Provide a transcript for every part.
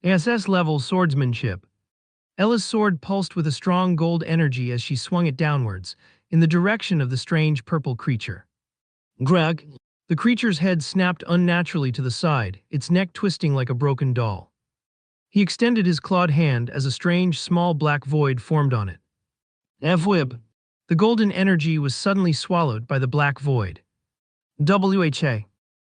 SS-level swordsmanship. Ella's sword pulsed with a strong gold energy as she swung it downwards, in the direction of the strange purple creature. Greg. The creature's head snapped unnaturally to the side, its neck twisting like a broken doll. He extended his clawed hand as a strange small black void formed on it. F-Wib. The golden energy was suddenly swallowed by the black void. WHA.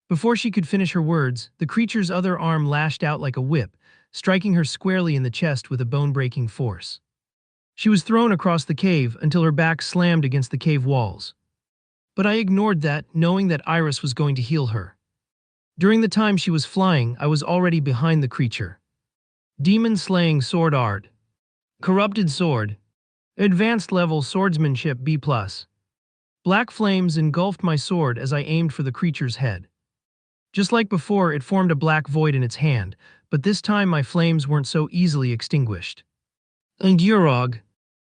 Before she could finish her words, the creature's other arm lashed out like a whip, striking her squarely in the chest with a bone-breaking force. She was thrown across the cave until her back slammed against the cave walls. But I ignored that, knowing that Iris was going to heal her. During the time she was flying, I was already behind the creature. Demon-slaying sword art. Corrupted sword. Advanced level swordsmanship B+. Black flames engulfed my sword as I aimed for the creature's head. Just like before, it formed a black void in its hand, but this time my flames weren't so easily extinguished. Ngurog.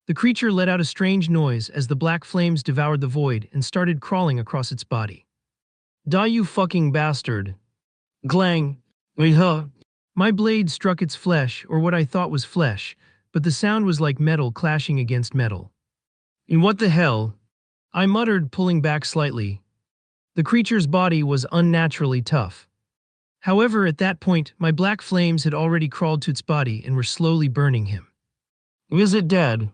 The creature let out a strange noise as the black flames devoured the void and started crawling across its body. Die, you fucking bastard. Glang. My blade struck its flesh, or what I thought was flesh, but the sound was like metal clashing against metal. And what the hell? I muttered, pulling back slightly. The creature's body was unnaturally tough. However, at that point, my black flames had already crawled to its body and were slowly burning him. Is it dead?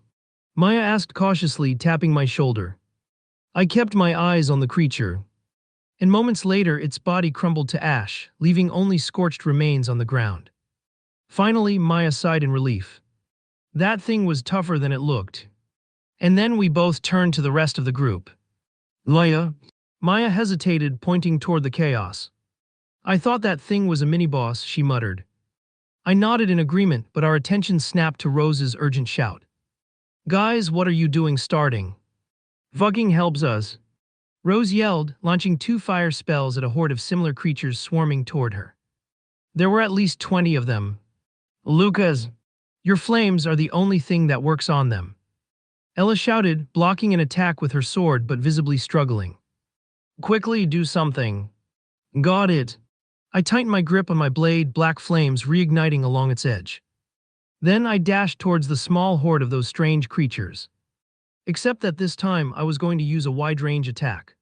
Maya asked cautiously, tapping my shoulder. I kept my eyes on the creature. And moments later, its body crumbled to ash, leaving only scorched remains on the ground. Finally, Maya sighed in relief. That thing was tougher than it looked. And then we both turned to the rest of the group. Maya hesitated, pointing toward the chaos. I thought that thing was a mini-boss, she muttered. I nodded in agreement, but our attention snapped to Rose's urgent shout. Guys, what are you doing starting? Fucking helps us. Rose yelled, launching 2 fire spells at a horde of similar creatures swarming toward her. There were at least 20 of them. Lucas, your flames are the only thing that works on them. Ella shouted, blocking an attack with her sword but visibly struggling. Quickly do something. Got it. I tightened my grip on my blade, black flames reigniting along its edge. Then I dashed towards the small horde of those strange creatures. Except that this time I was going to use a wide-range attack.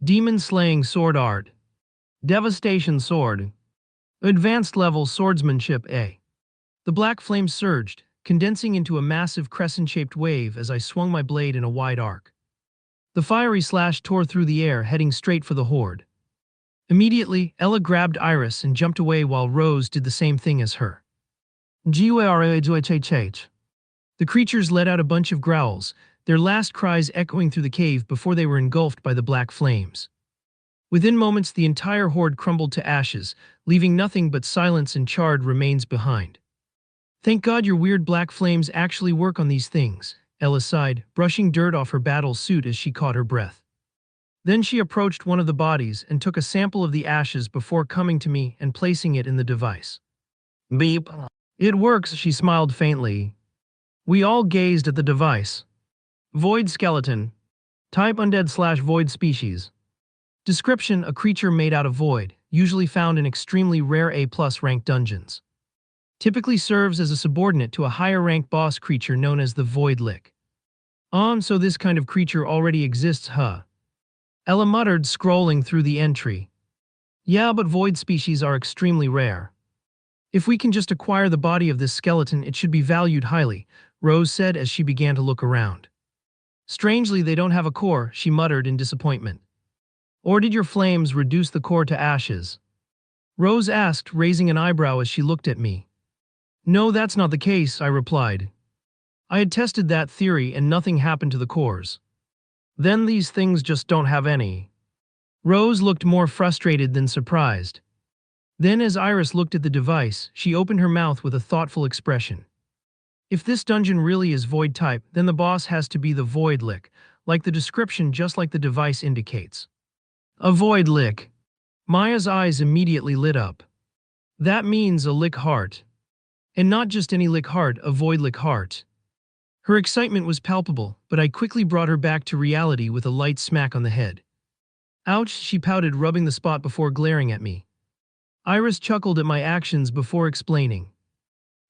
Demon-slaying sword art. Devastation sword. Advanced level swordsmanship A. The black flames surged, condensing into a massive crescent-shaped wave as I swung my blade in a wide arc. The fiery slash tore through the air, heading straight for the horde. Immediately, Ella grabbed Iris and jumped away while Rose did the same thing as her. The creatures let out a bunch of growls, their last cries echoing through the cave before they were engulfed by the black flames. Within moments, the entire horde crumbled to ashes, leaving nothing but silence and charred remains behind. Thank God your weird black flames actually work on these things, Ella sighed, brushing dirt off her battle suit as she caught her breath. Then she approached one of the bodies and took a sample of the ashes before coming to me and placing it in the device. Beep. It works, she smiled faintly. We all gazed at the device. Void skeleton. Type undead/void species. Description: a creature made out of void, usually found in extremely rare A+ ranked dungeons. Typically serves as a subordinate to a higher ranked boss creature known as the Void Lick. So this kind of creature already exists, huh? Ella muttered, scrolling through the entry. Yeah, but void species are extremely rare. If we can just acquire the body of this skeleton, it should be valued highly, Rose said as she began to look around. Strangely, they don't have a core, she muttered in disappointment. Or did your flames reduce the core to ashes? Rose asked, raising an eyebrow as she looked at me. No, that's not the case, I replied. I had tested that theory and nothing happened to the cores. Then these things just don't have any. Rose looked more frustrated than surprised. Then as Iris looked at the device, she opened her mouth with a thoughtful expression. If this dungeon really is void type, then the boss has to be the Void Lick, like the description, just like the device indicates. A Void Lick. Maya's eyes immediately lit up. That means a Lick Heart. And not just any Lick Heart, a Void Lick Heart. Her excitement was palpable, but I quickly brought her back to reality with a light smack on the head. Ouch, she pouted, rubbing the spot before glaring at me. Iris chuckled at my actions before explaining.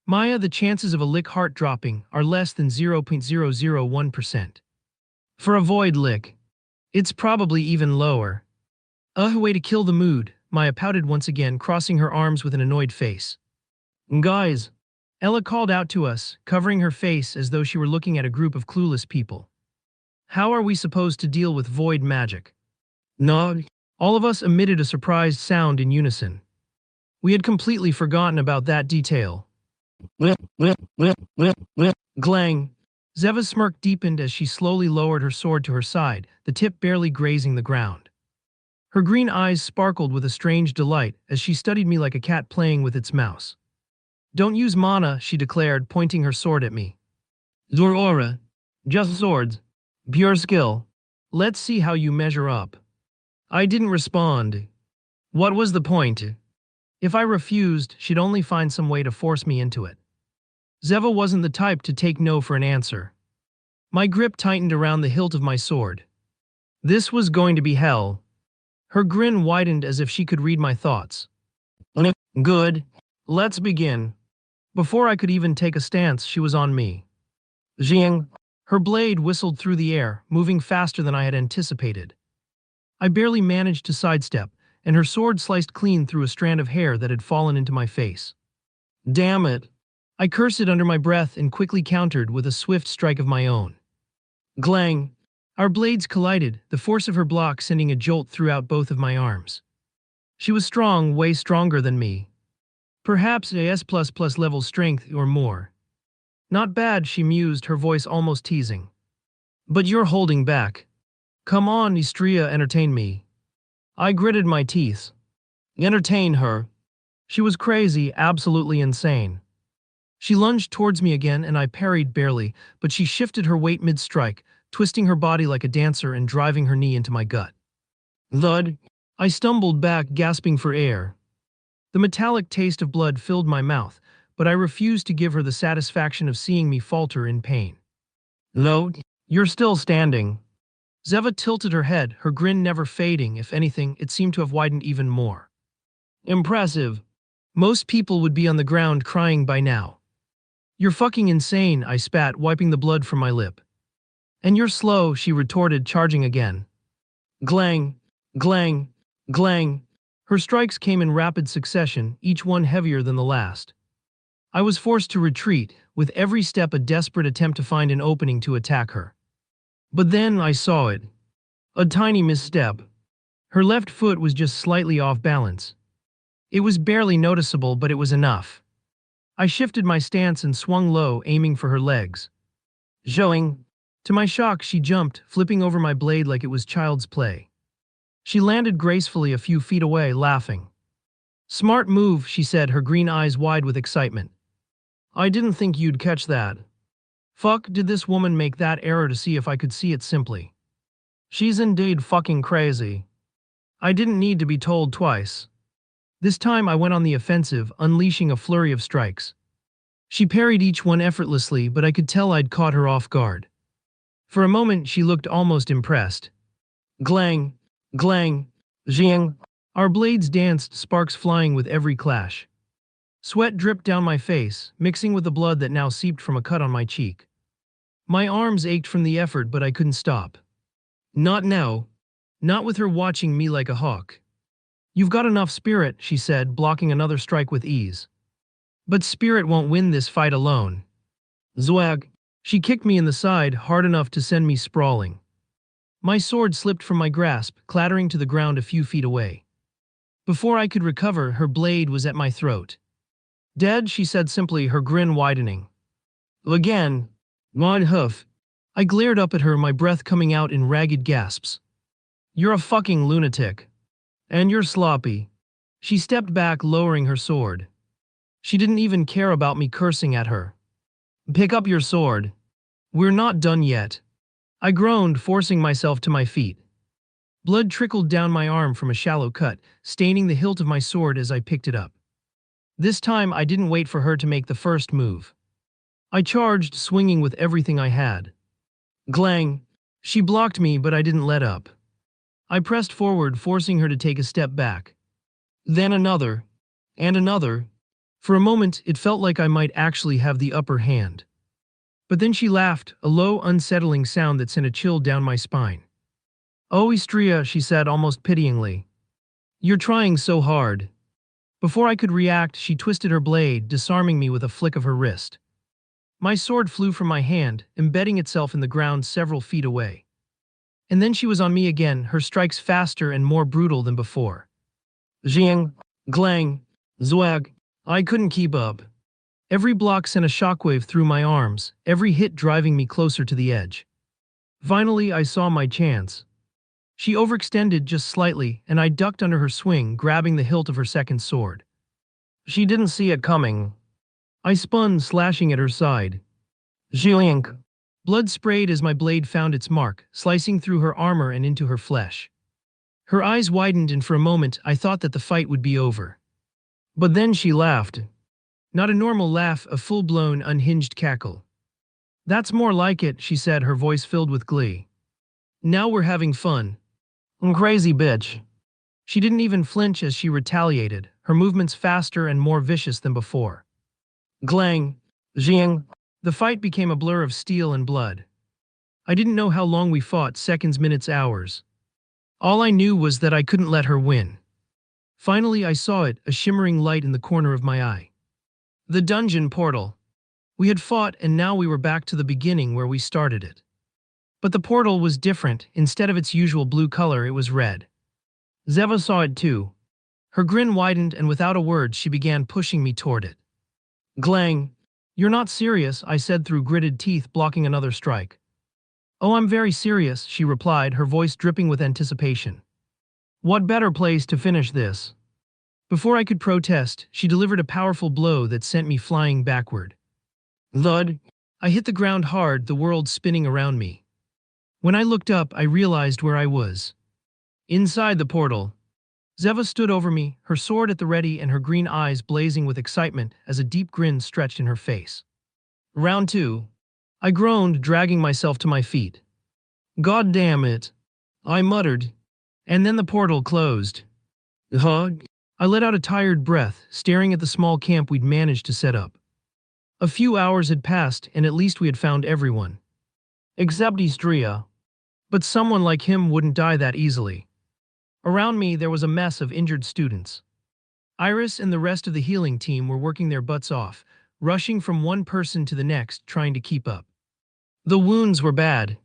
Maya, the chances of a lick heart dropping are less than 0.001%. For a void lick, it's probably even lower. Way to kill the mood, Maya pouted once again, crossing her arms with an annoyed face. Guys, Ella called out to us, covering her face as though she were looking at a group of clueless people. How are we supposed to deal with void magic? No. All of us emitted a surprised sound in unison. We had completely forgotten about that detail. Glang. Zeva's smirk deepened as she slowly lowered her sword to her side, the tip barely grazing the ground. Her green eyes sparkled with a strange delight as she studied me like a cat playing with its mouse. Don't use mana, she declared, pointing her sword at me. Your aura. Just swords. Pure skill. Let's see how you measure up. I didn't respond. What was the point? If I refused, she'd only find some way to force me into it. Zeva wasn't the type to take no for an answer. My grip tightened around the hilt of my sword. This was going to be hell. Her grin widened as if she could read my thoughts. Good. Let's begin. Before I could even take a stance, she was on me. Jing. Her blade whistled through the air, moving faster than I had anticipated. I barely managed to sidestep, and her sword sliced clean through a strand of hair that had fallen into my face. Damn it. I cursed it under my breath and quickly countered with a swift strike of my own. Glang. Our blades collided, the force of her block sending a jolt throughout both of my arms. She was strong, way stronger than me. Perhaps a S++ level strength or more. Not bad, she mused, her voice almost teasing. But you're holding back. Come on, Istria, entertain me. I gritted my teeth. Entertain her. She was crazy, absolutely insane. She lunged towards me again and I parried barely, but she shifted her weight mid-strike, twisting her body like a dancer and driving her knee into my gut. Thud. I stumbled back, gasping for air. The metallic taste of blood filled my mouth, but I refused to give her the satisfaction of seeing me falter in pain. No, you're still standing. Zeva tilted her head, her grin never fading. If anything, it seemed to have widened even more. Impressive. Most people would be on the ground crying by now. You're fucking insane, I spat, wiping the blood from my lip. And you're slow, she retorted, charging again. Glang, glang, glang. Her strikes came in rapid succession, each one heavier than the last. I was forced to retreat, with every step a desperate attempt to find an opening to attack her. But then I saw it. A tiny misstep. Her left foot was just slightly off balance. It was barely noticeable, but it was enough. I shifted my stance and swung low, aiming for her legs. Zhouing. To my shock, she jumped, flipping over my blade like it was child's play. She landed gracefully a few feet away, laughing. Smart move, she said, her green eyes wide with excitement. I didn't think you'd catch that. Fuck, did this woman make that error to see if I could see it simply? She's indeed fucking crazy. I didn't need to be told twice. This time I went on the offensive, unleashing a flurry of strikes. She parried each one effortlessly, but I could tell I'd caught her off guard. For a moment she looked almost impressed. Glang, glang, zhang. Our blades danced, sparks flying with every clash. Sweat dripped down my face, mixing with the blood that now seeped from a cut on my cheek. My arms ached from the effort, but I couldn't stop. Not now. Not with her watching me like a hawk. You've got enough spirit, she said, blocking another strike with ease. But spirit won't win this fight alone. Zwag. She kicked me in the side, hard enough to send me sprawling. My sword slipped from my grasp, clattering to the ground a few feet away. Before I could recover, her blade was at my throat. Dead, she said simply, her grin widening. Again. Mon hoof. I glared up at her, my breath coming out in ragged gasps. You're a fucking lunatic. And you're sloppy. She stepped back, lowering her sword. She didn't even care about me cursing at her. Pick up your sword. We're not done yet. I groaned, forcing myself to my feet. Blood trickled down my arm from a shallow cut, staining the hilt of my sword as I picked it up. This time I didn't wait for her to make the first move. I charged, swinging with everything I had. Glang. She blocked me, but I didn't let up. I pressed forward, forcing her to take a step back. Then another. And another. For a moment, it felt like I might actually have the upper hand. But then she laughed, a low, unsettling sound that sent a chill down my spine. "Oh, Istria," she said almost pityingly. "You're trying so hard." Before I could react, she twisted her blade, disarming me with a flick of her wrist. My sword flew from my hand, embedding itself in the ground several feet away. And then she was on me again, her strikes faster and more brutal than before. Zhang, glang, zwag. I couldn't keep up. Every block sent a shockwave through my arms, every hit driving me closer to the edge. Finally, I saw my chance. She overextended just slightly, and I ducked under her swing, grabbing the hilt of her second sword. She didn't see it coming. I spun, slashing at her side. Zhilink. Blood sprayed as my blade found its mark, slicing through her armor and into her flesh. Her eyes widened, and for a moment I thought that the fight would be over. But then she laughed. Not a normal laugh, a full-blown, unhinged cackle. "That's more like it," she said, her voice filled with glee. "Now we're having fun." Crazy bitch." She didn't even flinch as she retaliated, her movements faster and more vicious than before. Glang, Jiang. The fight became a blur of steel and blood. I didn't know how long we fought, seconds, minutes, hours. All I knew was that I couldn't let her win. Finally, I saw it, a shimmering light in the corner of my eye. The dungeon portal. We had fought, and now we were back to the beginning where we started it. But the portal was different. Instead of its usual blue color, it was red. Zeva saw it too. Her grin widened, and without a word, she began pushing me toward it. Glang. "You're not serious," I said through gritted teeth, blocking another strike. "Oh, I'm very serious," she replied, her voice dripping with anticipation. "What better place to finish this?" Before I could protest, she delivered a powerful blow that sent me flying backward. Thud. I hit the ground hard, the world spinning around me. When I looked up, I realized where I was. Inside the portal. Zeva stood over me, her sword at the ready and her green eyes blazing with excitement as a deep grin stretched in her face. Round 2. I groaned, dragging myself to my feet. "God damn it," I muttered. And then the portal closed. Huh? I let out a tired breath, staring at the small camp we'd managed to set up. A few hours had passed, and at least we had found everyone. Except Istria. But someone like him wouldn't die that easily. Around me, there was a mess of injured students. Iris and the rest of the healing team were working their butts off, rushing from one person to the next, trying to keep up. The wounds were bad.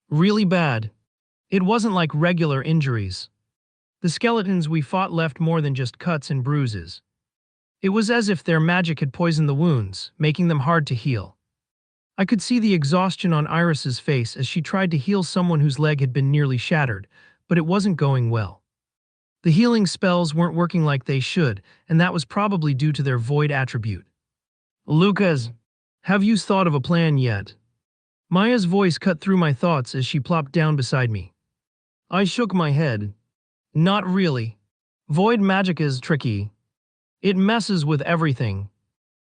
Really bad. It wasn't like regular injuries. The skeletons we fought left more than just cuts and bruises. It was as if their magic had poisoned the wounds, making them hard to heal. I could see the exhaustion on Iris's face as she tried to heal someone whose leg had been nearly shattered, but it wasn't going well. The healing spells weren't working like they should, and that was probably due to their void attribute. "Lucas, have you thought of a plan yet?" Maya's voice cut through my thoughts as she plopped down beside me. I shook my head. "Not really. Void magic is tricky. It messes with everything."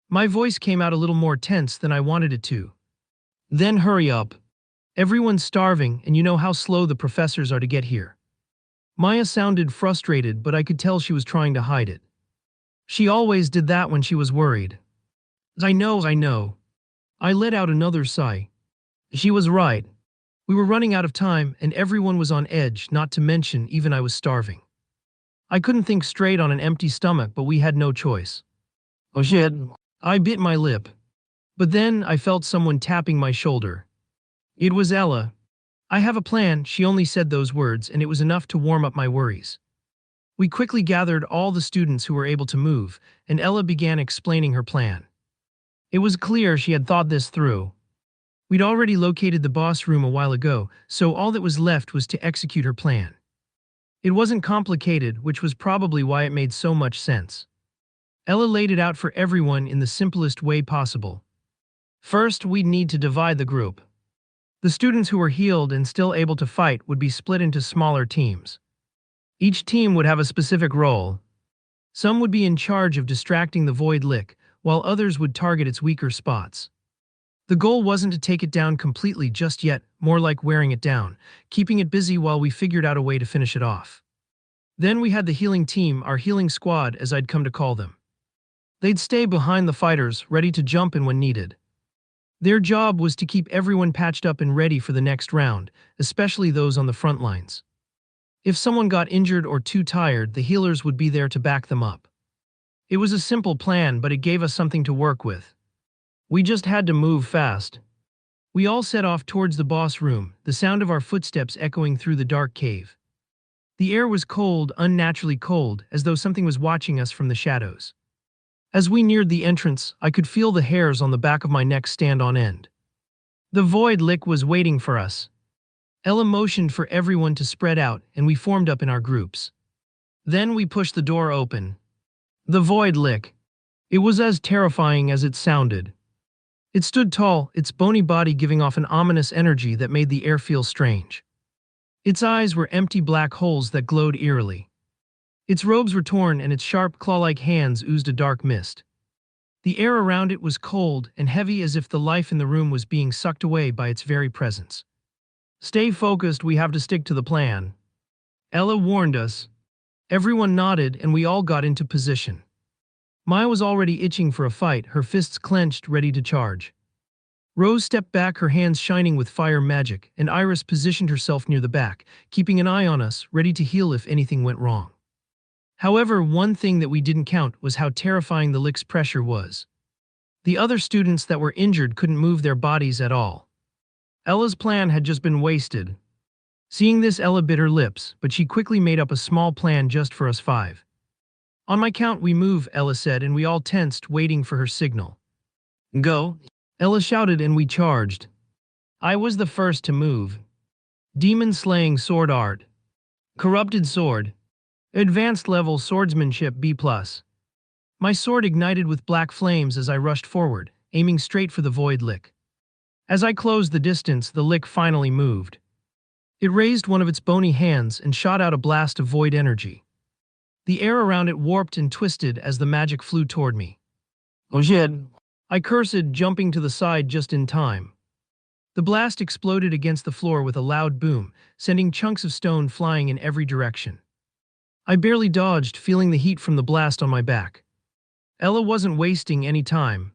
My voice came out a little more tense than I wanted it to. "Then hurry up. Everyone's starving, and you know how slow the professors are to get here." Maya sounded frustrated, but I could tell she was trying to hide it. She always did that when she was worried. I know. I let out another sigh. She was right. We were running out of time, and everyone was on edge, not to mention even I was starving. I couldn't think straight on an empty stomach, but we had no choice. Oh shit. I bit my lip. But then I felt someone tapping my shoulder. It was Ella. "I have a plan," she only said those words, and it was enough to warm up my worries. We quickly gathered all the students who were able to move, and Ella began explaining her plan. It was clear she had thought this through. We'd already located the boss room a while ago, so all that was left was to execute her plan. It wasn't complicated, which was probably why it made so much sense. Ella laid it out for everyone in the simplest way possible. First, we'd need to divide the group. The students who were healed and still able to fight would be split into smaller teams. Each team would have a specific role. Some would be in charge of distracting the Void Lick, while others would target its weaker spots. The goal wasn't to take it down completely just yet, more like wearing it down, keeping it busy while we figured out a way to finish it off. Then we had the healing team, our healing squad as I'd come to call them. They'd stay behind the fighters, ready to jump in when needed. Their job was to keep everyone patched up and ready for the next round, especially those on the front lines. If someone got injured or too tired, the healers would be there to back them up. It was a simple plan, but it gave us something to work with. We just had to move fast. We all set off towards the boss room, the sound of our footsteps echoing through the dark cave. The air was cold, unnaturally cold, as though something was watching us from the shadows. As we neared the entrance, I could feel the hairs on the back of my neck stand on end. The void lick was waiting for us. Ella motioned for everyone to spread out, and we formed up in our groups. Then we pushed the door open. The void lick. It was as terrifying as it sounded. It stood tall, its bony body giving off an ominous energy that made the air feel strange. Its eyes were empty black holes that glowed eerily. Its robes were torn and its sharp claw-like hands oozed a dark mist. The air around it was cold and heavy, as if the life in the room was being sucked away by its very presence. "Stay focused, we have to stick to the plan," Ella warned us. Everyone nodded and we all got into position. Maya was already itching for a fight, her fists clenched, ready to charge. Rose stepped back, her hands shining with fire magic, and Iris positioned herself near the back, keeping an eye on us, ready to heal if anything went wrong. However, one thing that we didn't count was how terrifying the lick's pressure was. The other students that were injured couldn't move their bodies at all. Ella's plan had just been wasted. Seeing this, Ella bit her lips, but she quickly made up a small plan just for us five. "On my count, we move," Ella said, and we all tensed, waiting for her signal. "Go," Ella shouted, and we charged. I was the first to move. Demon-slaying sword art. Corrupted sword. Advanced level swordsmanship B+. My sword ignited with black flames as I rushed forward, aiming straight for the void lick. As I closed the distance, the lick finally moved. It raised one of its bony hands and shot out a blast of void energy. The air around it warped and twisted as the magic flew toward me. "Oh shit," I cursed, jumping to the side just in time. The blast exploded against the floor with a loud boom, sending chunks of stone flying in every direction. I barely dodged, feeling the heat from the blast on my back. Ella wasn't wasting any time.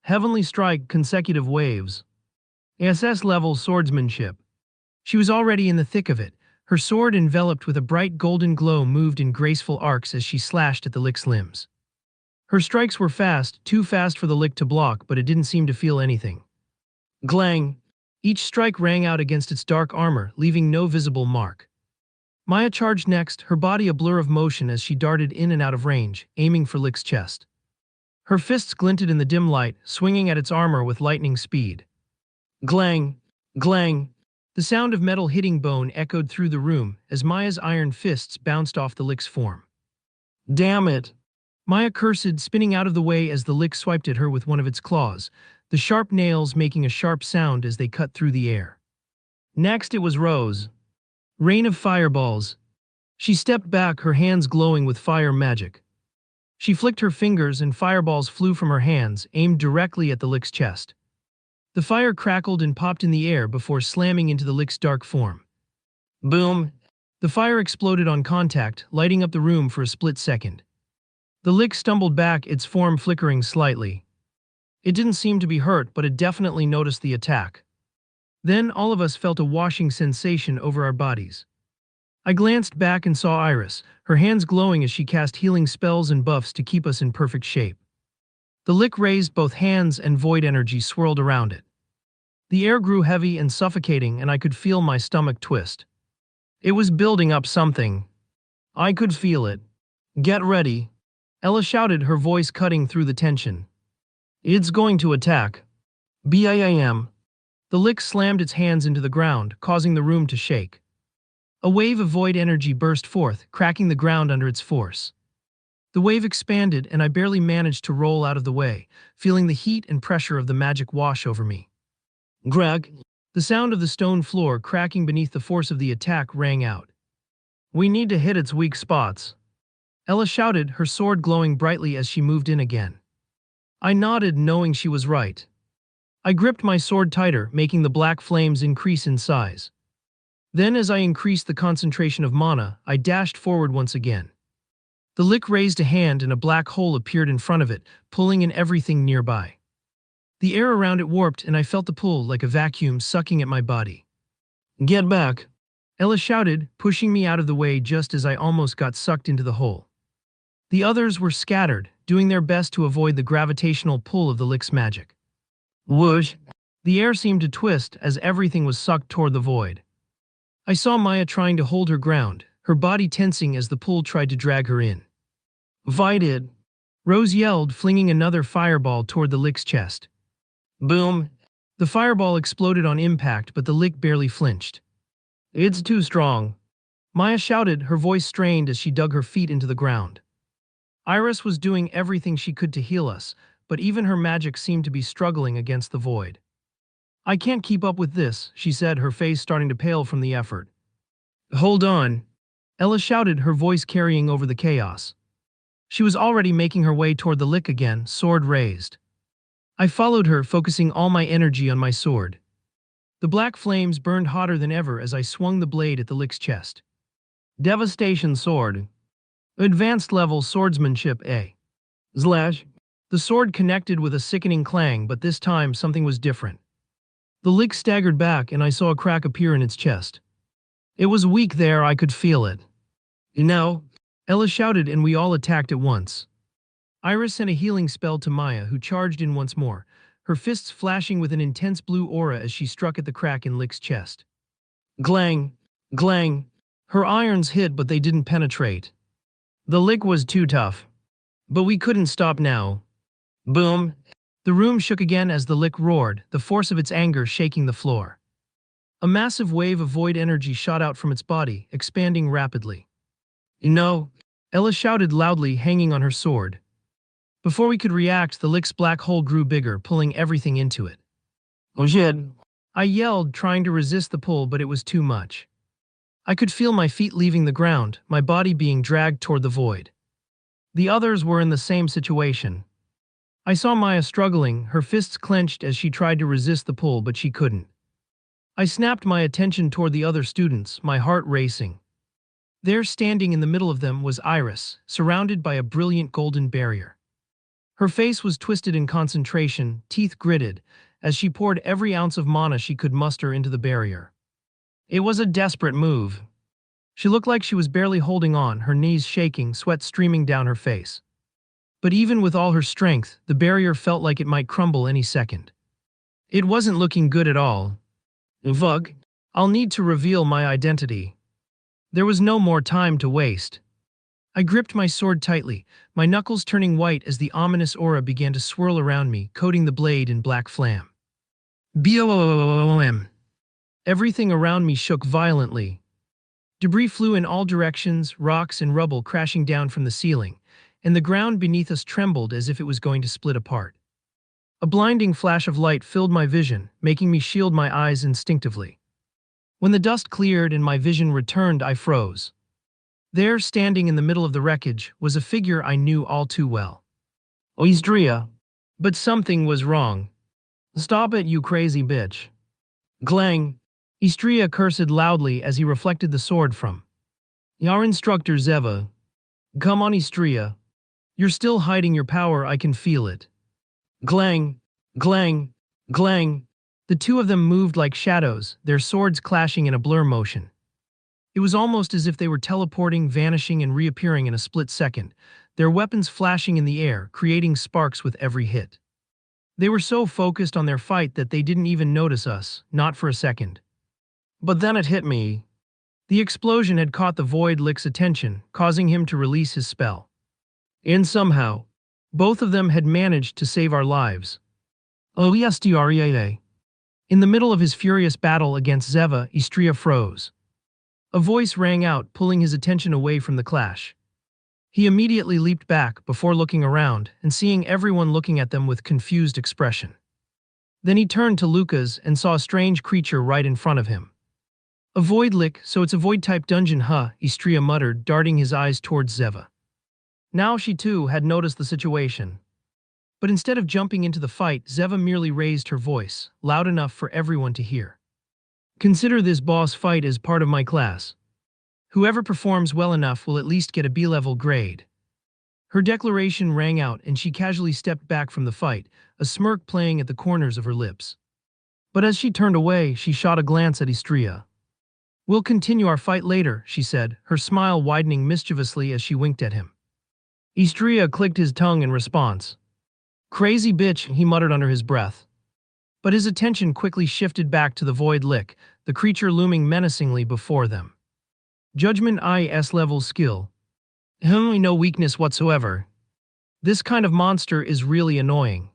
Heavenly strike, consecutive waves. SS-level swordsmanship. She was already in the thick of it. Her sword, enveloped with a bright golden glow, moved in graceful arcs as she slashed at the lick's limbs. Her strikes were fast, too fast for the lick to block, but it didn't seem to feel anything. Glang! Each strike rang out against its dark armor, leaving no visible mark. Maya charged next, her body a blur of motion as she darted in and out of range, aiming for Lick's chest. Her fists glinted in the dim light, swinging at its armor with lightning speed. Glang! Glang! The sound of metal hitting bone echoed through the room as Maya's iron fists bounced off the Lick's form. "Damn it!" Maya cursed, spinning out of the way as the Lick swiped at her with one of its claws, the sharp nails making a sharp sound as they cut through the air. Next it was Rose. Rain of fireballs. She stepped back, her hands glowing with fire magic. She flicked her fingers and fireballs flew from her hands, aimed directly at the Lick's chest. The fire crackled and popped in the air before slamming into the Lick's dark form. Boom! The fire exploded on contact, lighting up the room for a split second. The Lick stumbled back, its form flickering slightly. It didn't seem to be hurt, but it definitely noticed the attack. Then all of us felt a washing sensation over our bodies. I glanced back and saw Iris, her hands glowing as she cast healing spells and buffs to keep us in perfect shape. The Lick raised both hands and void energy swirled around it. The air grew heavy and suffocating, and I could feel my stomach twist. It was building up something. I could feel it. "Get ready," Ella shouted, her voice cutting through the tension. "It's going to attack." BAM. The Lick slammed its hands into the ground, causing the room to shake. A wave of void energy burst forth, cracking the ground under its force. The wave expanded, and I barely managed to roll out of the way, feeling the heat and pressure of the magic wash over me. Greg! The sound of the stone floor cracking beneath the force of the attack rang out. "We need to hit its weak spots," Ella shouted, her sword glowing brightly as she moved in again. I nodded, knowing she was right. I gripped my sword tighter, making the black flames increase in size. Then, as I increased the concentration of mana, I dashed forward once again. The lick raised a hand and a black hole appeared in front of it, pulling in everything nearby. The air around it warped and I felt the pull like a vacuum sucking at my body. Get back! Ella shouted, pushing me out of the way just as I almost got sucked into the hole. The others were scattered, doing their best to avoid the gravitational pull of the lick's magic. Whoosh! The air seemed to twist as everything was sucked toward the void. I saw Maya trying to hold her ground, her body tensing as the pull tried to drag her in. Vited! Rose yelled, flinging another fireball toward the lick's chest. Boom! The fireball exploded on impact, but the lick barely flinched. It's too strong. Maya shouted, her voice strained as she dug her feet into the ground. Iris was doing everything she could to heal us, but even her magic seemed to be struggling against the void. I can't keep up with this, she said, her face starting to pale from the effort. Hold on. Ella shouted, her voice carrying over the chaos. She was already making her way toward the lick again, sword raised. I followed her, focusing all my energy on my sword. The black flames burned hotter than ever as I swung the blade at the lick's chest. Devastation sword. Advanced level swordsmanship A. Slash. The sword connected with a sickening clang, but this time something was different. The lick staggered back and I saw a crack appear in its chest. It was weak there, I could feel it. No! Ella shouted and we all attacked at once. Iris sent a healing spell to Maya, who charged in once more, her fists flashing with an intense blue aura as she struck at the crack in Lick's chest. Glang! Glang! Her irons hit, but they didn't penetrate. The Lick was too tough. But we couldn't stop now. Boom! The room shook again as the Lick roared, the force of its anger shaking the floor. A massive wave of void energy shot out from its body, expanding rapidly. No! Ella shouted loudly, hanging on her sword. Before we could react, the Lick's black hole grew bigger, pulling everything into it. Oh shit! I yelled, trying to resist the pull, but it was too much. I could feel my feet leaving the ground, my body being dragged toward the void. The others were in the same situation. I saw Maya struggling, her fists clenched as she tried to resist the pull, but she couldn't. I snapped my attention toward the other students, my heart racing. There, standing in the middle of them, was Iris, surrounded by a brilliant golden barrier. Her face was twisted in concentration, teeth gritted, as she poured every ounce of mana she could muster into the barrier. It was a desperate move. She looked like she was barely holding on, her knees shaking, sweat streaming down her face. But even with all her strength, the barrier felt like it might crumble any second. It wasn't looking good at all. Vug, I'll need to reveal my identity. There was no more time to waste. I gripped my sword tightly, my knuckles turning white as the ominous aura began to swirl around me, coating the blade in black flame. BOOM! Everything around me shook violently. Debris flew in all directions, rocks and rubble crashing down from the ceiling, and the ground beneath us trembled as if it was going to split apart. A blinding flash of light filled my vision, making me shield my eyes instinctively. When the dust cleared and my vision returned, I froze. There, standing in the middle of the wreckage, was a figure I knew all too well. Oistria. But something was wrong. Stop it, you crazy bitch. Glang. Istria cursed loudly as he reflected the sword from your instructor Zeva. Come on, Istria. You're still hiding your power, I can feel it. Glang. Glang. Glang. The two of them moved like shadows, their swords clashing in a blur motion. It was almost as if they were teleporting, vanishing, and reappearing in a split second, their weapons flashing in the air, creating sparks with every hit. They were so focused on their fight that they didn't even notice us, not for a second. But then it hit me. The explosion had caught the Void Lick's attention, causing him to release his spell. And somehow, both of them had managed to save our lives. Oh yes, Diariete. In the middle of his furious battle against Zeva, Istria froze. A voice rang out, pulling his attention away from the clash. He immediately leaped back before looking around and seeing everyone looking at them with confused expression. Then he turned to Lucas and saw a strange creature right in front of him. A void lick, so it's a void-type dungeon, huh? Istria muttered, darting his eyes towards Zeva. Now she too had noticed the situation. But instead of jumping into the fight, Zeva merely raised her voice, loud enough for everyone to hear. Consider this boss fight as part of my class. Whoever performs well enough will at least get a B-level grade. Her declaration rang out and she casually stepped back from the fight, a smirk playing at the corners of her lips. But as she turned away, she shot a glance at Istria. "We'll continue our fight later," she said, her smile widening mischievously as she winked at him. Istria clicked his tongue in response. "Crazy bitch," he muttered under his breath. But his attention quickly shifted back to the void lick, the creature looming menacingly before them. Judgment IS level skill. No weakness whatsoever. This kind of monster is really annoying.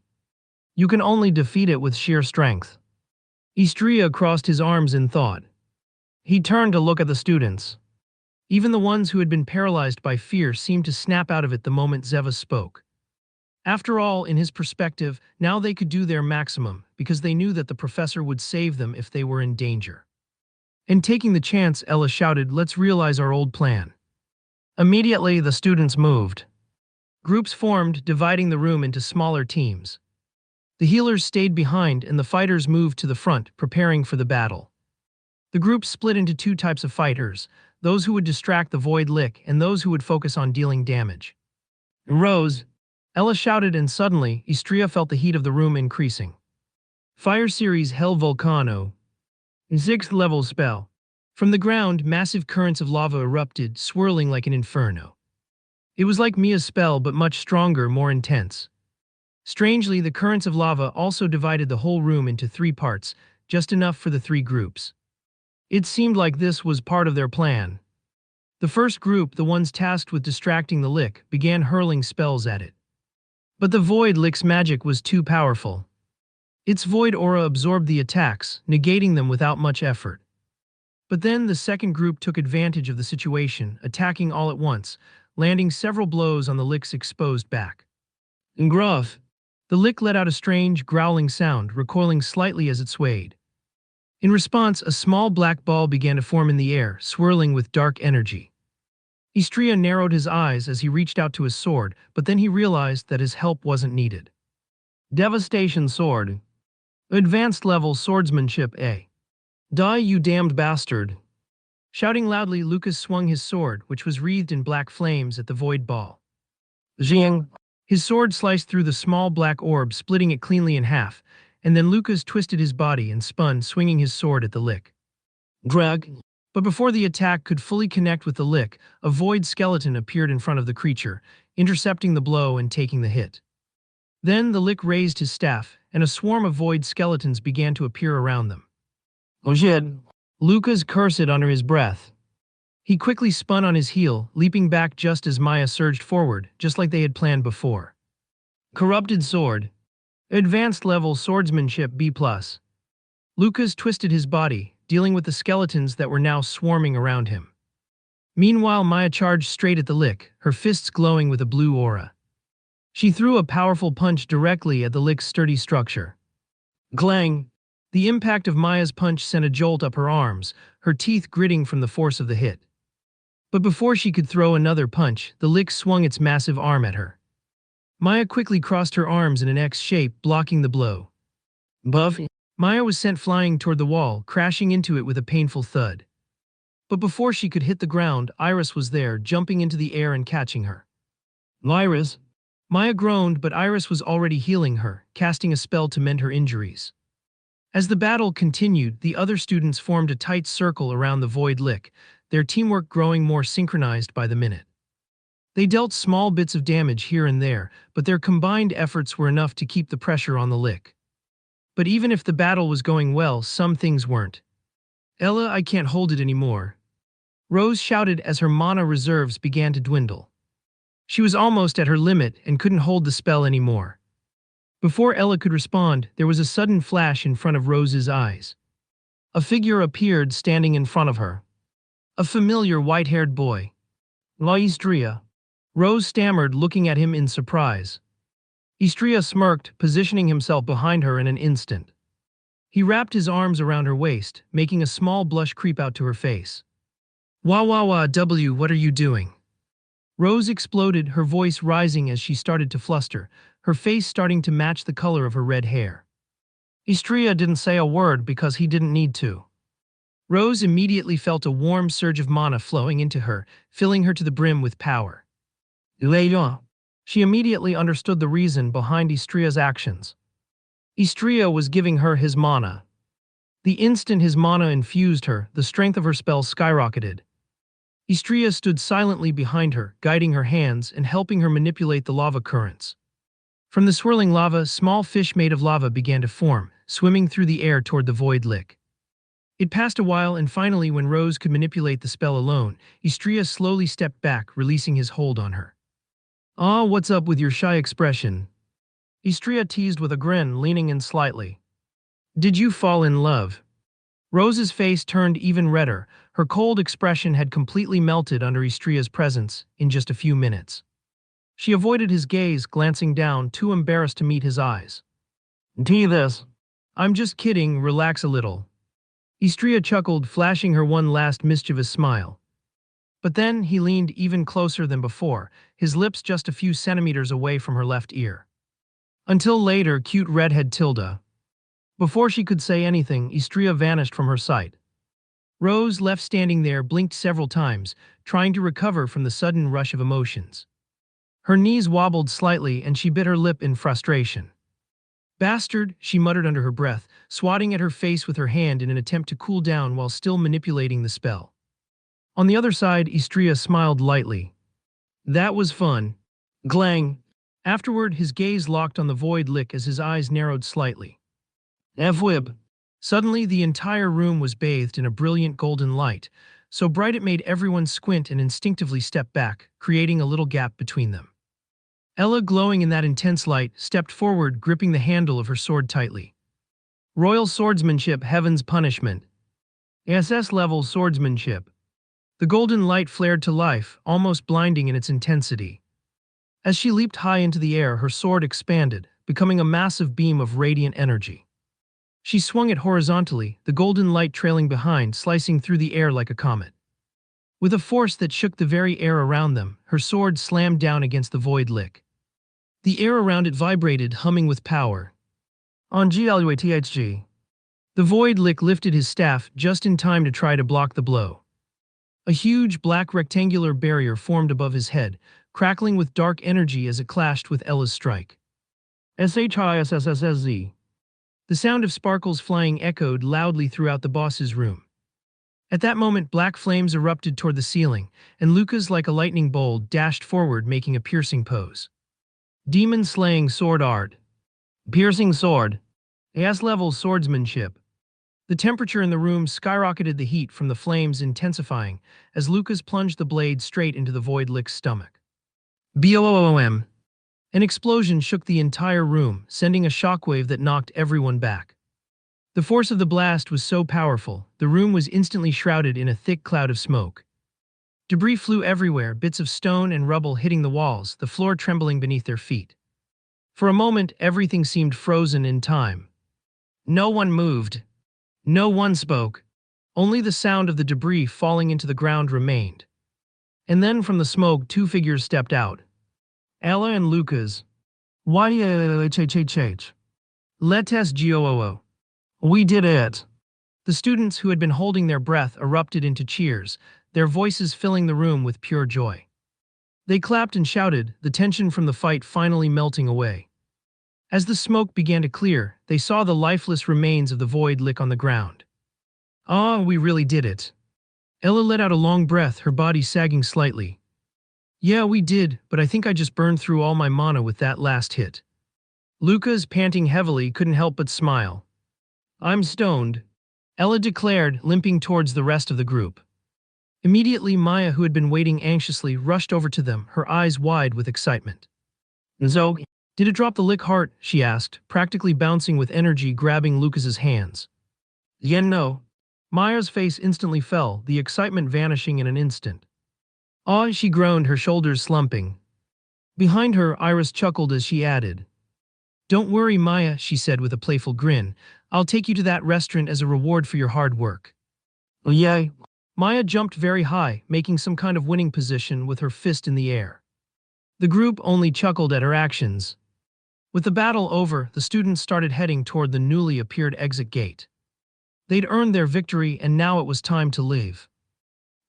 You can only defeat it with sheer strength. Istria crossed his arms in thought. He turned to look at the students. Even the ones who had been paralyzed by fear seemed to snap out of it the moment Zeva spoke. After all, in his perspective, now they could do their maximum, because they knew that the professor would save them if they were in danger. And taking the chance, Ella shouted, "Let's realize our old plan." Immediately, the students moved. Groups formed, dividing the room into smaller teams. The healers stayed behind and the fighters moved to the front, preparing for the battle. The group split into two types of fighters, those who would distract the void lick and those who would focus on dealing damage. "Rose!" Ella shouted, and suddenly, Istria felt the heat of the room increasing. Fire Series Hell Volcano. 6th level spell. From the ground, massive currents of lava erupted, swirling like an inferno. It was like Mia's spell, but much stronger, more intense. Strangely, the currents of lava also divided the whole room into 3 parts, just enough for the 3 groups. It seemed like this was part of their plan. The first group, the ones tasked with distracting the lick, began hurling spells at it. But the void lick's magic was too powerful. Its void aura absorbed the attacks, negating them without much effort. But then the second group took advantage of the situation, attacking all at once, landing several blows on the lick's exposed back. Gruff! The lick let out a strange, growling sound, recoiling slightly as it swayed. In response, a small black ball began to form in the air, swirling with dark energy. Istria narrowed his eyes as he reached out to his sword, but then he realized that his help wasn't needed. Devastation Sword. Advanced level swordsmanship A. Die, you damned bastard! Shouting loudly, Lucas swung his sword, which was wreathed in black flames, at the void ball. Zing! His sword sliced through the small black orb, splitting it cleanly in half, and then Lucas twisted his body and spun, swinging his sword at the lick. Drag! But before the attack could fully connect with the lick, a void skeleton appeared in front of the creature, intercepting the blow and taking the hit. Then the lick raised his staff, and a swarm of void skeletons began to appear around them. "Oh shit!" Lucas cursed under his breath. He quickly spun on his heel, leaping back just as Maya surged forward, just like they had planned before. Corrupted Sword. Advanced level swordsmanship B+. Lucas twisted his body, dealing with the skeletons that were now swarming around him. Meanwhile, Maya charged straight at the lick, her fists glowing with a blue aura. She threw a powerful punch directly at the lick's sturdy structure. Clang! The impact of Maya's punch sent a jolt up her arms, her teeth gritting from the force of the hit. But before she could throw another punch, the lick swung its massive arm at her. Maya quickly crossed her arms in an X shape, blocking the blow. Buff! Maya was sent flying toward the wall, crashing into it with a painful thud. But before she could hit the ground, Iris was there, jumping into the air and catching her. Iris! Maya groaned, but Iris was already healing her, casting a spell to mend her injuries. As the battle continued, the other students formed a tight circle around the void lick, their teamwork growing more synchronized by the minute. They dealt small bits of damage here and there, but their combined efforts were enough to keep the pressure on the lick. But even if the battle was going well, some things weren't. "Ella, I can't hold it anymore," Rose shouted as her mana reserves began to dwindle. She was almost at her limit and couldn't hold the spell anymore. Before Ella could respond, there was a sudden flash in front of Rose's eyes. A figure appeared standing in front of her. A familiar white-haired boy. Istria. Rose stammered, looking at him in surprise. Istria smirked, positioning himself behind her in an instant. He wrapped his arms around her waist, making a small blush creep out to her face. "Wah wah wah W, what are you doing?" Rose exploded, her voice rising as she started to fluster, her face starting to match the color of her red hair. Istria didn't say a word because he didn't need to. Rose immediately felt a warm surge of mana flowing into her, filling her to the brim with power. "Leon." She immediately understood the reason behind Istria's actions. Istria was giving her his mana. The instant his mana infused her, the strength of her spell skyrocketed. Istria stood silently behind her, guiding her hands and helping her manipulate the lava currents. From the swirling lava, small fish made of lava began to form, swimming through the air toward the void lick. It passed a while, and finally, when Rose could manipulate the spell alone, Istria slowly stepped back, releasing his hold on her. "Ah, what's up with your shy expression?" Istria teased with a grin, leaning in slightly. "Did you fall in love?" Rose's face turned even redder. Her cold expression had completely melted under Istria's presence in just a few minutes. She avoided his gaze, glancing down, too embarrassed to meet his eyes. "Tea this." "I'm just kidding, relax a little." Istria chuckled, flashing her one last mischievous smile. But then he leaned even closer than before, his lips just a few centimeters away from her left ear. Until later, cute redhead Tilda. Before she could say anything, Istria vanished from her sight. Rose, left standing there, blinked several times, trying to recover from the sudden rush of emotions. Her knees wobbled slightly and she bit her lip in frustration. "Bastard," she muttered under her breath, swatting at her face with her hand in an attempt to cool down while still manipulating the spell. On the other side, Istria smiled lightly. "That was fun." Glang. Afterward, his gaze locked on the void lick as his eyes narrowed slightly. "F-whib." Suddenly, the entire room was bathed in a brilliant golden light, so bright it made everyone squint and instinctively step back, creating a little gap between them. Ella, glowing in that intense light, stepped forward, gripping the handle of her sword tightly. Royal swordsmanship, heaven's punishment. SS-level swordsmanship. The golden light flared to life, almost blinding in its intensity. As she leaped high into the air, her sword expanded, becoming a massive beam of radiant energy. She swung it horizontally, the golden light trailing behind, slicing through the air like a comet. With a force that shook the very air around them, her sword slammed down against the void lick. The air around it vibrated, humming with power. On GLUATHG. The void lick lifted his staff just in time to try to block the blow. A huge black rectangular barrier formed above his head, crackling with dark energy as it clashed with Ella's strike. SHISSSSZ. The sound of sparkles flying echoed loudly throughout the boss's room. At that moment, black flames erupted toward the ceiling, and Lucas, like a lightning bolt, dashed forward, making a piercing pose. Demon-slaying sword art. Piercing sword. AS-level swordsmanship. The temperature in the room skyrocketed, the heat from the flames intensifying as Lucas plunged the blade straight into the void lick's stomach. BOOM. An explosion shook the entire room, sending a shockwave that knocked everyone back. The force of the blast was so powerful, the room was instantly shrouded in a thick cloud of smoke. Debris flew everywhere, bits of stone and rubble hitting the walls, the floor trembling beneath their feet. For a moment, everything seemed frozen in time. No one moved. No one spoke. Only the sound of the debris falling into the ground remained. And then from the smoke, two figures stepped out. Ella and Lucas. YHHHH. Let's GOOO. We did it. The students, who had been holding their breath, erupted into cheers, their voices filling the room with pure joy. They clapped and shouted, the tension from the fight finally melting away. As the smoke began to clear, they saw the lifeless remains of the void lick on the ground. "Ah, we really did it." Ella let out a long breath, her body sagging slightly. "Yeah, we did, but I think I just burned through all my mana with that last hit." Lucas, panting heavily, couldn't help but smile. "I'm stoned," Ella declared, limping towards the rest of the group. Immediately, Maya, who had been waiting anxiously, rushed over to them, her eyes wide with excitement. "So, did it drop the lick heart?" she asked, practically bouncing with energy, grabbing Lucas's hands. "Yeah, no." Maya's face instantly fell, the excitement vanishing in an instant. "Ah," she groaned, her shoulders slumping. Behind her, Iris chuckled as she added, "Don't worry, Maya," she said with a playful grin. "I'll take you to that restaurant as a reward for your hard work." "Oh, yay." Maya jumped very high, making some kind of winning position with her fist in the air. The group only chuckled at her actions. With the battle over, the students started heading toward the newly appeared exit gate. They'd earned their victory, and now it was time to leave.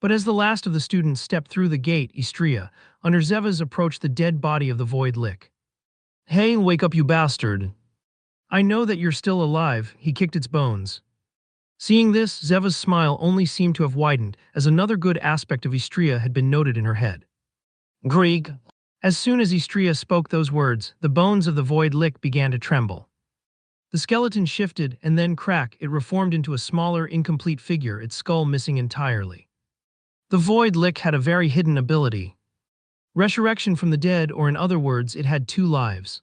But as the last of the students stepped through the gate, Istria, under Zeva's approached the dead body of the Void Lick. Hey, wake up, you bastard. I know that you're still alive, he kicked its bones. Seeing this, Zeva's smile only seemed to have widened, as another good aspect of Istria had been noted in her head. Grieg. As soon as Istria spoke those words, the bones of the Void Lick began to tremble. The skeleton shifted, and then it reformed into a smaller, incomplete figure, its skull missing entirely. The Void Lick had a very hidden ability. Resurrection from the dead, or in other words, it had 2 lives.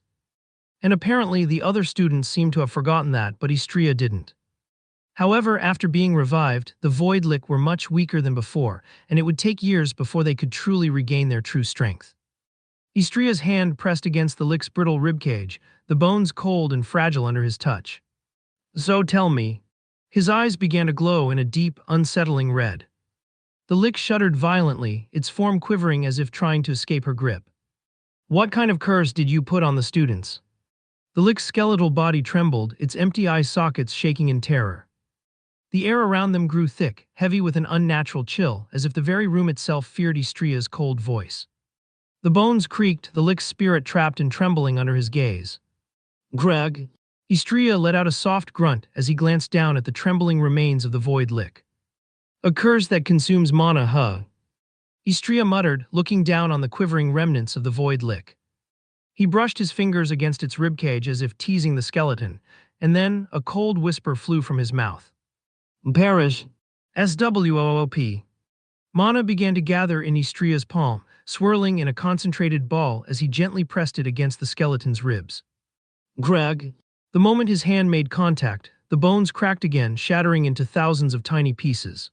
And apparently the other students seemed to have forgotten that, but Istria didn't. However, after being revived, the Void Lick were much weaker than before, and it would take years before they could truly regain their true strength. Istria's hand pressed against the Lick's brittle ribcage, the bones cold and fragile under his touch. So tell me. His eyes began to glow in a deep, unsettling red. The Lick shuddered violently, its form quivering as if trying to escape her grip. What kind of curse did you put on the students? The Lick's skeletal body trembled, its empty eye sockets shaking in terror. The air around them grew thick, heavy with an unnatural chill, as if the very room itself feared Istria's cold voice. The bones creaked, the Lick's spirit trapped and trembling under his gaze. Greg. Istria let out a soft grunt as he glanced down at the trembling remains of the Void Lick. A curse that consumes mana, huh? Istria muttered, looking down on the quivering remnants of the Void Lick. He brushed his fingers against its ribcage as if teasing the skeleton, and then a cold whisper flew from his mouth. Perish. SWOOP. Mana began to gather in Istria's palm, swirling in a concentrated ball as he gently pressed it against the skeleton's ribs. Greg. The moment his hand made contact, the bones cracked again, shattering into thousands of tiny pieces.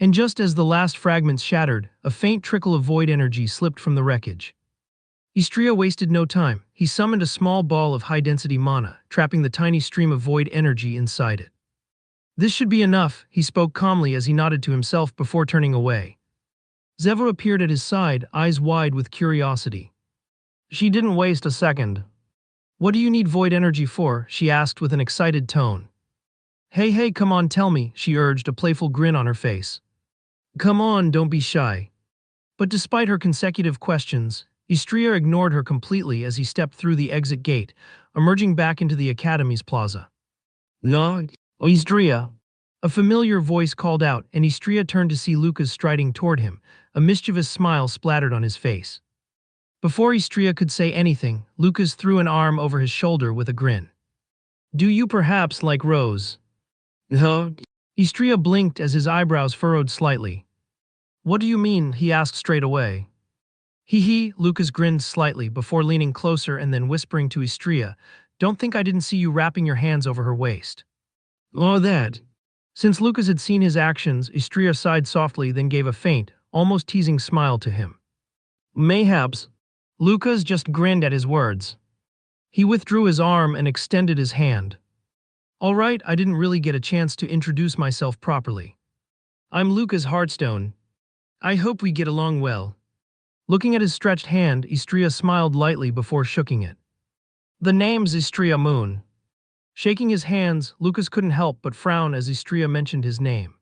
And just as the last fragments shattered, a faint trickle of void energy slipped from the wreckage. Istria wasted no time. He summoned a small ball of high-density mana, trapping the tiny stream of void energy inside it. This should be enough, he spoke calmly as he nodded to himself before turning away. Zeva appeared at his side, eyes wide with curiosity. She didn't waste a second. What do you need void energy for? She asked with an excited tone. Hey, come on, tell me, she urged, a playful grin on her face. Come on, don't be shy. But despite her consecutive questions, Istria ignored her completely as he stepped through the exit gate, emerging back into the Academy's plaza. No, Istria. A familiar voice called out, and Istria turned to see Lucas striding toward him, a mischievous smile splattered on his face. Before Istria could say anything, Lucas threw an arm over his shoulder with a grin. Do you perhaps like Rose? Huh? Istria blinked as his eyebrows furrowed slightly. What do you mean? He asked straight away. Hee, Lucas grinned slightly before leaning closer and then whispering to Istria, Don't think I didn't see you wrapping your hands over her waist. Oh, that. Since Lucas had seen his actions, Istria sighed softly, then gave a faint, almost teasing smile to him. Mayhaps. Lucas just grinned at his words. He withdrew his arm and extended his hand. All right, I didn't really get a chance to introduce myself properly. I'm Lucas Heartstone. I hope we get along well. Looking at his stretched hand, Istria smiled lightly before shooking it. The name's Istria Moon. Shaking his hands, Lucas couldn't help but frown as Istria mentioned his name.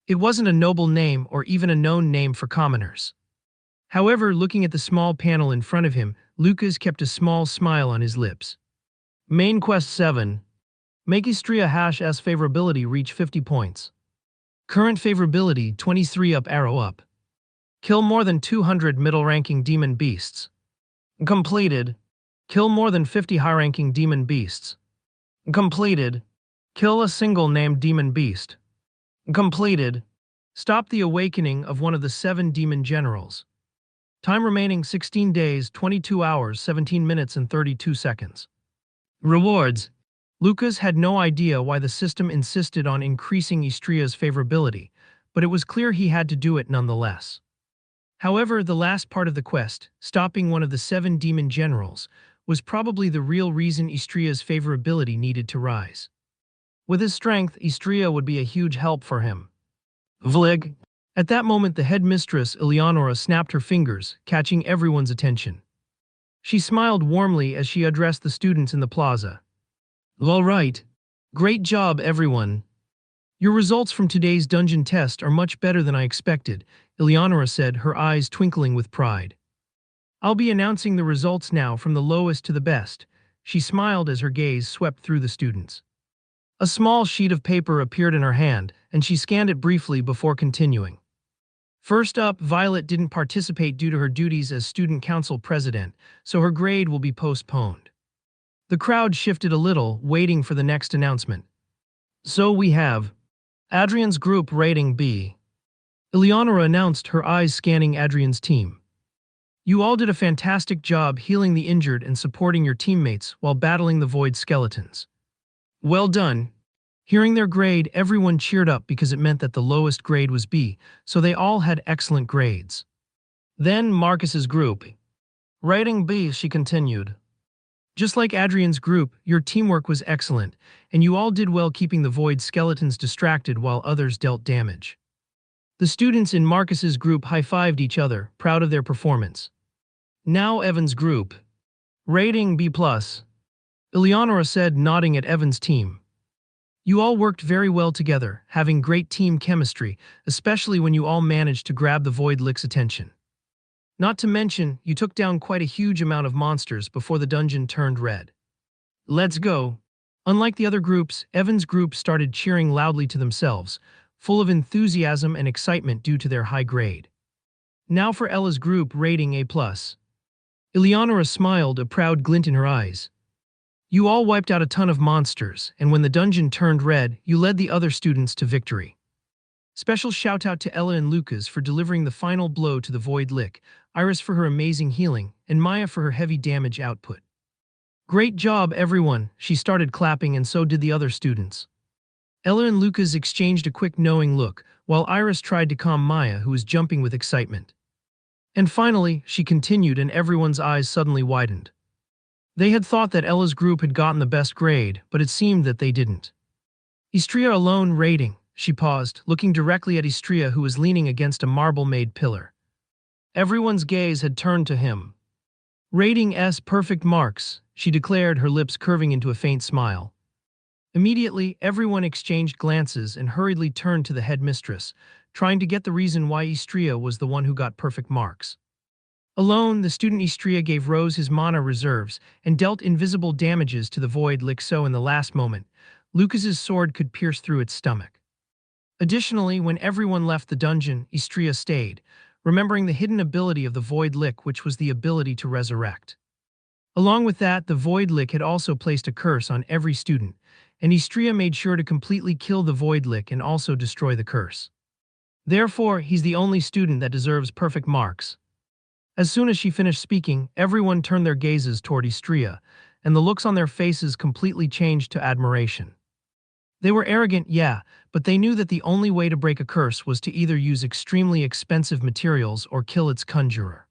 It wasn't a noble name or even a known name for commoners. However, looking at the small panel in front of him, Lucas kept a small smile on his lips. Main Quest 7. Make Istria #S favorability reach 50 points. Current favorability 23 up arrow up. Kill more than 200 middle-ranking demon beasts. Completed. Kill more than 50 high-ranking demon beasts. Completed. Kill a single named demon beast. Completed. Stop the awakening of one of the 7 demon generals. Time remaining 16 days, 22 hours, 17 minutes and 32 seconds. Rewards. Lucas had no idea why the system insisted on increasing Istria's favorability, but it was clear he had to do it nonetheless. However, the last part of the quest, stopping one of the 7 demon generals, was probably the real reason Istria's favorability needed to rise. With his strength, Istria would be a huge help for him. Vlig. At that moment, the headmistress, Eleonora, snapped her fingers, catching everyone's attention. She smiled warmly as she addressed the students in the plaza. All right. Great job, everyone. Your results from today's dungeon test are much better than I expected, Eleonora said, her eyes twinkling with pride. I'll be announcing the results now from the lowest to the best. She smiled as her gaze swept through the students. A small sheet of paper appeared in her hand, and she scanned it briefly before continuing. First up, Violet didn't participate due to her duties as student council president, so her grade will be postponed. The crowd shifted a little, waiting for the next announcement. So we have Adrian's group rating B. Eleonora announced, her eyes scanning Adrian's team. You all did a fantastic job healing the injured and supporting your teammates while battling the void skeletons. Well done. Hearing their grade, everyone cheered up because it meant that the lowest grade was B, so they all had excellent grades. Then Marcus's group. Rating B, she continued. Just like Adrian's group, your teamwork was excellent, and you all did well keeping the void skeletons distracted while others dealt damage. The students in Marcus's group high-fived each other, proud of their performance. Now Evan's group. Rating B+. Eleonora said, nodding at Evan's team. You all worked very well together, having great team chemistry, especially when you all managed to grab the Void Lick's attention. Not to mention, you took down quite a huge amount of monsters before the dungeon turned red. Let's go. Unlike the other groups, Evan's group started cheering loudly to themselves, full of enthusiasm and excitement due to their high grade. Now for Ella's group, rating A+. Eleonora smiled, a proud glint in her eyes. You all wiped out a ton of monsters, and when the dungeon turned red, you led the other students to victory. Special shout out to Ella and Lucas for delivering the final blow to the Void Lick, Iris for her amazing healing, and Maya for her heavy damage output. Great job, everyone, she started clapping, and so did the other students. Ella and Lucas exchanged a quick knowing look, while Iris tried to calm Maya, who was jumping with excitement. And finally, she continued, and everyone's eyes suddenly widened. They had thought that Ella's group had gotten the best grade, but it seemed that they didn't. Istria alone, rating. She paused, looking directly at Istria, who was leaning against a marble-made pillar. Everyone's gaze had turned to him. Rating S, perfect marks, she declared, her lips curving into a faint smile. Immediately, everyone exchanged glances and hurriedly turned to the headmistress, trying to get the reason why Istria was the one who got perfect marks. Alone, the student Istria gave Rose his mana reserves and dealt invisible damages to the Void Lick, so in the last moment, Lucas's sword could pierce through its stomach. Additionally, when everyone left the dungeon, Istria stayed, remembering the hidden ability of the Void Lick, which was the ability to resurrect. Along with that, the Void Lick had also placed a curse on every student, and Istria made sure to completely kill the Void Lick and also destroy the curse. Therefore, he's the only student that deserves perfect marks. As soon as she finished speaking, everyone turned their gazes toward Istria, and the looks on their faces completely changed to admiration. They were arrogant, yeah, but they knew that the only way to break a curse was to either use extremely expensive materials or kill its conjurer.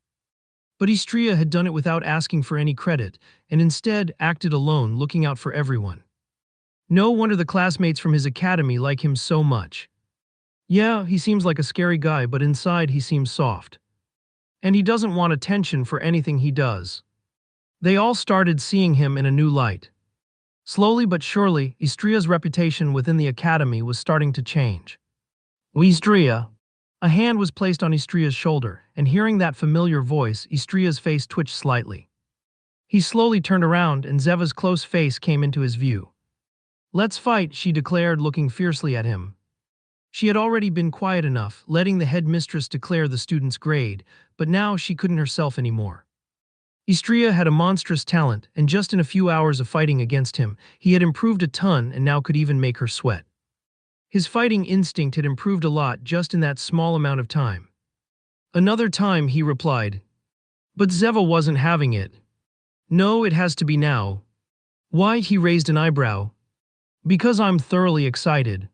But Istria had done it without asking for any credit, and instead acted alone, looking out for everyone. No wonder the classmates from his academy like him so much. Yeah, he seems like a scary guy, but inside he seems soft. And he doesn't want attention for anything he does. They all started seeing him in a new light. Slowly but surely, Istria's reputation within the academy was starting to change. Istria. A hand was placed on Istria's shoulder, and hearing that familiar voice, Istria's face twitched slightly. He slowly turned around, and Zeva's close face came into his view. Let's fight, she declared, looking fiercely at him. She had already been quiet enough, letting the headmistress declare the student's grade, but now she couldn't herself anymore. Istria had a monstrous talent, and just in a few hours of fighting against him, he had improved a ton and now could even make her sweat. His fighting instinct had improved a lot just in that small amount of time. Another time, he replied. But Zeva wasn't having it. No, it has to be now. Why? He raised an eyebrow. Because I'm thoroughly excited.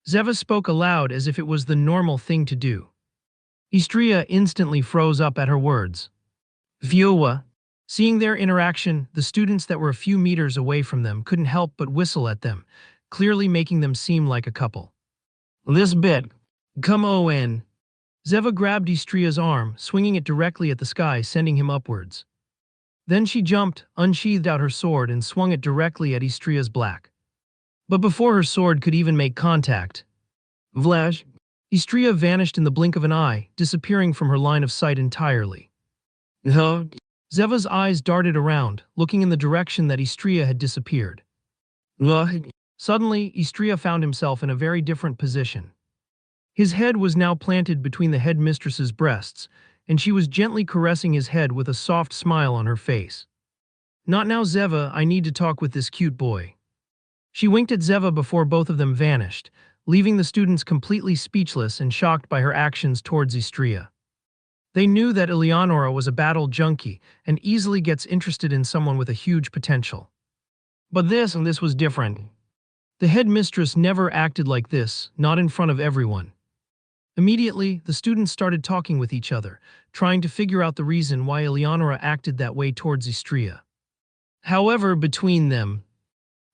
Zeva spoke aloud as if it was the normal thing to do. Istria instantly froze up at her words. Viola. Seeing their interaction, the students that were a few meters away from them couldn't help but whistle at them, clearly making them seem like a couple. This bit. Come on. Zeva grabbed Istria's arm, swinging it directly at the sky, sending him upwards. Then she jumped, unsheathed out her sword, and swung it directly at Istria's back. But before her sword could even make contact, Vlash, Istria vanished in the blink of an eye, disappearing from her line of sight entirely. Huh? Zeva's eyes darted around, looking in the direction that Istria had disappeared. Suddenly, Istria found himself in a very different position. His head was now planted between the headmistress's breasts, and she was gently caressing his head with a soft smile on her face. Not now, Zeva, I need to talk with this cute boy. She winked at Zeva before both of them vanished, leaving the students completely speechless and shocked by her actions towards Istria. They knew that Eleonora was a battle junkie and easily gets interested in someone with a huge potential. But this was different. The headmistress never acted like this, not in front of everyone. Immediately, the students started talking with each other, trying to figure out the reason why Eleonora acted that way towards Istria. However, between them,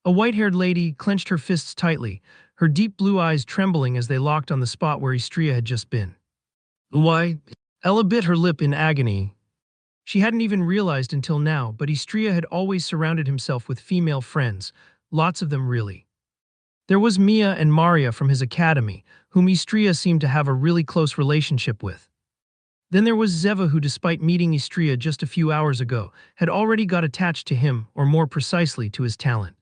a white-haired lady clenched her fists tightly, her deep blue eyes trembling as they locked on the spot where Istria had just been. Why? Ella bit her lip in agony. She hadn't even realized until now, but Istria had always surrounded himself with female friends, lots of them really. There was Mia and Maria from his academy, whom Istria seemed to have a really close relationship with. Then there was Zeva, who despite meeting Istria just a few hours ago, had already got attached to him, or more precisely to his talent.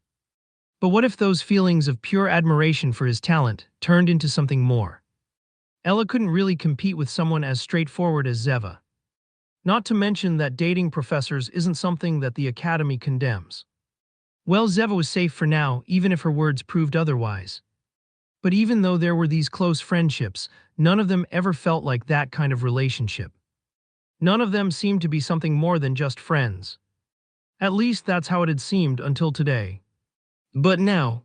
But what if those feelings of pure admiration for his talent turned into something more? Ella couldn't really compete with someone as straightforward as Zeva. Not to mention that dating professors isn't something that the academy condemns. Well, Zeva was safe for now, even if her words proved otherwise. But even though there were these close friendships, none of them ever felt like that kind of relationship. None of them seemed to be something more than just friends. At least that's how it had seemed until today. But now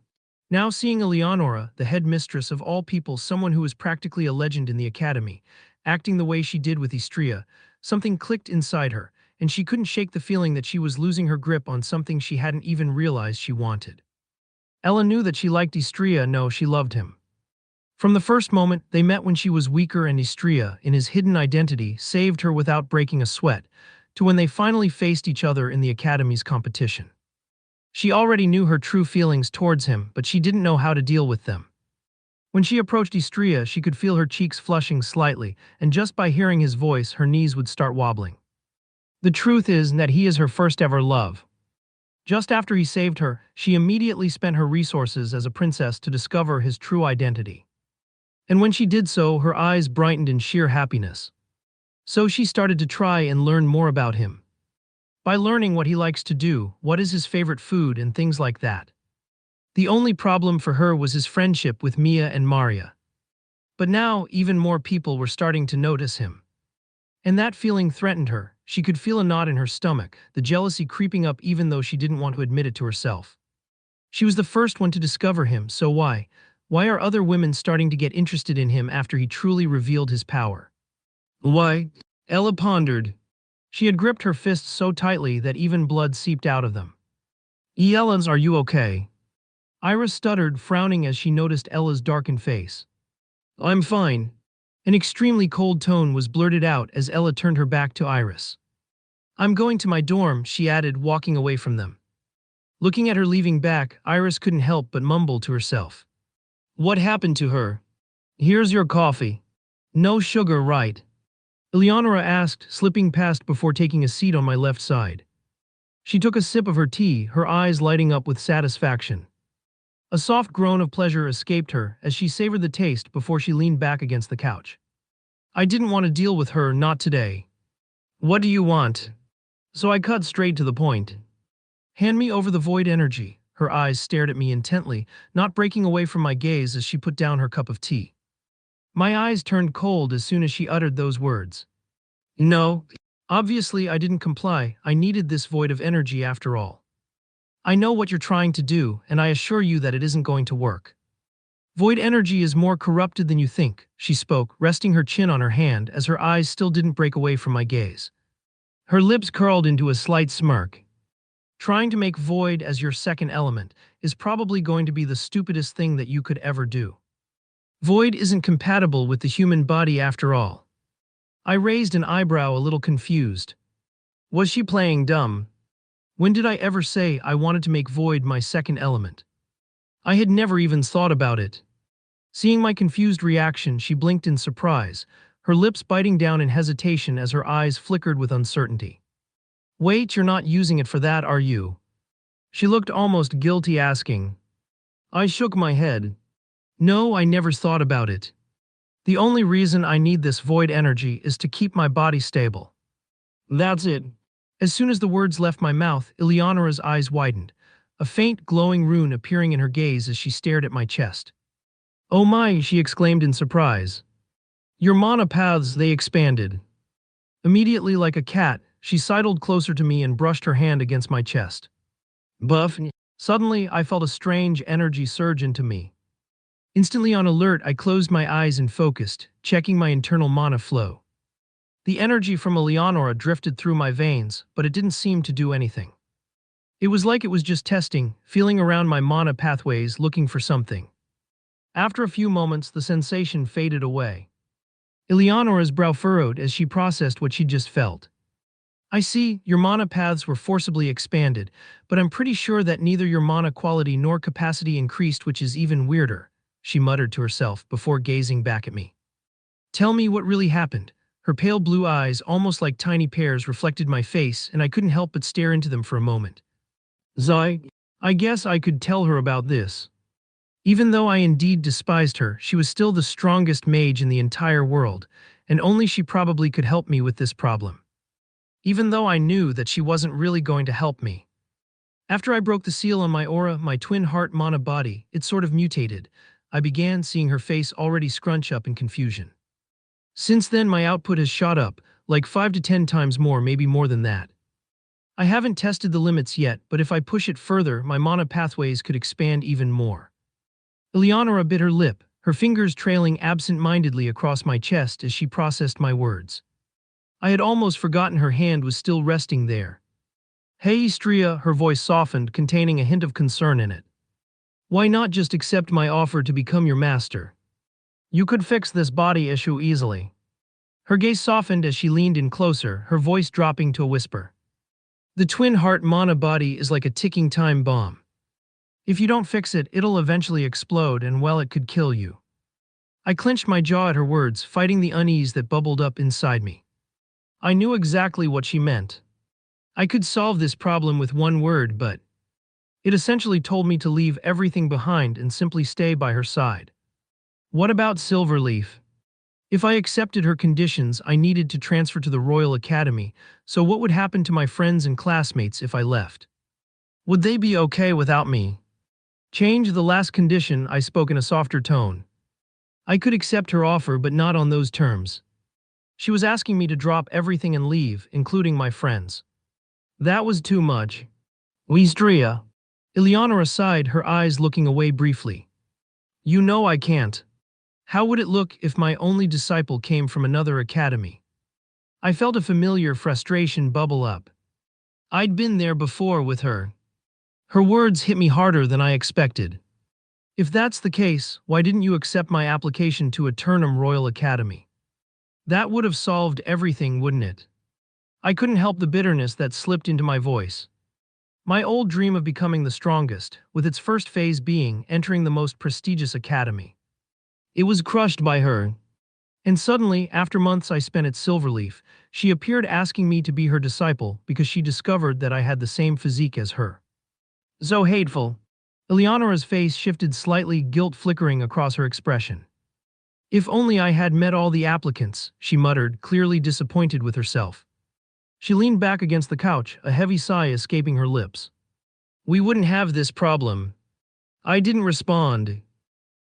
seeing Eleonora, the headmistress of all people, someone who was practically a legend in the academy, acting the way she did with Istria, something clicked inside her, and she couldn't shake the feeling that she was losing her grip on something she hadn't even realized she wanted. Ella knew that she liked Istria, no, she loved him. From the first moment they met when she was weaker and Istria, in his hidden identity, saved her without breaking a sweat, to when they finally faced each other in the academy's competition. She already knew her true feelings towards him, but she didn't know how to deal with them. When she approached Istria, she could feel her cheeks flushing slightly, and just by hearing his voice, her knees would start wobbling. The truth is that he is her first ever love. Just after he saved her, she immediately spent her resources as a princess to discover his true identity. And when she did so, her eyes brightened in sheer happiness. So she started to try and learn more about him. By learning what he likes to do, what is his favorite food, and things like that. The only problem for her was his friendship with Mia and Maria. But now, even more people were starting to notice him. And that feeling threatened her. She could feel a knot in her stomach, the jealousy creeping up even though she didn't want to admit it to herself. She was the first one to discover him, so why? Why are other women starting to get interested in him after he truly revealed his power? Why? Ella pondered. She had gripped her fists so tightly that even blood seeped out of them. Ella's, are you okay? Iris stuttered, frowning as she noticed Ella's darkened face. I'm fine. An extremely cold tone was blurted out as Ella turned her back to Iris. I'm going to my dorm, she added, walking away from them. Looking at her leaving back, Iris couldn't help but mumble to herself. What happened to her? Here's your coffee. No sugar, right? Eleonora asked, slipping past before taking a seat on my left side. She took a sip of her tea, her eyes lighting up with satisfaction. A soft groan of pleasure escaped her as she savored the taste before she leaned back against the couch. I didn't want to deal with her, not today. What do you want? So I cut straight to the point. Hand me over the void energy. Her eyes stared at me intently, not breaking away from my gaze as she put down her cup of tea. My eyes turned cold as soon as she uttered those words. No. Obviously I didn't comply. I needed this void of energy after all. I know what you're trying to do, and I assure you that it isn't going to work. Void energy is more corrupted than you think, she spoke, resting her chin on her hand as her eyes still didn't break away from my gaze. Her lips curled into a slight smirk. Trying to make void as your second element is probably going to be the stupidest thing that you could ever do. Void isn't compatible with the human body after all. I raised an eyebrow, a little confused. Was she playing dumb? When did I ever say I wanted to make void my second element? I had never even thought about it. Seeing my confused reaction, she blinked in surprise, her lips biting down in hesitation as her eyes flickered with uncertainty. Wait, you're not using it for that, are you? She looked almost guilty, asking. I shook my head. No, I never thought about it. The only reason I need this void energy is to keep my body stable. That's it. As soon as the words left my mouth, Eleonora's eyes widened, a faint glowing rune appearing in her gaze as she stared at my chest. Oh my, she exclaimed in surprise. Your mana paths, they expanded. Immediately, like a cat, she sidled closer to me and brushed her hand against my chest. Buff. Suddenly, I felt a strange energy surge into me. Instantly on alert, I closed my eyes and focused, checking my internal mana flow. The energy from Eleonora drifted through my veins, but it didn't seem to do anything. It was like it was just testing, feeling around my mana pathways, looking for something. After a few moments, the sensation faded away. Eleonora's brow furrowed as she processed what she'd just felt. I see, your mana paths were forcibly expanded, but I'm pretty sure that neither your mana quality nor capacity increased, which is even weirder, she muttered to herself before gazing back at me. Tell me what really happened. Her pale blue eyes, almost like tiny pears, reflected my face, and I couldn't help but stare into them for a moment. Zai, I guess I could tell her about this. Even though I indeed despised her, she was still the strongest mage in the entire world, and only she probably could help me with this problem. Even though I knew that she wasn't really going to help me. After I broke the seal on my aura, my twin heart mana body, it sort of mutated. I began seeing her face already scrunch up in confusion. Since then, my output has shot up, like 5 to 10 times more, maybe more than that. I haven't tested the limits yet, but if I push it further, my mana pathways could expand even more. Eleonora bit her lip, her fingers trailing absent-mindedly across my chest as she processed my words. I had almost forgotten her hand was still resting there. Hey, Stria, her voice softened, containing a hint of concern in it. Why not just accept my offer to become your master? You could fix this body issue easily. Her gaze softened as she leaned in closer, her voice dropping to a whisper. The twin heart mana body is like a ticking time bomb. If you don't fix it, it'll eventually explode, and well, it could kill you. I clenched my jaw at her words, fighting the unease that bubbled up inside me. I knew exactly what she meant. I could solve this problem with one word, but it essentially told me to leave everything behind and simply stay by her side. What about Silverleaf? If I accepted her conditions, I needed to transfer to the Royal Academy, so what would happen to my friends and classmates if I left? Would they be okay without me? Change the last condition, I spoke in a softer tone. I could accept her offer, but not on those terms. She was asking me to drop everything and leave, including my friends. That was too much. Stria. Eleonora sighed, her eyes looking away briefly. You know I can't. How would it look if my only disciple came from another academy? I felt a familiar frustration bubble up. I'd been there before with her. Her words hit me harder than I expected. If that's the case, why didn't you accept my application to Eternum Royal Academy? That would have solved everything, wouldn't it? I couldn't help the bitterness that slipped into my voice. My old dream of becoming the strongest, with its first phase being entering the most prestigious academy. It was crushed by her. And suddenly, after months I spent at Silverleaf, she appeared asking me to be her disciple because she discovered that I had the same physique as her. So hateful. Eleonora's face shifted slightly, guilt flickering across her expression. If only I had met all the applicants, she muttered, clearly disappointed with herself. She leaned back against the couch, a heavy sigh escaping her lips. We wouldn't have this problem. I didn't respond.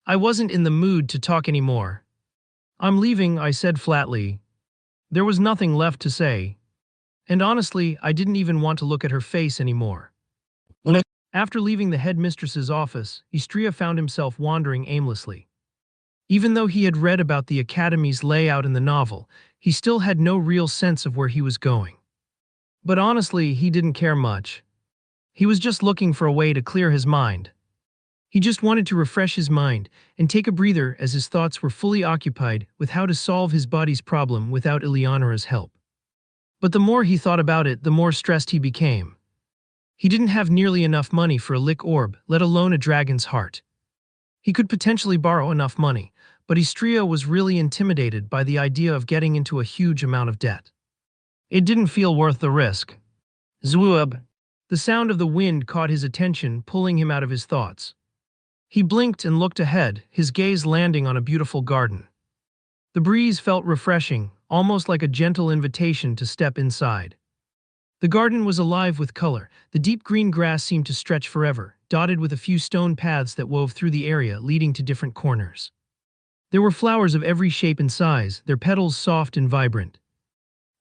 I wasn't in the mood to talk anymore. I'm leaving, I said flatly. There was nothing left to say. And honestly, I didn't even want to look at her face anymore. After leaving the headmistress's office, Istria found himself wandering aimlessly. Even though he had read about the academy's layout in the novel, he still had no real sense of where he was going. But honestly, he didn't care much. He was just looking for a way to clear his mind. He just wanted to refresh his mind and take a breather as his thoughts were fully occupied with how to solve his body's problem without Eleonora's help. But the more he thought about it, the more stressed he became. He didn't have nearly enough money for a lick orb, let alone a dragon's heart. He could potentially borrow enough money, but Istria was really intimidated by the idea of getting into a huge amount of debt. It didn't feel worth the risk. Zwoob. The sound of the wind caught his attention, pulling him out of his thoughts. He blinked and looked ahead, his gaze landing on a beautiful garden. The breeze felt refreshing, almost like a gentle invitation to step inside. The garden was alive with color. The deep green grass seemed to stretch forever, dotted with a few stone paths that wove through the area, leading to different corners. There were flowers of every shape and size, their petals soft and vibrant.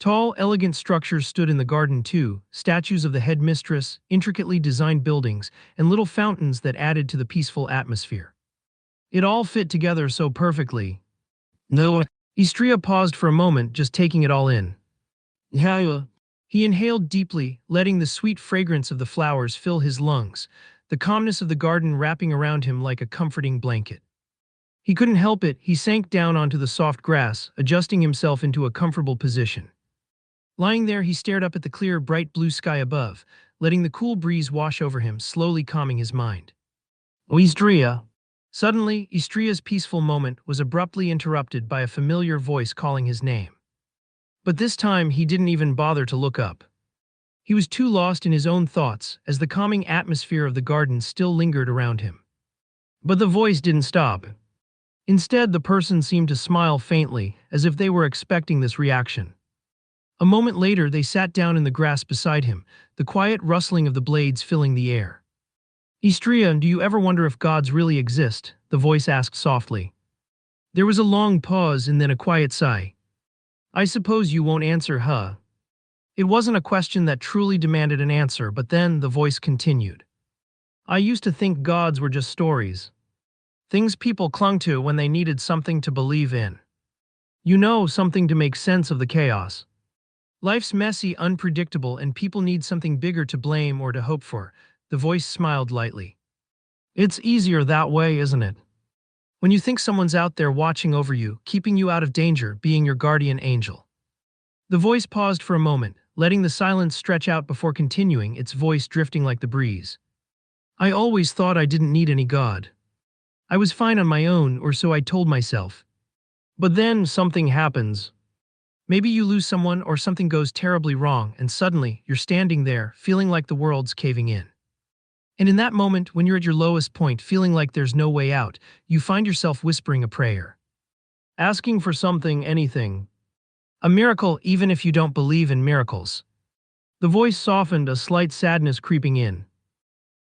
Tall, elegant structures stood in the garden too, statues of the headmistress, intricately designed buildings, and little fountains that added to the peaceful atmosphere. It all fit together so perfectly. No. Istria paused for a moment, just taking it all in. He inhaled deeply, letting the sweet fragrance of the flowers fill his lungs, the calmness of the garden wrapping around him like a comforting blanket. He couldn't help it, he sank down onto the soft grass, adjusting himself into a comfortable position. Lying there, he stared up at the clear, bright blue sky above, letting the cool breeze wash over him, slowly calming his mind. Istria. Suddenly, Istria's peaceful moment was abruptly interrupted by a familiar voice calling his name. But this time, he didn't even bother to look up. He was too lost in his own thoughts, as the calming atmosphere of the garden still lingered around him. But the voice didn't stop. Instead, the person seemed to smile faintly, as if they were expecting this reaction. A moment later, they sat down in the grass beside him, the quiet rustling of the blades filling the air. Istria, do you ever wonder if gods really exist? The voice asked softly. There was a long pause and then a quiet sigh. I suppose you won't answer, huh? It wasn't a question that truly demanded an answer, but then the voice continued. I used to think gods were just stories. Things people clung to when they needed something to believe in. You know, something to make sense of the chaos. Life's messy, unpredictable, and people need something bigger to blame or to hope for. The voice smiled lightly. It's easier that way, isn't it? When you think someone's out there watching over you, keeping you out of danger, being your guardian angel. The voice paused for a moment, letting the silence stretch out before continuing, its voice drifting like the breeze. I always thought I didn't need any god. I was fine on my own, or so I told myself. But then something happens. Maybe you lose someone or something goes terribly wrong, and suddenly you're standing there, feeling like the world's caving in. And in that moment, when you're at your lowest point, feeling like there's no way out, you find yourself whispering a prayer. Asking for something, anything. A miracle, even if you don't believe in miracles. The voice softened, a slight sadness creeping in.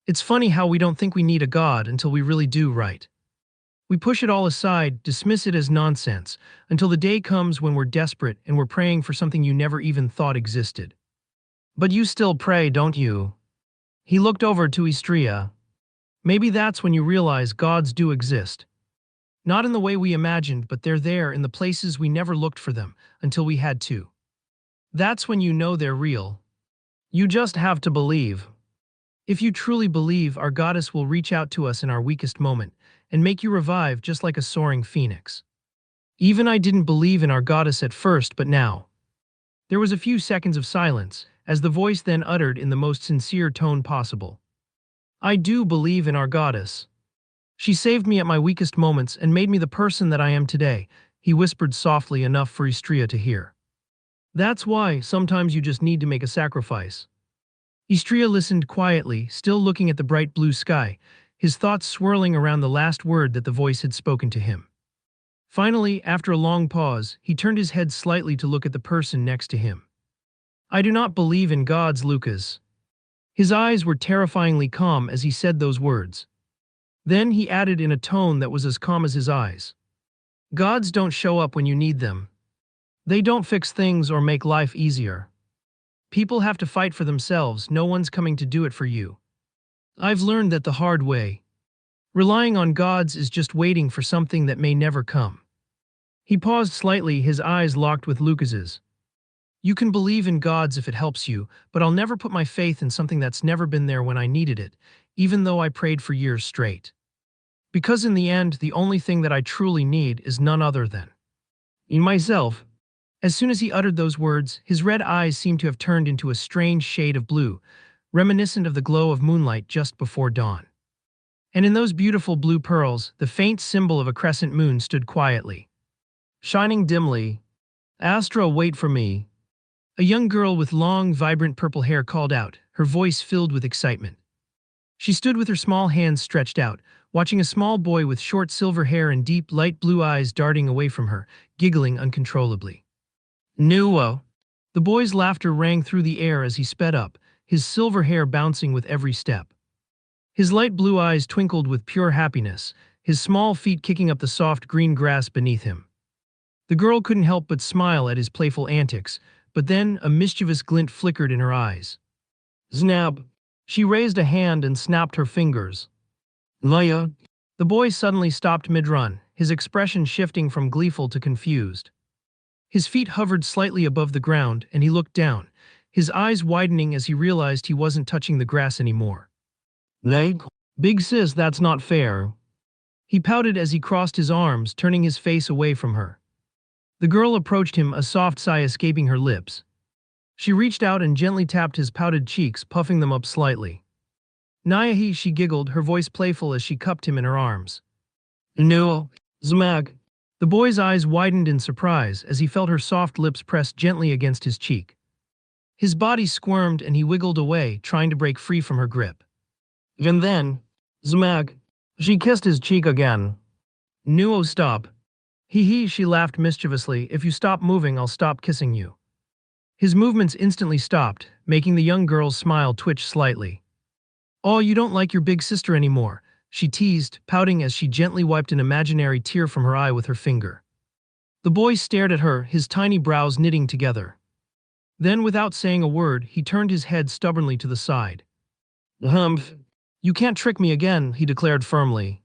It's funny how we don't think we need a god until we really do, right? We push it all aside, dismiss it as nonsense, until the day comes when we're desperate and we're praying for something you never even thought existed. But you still pray, don't you? He looked over to Istria. Maybe that's when you realize gods do exist. Not in the way we imagined, but they're there in the places we never looked for them, until we had to. That's when you know they're real. You just have to believe. If you truly believe, our goddess will reach out to us in our weakest moment, and make you revive just like a soaring phoenix. Even I didn't believe in our goddess at first, but now. There was a few seconds of silence, as the voice then uttered in the most sincere tone possible. I do believe in our goddess. She saved me at my weakest moments and made me the person that I am today, he whispered softly enough for Istria to hear. That's why sometimes you just need to make a sacrifice. Istria listened quietly, still looking at the bright blue sky, his thoughts swirling around the last word that the voice had spoken to him. Finally, after a long pause, he turned his head slightly to look at the person next to him. I do not believe in gods, Lucas. His eyes were terrifyingly calm as he said those words. Then he added in a tone that was as calm as his eyes. Gods don't show up when you need them. They don't fix things or make life easier. People have to fight for themselves, no one's coming to do it for you. I've learned that the hard way. Relying on gods is just waiting for something that may never come. He paused slightly, his eyes locked with Lucas's. You can believe in gods if it helps you, but I'll never put my faith in something that's never been there when I needed it, even though I prayed for years straight. Because in the end, the only thing that I truly need is none other than in myself. As soon as he uttered those words, his red eyes seemed to have turned into a strange shade of blue, reminiscent of the glow of moonlight just before dawn. And in those beautiful blue pearls, the faint symbol of a crescent moon stood quietly, shining dimly. Astra, wait for me. A young girl with long, vibrant purple hair called out, her voice filled with excitement. She stood with her small hands stretched out, watching a small boy with short silver hair and deep, light blue eyes darting away from her, giggling uncontrollably. Nuo! The boy's laughter rang through the air as he sped up, his silver hair bouncing with every step. His light blue eyes twinkled with pure happiness, his small feet kicking up the soft green grass beneath him. The girl couldn't help but smile at his playful antics, but then a mischievous glint flickered in her eyes. Snap! She raised a hand and snapped her fingers. Laya! The boy suddenly stopped mid-run, his expression shifting from gleeful to confused. His feet hovered slightly above the ground, and he looked down, his eyes widening as he realized he wasn't touching the grass anymore. Leg? Big sis, that's not fair. He pouted as he crossed his arms, turning his face away from her. The girl approached him, a soft sigh escaping her lips. She reached out and gently tapped his pouted cheeks, puffing them up slightly. Nayahi, she giggled, her voice playful as she cupped him in her arms. No, Zmag. The boy's eyes widened in surprise as he felt her soft lips pressed gently against his cheek. His body squirmed and he wiggled away, trying to break free from her grip. And then, Zmag. She kissed his cheek again. Nuo, stop. He, she laughed mischievously, if you stop moving, I'll stop kissing you. His movements instantly stopped, making the young girl's smile twitch slightly. Oh, you don't like your big sister anymore, she teased, pouting as she gently wiped an imaginary tear from her eye with her finger. The boy stared at her, his tiny brows knitting together. Then, without saying a word, he turned his head stubbornly to the side. Humph. You can't trick me again, he declared firmly.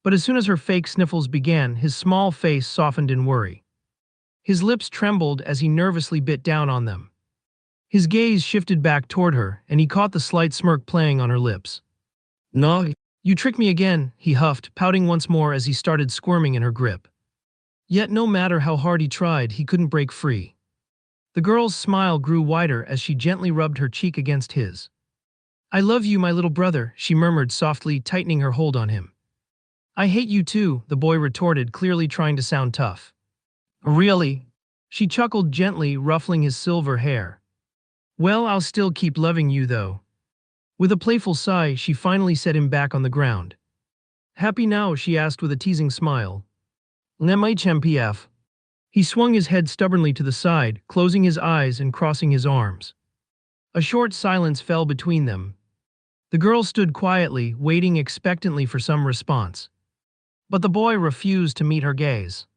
But as soon as her fake sniffles began, his small face softened in worry. His lips trembled as he nervously bit down on them. His gaze shifted back toward her, and he caught the slight smirk playing on her lips. No, you tricked me again, he huffed, pouting once more as he started squirming in her grip. Yet no matter how hard he tried, he couldn't break free. The girl's smile grew wider as she gently rubbed her cheek against his. I love you, my little brother, she murmured softly, tightening her hold on him. I hate you too, the boy retorted, clearly trying to sound tough. Really? She chuckled gently, ruffling his silver hair. Well, I'll still keep loving you though. With a playful sigh, she finally set him back on the ground. Happy now, she asked with a teasing smile. MPF. He swung his head stubbornly to the side, closing his eyes and crossing his arms. A short silence fell between them. The girl stood quietly, waiting expectantly for some response. But the boy refused to meet her gaze.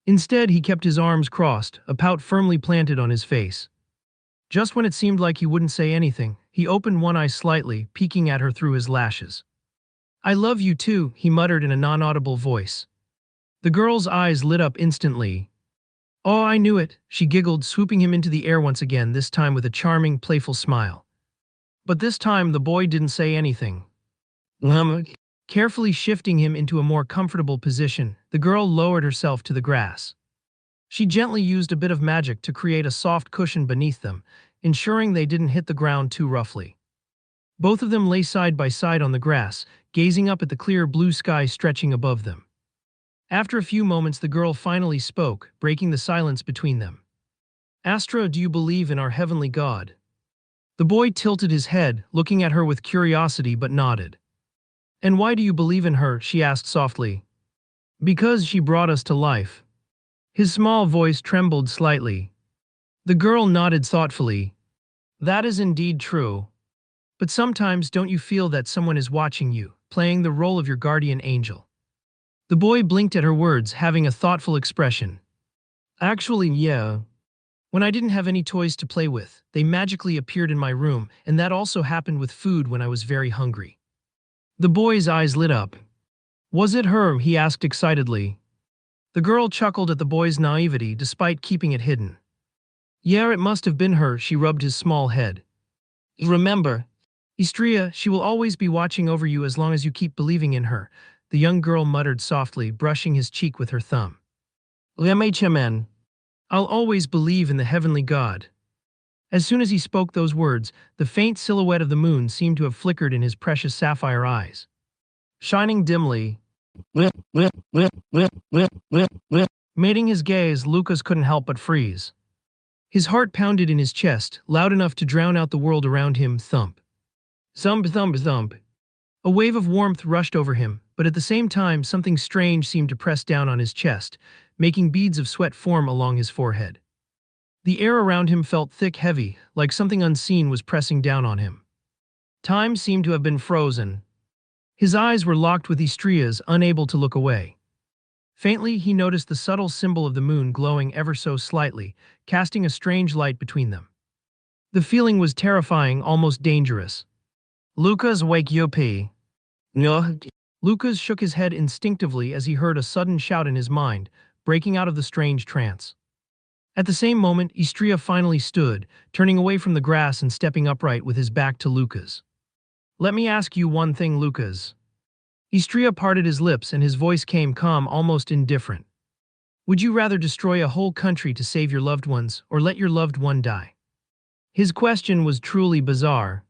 Instead, he kept his arms crossed, a pout firmly planted on his face. Just when it seemed like he wouldn't say anything, he opened one eye slightly, peeking at her through his lashes. I love you too, he muttered in a non-audible voice. The girl's eyes lit up instantly. Oh, I knew it, she giggled, swooping him into the air once again, this time with a charming, playful smile. But this time the boy didn't say anything. Carefully shifting him into a more comfortable position, the girl lowered herself to the grass. She gently used a bit of magic to create a soft cushion beneath them, ensuring they didn't hit the ground too roughly. Both of them lay side by side on the grass, gazing up at the clear blue sky stretching above them. After a few moments, the girl finally spoke, breaking the silence between them. Astra, do you believe in our heavenly God? The boy tilted his head, looking at her with curiosity but nodded. And why do you believe in her, she asked softly. Because she brought us to life. His small voice trembled slightly. The girl nodded thoughtfully. That is indeed true. But sometimes don't you feel that someone is watching you, playing the role of your guardian angel? The boy blinked at her words, having a thoughtful expression. Actually, yeah. When I didn't have any toys to play with, they magically appeared in my room, and that also happened with food when I was very hungry. The boy's eyes lit up. Was it her? He asked excitedly. The girl chuckled at the boy's naivety despite keeping it hidden. Yeah, it must have been her, she rubbed his small head. Remember, Istria, she will always be watching over you as long as you keep believing in her, the young girl muttered softly, brushing his cheek with her thumb. MHMN. I'll always believe in the heavenly God. As soon as he spoke those words, the faint silhouette of the moon seemed to have flickered in his precious sapphire eyes. shining dimly. Mating his gaze, Lucas couldn't help but freeze. His heart pounded in his chest, loud enough to drown out the world around him. Thump. Thump, thump, thump. A wave of warmth rushed over him, but at the same time something strange seemed to press down on his chest, making beads of sweat form along his forehead. The air around him felt thick, heavy, like something unseen was pressing down on him. Time seemed to have been frozen. His eyes were locked with Istria's, unable to look away. Faintly, he noticed the subtle symbol of the moon glowing ever so slightly, casting a strange light between them. The feeling was terrifying, almost dangerous. Lucas, wake up. No. Lucas shook his head instinctively as he heard a sudden shout in his mind, breaking out of the strange trance. At the same moment, Istria finally stood, turning away from the grass and stepping upright with his back to Lucas. Let me ask you one thing, Lucas. Istria parted his lips and his voice came calm, almost indifferent. Would you rather destroy a whole country to save your loved ones, or let your loved one die? His question was truly bizarre.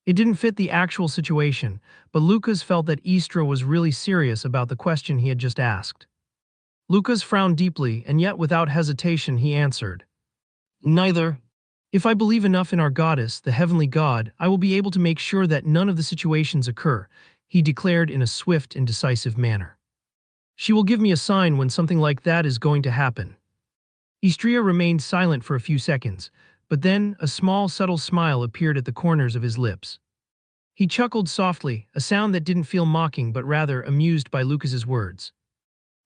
It didn't fit the actual situation, but Lucas felt that Istra was really serious about the question he had just asked. Lucas frowned deeply, and yet without hesitation he answered. Neither. If I believe enough in our goddess, the heavenly god, I will be able to make sure that none of the situations occur, he declared in a swift and decisive manner. She will give me a sign when something like that is going to happen. Istria remained silent for a few seconds, but then a small, subtle smile appeared at the corners of his lips. He chuckled softly, a sound that didn't feel mocking but rather amused by Lucas's words.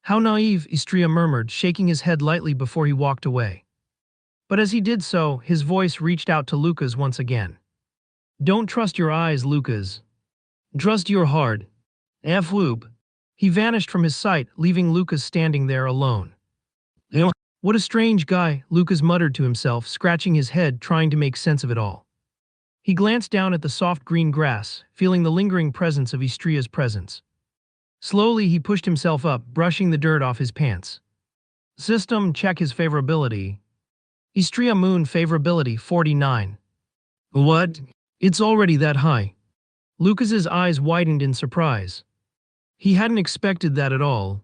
How naive, Istria murmured, shaking his head lightly before he walked away. But as he did so, his voice reached out to Lucas once again. Don't trust your eyes, Lucas. Trust your heart. F-whoop. He vanished from his sight, leaving Lucas standing there alone. What a strange guy, Lucas muttered to himself, scratching his head, trying to make sense of it all. He glanced down at the soft green grass, feeling the lingering presence of Istria's presence. Slowly, he pushed himself up, brushing the dirt off his pants. System check his favorability. Istria moon favorability 49. What? It's already that high. Lucas's eyes widened in surprise. He hadn't expected that at all.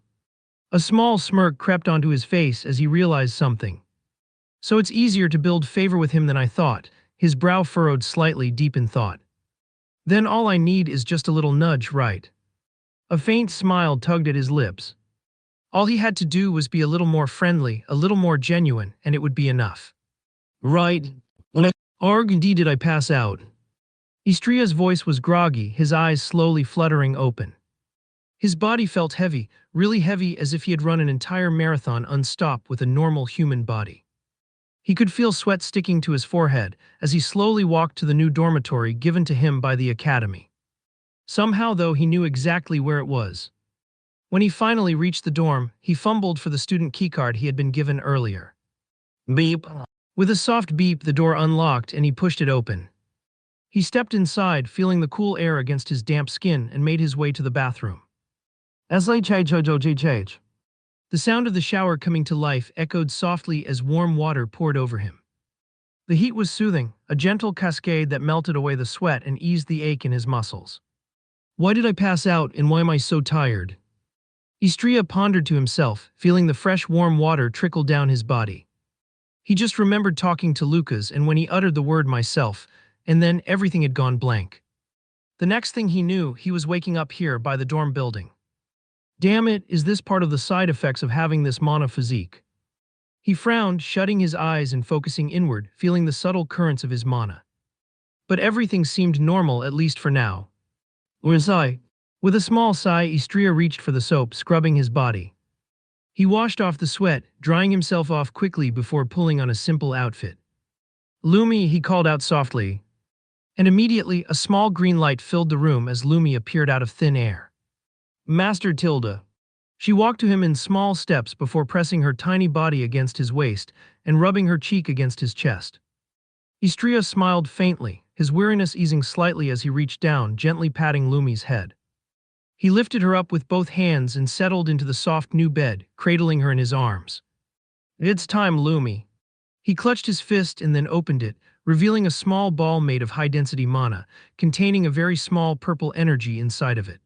A small smirk crept onto his face as he realized something. So it's easier to build favor with him than I thought, his brow furrowed slightly, deep in thought. Then all I need is just a little nudge, right? A faint smile tugged at his lips. All he had to do was be a little more friendly, a little more genuine, and it would be enough. Right. Arg, indeed did I pass out. Istria's voice was groggy, his eyes slowly fluttering open. His body felt heavy, really heavy, as if he had run an entire marathon unstopped with a normal human body. He could feel sweat sticking to his forehead as he slowly walked to the new dormitory given to him by the academy. Somehow, though, he knew exactly where it was. When he finally reached the dorm, he fumbled for the student keycard he had been given earlier. Beep. With a soft beep, the door unlocked and he pushed it open. He stepped inside, feeling the cool air against his damp skin, and made his way to the bathroom. The sound of the shower coming to life echoed softly as warm water poured over him. The heat was soothing, a gentle cascade that melted away the sweat and eased the ache in his muscles. Why did I pass out, and why am I so tired? Istria pondered to himself, feeling the fresh warm water trickle down his body. He just remembered talking to Lucas, and when he uttered the word myself, and then everything had gone blank. The next thing he knew, he was waking up here by the dorm building. Damn it, is this part of the side effects of having this mana physique? He frowned, shutting his eyes and focusing inward, feeling the subtle currents of his mana. But everything seemed normal, at least for now. Where's I? With a small sigh, Istria reached for the soap, scrubbing his body. He washed off the sweat, drying himself off quickly before pulling on a simple outfit. Lumi, he called out softly. And immediately, a small green light filled the room as Lumi appeared out of thin air. Master Tilda. She walked to him in small steps before pressing her tiny body against his waist and rubbing her cheek against his chest. Istria smiled faintly, his weariness easing slightly as he reached down, gently patting Lumi's head. He lifted her up with both hands and settled into the soft new bed, cradling her in his arms. It's time, Lumi. He clutched his fist and then opened it, revealing a small ball made of high-density mana, containing a very small purple energy inside of it.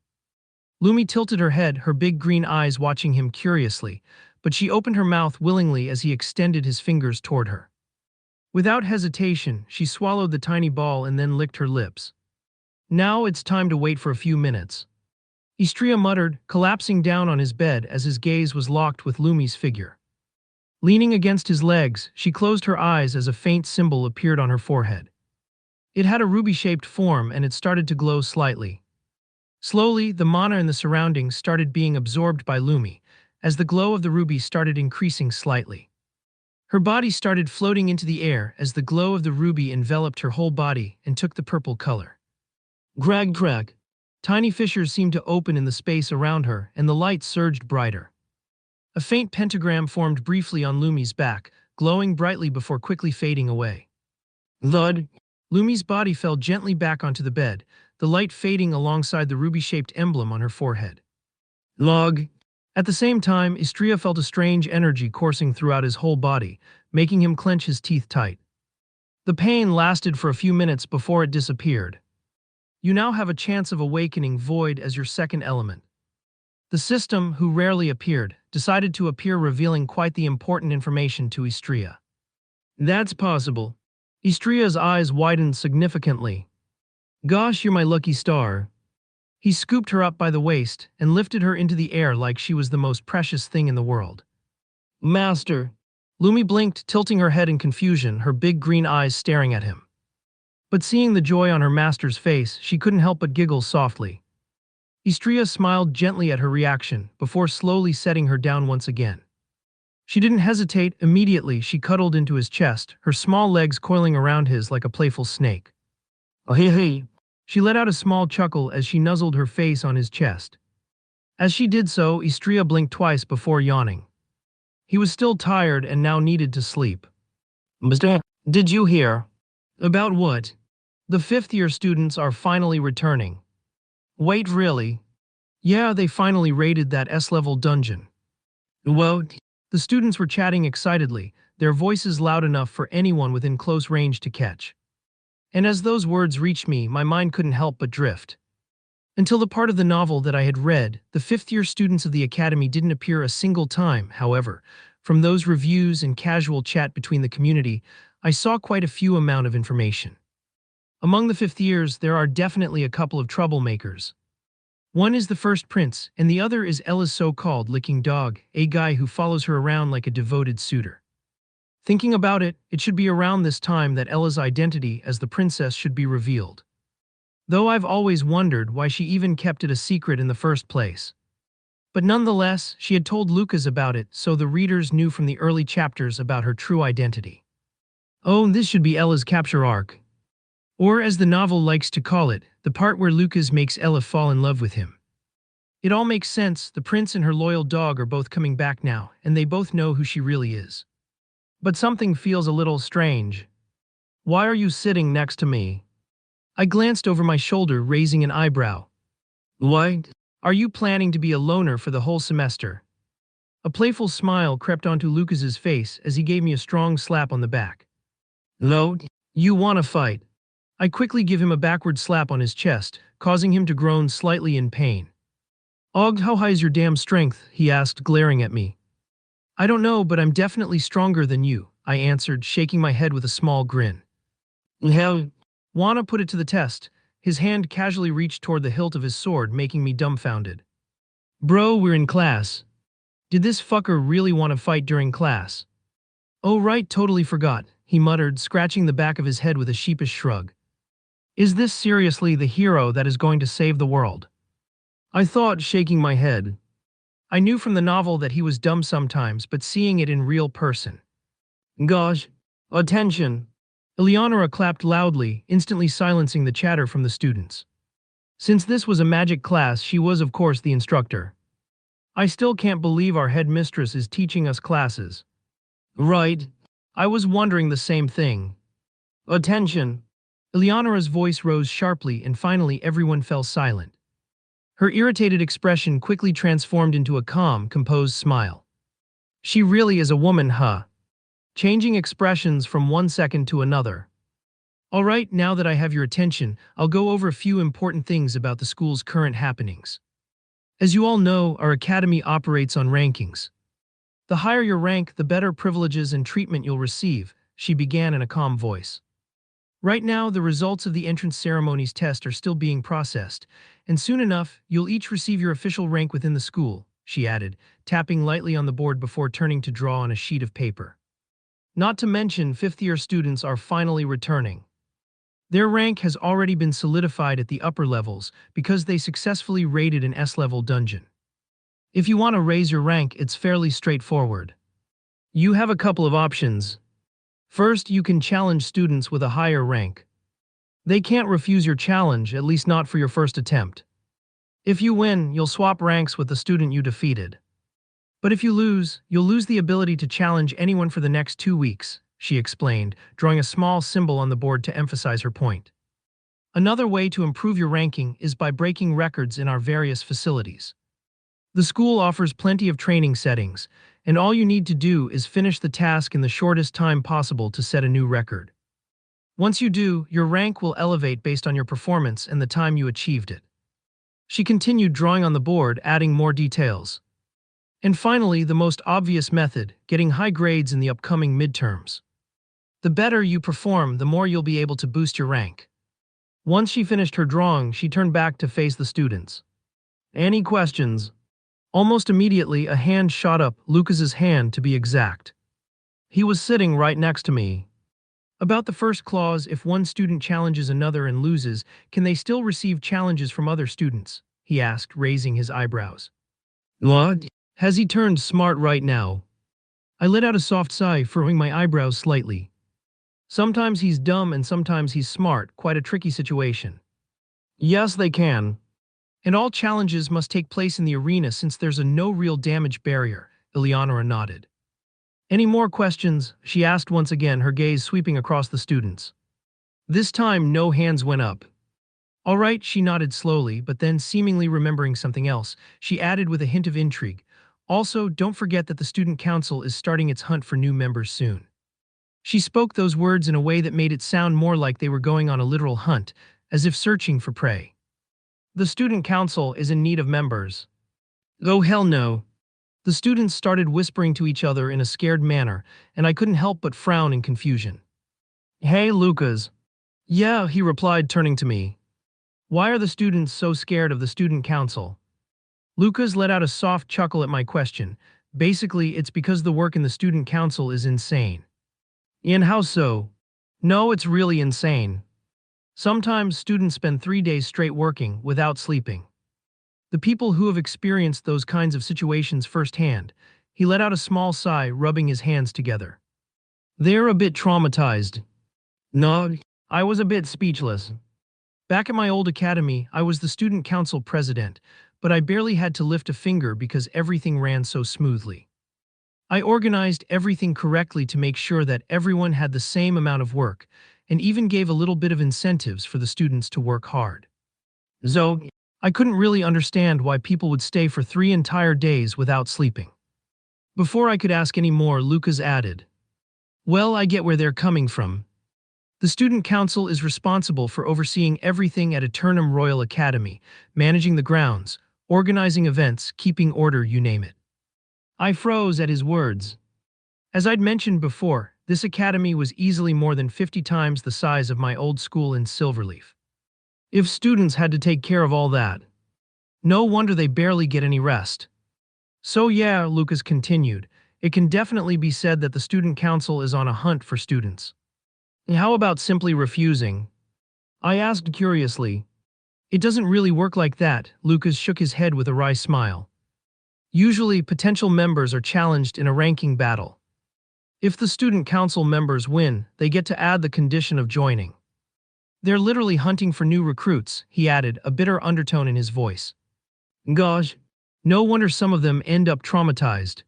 Lumi tilted her head, her big green eyes watching him curiously, but she opened her mouth willingly as he extended his fingers toward her. Without hesitation, she swallowed the tiny ball and then licked her lips. Now it's time to wait for a few minutes. Istria muttered, collapsing down on his bed as his gaze was locked with Lumi's figure. Leaning against his legs, she closed her eyes as a faint symbol appeared on her forehead. It had a ruby-shaped form and it started to glow slightly. Slowly, the mana in the surroundings started being absorbed by Lumi, as the glow of the ruby started increasing slightly. Her body started floating into the air as the glow of the ruby enveloped her whole body and took the purple color. Grag. Tiny fissures seemed to open in the space around her, and the light surged brighter. A faint pentagram formed briefly on Lumi's back, glowing brightly before quickly fading away. Thud. Lumi's body fell gently back onto the bed, the light fading alongside the ruby-shaped emblem on her forehead. Log. At the same time, Istria felt a strange energy coursing throughout his whole body, making him clench his teeth tight. The pain lasted for a few minutes before it disappeared. You now have a chance of awakening Void as your second element. The system, who rarely appeared, decided to appear, revealing quite the important information to Istria. That's possible. Istria's eyes widened significantly. Gosh, you're my lucky star. He scooped her up by the waist and lifted her into the air like she was the most precious thing in the world. Master. Lumi blinked, tilting her head in confusion, her big green eyes staring at him. But seeing the joy on her master's face, she couldn't help but giggle softly. Istria smiled gently at her reaction, before slowly setting her down once again. She didn't hesitate. Immediately she cuddled into his chest, her small legs coiling around his like a playful snake. Oh hey. She let out a small chuckle as she nuzzled her face on his chest. As she did so, Istria blinked twice before yawning. He was still tired and now needed to sleep. Mister, did you hear? About what? The fifth-year students are finally returning. Wait, really? Yeah, they finally raided that S-level dungeon. Well, the students were chatting excitedly, their voices loud enough for anyone within close range to catch. And as those words reached me, my mind couldn't help but drift. Until the part of the novel that I had read, the fifth-year students of the academy didn't appear a single time. However, from those reviews and casual chat between the community, I saw quite a few amount of information. Among the fifth years, there are definitely a couple of troublemakers. One is the first prince, and the other is Ella's so-called licking dog, a guy who follows her around like a devoted suitor. Thinking about it, it should be around this time that Ella's identity as the princess should be revealed. Though I've always wondered why she even kept it a secret in the first place. But nonetheless, she had told Lucas about it, so the readers knew from the early chapters about her true identity. Oh, this should be Ella's capture arc. Or, as the novel likes to call it, the part where Lucas makes Ella fall in love with him. It all makes sense. The prince and her loyal dog are both coming back now, and they both know who she really is. But something feels a little strange. Why are you sitting next to me? I glanced over my shoulder, raising an eyebrow. What? Are you planning to be a loner for the whole semester? A playful smile crept onto Lucas's face as he gave me a strong slap on the back. No, you want to fight. I quickly give him a backward slap on his chest, causing him to groan slightly in pain. Og, how high is your damn strength? He asked, glaring at me. I don't know, but I'm definitely stronger than you, I answered, shaking my head with a small grin. Hell, wanna put it to the test. His hand casually reached toward the hilt of his sword, making me dumbfounded. Bro, we're in class. Did this fucker really want to fight during class? Oh right, totally forgot, he muttered, scratching the back of his head with a sheepish shrug. Is this seriously the hero that is going to save the world? I thought, shaking my head. I knew from the novel that he was dumb sometimes, but seeing it in real person. Gosh. Attention. Eleonora clapped loudly, instantly silencing the chatter from the students. Since this was a magic class, she was of course the instructor. I still can't believe our headmistress is teaching us classes. Right. I was wondering the same thing. Attention. Eleonora's voice rose sharply and finally everyone fell silent. Her irritated expression quickly transformed into a calm, composed smile. She really is a woman, huh? Changing expressions from one second to another. All right, now that I have your attention, I'll go over a few important things about the school's current happenings. As you all know, our academy operates on rankings. The higher your rank, the better privileges and treatment you'll receive, she began in a calm voice. Right now, the results of the entrance ceremonies test are still being processed, and soon enough, you'll each receive your official rank within the school, she added, tapping lightly on the board before turning to draw on a sheet of paper. Not to mention, fifth-year students are finally returning. Their rank has already been solidified at the upper levels because they successfully raided an S-level dungeon. If you want to raise your rank, it's fairly straightforward. You have a couple of options. First, you can challenge students with a higher rank. They can't refuse your challenge, at least not for your first attempt. If you win, you'll swap ranks with the student you defeated. But if you lose, you'll lose the ability to challenge anyone for the next 2 weeks, she explained, drawing a small symbol on the board to emphasize her point. Another way to improve your ranking is by breaking records in our various facilities. The school offers plenty of training settings, and all you need to do is finish the task in the shortest time possible to set a new record. Once you do, your rank will elevate based on your performance and the time you achieved it. She continued, drawing on the board, adding more details. And finally, the most obvious method, getting high grades in the upcoming midterms. The better you perform, the more you'll be able to boost your rank. Once she finished her drawing, she turned back to face the students. Any questions? Almost immediately, a hand shot up, Lucas's hand to be exact. He was sitting right next to me. About the first clause, if one student challenges another and loses, can they still receive challenges from other students? He asked, raising his eyebrows. What? Has he turned smart right now? I let out a soft sigh, furrowing my eyebrows slightly. Sometimes he's dumb and sometimes he's smart, quite a tricky situation. Yes, they can. And all challenges must take place in the arena since there's a no real damage barrier, Eleonora nodded. Any more questions? She asked once again, her gaze sweeping across the students. This time, no hands went up. All right, she nodded slowly, but then, seemingly remembering something else, she added with a hint of intrigue. Also, don't forget that the student council is starting its hunt for new members soon. She spoke those words in a way that made it sound more like they were going on a literal hunt, as if searching for prey. The student council is in need of members. Oh hell no. The students started whispering to each other in a scared manner, and I couldn't help but frown in confusion. Hey, Lucas. Yeah, he replied, turning to me. Why are the students so scared of the student council? Lucas let out a soft chuckle at my question. Basically, it's because the work in the student council is insane. Ian, how so? No, it's really insane. Sometimes students spend 3 days straight working, without sleeping. The people who have experienced those kinds of situations firsthand, he let out a small sigh, rubbing his hands together. They're a bit traumatized. No, I was a bit speechless. Back at my old academy, I was the student council president, but I barely had to lift a finger because everything ran so smoothly. I organized everything correctly to make sure that everyone had the same amount of work, and even gave a little bit of incentives for the students to work hard. So, I couldn't really understand why people would stay for 3 entire days without sleeping. Before I could ask any more, Lucas added, well, I get where they're coming from. The student council is responsible for overseeing everything at Eternum Royal Academy, managing the grounds, organizing events, keeping order, you name it. I froze at his words. As I'd mentioned before, this academy was easily more than 50 times the size of my old school in Silverleaf. If students had to take care of all that, no wonder they barely get any rest. So yeah, Lucas continued, it can definitely be said that the student council is on a hunt for students. How about simply refusing? I asked curiously. It doesn't really work like that, Lucas shook his head with a wry smile. Usually, potential members are challenged in a ranking battle. If the student council members win, they get to add the condition of joining. They're literally hunting for new recruits, he added, a bitter undertone in his voice. Gosh, no wonder some of them end up traumatized.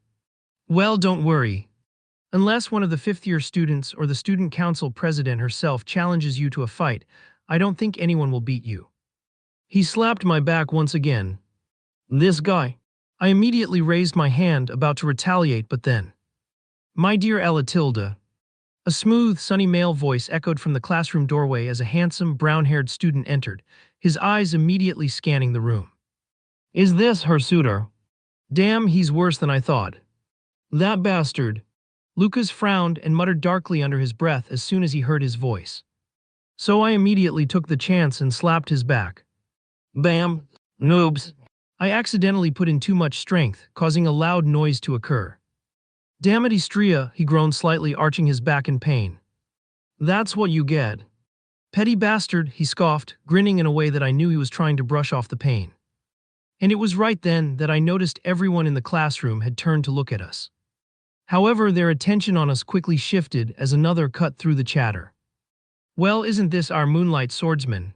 Well, don't worry. Unless one of the fifth-year students or the student council president herself challenges you to a fight, I don't think anyone will beat you. He slapped my back once again. This guy. I immediately raised my hand, about to retaliate, but then. My dear Ella Tilda. A smooth, sunny male voice echoed from the classroom doorway as a handsome, brown-haired student entered, his eyes immediately scanning the room. Is this her suitor? Damn, he's worse than I thought. That bastard. Lucas frowned and muttered darkly under his breath as soon as he heard his voice. So I immediately took the chance and slapped his back. Bam! Noobs! I accidentally put in too much strength, causing a loud noise to occur. Damn it, Istria, he groaned slightly, arching his back in pain. That's what you get. Petty bastard, he scoffed, grinning in a way that I knew he was trying to brush off the pain. And it was right then that I noticed everyone in the classroom had turned to look at us. However, their attention on us quickly shifted as another cut through the chatter. Well, isn't this our moonlight swordsman?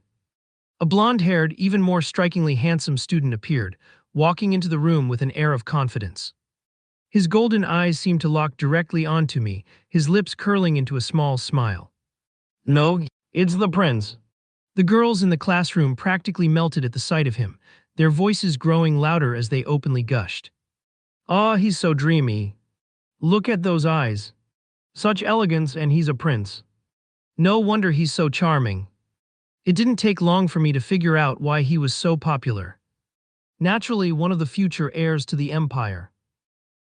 A blonde-haired, even more strikingly handsome student appeared, walking into the room with an air of confidence. His golden eyes seemed to lock directly onto me, his lips curling into a small smile. No, it's the prince. The girls in the classroom practically melted at the sight of him, their voices growing louder as they openly gushed. Ah, he's so dreamy. Look at those eyes. Such elegance, and he's a prince. No wonder he's so charming. It didn't take long for me to figure out why he was so popular. Naturally, one of the future heirs to the empire.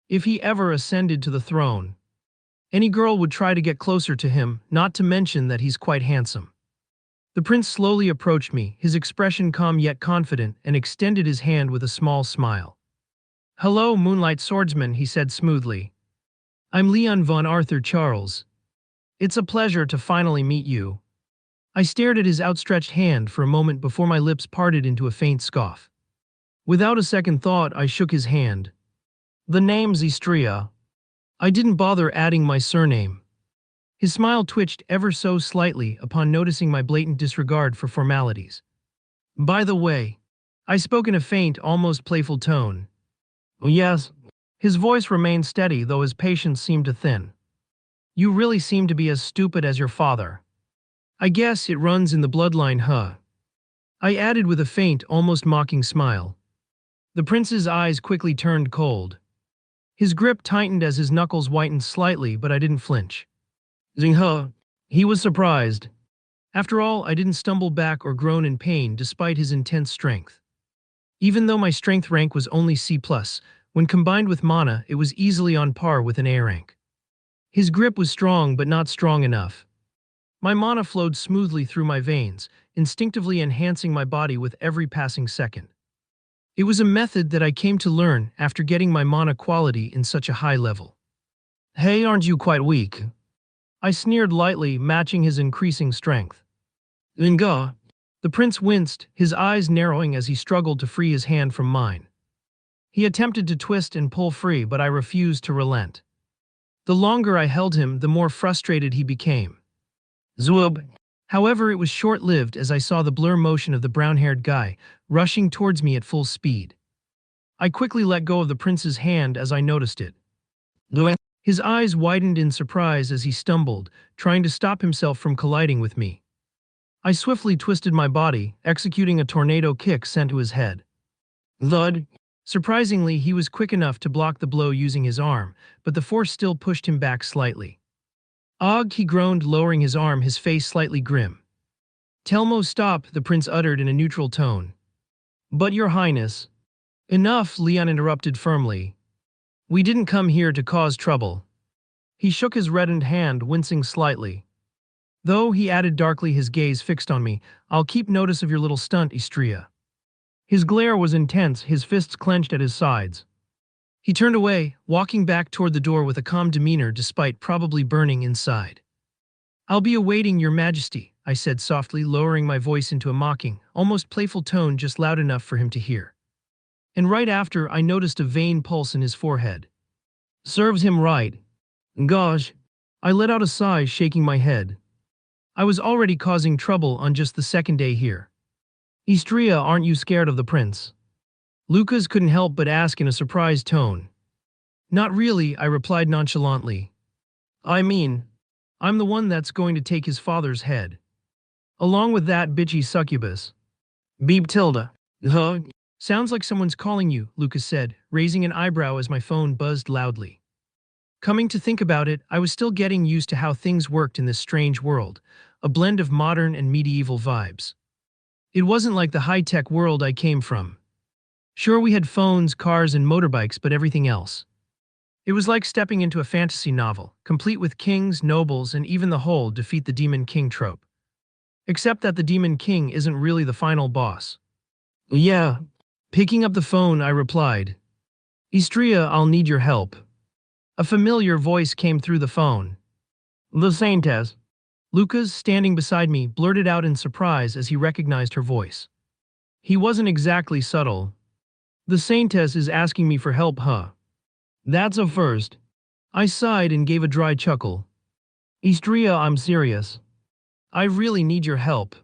If he ever ascended to the throne, any girl would try to get closer to him, not to mention that he's quite handsome. The prince slowly approached me, his expression calm yet confident, and extended his hand with a small smile. Hello, Moonlight Swordsman, he said smoothly. I'm Leon von Arthur Charles. It's a pleasure to finally meet you. I stared at his outstretched hand for a moment before my lips parted into a faint scoff. Without a second thought, I shook his hand. The name's Istria. I didn't bother adding my surname. His smile twitched ever so slightly upon noticing my blatant disregard for formalities. By the way, I spoke in a faint, almost playful tone. Yes. His voice remained steady, though his patience seemed to thin. You really seem to be as stupid as your father. I guess it runs in the bloodline, huh? I added with a faint, almost mocking smile. The prince's eyes quickly turned cold. His grip tightened as his knuckles whitened slightly, but I didn't flinch. Zinghe. He was surprised. After all, I didn't stumble back or groan in pain despite his intense strength. Even though my strength rank was only C+, when combined with mana, it was easily on par with an A rank. His grip was strong but not strong enough. My mana flowed smoothly through my veins, instinctively enhancing my body with every passing second. It was a method that I came to learn after getting my mana quality in such a high level. Hey, aren't you quite weak? I sneered lightly, matching his increasing strength. Inga. The prince winced, his eyes narrowing as he struggled to free his hand from mine. He attempted to twist and pull free, but I refused to relent. The longer I held him, the more frustrated he became. Zwob. However, it was short-lived as I saw the blur motion of the brown-haired guy, rushing towards me at full speed. I quickly let go of the prince's hand as I noticed it. His eyes widened in surprise as he stumbled, trying to stop himself from colliding with me. I swiftly twisted my body, executing a tornado kick sent to his head. Thud. Surprisingly, he was quick enough to block the blow using his arm, but the force still pushed him back slightly. Og, he groaned, lowering his arm, his face slightly grim. Telmo, stop, the prince uttered in a neutral tone. But your highness. Enough, Leon interrupted firmly. We didn't come here to cause trouble. He shook his reddened hand, wincing slightly. Though, he added darkly, his gaze fixed on me, I'll keep notice of your little stunt, Istria. His glare was intense, his fists clenched at his sides. He turned away, walking back toward the door with a calm demeanor despite probably burning inside. I'll be awaiting your majesty, I said softly, lowering my voice into a mocking, almost playful tone just loud enough for him to hear. And right after, I noticed a vain pulse in his forehead. Serves him right. Gosh. I let out a sigh, shaking my head. I was already causing trouble on just the second day here. Istria, aren't you scared of the prince? Lucas couldn't help but ask in a surprised tone. Not really, I replied nonchalantly. I mean, I'm the one that's going to take his father's head. Along with that bitchy succubus. Beep tilde. Huh? Sounds like someone's calling you, Lucas said, raising an eyebrow as my phone buzzed loudly. Coming to think about it, I was still getting used to how things worked in this strange world, a blend of modern and medieval vibes. It wasn't like the high-tech world I came from. Sure, we had phones, cars, and motorbikes, but everything else. It was like stepping into a fantasy novel, complete with kings, nobles, and even the whole defeat the Demon King trope. Except that the Demon King isn't really the final boss. Yeah. Picking up the phone, I replied. Istria, I'll need your help. A familiar voice came through the phone. The Saintess. Lucas, standing beside me, blurted out in surprise as he recognized her voice. He wasn't exactly subtle. The Saintess is asking me for help, huh? That's a first. I sighed and gave a dry chuckle. Istria, I'm serious. I really need your help.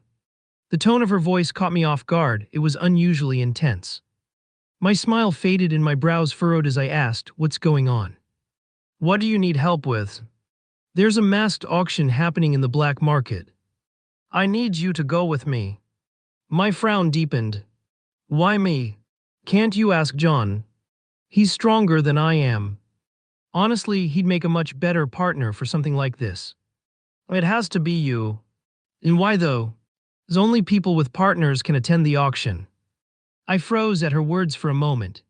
The tone of her voice caught me off guard. It was unusually intense. My smile faded and my brows furrowed as I asked, what's going on? What do you need help with? There's a masked auction happening in the black market. I need you to go with me. My frown deepened. Why me? Can't you ask John? He's stronger than I am. Honestly, he'd make a much better partner for something like this. It has to be you. And why though? As only people with partners can attend the auction. I froze at her words for a moment.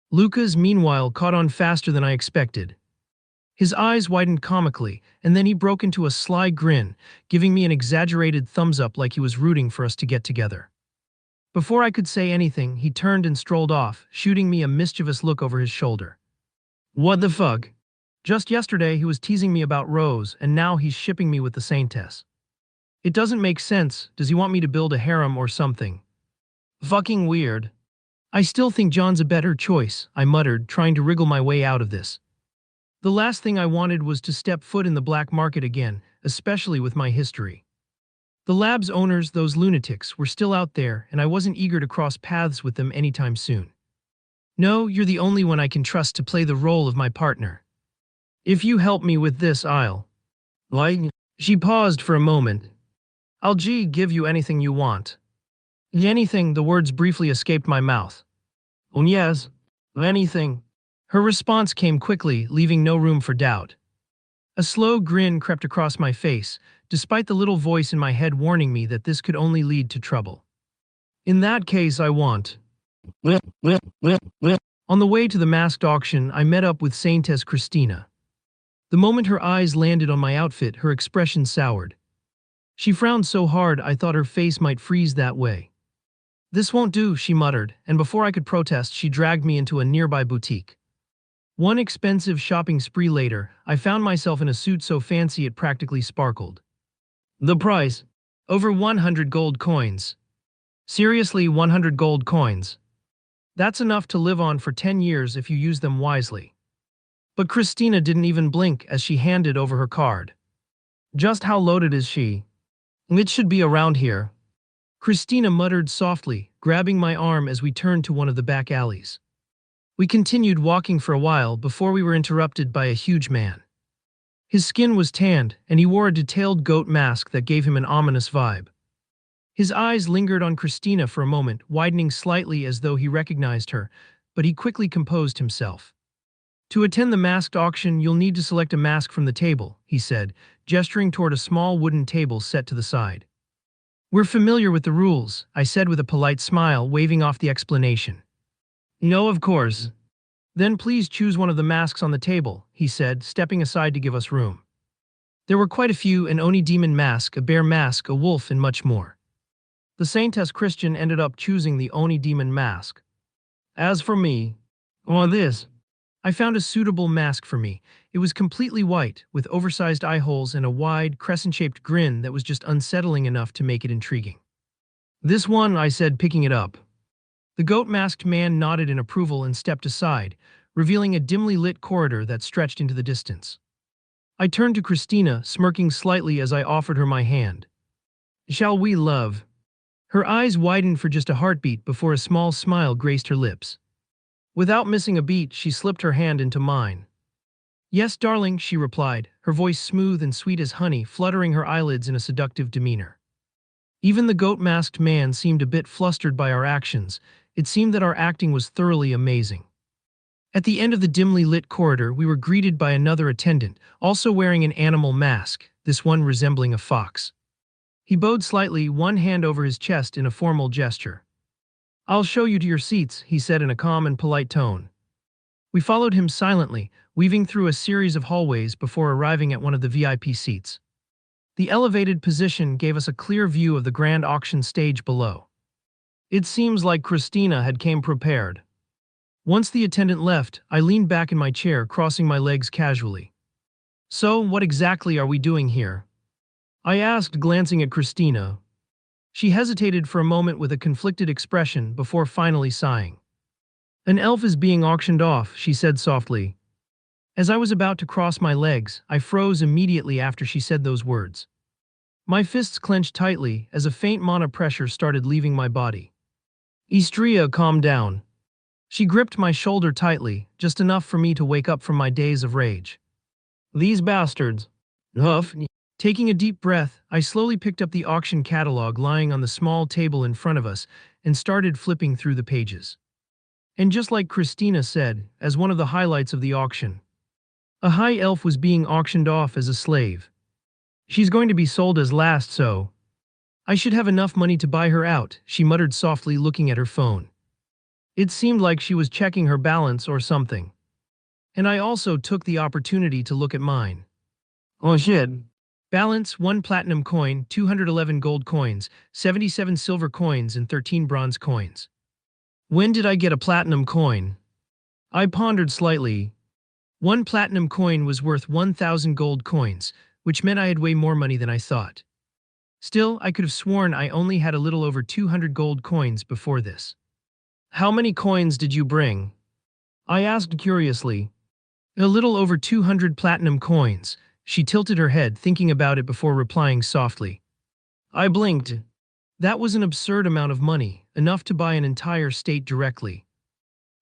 Lucas, meanwhile, caught on faster than I expected. His eyes widened comically, and then he broke into a sly grin, giving me an exaggerated thumbs up like he was rooting for us to get together. Before I could say anything, he turned and strolled off, shooting me a mischievous look over his shoulder. What the fuck? Just yesterday he was teasing me about Rose, and now he's shipping me with the Saintess. It doesn't make sense. Does he want me to build a harem or something? Fucking weird. I still think John's a better choice, I muttered, trying to wriggle my way out of this. The last thing I wanted was to step foot in the black market again, especially with my history. The lab's owners, those lunatics, were still out there, and I wasn't eager to cross paths with them anytime soon. No, you're the only one I can trust to play the role of my partner. If you help me with this, I'll... Like? She paused for a moment. I'll give you anything you want. Anything, the words briefly escaped my mouth. Yes, anything. Her response came quickly, leaving no room for doubt. A slow grin crept across my face, despite the little voice in my head warning me that this could only lead to trouble. In that case, I want. On the way to the masked auction, I met up with Saintess Christina. The moment her eyes landed on my outfit, her expression soured. She frowned so hard I thought her face might freeze that way. This won't do, she muttered, and before I could protest, she dragged me into a nearby boutique. One expensive shopping spree later, I found myself in a suit so fancy it practically sparkled. The price? Over 100 gold coins. Seriously, 100 gold coins. That's enough to live on for 10 years if you use them wisely. But Christina didn't even blink as she handed over her card. Just how loaded is she? It should be around here. Christina muttered softly, grabbing my arm as we turned to one of the back alleys. We continued walking for a while before we were interrupted by a huge man. His skin was tanned, and he wore a detailed goat mask that gave him an ominous vibe. His eyes lingered on Christina for a moment, widening slightly as though he recognized her, but he quickly composed himself. To attend the masked auction, you'll need to select a mask from the table, he said, gesturing toward a small wooden table set to the side. We're familiar with the rules, I said with a polite smile, waving off the explanation. No, of course. Then please choose one of the masks on the table, he said, stepping aside to give us room. There were quite a few: an Oni demon mask, a bear mask, a wolf, and much more. The Saintess Christian ended up choosing the Oni demon mask. As for me, I found a suitable mask for me. It was completely white, with oversized eye holes and a wide, crescent-shaped grin that was just unsettling enough to make it intriguing. This one, I said, picking it up. The goat-masked man nodded in approval and stepped aside, revealing a dimly lit corridor that stretched into the distance. I turned to Christina, smirking slightly as I offered her my hand. Shall we, love? Her eyes widened for just a heartbeat before a small smile graced her lips. Without missing a beat, she slipped her hand into mine. Yes, darling, she replied, her voice smooth and sweet as honey, fluttering her eyelids in a seductive demeanor. Even the goat-masked man seemed a bit flustered by our actions. It seemed that our acting was thoroughly amazing. At the end of the dimly lit corridor, we were greeted by another attendant, also wearing an animal mask, this one resembling a fox. He bowed slightly, one hand over his chest in a formal gesture. I'll show you to your seats, he said in a calm and polite tone. We followed him silently, weaving through a series of hallways before arriving at one of the VIP seats. The elevated position gave us a clear view of the grand auction stage below. It seems like Christina had came prepared. Once the attendant left, I leaned back in my chair, crossing my legs casually. So, what exactly are we doing here? I asked, glancing at Christina. She hesitated for a moment with a conflicted expression before finally sighing. An elf is being auctioned off, she said softly. As I was about to cross my legs, I froze immediately after she said those words. My fists clenched tightly as a faint mana pressure started leaving my body. Istria calmed down. She gripped my shoulder tightly, just enough for me to wake up from my daze of rage. These bastards. Huff. Taking a deep breath, I slowly picked up the auction catalog lying on the small table in front of us and started flipping through the pages. And just like Christina said, as one of the highlights of the auction, a high elf was being auctioned off as a slave. She's going to be sold as last, so I should have enough money to buy her out, she muttered softly, looking at her phone. It seemed like she was checking her balance or something. And I also took the opportunity to look at mine. Oh shit. Balance: 1 platinum coin, 211 gold coins, 77 silver coins and 13 bronze coins. When did I get a platinum coin? I pondered slightly. 1 platinum coin was worth 1,000 gold coins, which meant I had way more money than I thought. Still, I could have sworn I only had a little over 200 gold coins before this. How many coins did you bring? I asked curiously. A little over 200 platinum coins. She tilted her head, thinking about it before replying softly. I blinked. That was an absurd amount of money, enough to buy an entire state directly.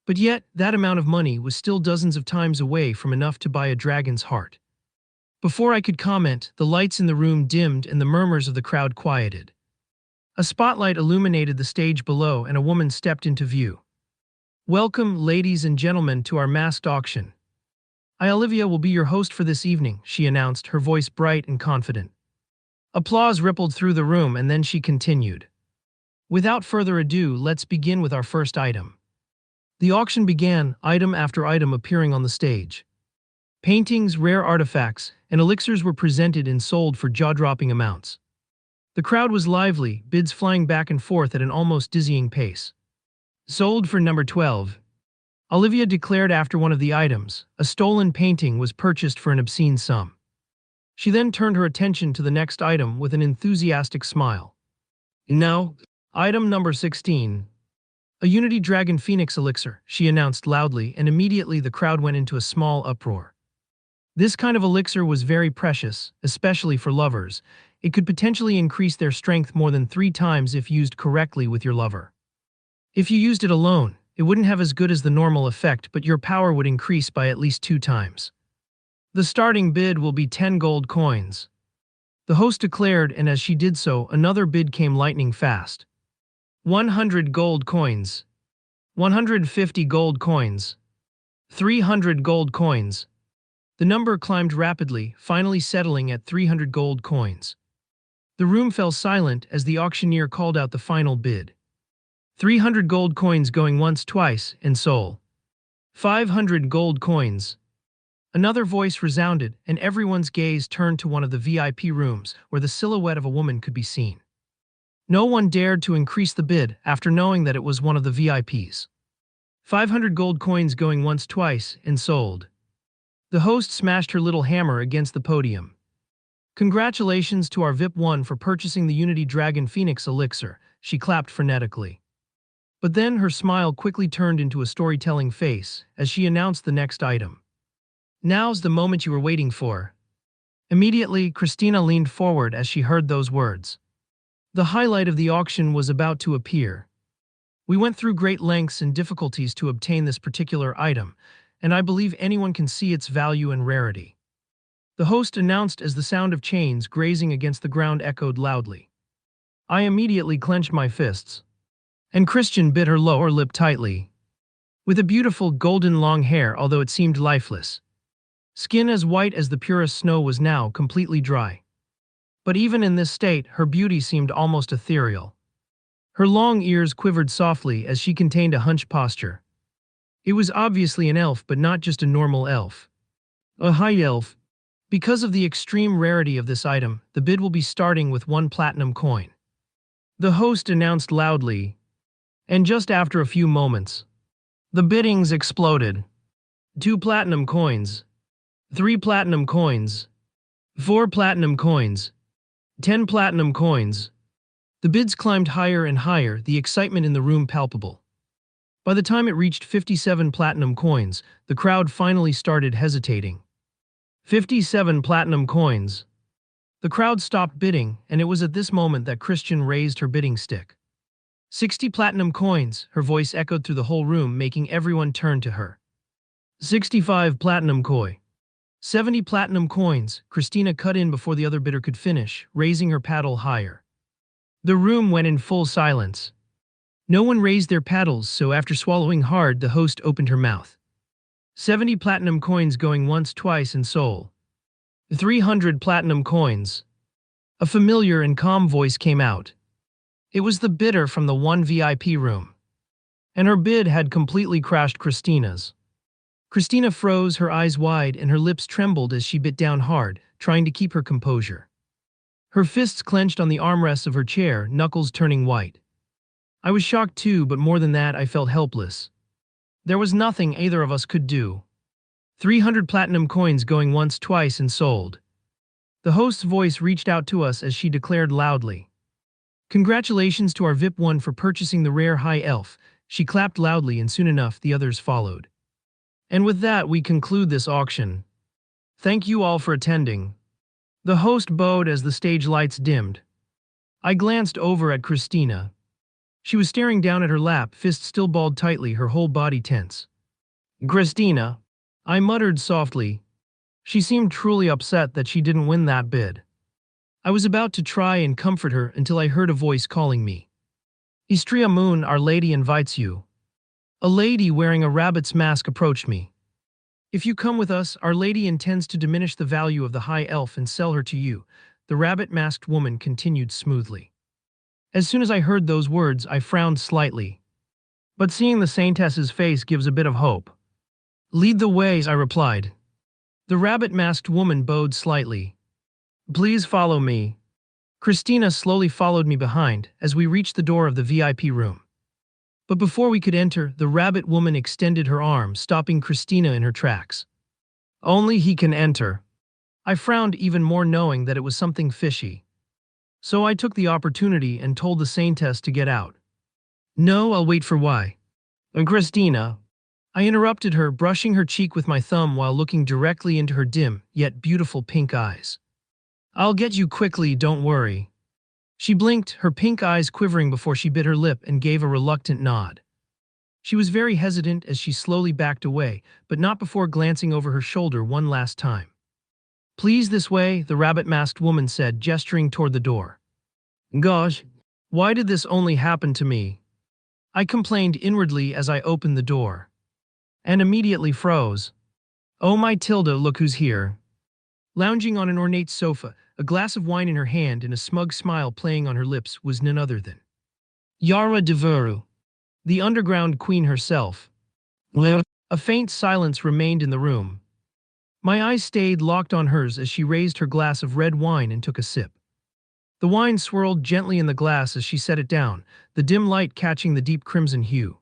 But yet, that amount of money was still dozens of times away from enough to buy a dragon's heart. Before I could comment, the lights in the room dimmed and the murmurs of the crowd quieted. A spotlight illuminated the stage below and a woman stepped into view. Welcome, ladies and gentlemen, to our masked auction. I, Olivia, will be your host for this evening, she announced, her voice bright and confident. Applause rippled through the room and then she continued. Without further ado, let's begin with our first item. The auction began, item after item appearing on the stage. Paintings, rare artifacts, and elixirs were presented and sold for jaw-dropping amounts. The crowd was lively, bids flying back and forth at an almost dizzying pace. Sold for number 12. Olivia declared after one of the items. A stolen painting was purchased for an obscene sum. She then turned her attention to the next item with an enthusiastic smile. Now, item number 16. A Unity Dragon Phoenix elixir, she announced loudly, and immediately the crowd went into a small uproar. This kind of elixir was very precious, especially for lovers. It could potentially increase their strength more than 3 times if used correctly with your lover. If you used it alone, it wouldn't have as good as the normal effect, but your power would increase by at least 2 times. The starting bid will be 10 gold coins. The host declared, and as she did so, another bid came lightning fast. 100 gold coins. 150 gold coins. 300 gold coins. The number climbed rapidly, finally settling at 300 gold coins. The room fell silent as the auctioneer called out the final bid. 300 gold coins going once, twice, and sold. 500 gold coins. Another voice resounded, and everyone's gaze turned to one of the VIP rooms where the silhouette of a woman could be seen. No one dared to increase the bid after knowing that it was one of the VIPs. 500 gold coins going once, twice, and sold. The host smashed her little hammer against the podium. Congratulations to our VIP 1 for purchasing the Unity Dragon Phoenix elixir, she clapped frenetically. But then her smile quickly turned into a storytelling face as she announced the next item. Now's the moment you were waiting for. Immediately, Christina leaned forward as she heard those words. The highlight of the auction was about to appear. We went through great lengths and difficulties to obtain this particular item, and I believe anyone can see its value and rarity. The host announced as the sound of chains grazing against the ground echoed loudly. I immediately clenched my fists. And Christian bit her lower lip tightly. With a beautiful golden long hair, although it seemed lifeless. Skin as white as the purest snow was now completely dry. But even in this state, her beauty seemed almost ethereal. Her long ears quivered softly as she contained a hunched posture. It was obviously an elf, but not just a normal elf. A high elf. Because of the extreme rarity of this item, the bid will be starting with 1 platinum coin. The host announced loudly, and just after a few moments, the biddings exploded. 2 platinum coins, 3 platinum coins, 4 platinum coins, 10 platinum coins. The bids climbed higher and higher, the excitement in the room palpable. By the time it reached 57 platinum coins, the crowd finally started hesitating. 57 platinum coins. The crowd stopped bidding, and it was at this moment that Christian raised her bidding stick. 60 platinum coins, her voice echoed through the whole room, making everyone turn to her. 65 platinum koi. 70 platinum coins, Christina cut in before the other bidder could finish, raising her paddle higher. The room went in full silence. No one raised their paddles, so after swallowing hard, the host opened her mouth. 70 platinum coins going once, twice, and sold. 300 platinum coins. A familiar and calm voice came out. It was the bidder from the 1 VIP room. And her bid had completely crashed Christina's. Christina froze, her eyes wide, and her lips trembled as she bit down hard, trying to keep her composure. Her fists clenched on the armrests of her chair, knuckles turning white. I was shocked too, but more than that, I felt helpless. There was nothing either of us could do. 300 platinum coins going once, twice, and sold. The host's voice reached out to us as she declared loudly. Congratulations to our VIP 1 for purchasing the rare high elf. She clapped loudly, and soon enough the others followed. And with that we conclude this auction. Thank you all for attending. The host bowed as the stage lights dimmed. I glanced over at Christina. She was staring down at her lap, fists still balled tightly, her whole body tense. Christina, I muttered softly. She seemed truly upset that she didn't win that bid. I was about to try and comfort her until I heard a voice calling me. Istria Moon, Our Lady invites you. A lady wearing a rabbit's mask approached me. If you come with us, Our Lady intends to diminish the value of the high elf and sell her to you, the rabbit-masked woman continued smoothly. As soon as I heard those words, I frowned slightly. But seeing the saintess's face gives a bit of hope. Lead the way, I replied. The rabbit-masked woman bowed slightly. Please follow me. Christina slowly followed me behind as we reached the door of the VIP room. But before we could enter, the rabbit woman extended her arm, stopping Christina in her tracks. Only he can enter. I frowned even more, knowing that it was something fishy. So I took the opportunity and told the saintess to get out. No, I'll wait for why. And Christina, I interrupted her, brushing her cheek with my thumb while looking directly into her dim, yet beautiful pink eyes. I'll get you quickly, don't worry. She blinked, her pink eyes quivering before she bit her lip and gave a reluctant nod. She was very hesitant as she slowly backed away, but not before glancing over her shoulder one last time. Please, this way, the rabbit-masked woman said, gesturing toward the door. Gosh, why did this only happen to me? I complained inwardly as I opened the door. And immediately froze. Oh my Tilda, look who's here. Lounging on an ornate sofa, a glass of wine in her hand and a smug smile playing on her lips, was none other than Yara Deveru, the underground queen herself. A faint silence remained in the room. My eyes stayed locked on hers as she raised her glass of red wine and took a sip. The wine swirled gently in the glass as she set it down, the dim light catching the deep crimson hue.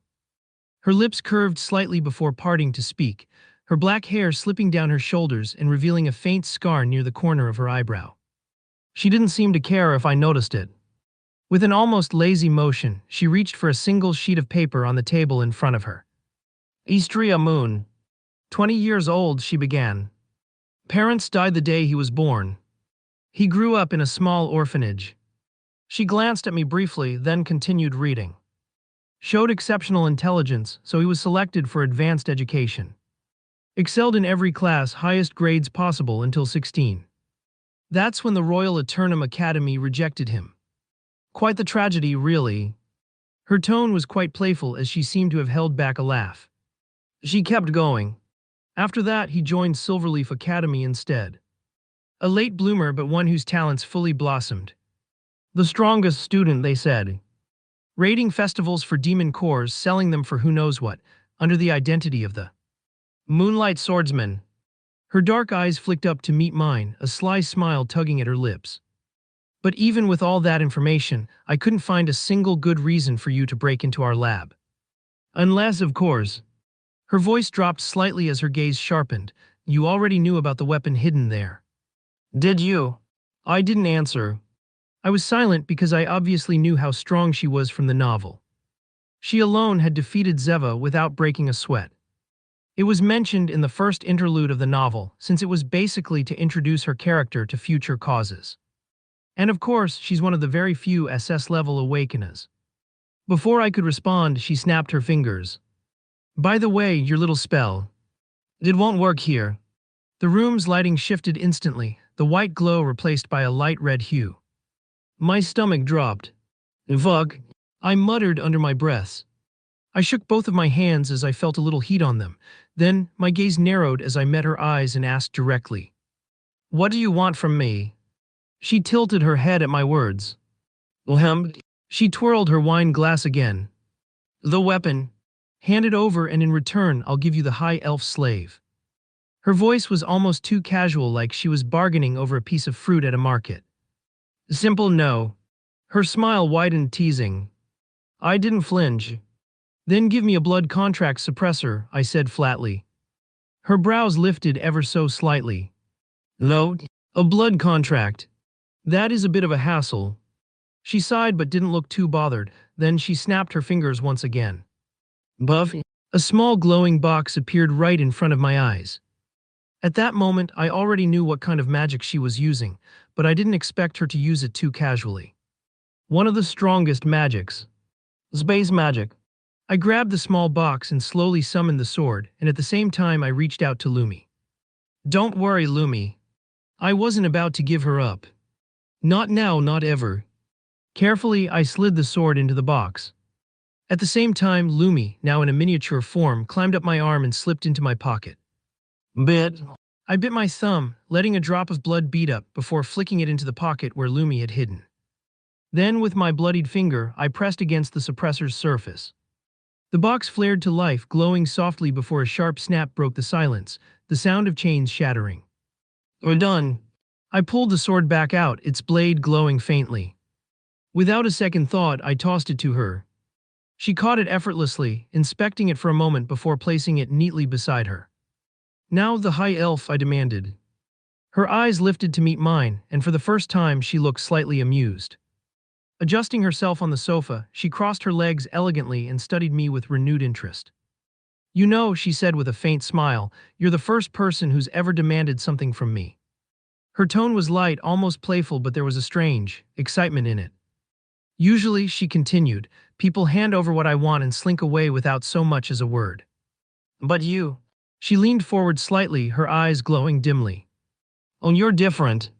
Her lips curved slightly before parting to speak, her black hair slipping down her shoulders and revealing a faint scar near the corner of her eyebrow. She didn't seem to care if I noticed it. With an almost lazy motion, she reached for a single sheet of paper on the table in front of her. Istria Moon. 20 years old, she began. Parents died the day he was born. He grew up in a small orphanage. She glanced at me briefly, then continued reading. Showed exceptional intelligence, so he was selected for advanced education. Excelled in every class, highest grades possible until 16. That's when the Royal Eternum Academy rejected him. Quite the tragedy, really. Her tone was quite playful as she seemed to have held back a laugh. She kept going. After that, he joined Silverleaf Academy instead. A late bloomer, but one whose talents fully blossomed. The strongest student, they said. raiding festivals for demon cores, selling them for who knows what, under the identity of the Moonlight Swordsman. Her dark eyes flicked up to meet mine, a sly smile tugging at her lips. But even with all that information, I couldn't find a single good reason for you to break into our lab. Unless, of course. Her voice dropped slightly as her gaze sharpened. You already knew about the weapon hidden there. Did you? I didn't answer. I was silent because I obviously knew how strong she was from the novel. She alone had defeated Zeva without breaking a sweat. It was mentioned in the first interlude of the novel, since it was basically to introduce her character to future causes. And of course, she's one of the very few SS-level awakeners. Before I could respond, she snapped her fingers. By the way, your little spell. It won't work here. The room's lighting shifted instantly, the white glow replaced by a light red hue. My stomach dropped. Fuck, I muttered under my breath. I shook both of my hands as I felt a little heat on them. Then, my gaze narrowed as I met her eyes and asked directly. What do you want from me? She tilted her head at my words. She twirled her wine glass again. The weapon. Hand it over and in return I'll give you the high elf slave. Her voice was almost too casual, like she was bargaining over a piece of fruit at a market. Simple no. Her smile widened, teasing. I didn't flinch. Then give me a blood contract suppressor, I said flatly. Her brows lifted ever so slightly. No, a blood contract. That is a bit of a hassle. She sighed but didn't look too bothered, then she snapped her fingers once again. Buff, a small glowing box appeared right in front of my eyes. At that moment, I already knew what kind of magic she was using, but I didn't expect her to use it too casually. One of the strongest magics. Space magic. I grabbed the small box and slowly summoned the sword, and at the same time I reached out to Lumi. Don't worry, Lumi. I wasn't about to give her up. Not now, not ever. Carefully, I slid the sword into the box. At the same time, Lumi, now in a miniature form, climbed up my arm and slipped into my pocket. I bit my thumb, letting a drop of blood bead up before flicking it into the pocket where Lumi had hidden. Then, with my bloodied finger, I pressed against the suppressor's surface. The box flared to life, glowing softly before a sharp snap broke the silence, the sound of chains shattering. We're done. I pulled the sword back out, its blade glowing faintly. Without a second thought, I tossed it to her. She caught it effortlessly, inspecting it for a moment before placing it neatly beside her. Now the high elf, I demanded. Her eyes lifted to meet mine, and for the first time she looked slightly amused. Adjusting herself on the sofa, she crossed her legs elegantly and studied me with renewed interest. You know, she said with a faint smile, you're the first person who's ever demanded something from me. Her tone was light, almost playful, but there was a strange excitement in it. Usually, she continued, people hand over what I want and slink away without so much as a word. But you. She leaned forward slightly, her eyes glowing dimly. Oh, you're different.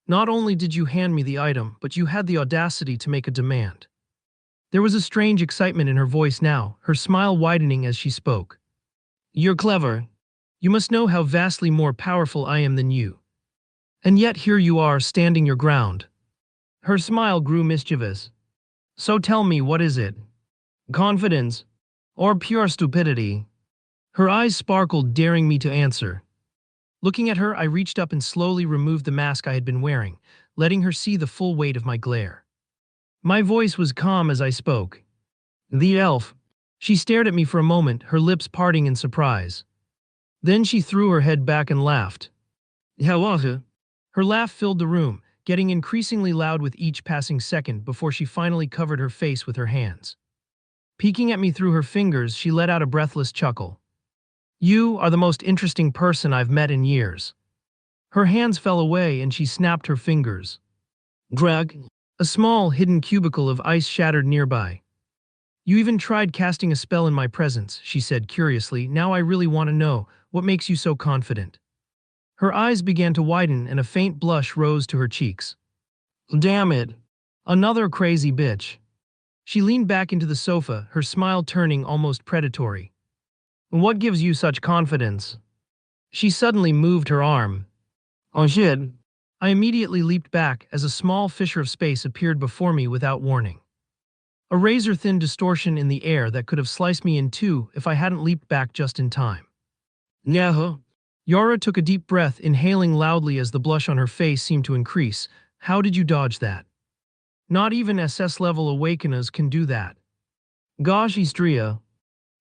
Not only did you hand me the item, but you had the audacity to make a demand. There was a strange excitement in her voice now, her smile widening as she spoke. You're clever. You must know how vastly more powerful I am than you. And yet here you are, standing your ground. Her smile grew mischievous. So tell me, what is it? Confidence? Or pure stupidity? Her eyes sparkled, daring me to answer. Looking at her, I reached up and slowly removed the mask I had been wearing, letting her see the full weight of my glare. My voice was calm as I spoke. The elf. She stared at me for a moment, her lips parting in surprise. Then she threw her head back and laughed. Hello. Her laugh filled the room, getting increasingly loud with each passing second before she finally covered her face with her hands. Peeking at me through her fingers, she let out a breathless chuckle. You are the most interesting person I've met in years. Her hands fell away and she snapped her fingers. Greg. A small, hidden cubicle of ice shattered nearby. You even tried casting a spell in my presence, she said curiously. Now I really want to know, what makes you so confident? Her eyes began to widen and a faint blush rose to her cheeks. Damn it. Another crazy bitch. She leaned back into the sofa, her smile turning almost predatory. What gives you such confidence? She suddenly moved her arm. Oh shit. I immediately leaped back as a small fissure of space appeared before me without warning. A razor-thin distortion in the air that could have sliced me in two if I hadn't leaped back just in time. Nyah. Yara took a deep breath, inhaling loudly as the blush on her face seemed to increase. How did you dodge that? Not even SS-level awakeners can do that. Gosh, Istria.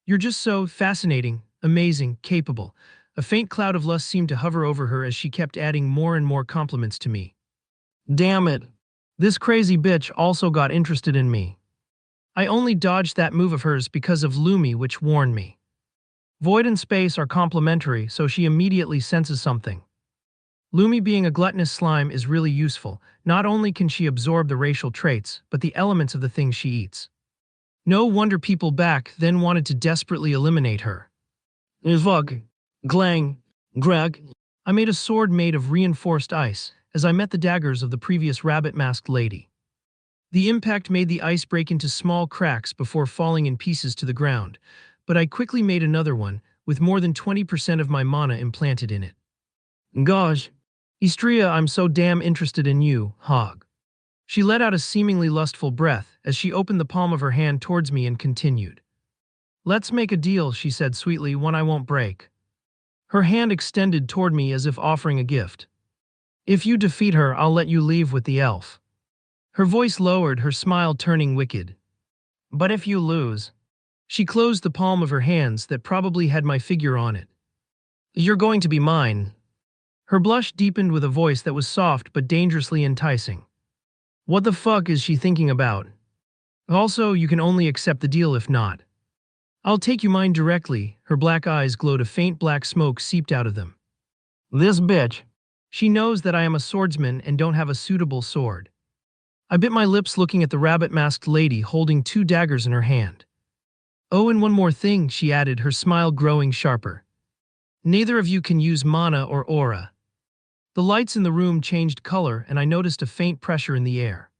You're just so fascinating, amazing, capable. A faint cloud of lust seemed to hover over her as she kept adding more and more compliments to me. Damn it. This crazy bitch also got interested in me. I only dodged that move of hers because of Lumi, which warned me. Void and space are complementary, so she immediately senses something. Lumi being a gluttonous slime is really useful. Not only can she absorb the racial traits, but the elements of the things she eats. No wonder people back then wanted to desperately eliminate her. Vug. Glang. Greg. I made a sword made of reinforced ice, as I met the daggers of the previous rabbit-masked lady. The impact made the ice break into small cracks before falling in pieces to the ground, but I quickly made another one, with more than 20% of my mana implanted in it. Gosh. Istria, I'm so damn interested in you, Hog. She let out a seemingly lustful breath as she opened the palm of her hand towards me and continued. Let's make a deal, she said sweetly, one I won't break. Her hand extended toward me as if offering a gift. If you defeat her, I'll let you leave with the elf. Her voice lowered, her smile turning wicked. But if you lose... She closed the palm of her hands that probably had my figure on it. You're going to be mine. Her blush deepened with a voice that was soft but dangerously enticing. What the fuck is she thinking about? Also, you can only accept the deal if not. I'll take you mine directly. Her black eyes glowed, a faint black smoke seeped out of them. This bitch. She knows that I am a swordsman and don't have a suitable sword. I bit my lips looking at the rabbit-masked lady holding 2 daggers in her hand. Oh, and one more thing, she added, her smile growing sharper. Neither of you can use mana or aura. The lights in the room changed color and I noticed a faint pressure in the air.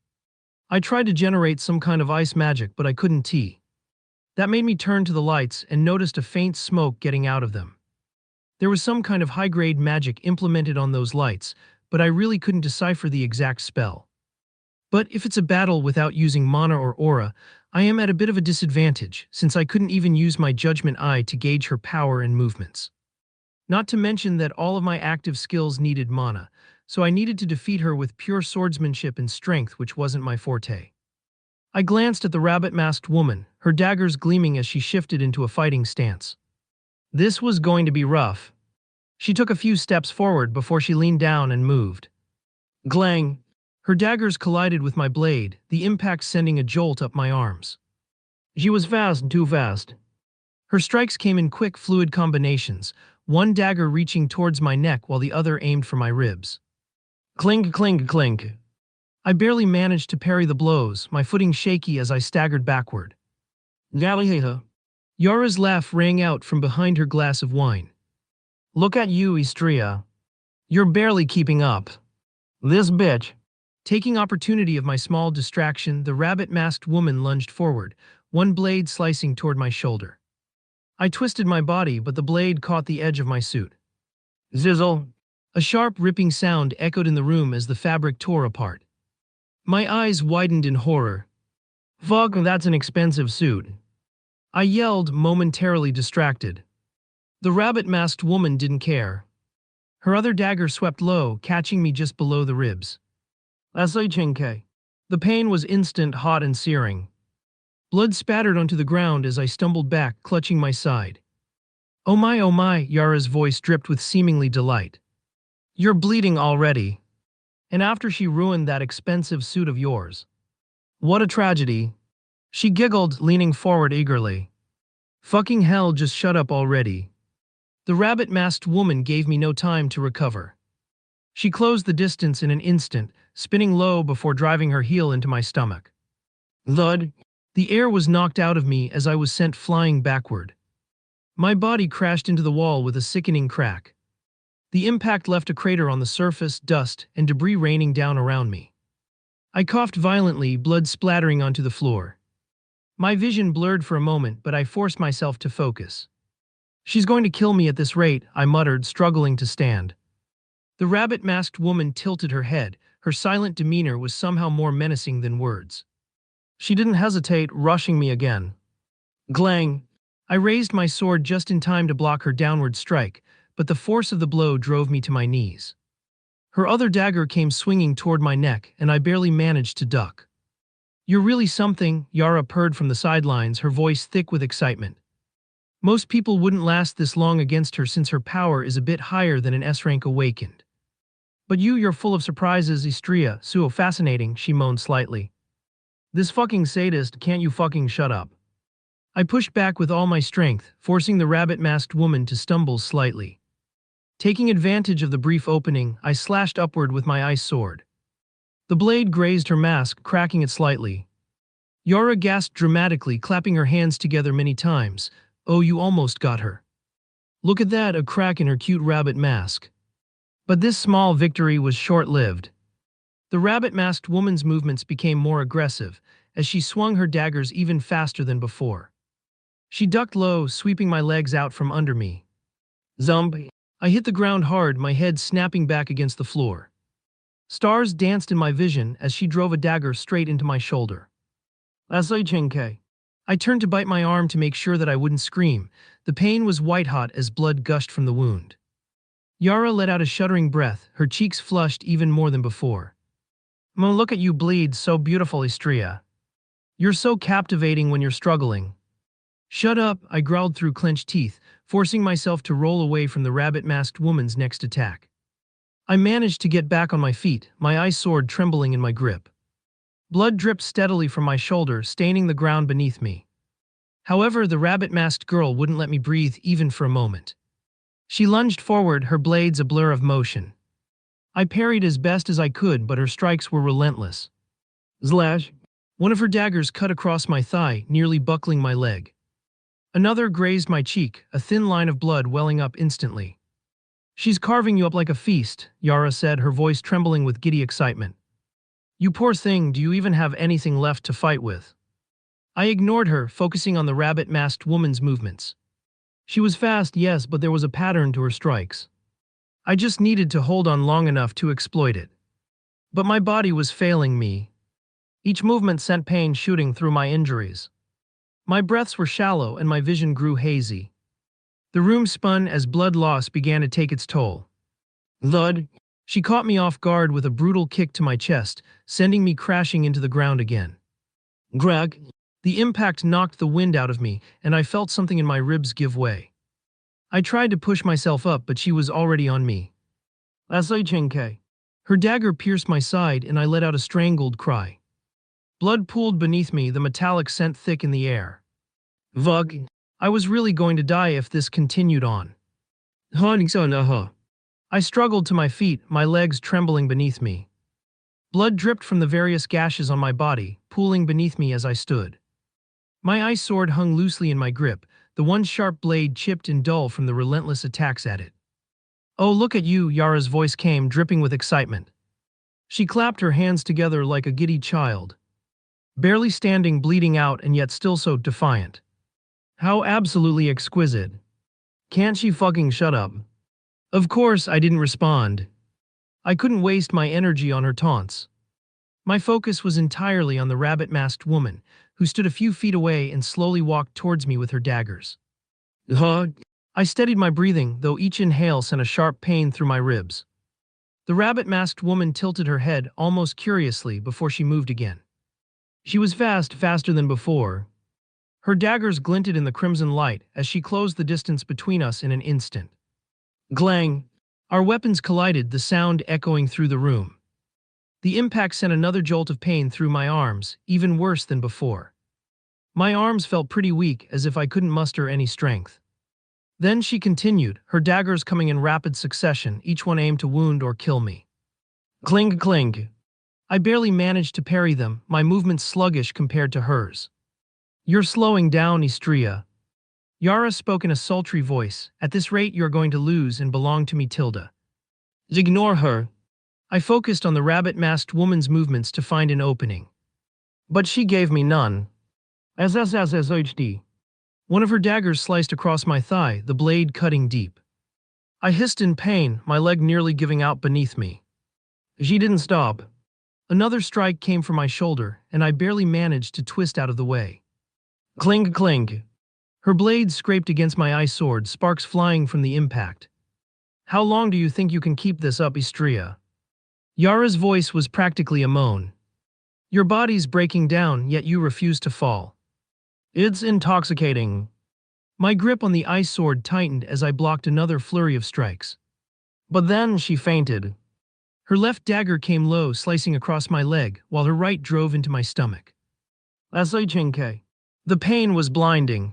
I tried to generate some kind of ice magic, but I couldn't tee. That made me turn to the lights and noticed a faint smoke getting out of them. There was some kind of high-grade magic implemented on those lights, but I really couldn't decipher the exact spell. But if it's a battle without using mana or aura, I am at a bit of a disadvantage, since I couldn't even use my judgment eye to gauge her power and movements. Not to mention that all of my active skills needed mana, so I needed to defeat her with pure swordsmanship and strength, which wasn't my forte. I glanced at the rabbit-masked woman, her daggers gleaming as she shifted into a fighting stance. This was going to be rough. She took a few steps forward before she leaned down and moved. Glang! Her daggers collided with my blade, the impact sending a jolt up my arms. She was fast, too fast. Her strikes came in quick, fluid combinations, one dagger reaching towards my neck while the other aimed for my ribs. Clink, clink, clink. I barely managed to parry the blows, my footing shaky as I staggered backward. Galiheta. Yara's laugh rang out from behind her glass of wine. Look at you, Istria. You're barely keeping up. This bitch. Taking opportunity of my small distraction, the rabbit-masked woman lunged forward, one blade slicing toward my shoulder. I twisted my body, but the blade caught the edge of my suit. Zizzle! A sharp, ripping sound echoed in the room as the fabric tore apart. My eyes widened in horror. Fuck, that's an expensive suit. I yelled, momentarily distracted. The rabbit-masked woman didn't care. Her other dagger swept low, catching me just below the ribs. The pain was instant, hot and searing. Blood spattered onto the ground as I stumbled back, clutching my side. Oh my, Yara's voice dripped with seemingly delight. You're bleeding already. And after she ruined that expensive suit of yours. What a tragedy. She giggled, leaning forward eagerly. Fucking hell, just shut up already. The rabbit-masked woman gave me no time to recover. She closed the distance in an instant, spinning low before driving her heel into my stomach. Thud! The air was knocked out of me as I was sent flying backward. My body crashed into the wall with a sickening crack. The impact left a crater on the surface, dust and debris raining down around me. I coughed violently, blood splattering onto the floor. My vision blurred for a moment, but I forced myself to focus. She's going to kill me at this rate, I muttered, struggling to stand. The rabbit-masked woman tilted her head. Her silent demeanor was somehow more menacing than words. She didn't hesitate, rushing me again. Glang! I raised my sword just in time to block her downward strike, but the force of the blow drove me to my knees. Her other dagger came swinging toward my neck, and I barely managed to duck. "You're really something," Yara purred from the sidelines, her voice thick with excitement. "Most people wouldn't last this long against her since her power is a bit higher than an S-rank awakened. But you're full of surprises, Istria, so fascinating," she moaned slightly. "This fucking sadist, can't you fucking shut up?" I pushed back with all my strength, forcing the rabbit-masked woman to stumble slightly. Taking advantage of the brief opening, I slashed upward with my ice sword. The blade grazed her mask, cracking it slightly. Yara gasped dramatically, clapping her hands together many times. "Oh, you almost got her. Look at that, a crack in her cute rabbit mask." But this small victory was short-lived. The rabbit-masked woman's movements became more aggressive, as she swung her daggers even faster than before. She ducked low, sweeping my legs out from under me. Zombie! I hit the ground hard, my head snapping back against the floor. Stars danced in my vision as she drove a dagger straight into my shoulder. Asai. I turned to bite my arm to make sure that I wouldn't scream. The pain was white-hot as blood gushed from the wound. Yara let out a shuddering breath, her cheeks flushed even more than before. "Mo, look at you bleed, so beautiful, Istria. You're so captivating when you're struggling." "Shut up," I growled through clenched teeth, forcing myself to roll away from the rabbit-masked woman's next attack. I managed to get back on my feet, my ice sword trembling in my grip. Blood dripped steadily from my shoulder, staining the ground beneath me. However, the rabbit-masked girl wouldn't let me breathe even for a moment. She lunged forward, her blades a blur of motion. I parried as best as I could, but her strikes were relentless. Slash! One of her daggers cut across my thigh, nearly buckling my leg. Another grazed my cheek, a thin line of blood welling up instantly. "She's carving you up like a feast," Yara said, her voice trembling with giddy excitement. "You poor thing, do you even have anything left to fight with?" I ignored her, focusing on the rabbit-masked woman's movements. She was fast, yes, but there was a pattern to her strikes. I just needed to hold on long enough to exploit it. But my body was failing me. Each movement sent pain shooting through my injuries. My breaths were shallow and my vision grew hazy. The room spun as blood loss began to take its toll. Thud! She caught me off guard with a brutal kick to my chest, sending me crashing into the ground again. Greg! The impact knocked the wind out of me, and I felt something in my ribs give way. I tried to push myself up, but she was already on me. Asai. Her dagger pierced my side, and I let out a strangled cry. Blood pooled beneath me, the metallic scent thick in the air. Vug! I was really going to die if this continued on. I struggled to my feet, my legs trembling beneath me. Blood dripped from the various gashes on my body, pooling beneath me as I stood. My ice sword hung loosely in my grip, the one sharp blade chipped and dull from the relentless attacks at it. "Oh, look at you," Yara's voice came, dripping with excitement. She clapped her hands together like a giddy child. Barely standing, bleeding out, and yet still so defiant. How absolutely exquisite. Can't she fucking shut up? Of course, I didn't respond. I couldn't waste my energy on her taunts. My focus was entirely on the rabbit-masked woman, who stood a few feet away and slowly walked towards me with her daggers. I steadied my breathing, though each inhale sent a sharp pain through my ribs. The rabbit-masked woman tilted her head almost curiously before she moved again. She was faster than before. Her daggers glinted in the crimson light as she closed the distance between us in an instant. Glang! Our weapons collided, the sound echoing through the room. The impact sent another jolt of pain through my arms, even worse than before. My arms felt pretty weak, as if I couldn't muster any strength. Then she continued, her daggers coming in rapid succession, each one aimed to wound or kill me. Cling, cling. I barely managed to parry them, my movements sluggish compared to hers. "You're slowing down, Istria." Yara spoke in a sultry voice. "At this rate you're going to lose and belong to me, Tilda." Ignore her. I focused on the rabbit-masked woman's movements to find an opening. But she gave me none. SSSSHD. One of her daggers sliced across my thigh, the blade cutting deep. I hissed in pain, my leg nearly giving out beneath me. She didn't stop. Another strike came from my shoulder, and I barely managed to twist out of the way. Cling, cling. Her blade scraped against my ice sword, sparks flying from the impact. How long do you think you can keep this up, Istria? Yara's voice was practically a moan. Your body's breaking down, yet you refuse to fall. It's intoxicating. My grip on the ice sword tightened as I blocked another flurry of strikes. But then she fainted. Her left dagger came low, slicing across my leg, while her right drove into my stomach. Asai. The pain was blinding.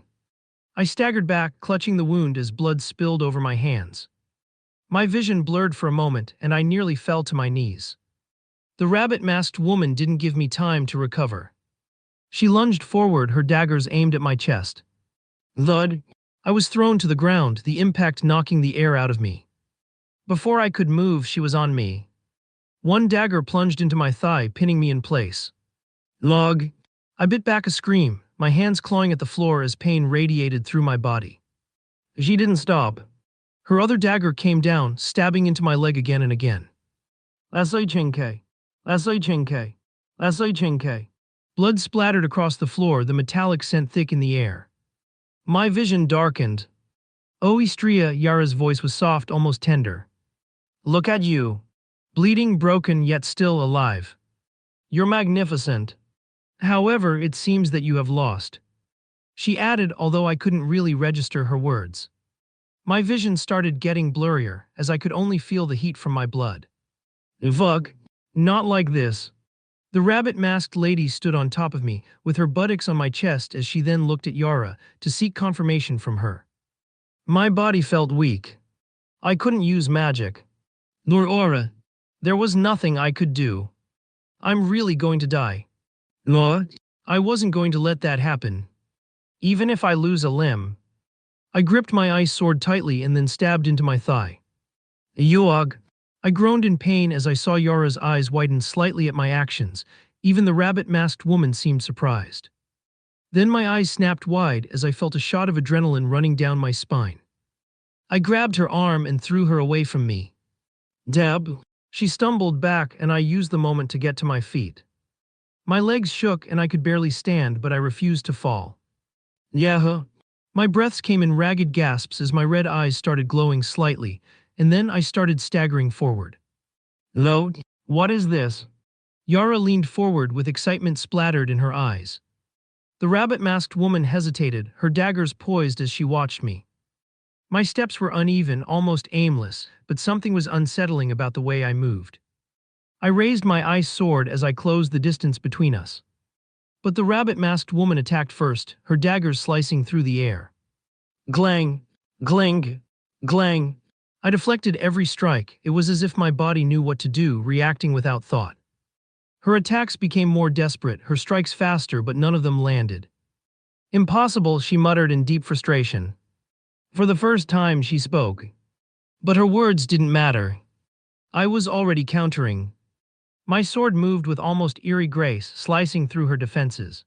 I staggered back, clutching the wound as blood spilled over my hands. My vision blurred for a moment, and I nearly fell to my knees. The rabbit-masked woman didn't give me time to recover. She lunged forward, her daggers aimed at my chest. Thud! I was thrown to the ground, the impact knocking the air out of me. Before I could move, she was on me. One dagger plunged into my thigh, pinning me in place. Log! I bit back a scream, my hands clawing at the floor as pain radiated through my body. She didn't stop. Her other dagger came down, stabbing into my leg again and again. Asai. Blood splattered across the floor, the metallic scent thick in the air. My vision darkened. Oh, Istria, Yara's voice was soft, almost tender. Look at you. Bleeding, broken, yet still alive. You're magnificent. However, it seems that you have lost. She added, although I couldn't really register her words. My vision started getting blurrier, as I could only feel the heat from my blood. Vug, not like this. The rabbit-masked lady stood on top of me, with her buttocks on my chest as she then looked at Yara to seek confirmation from her. My body felt weak. I couldn't use magic. Nor aura. There was nothing I could do. I'm really going to die. No, I wasn't going to let that happen. Even if I lose a limb. I gripped my ice sword tightly and then stabbed into my thigh. Yuog. I groaned in pain as I saw Yara's eyes widen slightly at my actions. Even the rabbit-masked woman seemed surprised. Then my eyes snapped wide as I felt a shot of adrenaline running down my spine. I grabbed her arm and threw her away from me. Deb. She stumbled back and I used the moment to get to my feet. My legs shook and I could barely stand, but I refused to fall. Yeah. My breaths came in ragged gasps as my red eyes started glowing slightly, and then I started staggering forward. Lo, what is this? Yara leaned forward with excitement splattered in her eyes. The rabbit-masked woman hesitated, her daggers poised as she watched me. My steps were uneven, almost aimless, but something was unsettling about the way I moved. I raised my ice sword as I closed the distance between us. But the rabbit-masked woman attacked first, her daggers slicing through the air. Glang! Gling! Glang! I deflected every strike. It was as if my body knew what to do, reacting without thought. Her attacks became more desperate, her strikes faster, but none of them landed. Impossible, she muttered in deep frustration. For the first time, she spoke. But her words didn't matter. I was already countering. My sword moved with almost eerie grace, slicing through her defenses.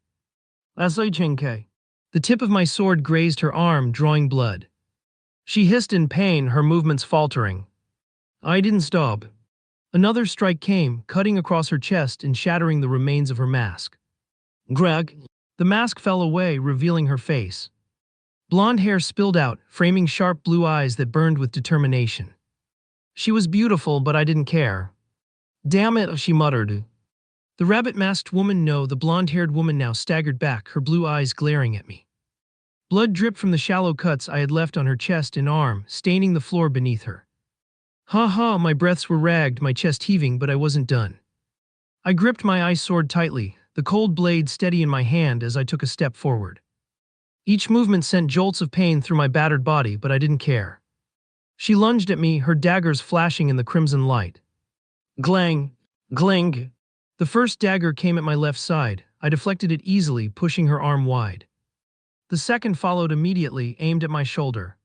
The tip of my sword grazed her arm, drawing blood. She hissed in pain, her movements faltering. I didn't stop. Another strike came, cutting across her chest and shattering the remains of her mask. Greg. The mask fell away, revealing her face. Blonde hair spilled out, framing sharp blue eyes that burned with determination. She was beautiful, but I didn't care. Damn it, she muttered. The rabbit-masked woman, no, the blonde-haired woman now staggered back, her blue eyes glaring at me. Blood dripped from the shallow cuts I had left on her chest and arm, staining the floor beneath her. Ha, my breaths were ragged, my chest heaving, but I wasn't done. I gripped my ice sword tightly, the cold blade steady in my hand as I took a step forward. Each movement sent jolts of pain through my battered body, but I didn't care. She lunged at me, her daggers flashing in the crimson light. Glang! Gling! The first dagger came at my left side. I deflected it easily, pushing her arm wide. The second followed immediately, aimed at my shoulder.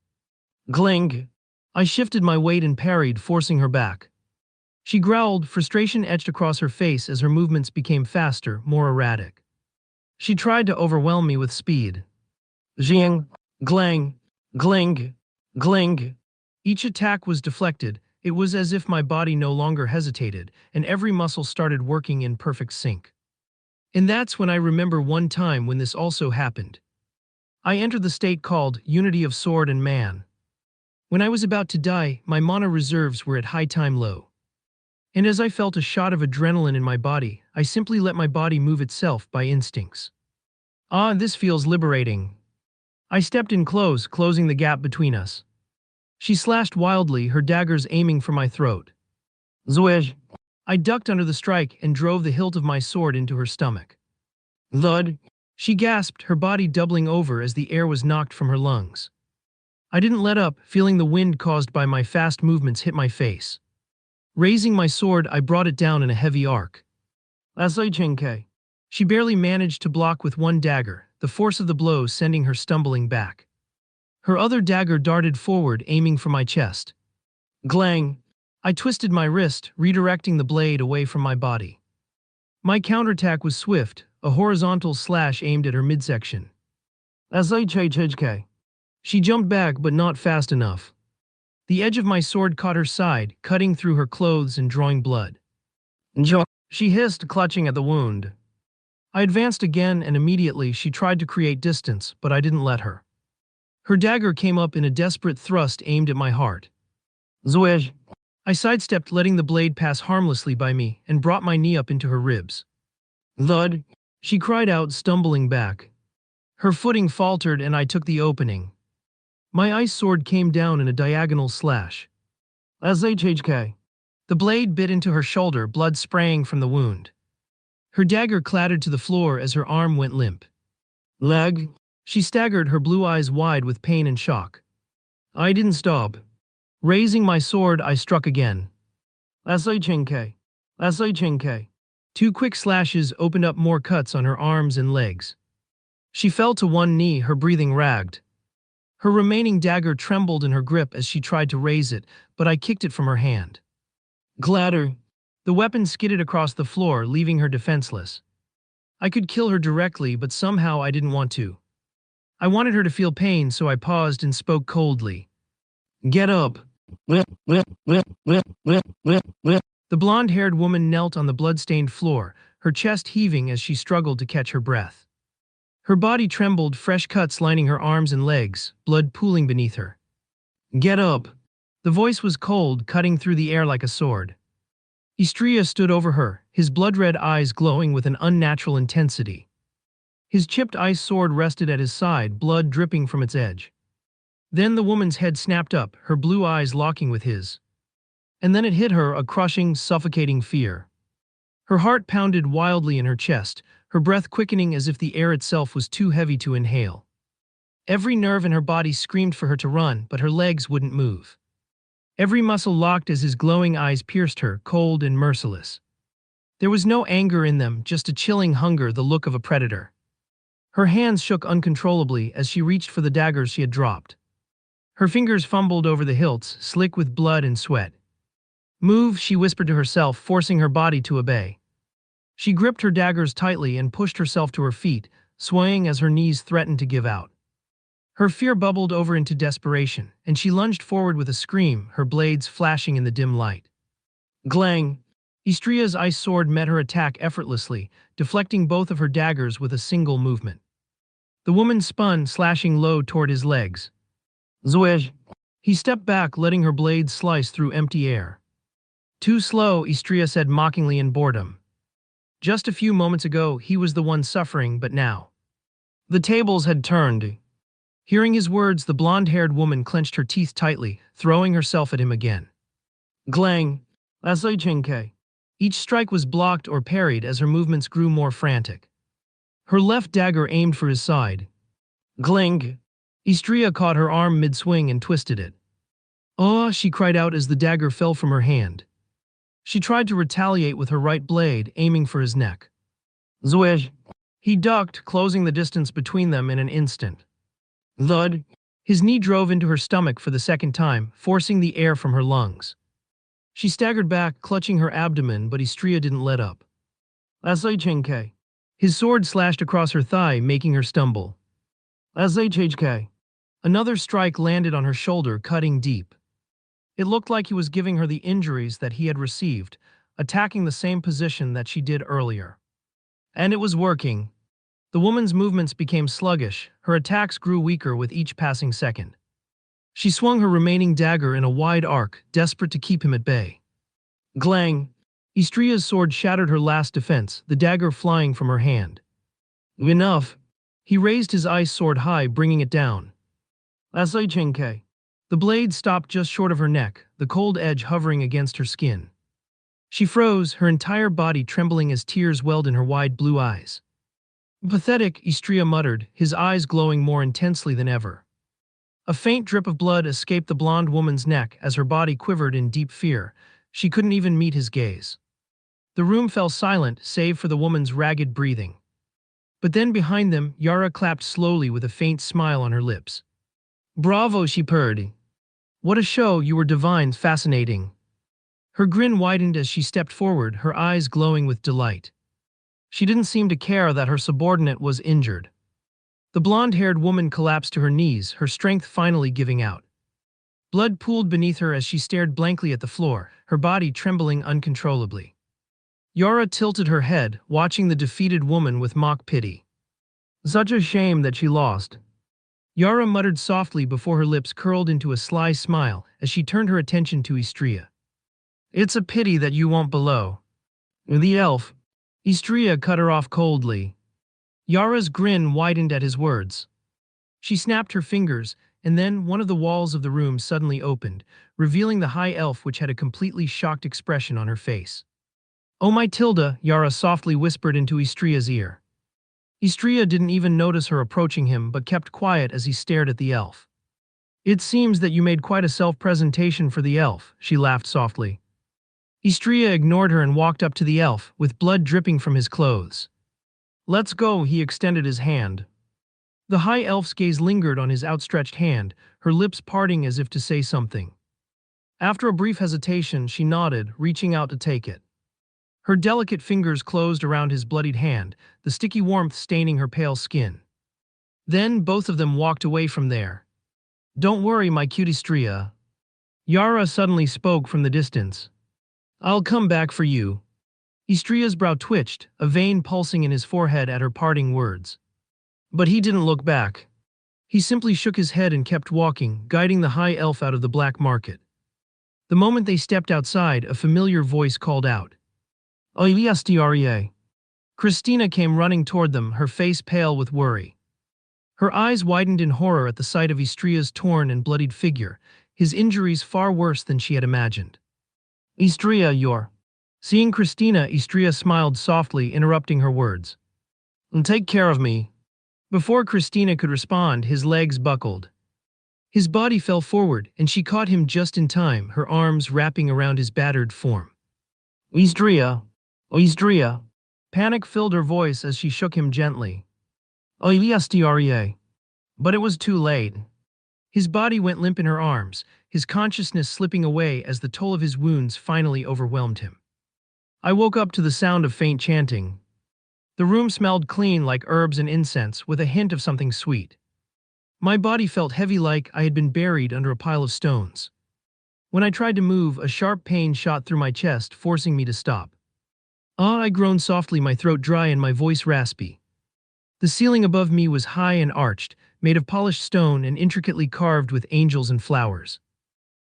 Gling! I shifted my weight and parried, forcing her back. She growled, frustration etched across her face as her movements became faster, more erratic. She tried to overwhelm me with speed. Zing! Glang! Gling! Gling! Each attack was deflected, It was as if my body no longer hesitated, and every muscle started working in perfect sync. And that's when I remember one time when this also happened. I entered the state called Unity of Sword and Man. When I was about to die, my mana reserves were at high time low. And as I felt a shot of adrenaline in my body, I simply let my body move itself by instincts. Ah, this feels liberating. I stepped in close, closing the gap between us. She slashed wildly, her daggers aiming for my throat. Zwej! I ducked under the strike and drove the hilt of my sword into her stomach. Thud! She gasped, her body doubling over as the air was knocked from her lungs. I didn't let up, feeling the wind caused by my fast movements hit my face. Raising my sword, I brought it down in a heavy arc. Asai. She barely managed to block with one dagger, the force of the blow sending her stumbling back. Her other dagger darted forward, aiming for my chest. Glang! I twisted my wrist, redirecting the blade away from my body. My counterattack was swift, a horizontal slash aimed at her midsection. Asai. She jumped back, but not fast enough. The edge of my sword caught her side, cutting through her clothes and drawing blood. She hissed, clutching at the wound. I advanced again, and immediately she tried to create distance, but I didn't let her. Her dagger came up in a desperate thrust aimed at my heart. Zwej! I sidestepped, letting the blade pass harmlessly by me, and brought my knee up into her ribs. Thud! She cried out, stumbling back. Her footing faltered, and I took the opening. My ice sword came down in a diagonal slash. Ashk. The blade bit into her shoulder, blood spraying from the wound. Her dagger clattered to the floor as her arm went limp. Leg! She staggered, her blue eyes wide with pain and shock. I didn't stop. Raising my sword, I struck again. Ashk. 2 quick slashes opened up more cuts on her arms and legs. She fell to one knee, her breathing ragged. Her remaining dagger trembled in her grip as she tried to raise it, but I kicked it from her hand. Clatter! The weapon skidded across the floor, leaving her defenseless. I could kill her directly, but somehow I didn't want to. I wanted her to feel pain, so I paused and spoke coldly. Get up! The blonde-haired woman knelt on the blood-stained floor, her chest heaving as she struggled to catch her breath. Her body trembled, fresh cuts lining her arms and legs, blood pooling beneath her. Get up! The voice was cold, cutting through the air like a sword. Istria stood over her, his blood-red eyes glowing with an unnatural intensity. His chipped ice sword rested at his side, blood dripping from its edge. Then the woman's head snapped up, her blue eyes locking with his. And then it hit her, a crushing, suffocating fear. Her heart pounded wildly in her chest, her breath quickening as if the air itself was too heavy to inhale. Every nerve in her body screamed for her to run, but her legs wouldn't move. Every muscle locked as his glowing eyes pierced her, cold and merciless. There was no anger in them, just a chilling hunger, the look of a predator. Her hands shook uncontrollably as she reached for the daggers she had dropped. Her fingers fumbled over the hilts, slick with blood and sweat. Move, she whispered to herself, forcing her body to obey. She gripped her daggers tightly and pushed herself to her feet, swaying as her knees threatened to give out. Her fear bubbled over into desperation, and she lunged forward with a scream, her blades flashing in the dim light. Glang! Istria's ice sword met her attack effortlessly, deflecting both of her daggers with a single movement. The woman spun, slashing low toward his legs. Zwej! He stepped back, letting her blade slice through empty air. Too slow, Istria said mockingly in boredom. Just a few moments ago, he was the one suffering, but now. The tables had turned. Hearing his words, the blonde-haired woman clenched her teeth tightly, throwing herself at him again. Glang! Ashk. Each strike was blocked or parried as her movements grew more frantic. Her left dagger aimed for his side. Gling! Istria caught her arm mid-swing and twisted it. "Oh!" she cried out as the dagger fell from her hand. She tried to retaliate with her right blade, aiming for his neck. Zwej! He ducked, closing the distance between them in an instant. Thud! His knee drove into her stomach for the second time, forcing the air from her lungs. She staggered back, clutching her abdomen, but Istria didn't let up. Ashk. His sword slashed across her thigh, making her stumble. Ashk. Another strike landed on her shoulder, cutting deep. It looked like he was giving her the injuries that he had received, attacking the same position that she did earlier. And it was working. The woman's movements became sluggish, her attacks grew weaker with each passing second. She swung her remaining dagger in a wide arc, desperate to keep him at bay. Glang! Istria's sword shattered her last defense, the dagger flying from her hand. Enough! He raised his ice sword high, bringing it down. Asai. The blade stopped just short of her neck, the cold edge hovering against her skin. She froze, her entire body trembling as tears welled in her wide blue eyes. Pathetic, Istria muttered, his eyes glowing more intensely than ever. A faint drip of blood escaped the blonde woman's neck as her body quivered in deep fear. She couldn't even meet his gaze. The room fell silent, save for the woman's ragged breathing. But then behind them, Yara clapped slowly with a faint smile on her lips. Bravo, she purred. What a show, you were divine, fascinating. Her grin widened as she stepped forward, her eyes glowing with delight. She didn't seem to care that her subordinate was injured. The blonde-haired woman collapsed to her knees, her strength finally giving out. Blood pooled beneath her as she stared blankly at the floor, her body trembling uncontrollably. Yara tilted her head, watching the defeated woman with mock pity. Such a shame that she lost. Yara muttered softly before her lips curled into a sly smile as she turned her attention to Istria. It's a pity that you won't below. The elf. Istria cut her off coldly. Yara's grin widened at his words. She snapped her fingers, and then one of the walls of the room suddenly opened, revealing the high elf which had a completely shocked expression on her face. Oh my Tilda, Yara softly whispered into Istria's ear. Istria didn't even notice her approaching him but kept quiet as he stared at the elf. It seems that you made quite a self-presentation for the elf, she laughed softly. Istria ignored her and walked up to the elf, with blood dripping from his clothes. Let's go, he extended his hand. The high elf's gaze lingered on his outstretched hand, her lips parting as if to say something. After a brief hesitation, she nodded, reaching out to take it. Her delicate fingers closed around his bloodied hand, the sticky warmth staining her pale skin. Then both of them walked away from there. Don't worry, my cute Istria. Yara suddenly spoke from the distance. I'll come back for you. Istria's brow twitched, a vein pulsing in his forehead at her parting words. But he didn't look back. He simply shook his head and kept walking, guiding the high elf out of the black market. The moment they stepped outside, a familiar voice called out. Oiestria. Christina came running toward them, her face pale with worry. Her eyes widened in horror at the sight of Istria's torn and bloodied figure, his injuries far worse than she had imagined. Istria, you're... Seeing Christina, Istria smiled softly, interrupting her words. Take care of me. Before Christina could respond, his legs buckled. His body fell forward, and she caught him just in time, her arms wrapping around his battered form. Istria. Istria. Panic filled her voice as she shook him gently. Oiestria. But it was too late. His body went limp in her arms, his consciousness slipping away as the toll of his wounds finally overwhelmed him. I woke up to the sound of faint chanting. The room smelled clean like herbs and incense with a hint of something sweet. My body felt heavy like I had been buried under a pile of stones. When I tried to move, a sharp pain shot through my chest, forcing me to stop. I groaned softly, my throat dry and my voice raspy. The ceiling above me was high and arched, made of polished stone and intricately carved with angels and flowers.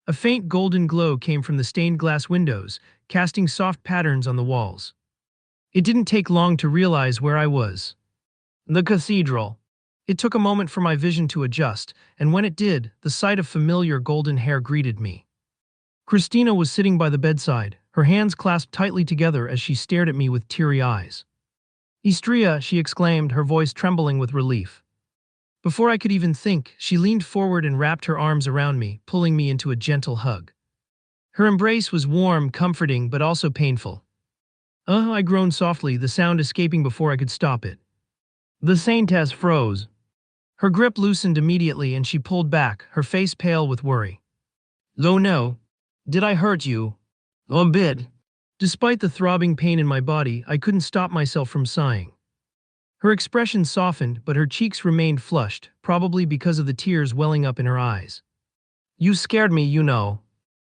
A faint golden glow came from the stained glass windows, casting soft patterns on the walls. It didn't take long to realize where I was. The cathedral. It took a moment for my vision to adjust, and when it did, the sight of familiar golden hair greeted me. Christina was sitting by the bedside, her hands clasped tightly together as she stared at me with teary eyes. Istria, she exclaimed, her voice trembling with relief. Before I could even think, she leaned forward and wrapped her arms around me, pulling me into a gentle hug. Her embrace was warm, comforting, but also painful. I groaned softly, the sound escaping before I could stop it. The saintess froze. Her grip loosened immediately and she pulled back, her face pale with worry. Oh no. Did I hurt you? A bit. Despite the throbbing pain in my body, I couldn't stop myself from sighing. Her expression softened, but her cheeks remained flushed, probably because of the tears welling up in her eyes. You scared me, you know.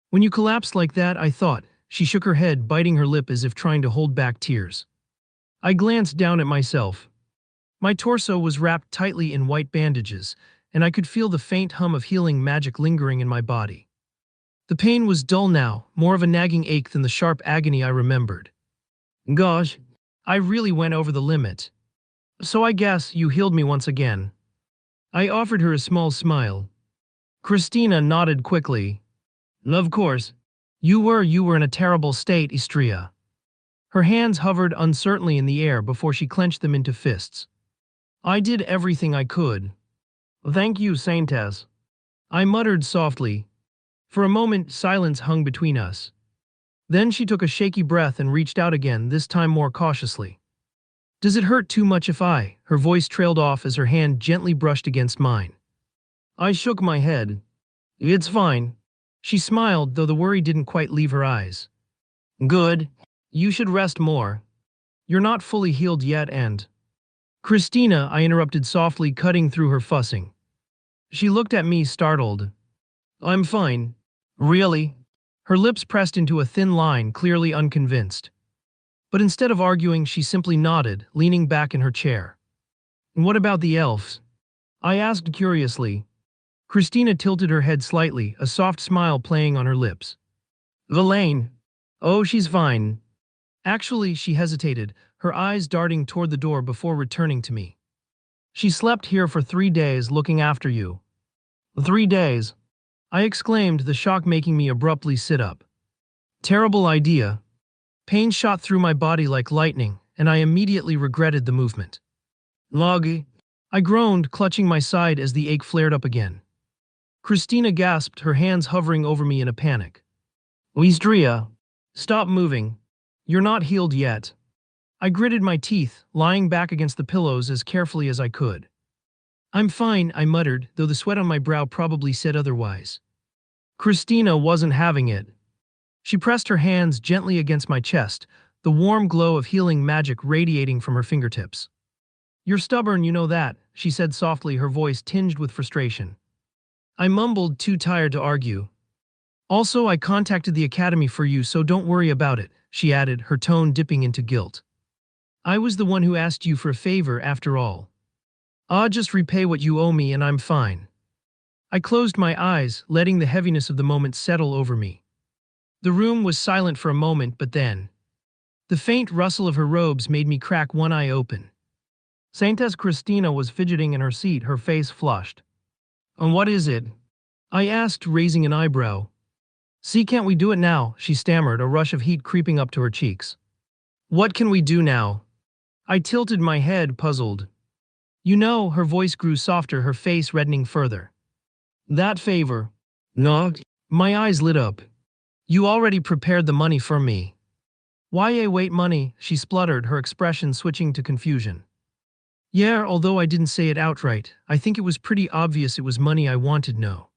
When you collapsed like that, I thought. She shook her head, biting her lip as if trying to hold back tears. I glanced down at myself. My torso was wrapped tightly in white bandages, and I could feel the faint hum of healing magic lingering in my body. The pain was dull now, more of a nagging ache than the sharp agony I remembered. Gosh, I really went over the limit. So I guess you healed me once again. I offered her a small smile. Christina nodded quickly. Of course. You were in a terrible state, Istria. Her hands hovered uncertainly in the air before she clenched them into fists. I did everything I could. Thank you, Saintess. I muttered softly. For a moment, silence hung between us. Then she took a shaky breath and reached out again, this time more cautiously. Does it hurt too much if I? Her voice trailed off as her hand gently brushed against mine. I shook my head. It's fine. She smiled, though the worry didn't quite leave her eyes. Good. You should rest more. You're not fully healed yet and… Christina, I interrupted softly, cutting through her fussing. She looked at me, startled. I'm fine. Really? Her lips pressed into a thin line, clearly unconvinced. But instead of arguing, she simply nodded, leaning back in her chair. And what about the elves? I asked curiously. Christina tilted her head slightly, a soft smile playing on her lips. Villain. Oh, she's fine. Actually, she hesitated, her eyes darting toward the door before returning to me. She slept here for 3 days looking after you. 3 days? I exclaimed, the shock making me abruptly sit up. Terrible idea. Pain shot through my body like lightning, and I immediately regretted the movement. Loggy. I groaned, clutching my side as the ache flared up again. Christina gasped, her hands hovering over me in a panic. Istria, stop moving. You're not healed yet. I gritted my teeth, lying back against the pillows as carefully as I could. I'm fine, I muttered, though the sweat on my brow probably said otherwise. Christina wasn't having it. She pressed her hands gently against my chest, the warm glow of healing magic radiating from her fingertips. You're stubborn, you know that, she said softly, her voice tinged with frustration. I mumbled, too tired to argue. Also, I contacted the academy for you, so don't worry about it, she added, her tone dipping into guilt. I was the one who asked you for a favor, after all. I'll just repay what you owe me and I'm fine. I closed my eyes, letting the heaviness of the moment settle over me. The room was silent for a moment, but then… the faint rustle of her robes made me crack one eye open. Saintess Christina was fidgeting in her seat, her face flushed. And what is it? I asked, raising an eyebrow. See, can't we do it now? She stammered, a rush of heat creeping up to her cheeks. What can we do now? I tilted my head, puzzled. You know, her voice grew softer, her face reddening further. That favor. No. My eyes lit up. You already prepared the money for me. Why wait money? She spluttered, her expression switching to confusion. Yeah, although I didn't say it outright, I think it was pretty obvious it was money I wanted, no.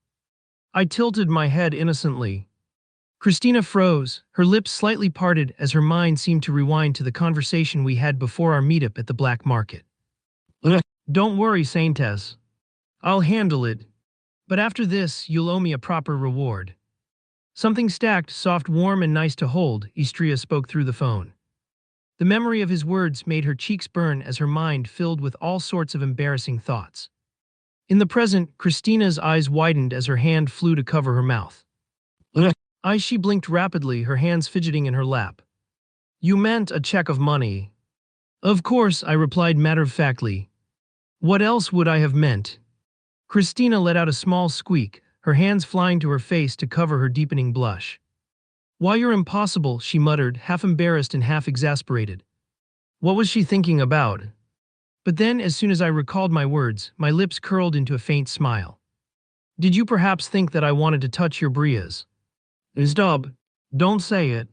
I tilted my head innocently. Christina froze, her lips slightly parted as her mind seemed to rewind to the conversation we had before our meetup at the black market. Don't worry, Saintess. I'll handle it. But after this, you'll owe me a proper reward. Something stacked, soft, warm, and nice to hold, Istria spoke through the phone. The memory of his words made her cheeks burn as her mind filled with all sorts of embarrassing thoughts. In the present, Christina's eyes widened as her hand flew to cover her mouth. She blinked rapidly, her hands fidgeting in her lap. You meant a check of money. Of course, I replied matter-of-factly. What else would I have meant? Christina let out a small squeak, her hands flying to her face to cover her deepening blush. Why, you're impossible, she muttered, half embarrassed and half exasperated. What was she thinking about? But then, as soon as I recalled my words, my lips curled into a faint smile. Did you perhaps think that I wanted to touch your brias? Stop. Don't say it.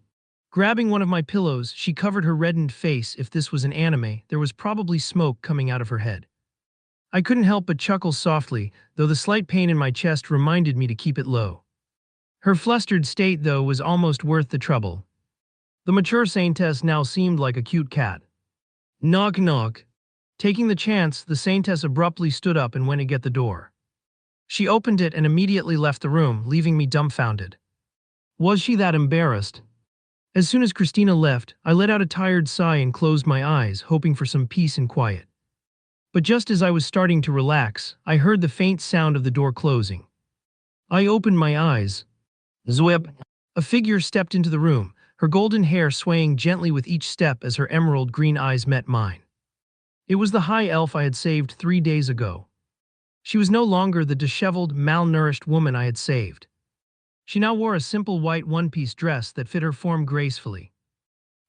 Grabbing one of my pillows, she covered her reddened face. If this was an anime, there was probably smoke coming out of her head. I couldn't help but chuckle softly, though the slight pain in my chest reminded me to keep it low. Her flustered state, though, was almost worth the trouble. The mature Saintess now seemed like a cute cat. Knock knock. Taking the chance, the Saintess abruptly stood up and went to get the door. She opened it and immediately left the room, leaving me dumbfounded. Was she that embarrassed? As soon as Christina left, I let out a tired sigh and closed my eyes, hoping for some peace and quiet. But just as I was starting to relax, I heard the faint sound of the door closing. I opened my eyes. Zwip! A figure stepped into the room, her golden hair swaying gently with each step as her emerald green eyes met mine. It was the high elf I had saved 3 days ago. She was no longer the disheveled, malnourished woman I had saved. She now wore a simple white one-piece dress that fit her form gracefully.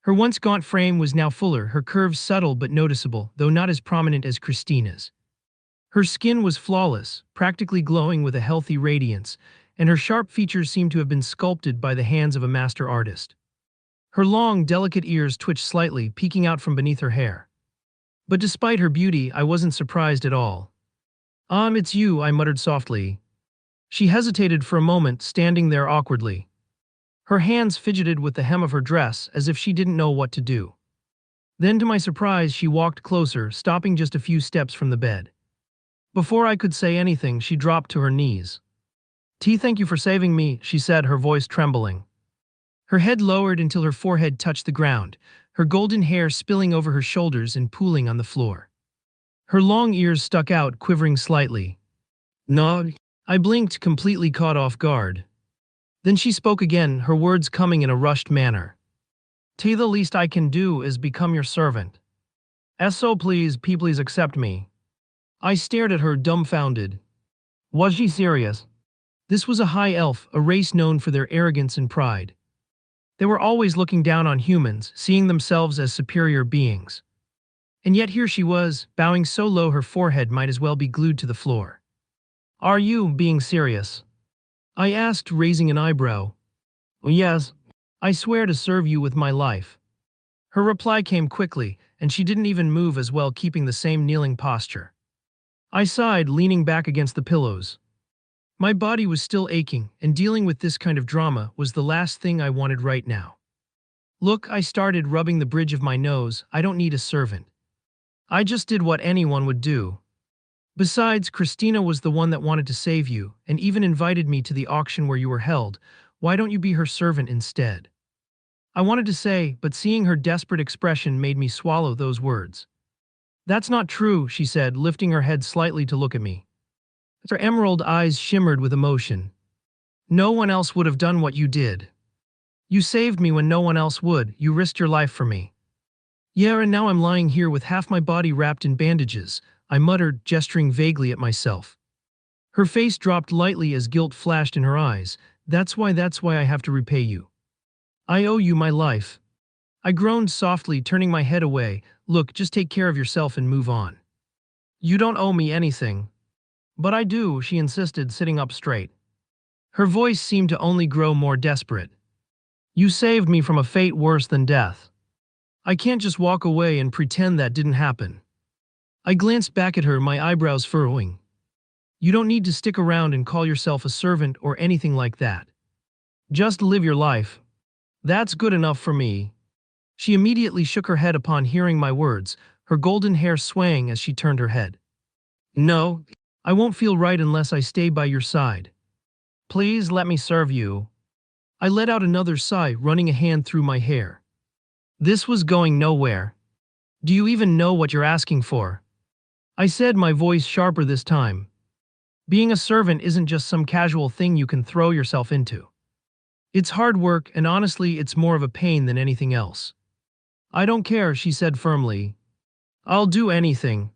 Her once gaunt frame was now fuller, her curves subtle but noticeable, though not as prominent as Christina's. Her skin was flawless, practically glowing with a healthy radiance, and her sharp features seemed to have been sculpted by the hands of a master artist. Her long, delicate ears twitched slightly, peeking out from beneath her hair. But despite her beauty, I wasn't surprised at all. It's you," I muttered softly. She hesitated for a moment, standing there awkwardly. Her hands fidgeted with the hem of her dress, as if she didn't know what to do. Then, to my surprise, she walked closer, stopping just a few steps from the bed. Before I could say anything, she dropped to her knees. Thank you for saving me," she said, her voice trembling. Her head lowered until her forehead touched the ground, her golden hair spilling over her shoulders and pooling on the floor. Her long ears stuck out, quivering slightly. "No." I blinked, completely caught off guard. Then she spoke again, her words coming in a rushed manner. "The least I can do is become your servant. So please accept me." I stared at her, dumbfounded. Was she serious? This was a high elf, a race known for their arrogance and pride. They were always looking down on humans, seeing themselves as superior beings. And yet here she was, bowing so low her forehead might as well be glued to the floor. "Are you being serious?" I asked, raising an eyebrow. "Yes. I swear to serve you with my life." Her reply came quickly, and she didn't even move as well, keeping the same kneeling posture. I sighed, leaning back against the pillows. My body was still aching, and dealing with this kind of drama was the last thing I wanted right now. "Look," I started, rubbing the bridge of my nose, "I don't need a servant. I just did what anyone would do. Besides, Christina was the one that wanted to save you, and even invited me to the auction where you were held. Why don't you be her servant instead?" I wanted to say, but seeing her desperate expression made me swallow those words. "That's not true," she said, lifting her head slightly to look at me. Her emerald eyes shimmered with emotion. "No one else would have done what you did. You saved me when no one else would, you risked your life for me." "Yeah, and now I'm lying here with half my body wrapped in bandages," I muttered, gesturing vaguely at myself. Her face dropped lightly as guilt flashed in her eyes. That's why I have to repay you. I owe you my life." I groaned softly, turning my head away. "Look, just take care of yourself and move on." "You don't owe me anything." "But I do," she insisted, sitting up straight. Her voice seemed to only grow more desperate. "You saved me from a fate worse than death. I can't just walk away and pretend that didn't happen." I glanced back at her, my eyebrows furrowing. "You don't need to stick around and call yourself a servant or anything like that. Just live your life. That's good enough for me." She immediately shook her head upon hearing my words, her golden hair swaying as she turned her head. "No, I won't feel right unless I stay by your side. Please let me serve you." I let out another sigh, running a hand through my hair. This was going nowhere. "Do you even know what you're asking for?" I said, my voice sharper this time. "Being a servant isn't just some casual thing you can throw yourself into. It's hard work, and honestly, it's more of a pain than anything else." "I don't care," she said firmly. "I'll do anything.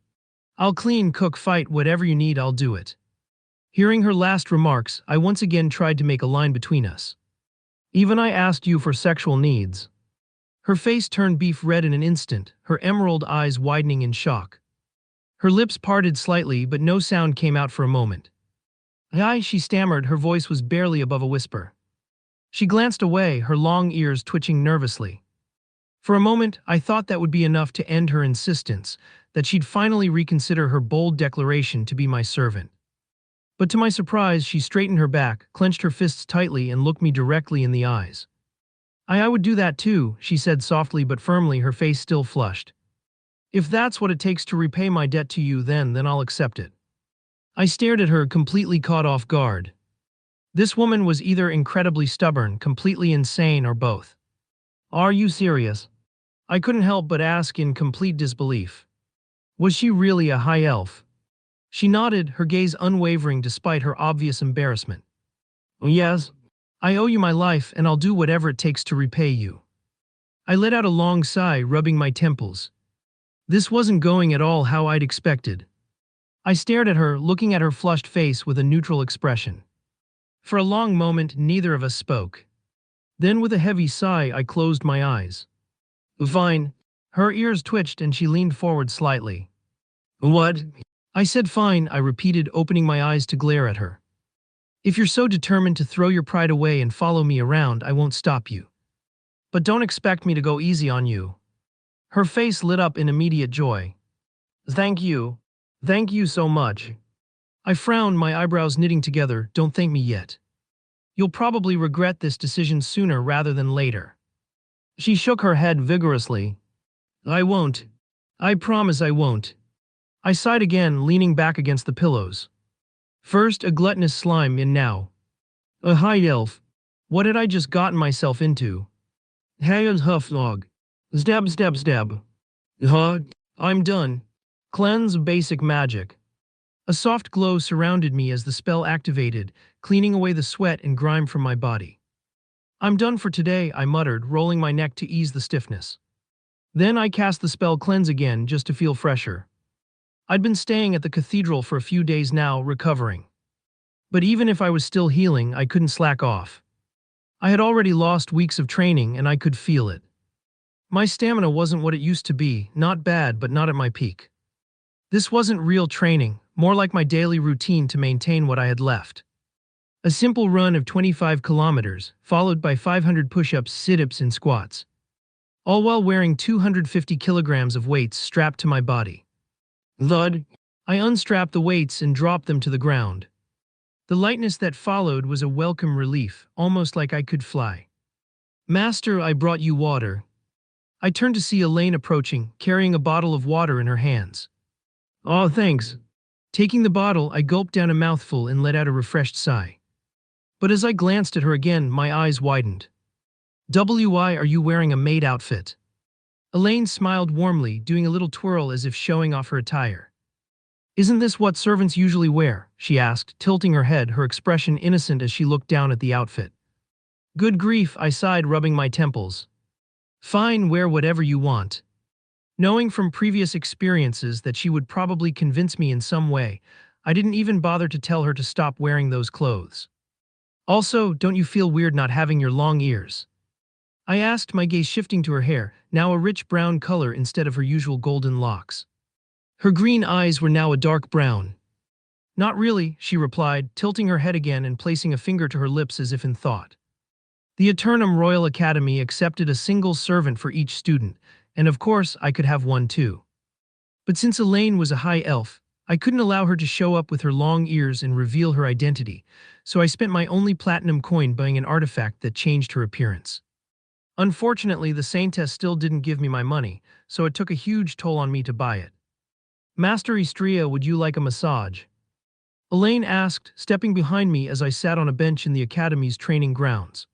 I'll clean, cook, fight, whatever you need, I'll do it." Hearing her last remarks, I once again tried to make a line between us. "Even I asked you for sexual needs." Her face turned beef red in an instant, her emerald eyes widening in shock. Her lips parted slightly, but no sound came out for a moment. "I," she stammered, her voice was barely above a whisper. She glanced away, her long ears twitching nervously. For a moment, I thought that would be enough to end her insistence, that she'd finally reconsider her bold declaration to be my servant. But to my surprise, she straightened her back, clenched her fists tightly, and looked me directly in the eyes. I would do that too," she said softly but firmly, her face still flushed. "If that's what it takes to repay my debt to you, then I'll accept it." I stared at her, completely caught off guard. This woman was either incredibly stubborn, completely insane, or both. Are you serious? I couldn't help but ask in complete disbelief. Was she really a high elf? She nodded, her gaze unwavering despite her obvious embarrassment. Yes, I owe you my life and I'll do whatever it takes to repay you. I let out a long sigh, rubbing my temples. This wasn't going at all how I'd expected. I stared at her, looking at her flushed face with a neutral expression. For a long moment, neither of us spoke. Then with a heavy sigh, I closed my eyes. Fine. Her ears twitched and she leaned forward slightly. What? I said fine, I repeated, opening my eyes to glare at her. If you're so determined to throw your pride away and follow me around, I won't stop you. But don't expect me to go easy on you. Her face lit up in immediate joy. Thank you. Thank you so much. I frowned, my eyebrows knitting together. Don't thank me yet. You'll probably regret this decision sooner rather than later. She shook her head vigorously. I won't. I promise I won't. I sighed again, leaning back against the pillows. First a gluttonous slime and now a high elf. What had I just gotten myself into? Hey, huff log. Stab, stab, stab. Huh? I'm done. Cleanse basic magic. A soft glow surrounded me as the spell activated, cleaning away the sweat and grime from my body. I'm done for today, I muttered, rolling my neck to ease the stiffness. Then I cast the spell Cleanse again just to feel fresher. I'd been staying at the cathedral for a few days now, recovering. But even if I was still healing, I couldn't slack off. I had already lost weeks of training and I could feel it. My stamina wasn't what it used to be, not bad but not at my peak. This wasn't real training, more like my daily routine to maintain what I had left. A simple run of 25 kilometers, followed by 500 push-ups, sit-ups, and squats. All while wearing 250 kilograms of weights strapped to my body. Thud! I unstrapped the weights and dropped them to the ground. The lightness that followed was a welcome relief, almost like I could fly. Master, I brought you water. I turned to see Elaine approaching, carrying a bottle of water in her hands. Oh, thanks. Taking the bottle, I gulped down a mouthful and let out a refreshed sigh. But as I glanced at her again, my eyes widened. Why are you wearing a maid outfit? Elaine smiled warmly, doing a little twirl as if showing off her attire. Isn't this what servants usually wear? She asked, tilting her head, her expression innocent as she looked down at the outfit. Good grief, I sighed, rubbing my temples. Fine, wear whatever you want. Knowing from previous experiences that she would probably convince me in some way, I didn't even bother to tell her to stop wearing those clothes. Also, don't you feel weird not having your long ears? I asked, my gaze shifting to her hair, now a rich brown color instead of her usual golden locks. Her green eyes were now a dark brown. Not really, she replied, tilting her head again and placing a finger to her lips as if in thought. The Eternum Royal Academy accepted a single servant for each student, and of course I could have one too. But since Elaine was a high elf, I couldn't allow her to show up with her long ears and reveal her identity, so I spent my only platinum coin buying an artifact that changed her appearance. Unfortunately, the Saintess still didn't give me my money, so it took a huge toll on me to buy it. Master Istria, would you like a massage? Elaine asked, stepping behind me as I sat on a bench in the Academy's training grounds.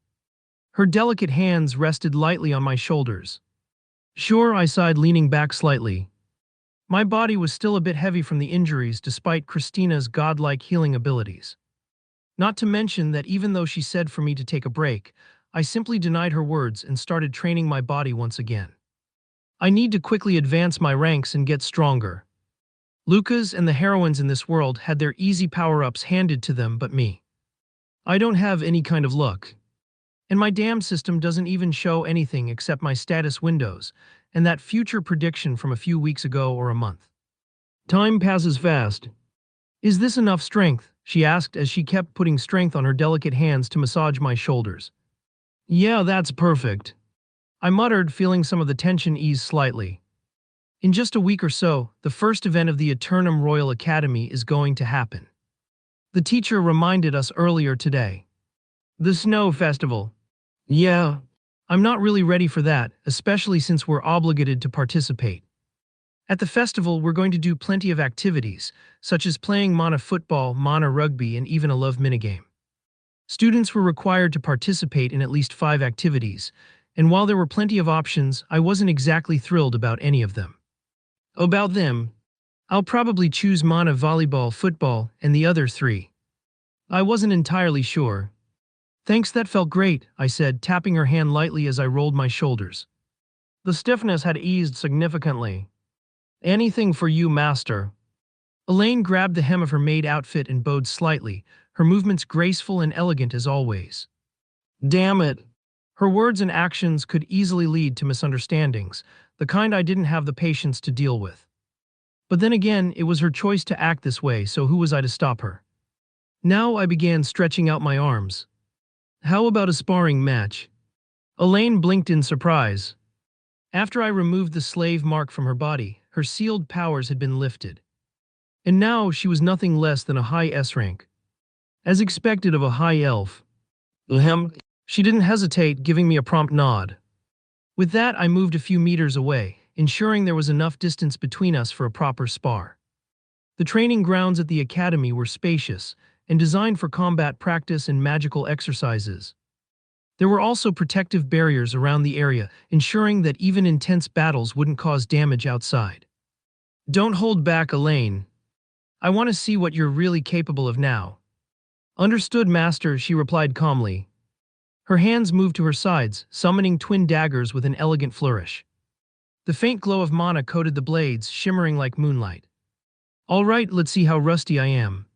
Her delicate hands rested lightly on my shoulders. Sure, I sighed, leaning back slightly. My body was still a bit heavy from the injuries despite Christina's godlike healing abilities. Not to mention that even though she said for me to take a break, I simply denied her words and started training my body once again. I need to quickly advance my ranks and get stronger. Lucas and the heroines in this world had their easy power-ups handed to them, but me. I don't have any kind of luck. And my damn system doesn't even show anything except my status windows, and that future prediction from a few weeks ago or a month. Time passes fast. Is this enough strength? She asked as she kept putting strength on her delicate hands to massage my shoulders. Yeah, that's perfect. I muttered, feeling some of the tension ease slightly. In just a week or so, the first event of the Eternum Royal Academy is going to happen. The teacher reminded us earlier today. The Snow Festival. Yeah, I'm not really ready for that, especially since we're obligated to participate. At the festival, we're going to do plenty of activities, such as playing mana football, mana rugby, and even a love minigame. Students were required to participate in at least 5 activities, and while there were plenty of options, I wasn't exactly thrilled about any of them. About them, I'll probably choose Mana volleyball, football, and the other 3. I wasn't entirely sure. Thanks, that felt great, I said, tapping her hand lightly as I rolled my shoulders. The stiffness had eased significantly. Anything for you, master. Elaine grabbed the hem of her maid outfit and bowed slightly, her movements graceful and elegant as always. Damn it. Her words and actions could easily lead to misunderstandings, the kind I didn't have the patience to deal with. But then again, it was her choice to act this way, so who was I to stop her? Now I began stretching out my arms. How about a sparring match? Elaine blinked in surprise. After I removed the slave mark from her body, her sealed powers had been lifted. And now she was nothing less than a high S rank. As expected of a high elf. Ahem. She didn't hesitate, giving me a prompt nod. With that, I moved a few meters away, ensuring there was enough distance between us for a proper spar. The training grounds at the academy were spacious and designed for combat practice and magical exercises. There were also protective barriers around the area, ensuring that even intense battles wouldn't cause damage outside. Don't hold back, Elaine. I want to see what you're really capable of now. Understood, master, she replied calmly. Her hands moved to her sides, summoning twin daggers with an elegant flourish. The faint glow of mana coated the blades, shimmering like moonlight. All right, let's see how rusty I am.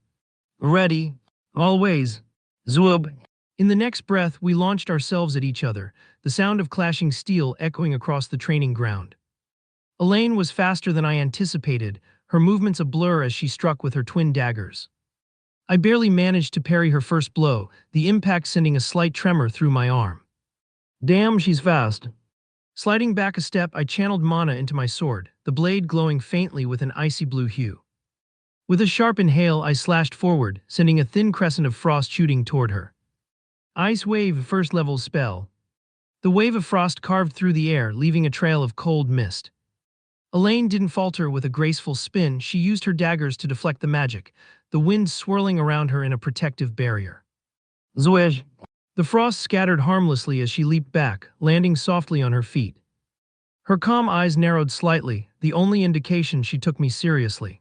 Ready. Always. Zwob. In the next breath, we launched ourselves at each other, the sound of clashing steel echoing across the training ground. Elaine was faster than I anticipated, her movements a blur as she struck with her twin daggers. I barely managed to parry her first blow, the impact sending a slight tremor through my arm. Damn, she's fast. Sliding back a step, I channeled mana into my sword, the blade glowing faintly with an icy blue hue. With a sharp inhale, I slashed forward, sending a thin crescent of frost shooting toward her. Ice Wave, first level spell. The wave of frost carved through the air, leaving a trail of cold mist. Elaine didn't falter. With a graceful spin, she used her daggers to deflect the magic, the wind swirling around her in a protective barrier. Zwish! The frost scattered harmlessly as she leaped back, landing softly on her feet. Her calm eyes narrowed slightly, the only indication she took me seriously.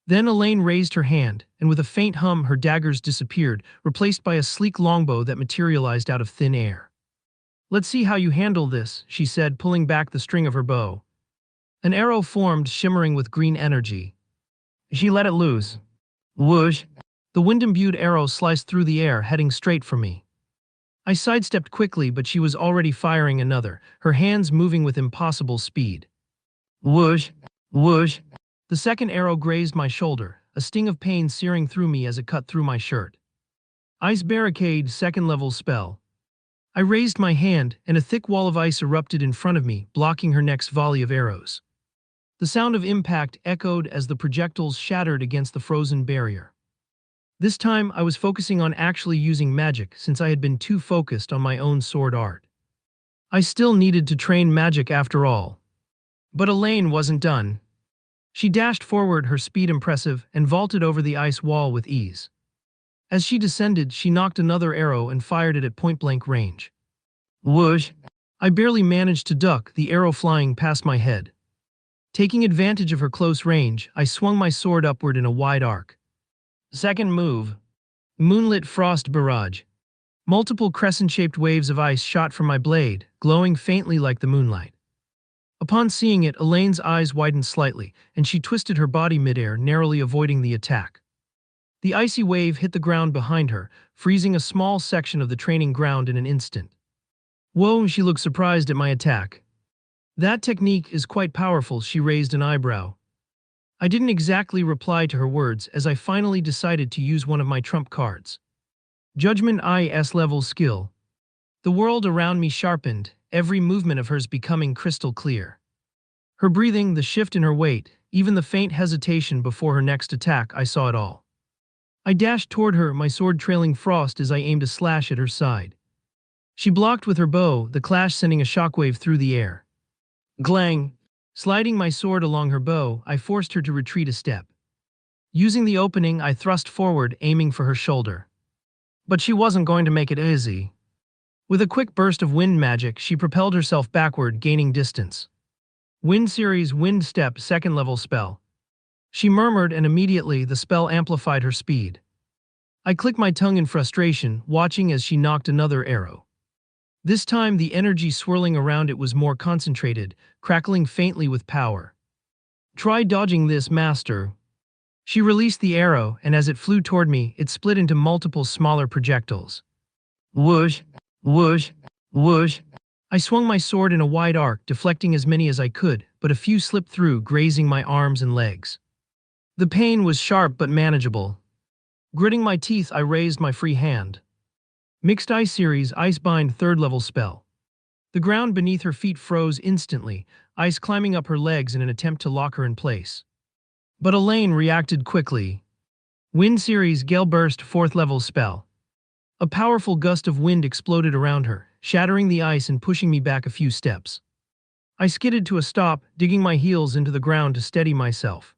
Then Elaine raised her hand, and with a faint hum her daggers disappeared, replaced by a sleek longbow that materialized out of thin air. Let's see how you handle this, she said, pulling back the string of her bow. An arrow formed, shimmering with green energy. She let it loose. Whoosh! The wind-imbued arrow sliced through the air, heading straight for me. I sidestepped quickly, but she was already firing another, her hands moving with impossible speed. Whoosh! Whoosh! The second arrow grazed my shoulder, a sting of pain searing through me as it cut through my shirt. Ice Barricade, second level spell. I raised my hand, and a thick wall of ice erupted in front of me, blocking her next volley of arrows. The sound of impact echoed as the projectiles shattered against the frozen barrier. This time, I was focusing on actually using magic, since I had been too focused on my own sword art. I still needed to train magic after all. But Elaine wasn't done. She dashed forward, her speed impressive, and vaulted over the ice wall with ease. As she descended, she knocked another arrow and fired it at point-blank range. Whoosh! I barely managed to duck, the arrow flying past my head. Taking advantage of her close range, I swung my sword upward in a wide arc. Second move. Moonlit Frost Barrage. Multiple crescent-shaped waves of ice shot from my blade, glowing faintly like the moonlight. Upon seeing it, Elaine's eyes widened slightly, and she twisted her body midair, narrowly avoiding the attack. The icy wave hit the ground behind her, freezing a small section of the training ground in an instant. Whoa, she looked surprised at my attack. That technique is quite powerful, she raised an eyebrow. I didn't exactly reply to her words as I finally decided to use one of my trump cards. Judgment IS level skill. The world around me sharpened, every movement of hers becoming crystal clear. Her breathing, the shift in her weight, even the faint hesitation before her next attack, I saw it all. I dashed toward her, my sword trailing frost as I aimed a slash at her side. She blocked with her bow, the clash sending a shockwave through the air. Glang! Sliding my sword along her bow, I forced her to retreat a step. Using the opening, I thrust forward, aiming for her shoulder. But she wasn't going to make it easy. With a quick burst of wind magic, she propelled herself backward, gaining distance. Wind Series Wind Step second level spell. She murmured, and immediately the spell amplified her speed. I clicked my tongue in frustration, watching as she knocked another arrow. This time the energy swirling around it was more concentrated, crackling faintly with power. Try dodging this, master. She released the arrow, and as it flew toward me, it split into multiple smaller projectiles. Whoosh, whoosh, whoosh. I swung my sword in a wide arc, deflecting as many as I could, but a few slipped through, grazing my arms and legs. The pain was sharp but manageable. Gritting my teeth, I raised my free hand. Mixed Ice Series Icebind third level spell. The ground beneath her feet froze instantly, ice climbing up her legs in an attempt to lock her in place. But Elaine reacted quickly. Wind Series Gale Burst fourth level spell. A powerful gust of wind exploded around her, shattering the ice and pushing me back a few steps. I skidded to a stop, digging my heels into the ground to steady myself.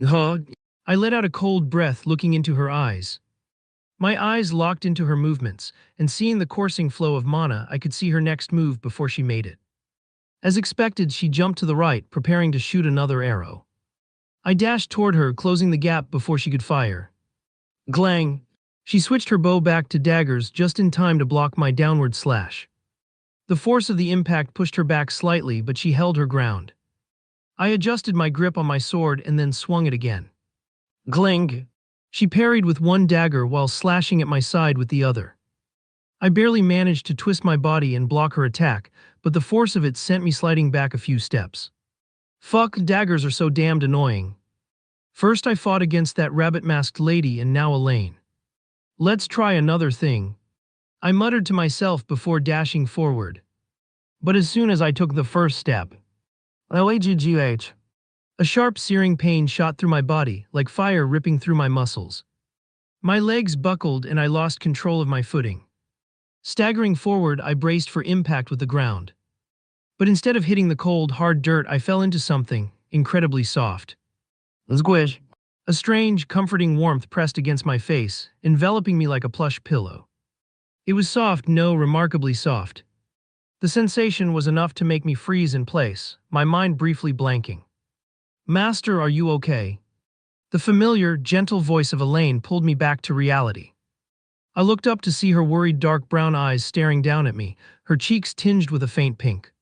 I let out a cold breath, looking into her eyes. My eyes locked into her movements, and seeing the coursing flow of mana, I could see her next move before she made it. As expected, she jumped to the right, preparing to shoot another arrow. I dashed toward her, closing the gap before she could fire. Glang! She switched her bow back to daggers just in time to block my downward slash. The force of the impact pushed her back slightly, but she held her ground. I adjusted my grip on my sword and then swung it again. Gling! She parried with one dagger while slashing at my side with the other. I barely managed to twist my body and block her attack, but the force of it sent me sliding back a few steps. Fuck, daggers are so damned annoying. First I fought against that rabbit-masked lady and now Elaine. Let's try another thing. I muttered to myself before dashing forward. But as soon as I took the first step, LAGGH. A sharp searing pain shot through my body, like fire ripping through my muscles. My legs buckled and I lost control of my footing. Staggering forward, I braced for impact with the ground. But instead of hitting the cold, hard dirt, I fell into something incredibly soft. Squish. A strange, comforting warmth pressed against my face, enveloping me like a plush pillow. It was soft, no, remarkably soft. The sensation was enough to make me freeze in place, my mind briefly blanking. Master, are you okay? The familiar, gentle voice of Elaine pulled me back to reality. I looked up to see her worried dark brown eyes staring down at me, her cheeks tinged with a faint pink.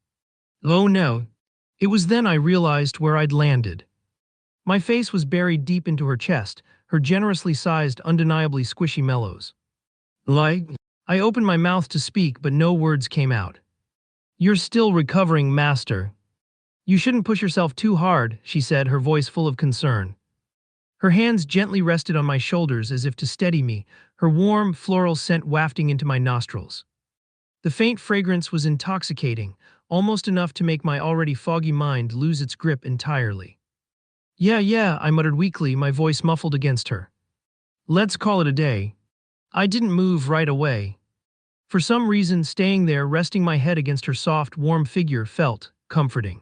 Oh no. It was then I realized where I'd landed. My face was buried deep into her chest, her generously sized, undeniably squishy mellows. I opened my mouth to speak, but no words came out. You're still recovering, master. You shouldn't push yourself too hard, she said, her voice full of concern. Her hands gently rested on my shoulders as if to steady me, her warm, floral scent wafting into my nostrils. The faint fragrance was intoxicating, almost enough to make my already foggy mind lose its grip entirely. Yeah, I muttered weakly, my voice muffled against her. Let's call it a day. I didn't move right away. For some reason, staying there, resting my head against her soft, warm figure felt comforting.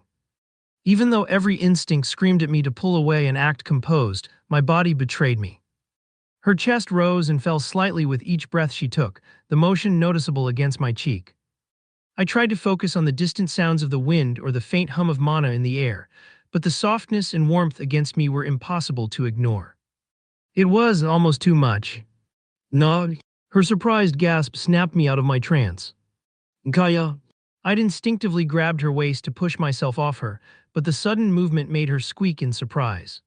Even though every instinct screamed at me to pull away and act composed, my body betrayed me. Her chest rose and fell slightly with each breath she took, the motion noticeable against my cheek. I tried to focus on the distant sounds of the wind or the faint hum of mana in the air, but the softness and warmth against me were impossible to ignore. It was almost too much. No. Her surprised gasp snapped me out of my trance. Kaya. I'd instinctively grabbed her waist to push myself off her, but the sudden movement made her squeak in surprise.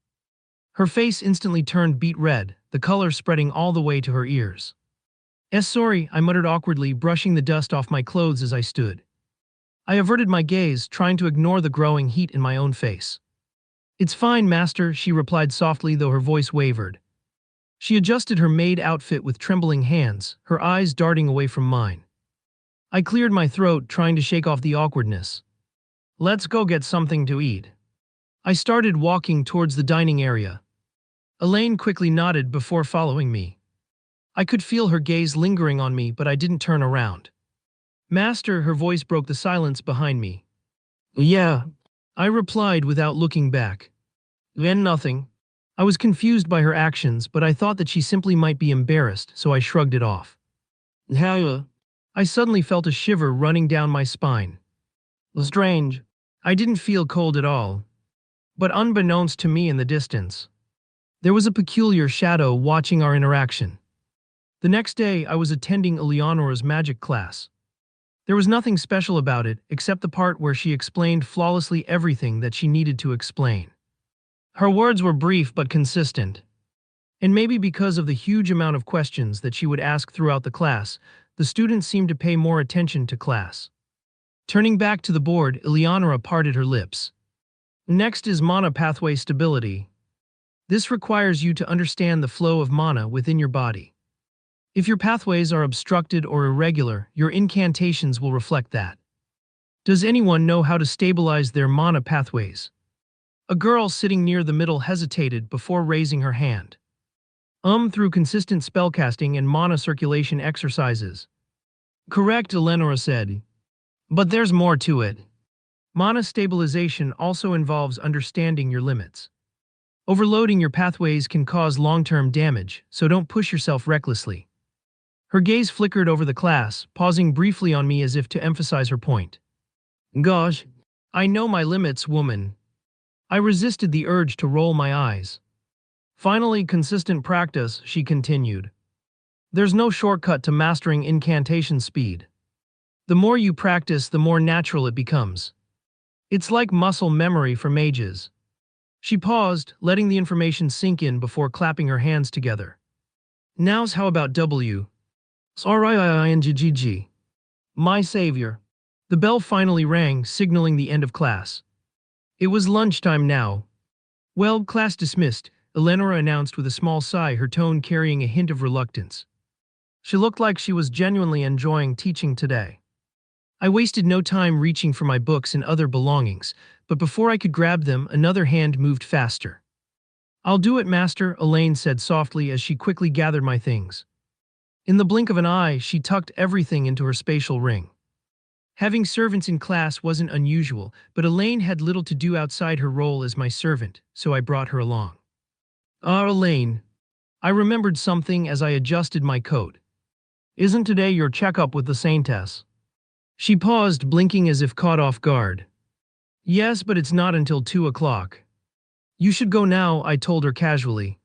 Her face instantly turned beet red, the color spreading all the way to her ears. Sorry, I muttered awkwardly, brushing the dust off my clothes as I stood. I averted my gaze, trying to ignore the growing heat in my own face. It's fine, master, she replied softly, though her voice wavered. She adjusted her maid outfit with trembling hands, her eyes darting away from mine. I cleared my throat, trying to shake off the awkwardness. Let's go get something to eat. I started walking towards the dining area. Elaine quickly nodded before following me. I could feel her gaze lingering on me, but I didn't turn around. Master, her voice broke the silence behind me. Yeah, I replied without looking back. Then nothing. I was confused by her actions, but I thought that she simply might be embarrassed, so I shrugged it off. How? I suddenly felt a shiver running down my spine. Strange. I didn't feel cold at all. But unbeknownst to me in the distance, there was a peculiar shadow watching our interaction. The next day, I was attending Eleonora's magic class. There was nothing special about it, except the part where she explained flawlessly everything that she needed to explain. Her words were brief but consistent. And maybe because of the huge amount of questions that she would ask throughout the class, the students seemed to pay more attention to class. Turning back to the board, Eleonora parted her lips. Next is mana pathway stability. This requires you to understand the flow of mana within your body. If your pathways are obstructed or irregular, your incantations will reflect that. Does anyone know how to stabilize their mana pathways? A girl sitting near the middle hesitated before raising her hand. Through consistent spellcasting and mana circulation exercises. Correct, Eleonora said. But there's more to it. Mana stabilization also involves understanding your limits. Overloading your pathways can cause long-term damage, so don't push yourself recklessly. Her gaze flickered over the class, pausing briefly on me as if to emphasize her point. Gosh, I know my limits, woman. I resisted the urge to roll my eyes. Finally, consistent practice, she continued. There's no shortcut to mastering incantation speed. The more you practice, the more natural it becomes. It's like muscle memory for mages. She paused, letting the information sink in before clapping her hands together. Now's how about W? Sringggg. My savior. The bell finally rang, signaling the end of class. It was lunchtime now. Well, class dismissed, Eleonora announced with a small sigh, her tone carrying a hint of reluctance. She looked like she was genuinely enjoying teaching today. I wasted no time reaching for my books and other belongings, but before I could grab them, another hand moved faster. I'll do it, master, Elaine said softly as she quickly gathered my things. In the blink of an eye, she tucked everything into her spatial ring. Having servants in class wasn't unusual, but Elaine had little to do outside her role as my servant, so I brought her along. Elaine. I remembered something as I adjusted my coat. Isn't today your checkup with the Saintess? She paused, blinking as if caught off guard. Yes, but it's not until 2 o'clock. You should go now, I told her casually.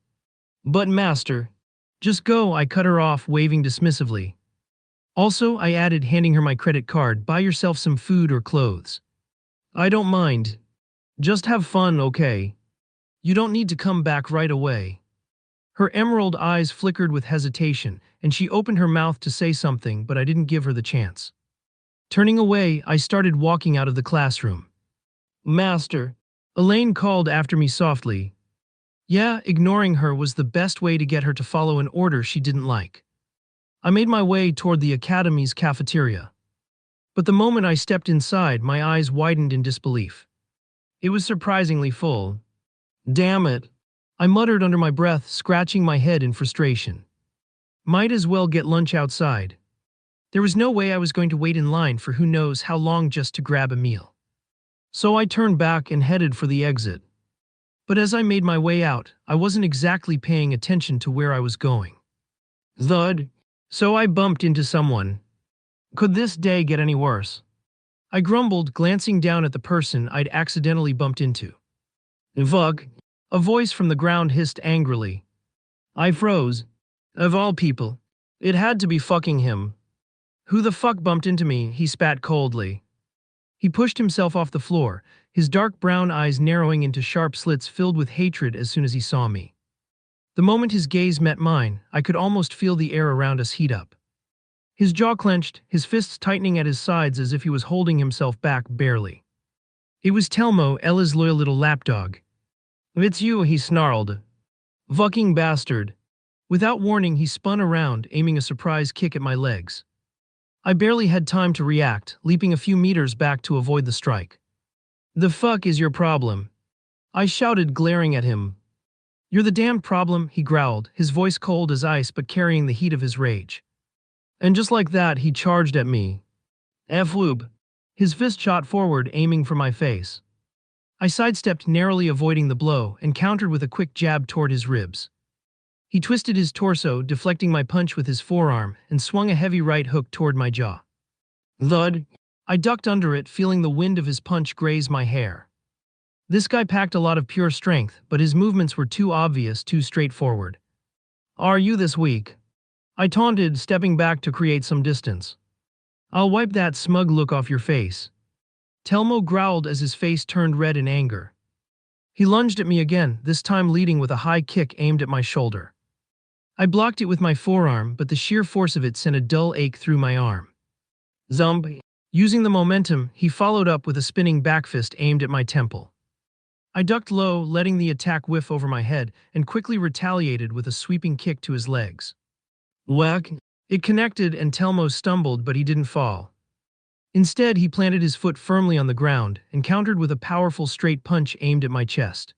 But master. Just go, I cut her off, waving dismissively. Also, I added, handing her my credit card, buy yourself some food or clothes. I don't mind. Just have fun, okay? You don't need to come back right away. Her emerald eyes flickered with hesitation, and she opened her mouth to say something, but I didn't give her the chance. Turning away, I started walking out of the classroom. Master, Elaine called after me softly. Yeah, ignoring her was the best way to get her to follow an order she didn't like. I made my way toward the academy's cafeteria. But the moment I stepped inside, my eyes widened in disbelief. It was surprisingly full. Damn it, I muttered under my breath, scratching my head in frustration. Might as well get lunch outside. There was no way I was going to wait in line for who knows how long just to grab a meal. So I turned back and headed for the exit. But as I made my way out, I wasn't exactly paying attention to where I was going. Thud. So I bumped into someone. Could this day get any worse? I grumbled, glancing down at the person I'd accidentally bumped into. Vug. A voice from the ground hissed angrily. I froze. Of all people. It had to be fucking him. Who the fuck bumped into me? He spat coldly. He pushed himself off the floor, his dark brown eyes narrowing into sharp slits filled with hatred as soon as he saw me. The moment his gaze met mine, I could almost feel the air around us heat up. His jaw clenched, his fists tightening at his sides as if he was holding himself back barely. It was Telmo, Ella's loyal little lapdog. It's you, he snarled. Fucking bastard. Without warning, he spun around, aiming a surprise kick at my legs. I barely had time to react, leaping a few meters back to avoid the strike. The fuck is your problem? I shouted, glaring at him. You're the damned problem, he growled, his voice cold as ice but carrying the heat of his rage. And just like that, he charged at me. F-loob. His fist shot forward, aiming for my face. I sidestepped, narrowly avoiding the blow, and countered with a quick jab toward his ribs. He twisted his torso, deflecting my punch with his forearm, and swung a heavy right hook toward my jaw. Thud! I ducked under it, feeling the wind of his punch graze my hair. This guy packed a lot of pure strength, but his movements were too obvious, too straightforward. Are you this weak? I taunted, stepping back to create some distance. I'll wipe that smug look off your face. Telmo growled as his face turned red in anger. He lunged at me again, this time leading with a high kick aimed at my shoulder. I blocked it with my forearm, but the sheer force of it sent a dull ache through my arm. Zumb! Using the momentum, he followed up with a spinning back fist aimed at my temple. I ducked low, letting the attack whiff over my head, and quickly retaliated with a sweeping kick to his legs. Whack! It connected and Telmo stumbled, but he didn't fall. Instead, he planted his foot firmly on the ground and countered with a powerful straight punch aimed at my chest.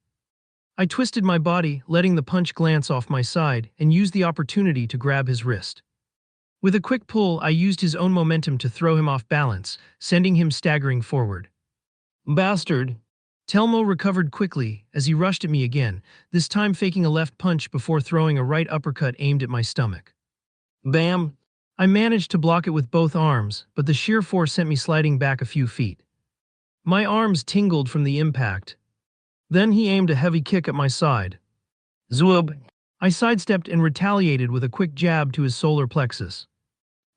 I twisted my body, letting the punch glance off my side, and used the opportunity to grab his wrist. With a quick pull, I used his own momentum to throw him off balance, sending him staggering forward. Bastard! Telmo recovered quickly as he rushed at me again, this time faking a left punch before throwing a right uppercut aimed at my stomach. Bam! I managed to block it with both arms, but the sheer force sent me sliding back a few feet. My arms tingled from the impact. Then he aimed a heavy kick at my side. Zwoob! I sidestepped and retaliated with a quick jab to his solar plexus.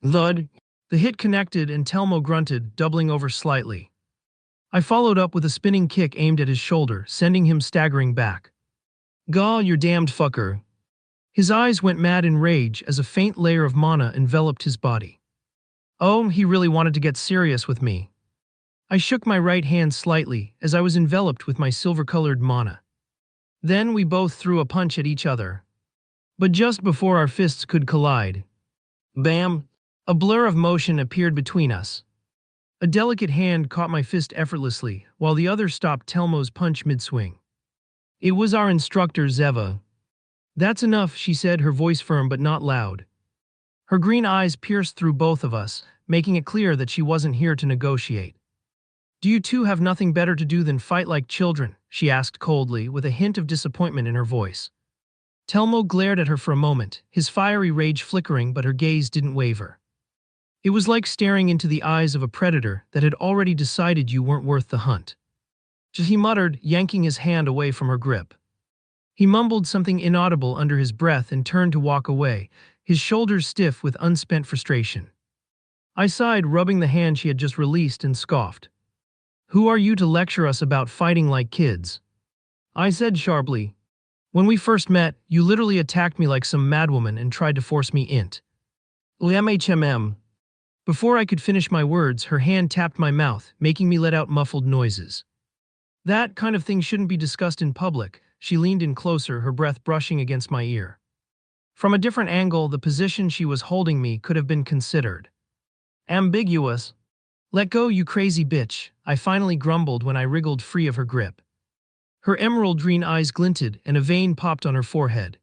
Thud! The hit connected and Telmo grunted, doubling over slightly. I followed up with a spinning kick aimed at his shoulder, sending him staggering back. Gaw, you damned fucker! His eyes went mad in rage as a faint layer of mana enveloped his body. Oh, he really wanted to get serious with me. I shook my right hand slightly as I was enveloped with my silver-colored mana. Then we both threw a punch at each other. But just before our fists could collide, bam! A blur of motion appeared between us. A delicate hand caught my fist effortlessly, while the other stopped Telmo's punch mid-swing. It was our instructor, Zeva. That's enough, she said, her voice firm but not loud. Her green eyes pierced through both of us, making it clear that she wasn't here to negotiate. Do you two have nothing better to do than fight like children? She asked coldly, with a hint of disappointment in her voice. Telmo glared at her for a moment, his fiery rage flickering, but her gaze didn't waver. It was like staring into the eyes of a predator that had already decided you weren't worth the hunt. He muttered, yanking his hand away from her grip. He mumbled something inaudible under his breath and turned to walk away, his shoulders stiff with unspent frustration. I sighed, rubbing the hand she had just released, and scoffed. Who are you to lecture us about fighting like kids? I said sharply. When we first met, you literally attacked me like some madwoman and tried to force me int. MHMM. Before I could finish my words, her hand tapped my mouth, making me let out muffled noises. That kind of thing shouldn't be discussed in public. She leaned in closer, her breath brushing against my ear. From a different angle, the position she was holding me could have been considered ambiguous. Let go, you crazy bitch, I finally grumbled when I wriggled free of her grip. Her emerald green eyes glinted and a vein popped on her forehead.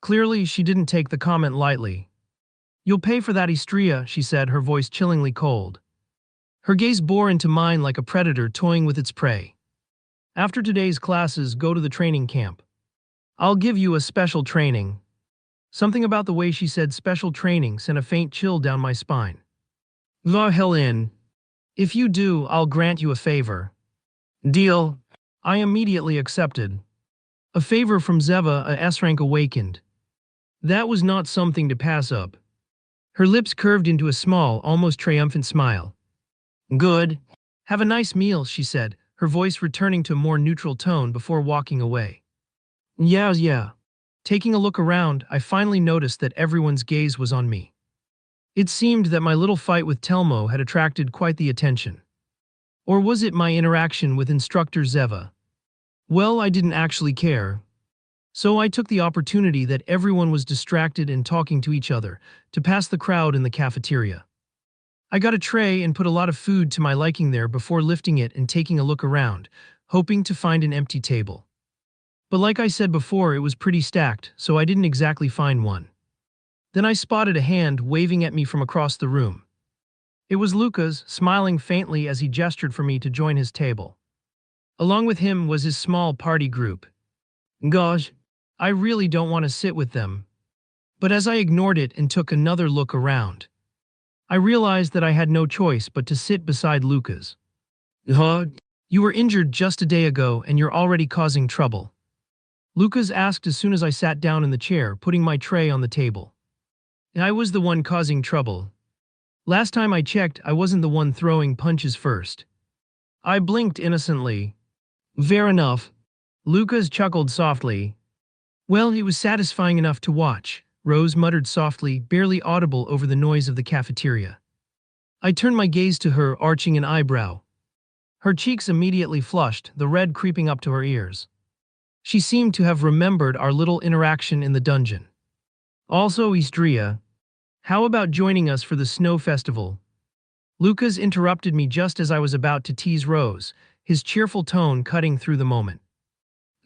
Clearly, she didn't take the comment lightly. You'll pay for that, Istria, she said, her voice chillingly cold. Her gaze bore into mine like a predator toying with its prey. After today's classes, go to the training camp. I'll give you a special training. Something about the way she said special training sent a faint chill down my spine. The hell in. If you do, I'll grant you a favor. Deal. I immediately accepted. A favor from Zeva, a S-rank awakened. That was not something to pass up. Her lips curved into a small, almost triumphant smile. Good. Have a nice meal, she said, her voice returning to a more neutral tone before walking away. Yeah. Taking a look around, I finally noticed that everyone's gaze was on me. It seemed that my little fight with Telmo had attracted quite the attention. Or was it my interaction with instructor Zeva? Well, I didn't actually care. So I took the opportunity that everyone was distracted and talking to each other to pass the crowd in the cafeteria. I got a tray and put a lot of food to my liking there before lifting it and taking a look around, hoping to find an empty table. But like I said before, it was pretty stacked, so I didn't exactly find one. Then I spotted a hand waving at me from across the room. It was Luca's, smiling faintly as he gestured for me to join his table. Along with him was his small party group. Gosh, I really don't want to sit with them. But as I ignored it and took another look around, I realized that I had no choice but to sit beside Lucas. Huh? You were injured just a day ago and you're already causing trouble. Lucas asked as soon as I sat down in the chair, putting my tray on the table. I was the one causing trouble. Last time I checked, I wasn't the one throwing punches first. I blinked innocently. Fair enough. Lucas chuckled softly. Well, it was satisfying enough to watch, Rose muttered softly, barely audible over the noise of the cafeteria. I turned my gaze to her, arching an eyebrow. Her cheeks immediately flushed, the red creeping up to her ears. She seemed to have remembered our little interaction in the dungeon. Also, Istria, how about joining us for the snow festival? Lucas interrupted me just as I was about to tease Rose, his cheerful tone cutting through the moment.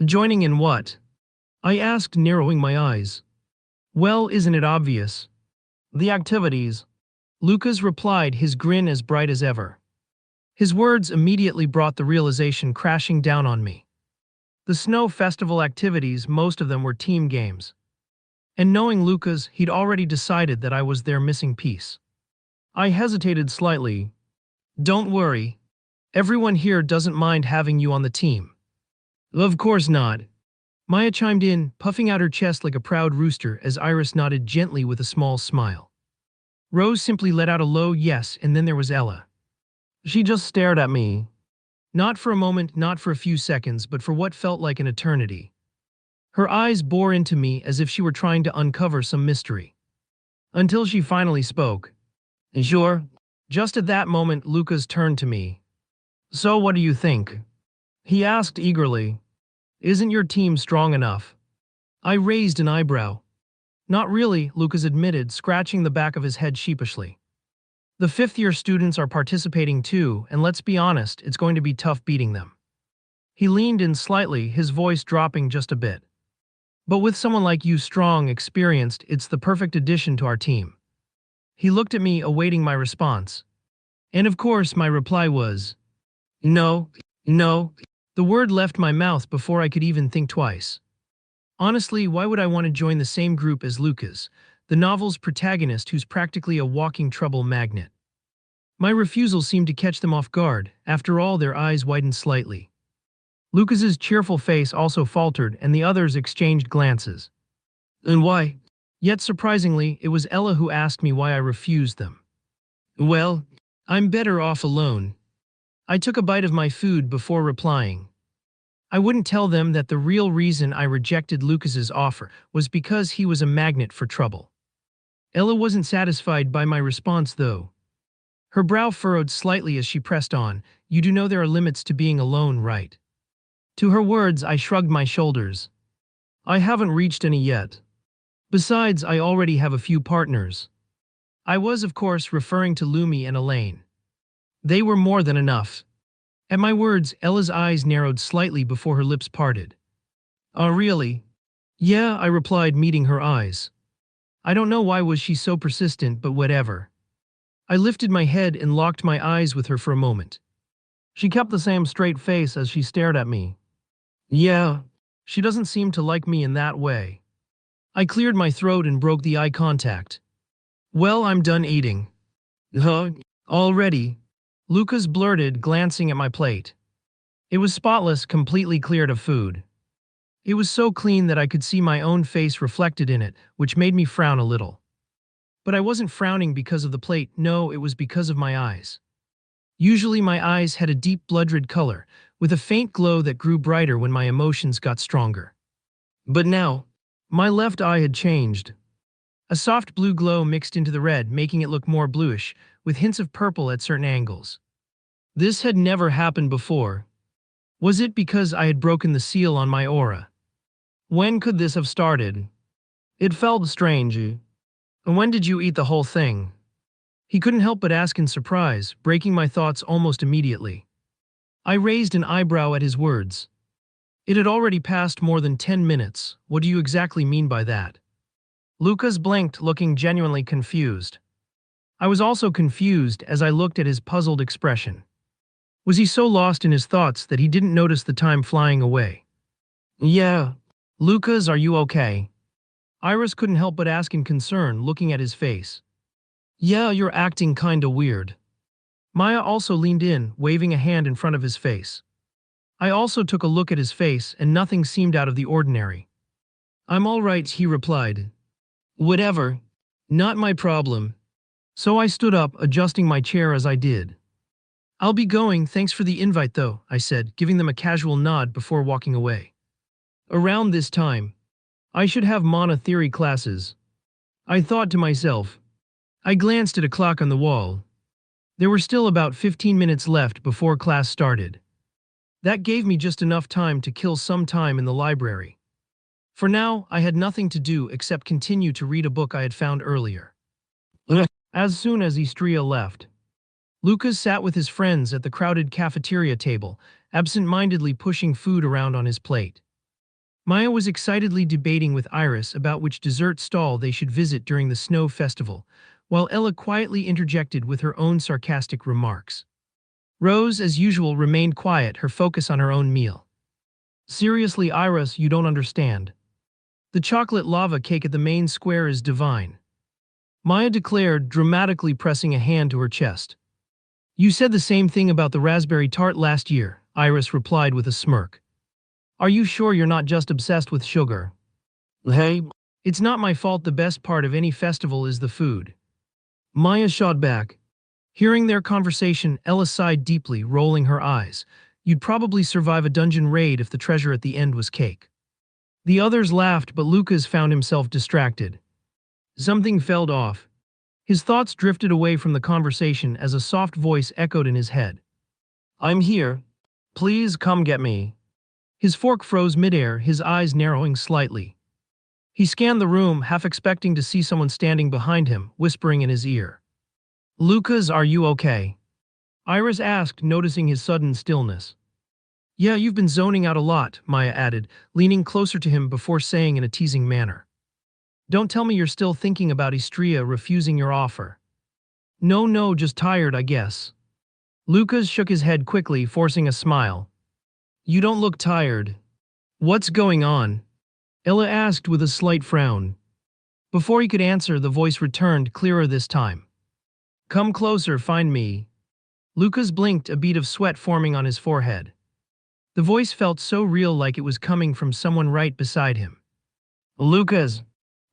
Joining in what? I asked, narrowing my eyes. Well, isn't it obvious? The activities. Lucas replied, his grin as bright as ever. His words immediately brought the realization crashing down on me. The snow festival activities, most of them were team games. And knowing Lucas, he'd already decided that I was their missing piece. I hesitated slightly. Don't worry. Everyone here doesn't mind having you on the team. Of course not. Maya chimed in, puffing out her chest like a proud rooster as Iris nodded gently with a small smile. Rose simply let out a low yes, and then there was Ella. She just stared at me. Not for a moment, not for a few seconds, but for what felt like an eternity. Her eyes bore into me as if she were trying to uncover some mystery. Until she finally spoke. Sure. Just at that moment, Lucas turned to me. So what do you think? He asked eagerly. Isn't your team strong enough? I raised an eyebrow. Not really, Lucas admitted, scratching the back of his head sheepishly. The fifth-year students are participating too, and let's be honest, it's going to be tough beating them. He leaned in slightly, his voice dropping just a bit. But with someone like you, strong, experienced, it's the perfect addition to our team. He looked at me, awaiting my response. And of course, my reply was, no. The word left my mouth before I could even think twice. Honestly, why would I want to join the same group as Lucas, the novel's protagonist who's practically a walking trouble magnet? My refusal seemed to catch them off guard. After all, their eyes widened slightly. Lucas's cheerful face also faltered, and the others exchanged glances. And why? Yet surprisingly, it was Ella who asked me why I refused them. Well, I'm better off alone. I took a bite of my food before replying. I wouldn't tell them that the real reason I rejected Lucas's offer was because he was a magnet for trouble. Ella wasn't satisfied by my response, though. Her brow furrowed slightly as she pressed on. You do know there are limits to being alone, right? To her words, I shrugged my shoulders. I haven't reached any yet. Besides, I already have a few partners. I was, of course, referring to Lumi and Elaine. They were more than enough. At my words, Ella's eyes narrowed slightly before her lips parted. Oh, really? Yeah, I replied, meeting her eyes. I don't know why was she so persistent, but whatever. I lifted my head and locked my eyes with her for a moment. She kept the same straight face as she stared at me. Yeah, she doesn't seem to like me in that way. I cleared my throat and broke the eye contact. Well, I'm done eating. Huh? Already? Lucas blurted, glancing at my plate. It was spotless, completely cleared of food. It was so clean that I could see my own face reflected in it, which made me frown a little. But I wasn't frowning because of the plate, no, it was because of my eyes. Usually my eyes had a deep blood-red color, with a faint glow that grew brighter when my emotions got stronger. But now, my left eye had changed. A soft blue glow mixed into the red, making it look more bluish, with hints of purple at certain angles. This had never happened before. Was it because I had broken the seal on my aura? When could this have started? It felt strange. And when did you eat the whole thing? He couldn't help but ask in surprise, breaking my thoughts almost immediately. I raised an eyebrow at his words. It had already passed more than 10 minutes. What do you exactly mean by that? Lucas blinked, looking genuinely confused. I was also confused as I looked at his puzzled expression. Was he so lost in his thoughts that he didn't notice the time flying away? Yeah. Lucas, are you okay? Iris couldn't help but ask in concern, looking at his face. Yeah, you're acting kinda weird. Maya also leaned in, waving a hand in front of his face. I also took a look at his face, and nothing seemed out of the ordinary. I'm all right, he replied. Whatever. Not my problem. So I stood up, adjusting my chair as I did. I'll be going, thanks for the invite though, I said, giving them a casual nod before walking away. Around this time, I should have mana theory classes. I thought to myself. I glanced at a clock on the wall. There were still about 15 minutes left before class started. That gave me just enough time to kill some time in the library. For now, I had nothing to do except continue to read a book I had found earlier. As soon as Istria left, Lucas sat with his friends at the crowded cafeteria table, absent-mindedly pushing food around on his plate. Maya was excitedly debating with Iris about which dessert stall they should visit during the snow festival, while Ella quietly interjected with her own sarcastic remarks. Rose, as usual, remained quiet, her focus on her own meal. Seriously, Iris, you don't understand. The chocolate lava cake at the main square is divine. Maya declared, dramatically pressing a hand to her chest. You said the same thing about the raspberry tart last year, Iris replied with a smirk. Are you sure you're not just obsessed with sugar? Hey, it's not my fault. The best part of any festival is the food. Maya shot back. Hearing their conversation, Ella sighed deeply, rolling her eyes. You'd probably survive a dungeon raid if the treasure at the end was cake. The others laughed, but Lucas found himself distracted. Something fell off. His thoughts drifted away from the conversation as a soft voice echoed in his head. I'm here. Please come get me. His fork froze midair, his eyes narrowing slightly. He scanned the room, half expecting to see someone standing behind him, whispering in his ear. Lucas, are you okay? Iris asked, noticing his sudden stillness. Yeah, you've been zoning out a lot, Maya added, leaning closer to him before saying in a teasing manner. Don't tell me you're still thinking about Istria refusing your offer. No, just tired, I guess. Lucas shook his head quickly, forcing a smile. You don't look tired. What's going on? Ella asked with a slight frown. Before he could answer, the voice returned, clearer this time. Come closer, find me. Lucas blinked, a bead of sweat forming on his forehead. The voice felt so real, like it was coming from someone right beside him. Lucas!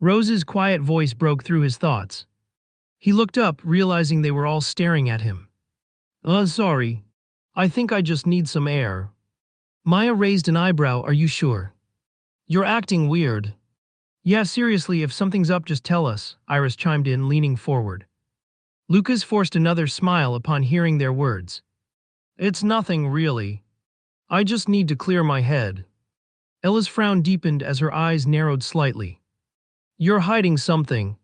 Rose's quiet voice broke through his thoughts. He looked up, realizing they were all staring at him. Sorry. I think I just need some air. Maya raised an eyebrow. Are you sure? You're acting weird. Yeah, seriously, if something's up, just tell us, Iris chimed in, leaning forward. Lucas forced another smile upon hearing their words. It's nothing, really. I just need to clear my head. Ella's frown deepened as her eyes narrowed slightly. You're hiding something.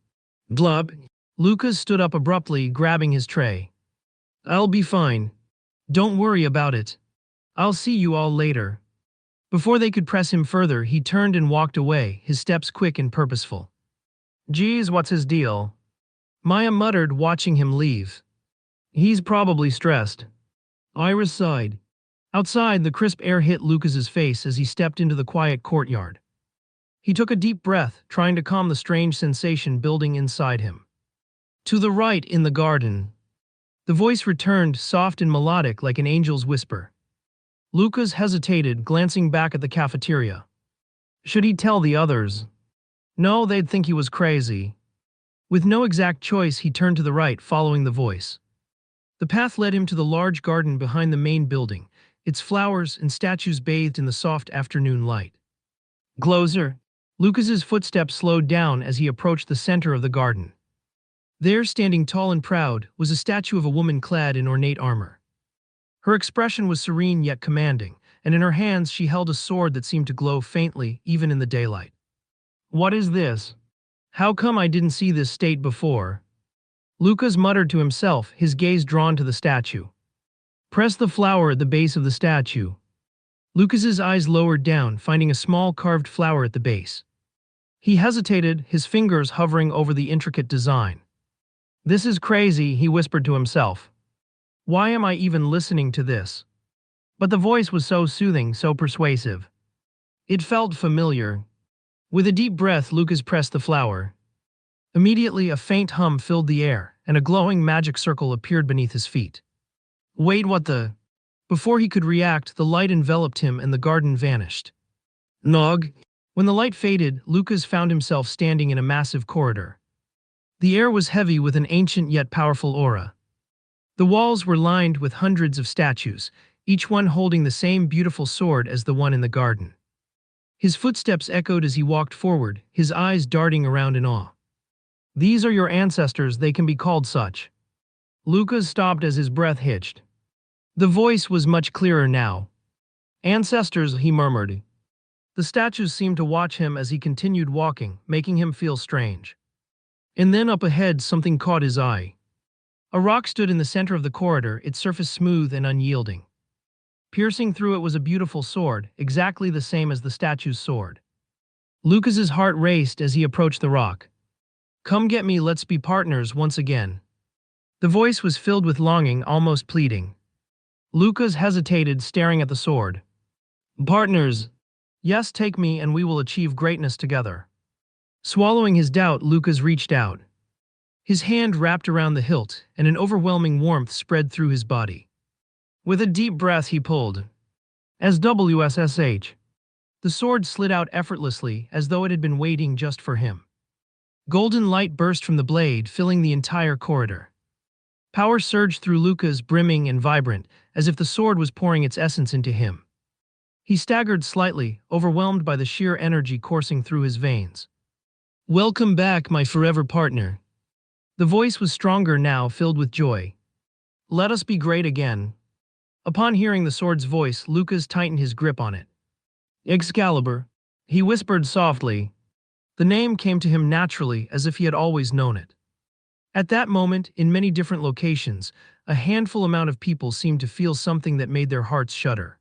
Blub. Lucas stood up abruptly, grabbing his tray. I'll be fine. Don't worry about it. I'll see you all later. Before they could press him further, he turned and walked away, his steps quick and purposeful. Geez, what's his deal? Maya muttered, watching him leave. He's probably stressed. Iris sighed. Outside, the crisp air hit Lucas's face as he stepped into the quiet courtyard. He took a deep breath, trying to calm the strange sensation building inside him. To the right, in the garden. The voice returned, soft and melodic like an angel's whisper. Lucas hesitated, glancing back at the cafeteria. Should he tell the others? No, they'd think he was crazy. With no exact choice, he turned to the right, following the voice. The path led him to the large garden behind the main building, its flowers and statues bathed in the soft afternoon light. Closer. Lucas's footsteps slowed down as he approached the center of the garden. There, standing tall and proud, was a statue of a woman clad in ornate armor. Her expression was serene yet commanding, and in her hands she held a sword that seemed to glow faintly, even in the daylight. What is this? How come I didn't see this state before? Lucas muttered to himself, his gaze drawn to the statue. Press the flower at the base of the statue. Lucas's eyes lowered down, finding a small carved flower at the base. He hesitated, his fingers hovering over the intricate design. This is crazy, he whispered to himself. Why am I even listening to this? But the voice was so soothing, so persuasive. It felt familiar. With a deep breath, Lucas pressed the flower. Immediately, a faint hum filled the air, and a glowing magic circle appeared beneath his feet. Wait, what the? Before he could react, the light enveloped him and the garden vanished. Nog. When the light faded, Lucas found himself standing in a massive corridor. The air was heavy with an ancient yet powerful aura. The walls were lined with hundreds of statues, each one holding the same beautiful sword as the one in the garden. His footsteps echoed as he walked forward, his eyes darting around in awe. These are your ancestors, they can be called such. Lucas stopped as his breath hitched. The voice was much clearer now. Ancestors, he murmured. The statues seemed to watch him as he continued walking, making him feel strange. And then up ahead, something caught his eye. A rock stood in the center of the corridor, its surface smooth and unyielding. Piercing through it was a beautiful sword, exactly the same as the statue's sword. Lucas's heart raced as he approached the rock. Come get me, let's be partners once again. The voice was filled with longing, almost pleading. Lucas hesitated, staring at the sword. Partners. Yes, take me and we will achieve greatness together. Swallowing his doubt, Lucas reached out. His hand wrapped around the hilt, and an overwhelming warmth spread through his body. With a deep breath, he pulled. SWSSH. The sword slid out effortlessly, as though it had been waiting just for him. Golden light burst from the blade, filling the entire corridor. Power surged through Lucas, brimming and vibrant, as if the sword was pouring its essence into him. He staggered slightly, overwhelmed by the sheer energy coursing through his veins. Welcome back, my forever partner. The voice was stronger now, filled with joy. Let us be great again. Upon hearing the sword's voice, Lucas tightened his grip on it. Excalibur, he whispered softly. The name came to him naturally, as if he had always known it. At that moment, in many different locations, a handful amount of people seemed to feel something that made their hearts shudder.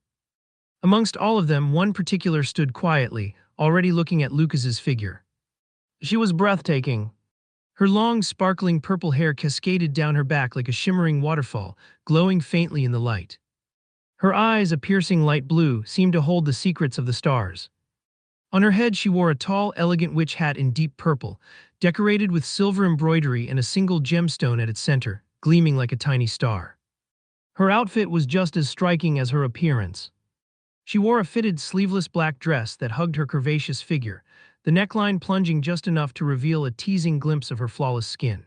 Amongst all of them, one particular stood quietly, already looking at Lucas's figure. She was breathtaking. Her long, sparkling purple hair cascaded down her back like a shimmering waterfall, glowing faintly in the light. Her eyes, a piercing light blue, seemed to hold the secrets of the stars. On her head she wore a tall, elegant witch hat in deep purple, decorated with silver embroidery and a single gemstone at its center, gleaming like a tiny star. Her outfit was just as striking as her appearance. She wore a fitted, sleeveless black dress that hugged her curvaceous figure, the neckline plunging just enough to reveal a teasing glimpse of her flawless skin.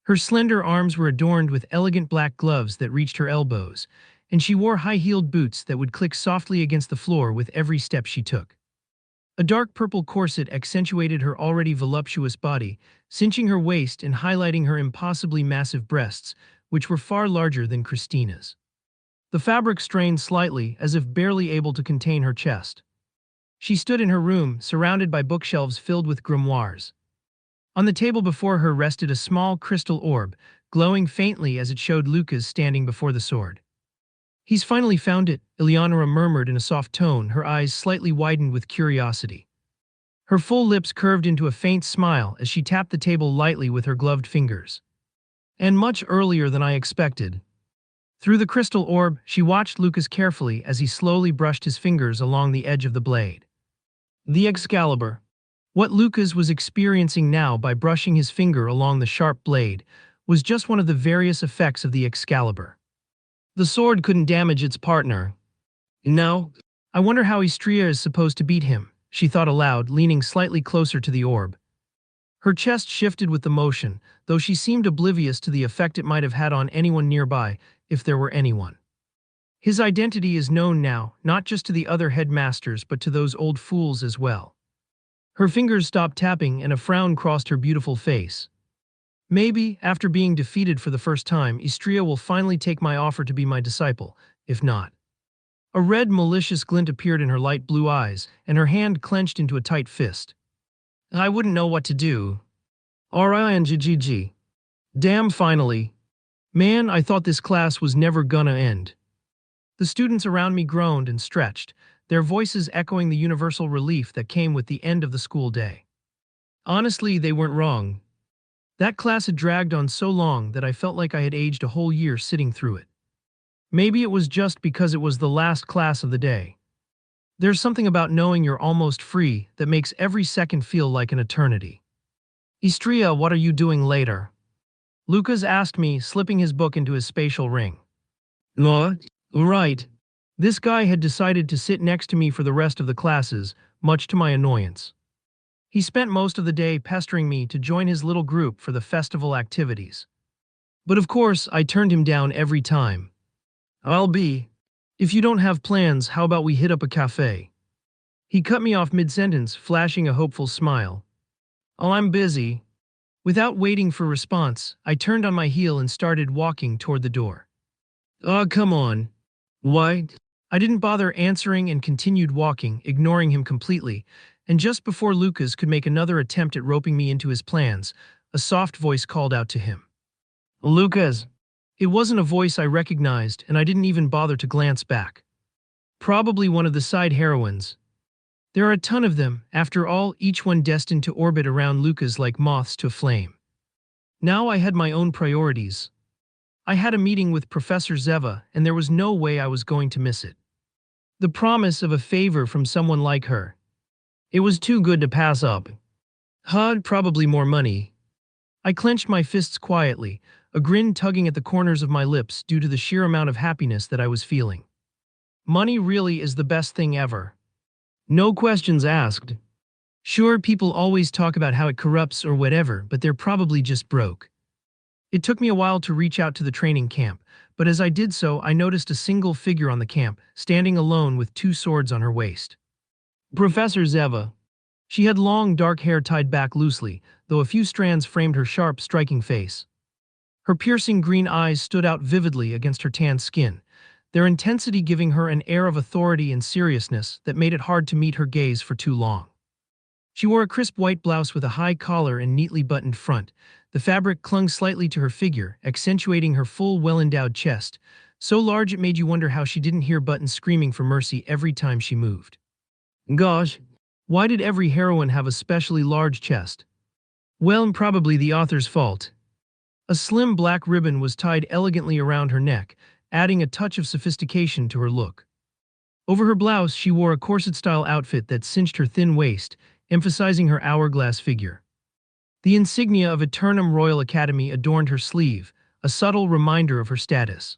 Her slender arms were adorned with elegant black gloves that reached her elbows, and she wore high-heeled boots that would click softly against the floor with every step she took. A dark purple corset accentuated her already voluptuous body, cinching her waist and highlighting her impossibly massive breasts, which were far larger than Christina's. The fabric strained slightly, as if barely able to contain her chest. She stood in her room, surrounded by bookshelves filled with grimoires. On the table before her rested a small crystal orb, glowing faintly as it showed Lucas standing before the sword. He's finally found it, Eleonora murmured in a soft tone, her eyes slightly widened with curiosity. Her full lips curved into a faint smile as she tapped the table lightly with her gloved fingers. And much earlier than I expected. Through the crystal orb, she watched Lucas carefully as he slowly brushed his fingers along the edge of the blade. The Excalibur. What Lucas was experiencing now by brushing his finger along the sharp blade was just one of the various effects of the Excalibur. The sword couldn't damage its partner. No, I wonder how Istria is supposed to beat him, she thought aloud, leaning slightly closer to the orb. Her chest shifted with the motion, though she seemed oblivious to the effect it might have had on anyone nearby, if there were anyone. His identity is known now, not just to the other headmasters but to those old fools as well. Her fingers stopped tapping and a frown crossed her beautiful face. Maybe, after being defeated for the first time, Istria will finally take my offer to be my disciple, if not. A red, malicious glint appeared in her light blue eyes, and her hand clenched into a tight fist. I wouldn't know what to do. RINGGG. Damn, finally. Man, I thought this class was never gonna end. The students around me groaned and stretched, their voices echoing the universal relief that came with the end of the school day. Honestly, they weren't wrong. That class had dragged on so long that I felt like I had aged a whole year sitting through it. Maybe it was just because it was the last class of the day. There's something about knowing you're almost free that makes every second feel like an eternity. Istria, what are you doing later? Lucas asked me, slipping his book into his spatial ring. No, right. This guy had decided to sit next to me for the rest of the classes, much to my annoyance. He spent most of the day pestering me to join his little group for the festival activities. But of course, I turned him down every time. If you don't have plans, how about we hit up a cafe? He cut me off mid-sentence, flashing a hopeful smile. Oh, I'm busy. Without waiting for response, I turned on my heel and started walking toward the door. Oh, come on. Why? I didn't bother answering and continued walking, ignoring him completely, and just before Lucas could make another attempt at roping me into his plans, a soft voice called out to him. Lucas. It wasn't a voice I recognized, and I didn't even bother to glance back. Probably one of the side heroines. There are a ton of them, after all, each one destined to orbit around Lucas like moths to a flame. Now I had my own priorities. I had a meeting with Professor Zeva, and there was no way I was going to miss it. The promise of a favor from someone like her. It was too good to pass up. Probably more money. I clenched my fists quietly, a grin tugging at the corners of my lips due to the sheer amount of happiness that I was feeling. Money really is the best thing ever. No questions asked. Sure, people always talk about how it corrupts or whatever, but they're probably just broke. It took me a while to reach out to the training camp, but as I did so, I noticed a single figure on the camp, standing alone with 2 swords on her waist. Professor Zeva. She had long, dark hair tied back loosely, though a few strands framed her sharp, striking face. Her piercing green eyes stood out vividly against her tanned skin, their intensity giving her an air of authority and seriousness that made it hard to meet her gaze for too long. She wore a crisp white blouse with a high collar and neatly buttoned front. The fabric clung slightly to her figure, accentuating her full, well-endowed chest, so large it made you wonder how she didn't hear buttons screaming for mercy every time she moved. Gosh, why did every heroine have a specially large chest? Well, probably the author's fault. A slim black ribbon was tied elegantly around her neck, adding a touch of sophistication to her look. Over her blouse, she wore a corset-style outfit that cinched her thin waist, emphasizing her hourglass figure. The insignia of Eternum Royal Academy adorned her sleeve, a subtle reminder of her status.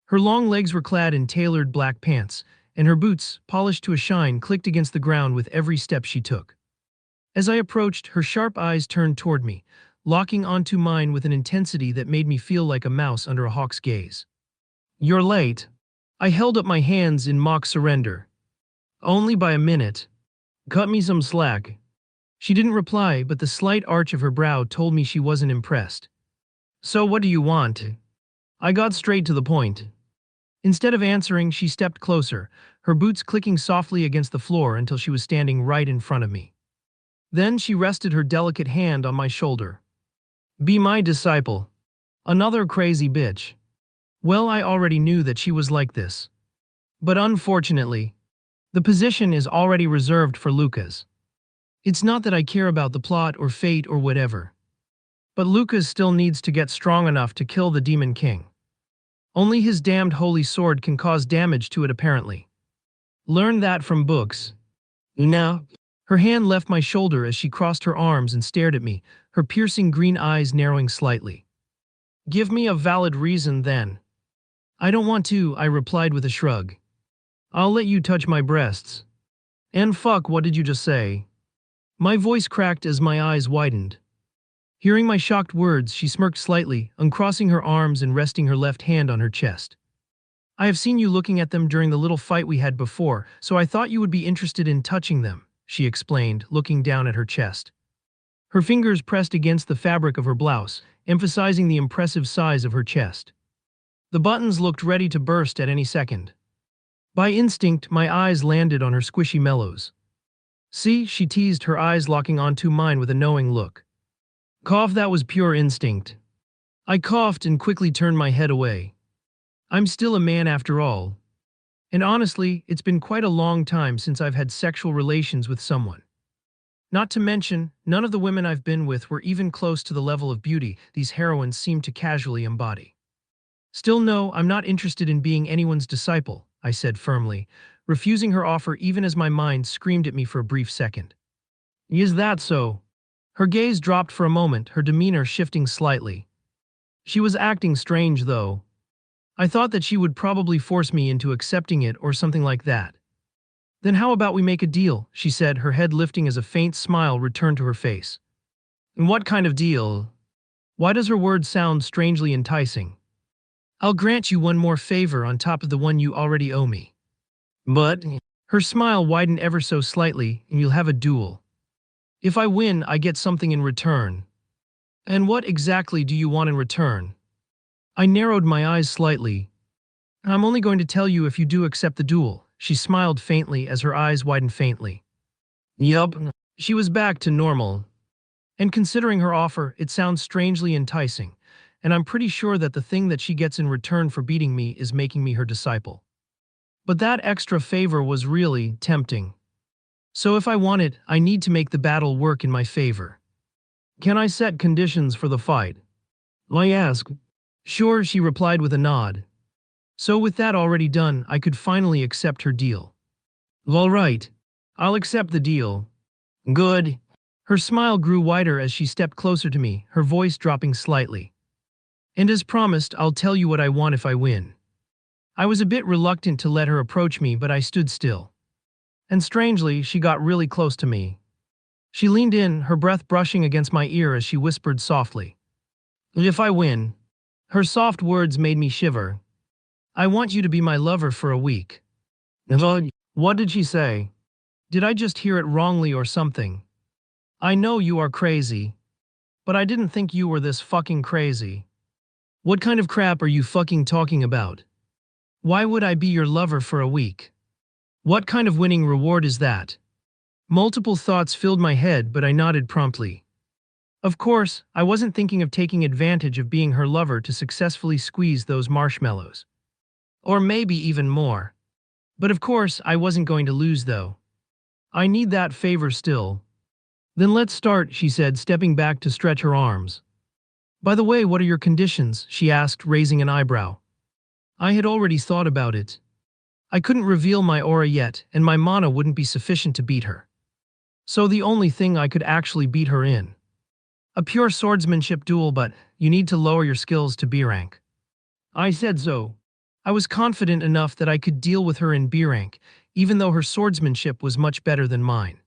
Her long legs were clad in tailored black pants, and her boots, polished to a shine, clicked against the ground with every step she took. As I approached, her sharp eyes turned toward me, locking onto mine with an intensity that made me feel like a mouse under a hawk's gaze. You're late. I held up my hands in mock surrender. Only by a minute. Cut me some slack. She didn't reply, but the slight arch of her brow told me she wasn't impressed. So what do you want? I got straight to the point. Instead of answering, she stepped closer, her boots clicking softly against the floor until she was standing right in front of me. Then she rested her delicate hand on my shoulder. Be my disciple. Another crazy bitch. Well, I already knew that she was like this. But unfortunately, the position is already reserved for Lucas. It's not that I care about the plot or fate or whatever. But Lucas still needs to get strong enough to kill the Demon King. Only his damned holy sword can cause damage to it apparently. Learn that from books. Now, her hand left my shoulder as she crossed her arms and stared at me, her piercing green eyes narrowing slightly. Give me a valid reason then. I don't want to, I replied with a shrug. I'll let you touch my breasts. And fuck, what did you just say? My voice cracked as my eyes widened. Hearing my shocked words, she smirked slightly, uncrossing her arms and resting her left hand on her chest. I have seen you looking at them during the little fight we had before, so I thought you would be interested in touching them, she explained, looking down at her chest. Her fingers pressed against the fabric of her blouse, emphasizing the impressive size of her chest. The buttons looked ready to burst at any second. By instinct, my eyes landed on her squishy mellows. See, she teased, her eyes locking onto mine with a knowing look. Cough, that was pure instinct. I coughed and quickly turned my head away. I'm still a man after all. And honestly, it's been quite a long time since I've had sexual relations with someone. Not to mention, none of the women I've been with were even close to the level of beauty these heroines seem to casually embody. Still no, I'm not interested in being anyone's disciple, I said firmly, refusing her offer even as my mind screamed at me for a brief second. Is that so? Her gaze dropped for a moment, her demeanor shifting slightly. She was acting strange, though. I thought that she would probably force me into accepting it or something like that. Then how about we make a deal, she said, her head lifting as a faint smile returned to her face. And what kind of deal? Why does her words sound strangely enticing? I'll grant you one more favor on top of the one you already owe me. But, her smile widened ever so slightly, and you'll have a duel. If I win, I get something in return. And what exactly do you want in return? I narrowed my eyes slightly. I'm only going to tell you if you do accept the duel, she smiled faintly as her eyes widened faintly. Yup. She was back to normal. And considering her offer, it sounds strangely enticing, and I'm pretty sure that the thing that she gets in return for beating me is making me her disciple. But that extra favor was really tempting. So if I want it, I need to make the battle work in my favor. Can I set conditions for the fight? I asked. Sure, she replied with a nod. So with that already done, I could finally accept her deal. All right. I'll accept the deal. Good. Her smile grew wider as she stepped closer to me, her voice dropping slightly. And as promised, I'll tell you what I want if I win. I was a bit reluctant to let her approach me, but I stood still. And strangely, she got really close to me. She leaned in, her breath brushing against my ear as she whispered softly. If I win. Her soft words made me shiver. I want you to be my lover for a week. What did she say? Did I just hear it wrongly or something? I know you are crazy. But I didn't think you were this fucking crazy. What kind of crap are you fucking talking about? Why would I be your lover for a week? What kind of winning reward is that? Multiple thoughts filled my head, but I nodded promptly. Of course, I wasn't thinking of taking advantage of being her lover to successfully squeeze those marshmallows. Or maybe even more. But of course, I wasn't going to lose though. I need that favor still. Then let's start, she said, stepping back to stretch her arms. By the way, what are your conditions? She asked, raising an eyebrow. I had already thought about it. I couldn't reveal my aura yet, and my mana wouldn't be sufficient to beat her. So the only thing I could actually beat her in. A pure swordsmanship duel, but you need to lower your skills to B rank. I said so. I was confident enough that I could deal with her in B rank, even though her swordsmanship was much better than mine.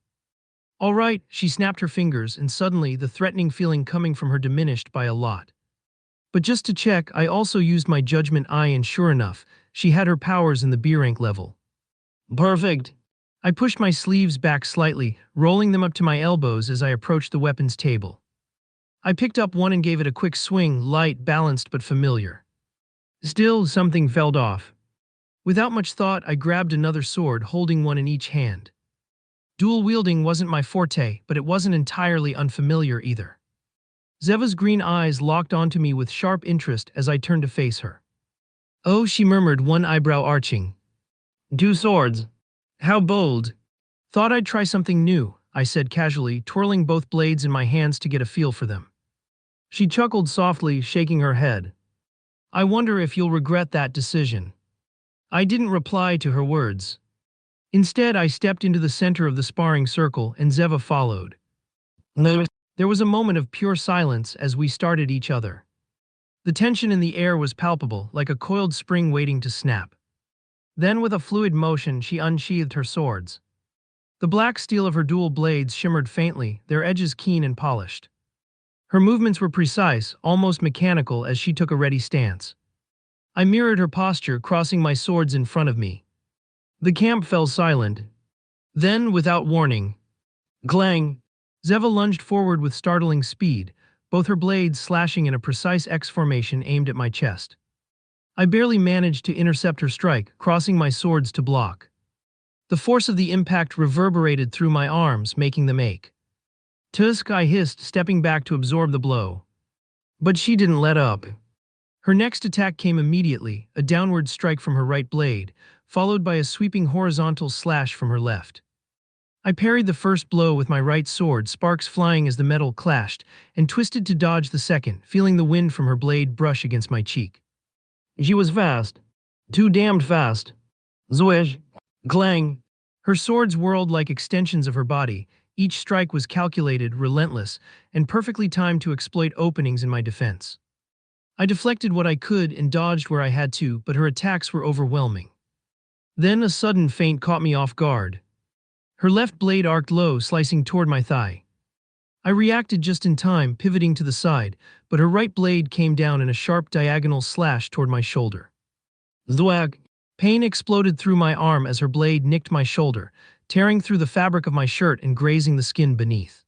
All right, she snapped her fingers, and suddenly the threatening feeling coming from her diminished by a lot. But just to check, I also used my judgment eye, and sure enough, she had her powers in the B rank level. Perfect. I pushed my sleeves back slightly, rolling them up to my elbows as I approached the weapons table. I picked up one and gave it a quick swing, light, balanced, but familiar. Still, something fell off. Without much thought, I grabbed another sword, holding one in each hand. Dual wielding wasn't my forte, but it wasn't entirely unfamiliar either. Zeva's green eyes locked onto me with sharp interest as I turned to face her. Oh, she murmured, one eyebrow arching. 2 swords. How bold. Thought I'd try something new, I said casually, twirling both blades in my hands to get a feel for them. She chuckled softly, shaking her head. I wonder if you'll regret that decision. I didn't reply to her words. Instead, I stepped into the center of the sparring circle, and Zeva followed. There was a moment of pure silence as we started each other. The tension in the air was palpable, like a coiled spring waiting to snap. Then, with a fluid motion, she unsheathed her swords. The black steel of her dual blades shimmered faintly, their edges keen and polished. Her movements were precise, almost mechanical, as she took a ready stance. I mirrored her posture, crossing my swords in front of me. The camp fell silent. Then, without warning, clang! Zeva lunged forward with startling speed, both her blades slashing in a precise X formation aimed at my chest. I barely managed to intercept her strike, crossing my swords to block. The force of the impact reverberated through my arms, making them ache. Tusk, I hissed, stepping back to absorb the blow. But she didn't let up. Her next attack came immediately, a downward strike from her right blade, followed by a sweeping horizontal slash from her left. I parried the first blow with my right sword, sparks flying as the metal clashed, and twisted to dodge the second, feeling the wind from her blade brush against my cheek. She was fast. Too damned fast. Zwish. Glang! Her swords whirled like extensions of her body. Each strike was calculated, relentless, and perfectly timed to exploit openings in my defense. I deflected what I could and dodged where I had to, but her attacks were overwhelming. Then a sudden feint caught me off guard. Her left blade arced low, slicing toward my thigh. I reacted just in time, pivoting to the side, but her right blade came down in a sharp diagonal slash toward my shoulder. Zwag! Pain exploded through my arm as her blade nicked my shoulder, tearing through the fabric of my shirt and grazing the skin beneath.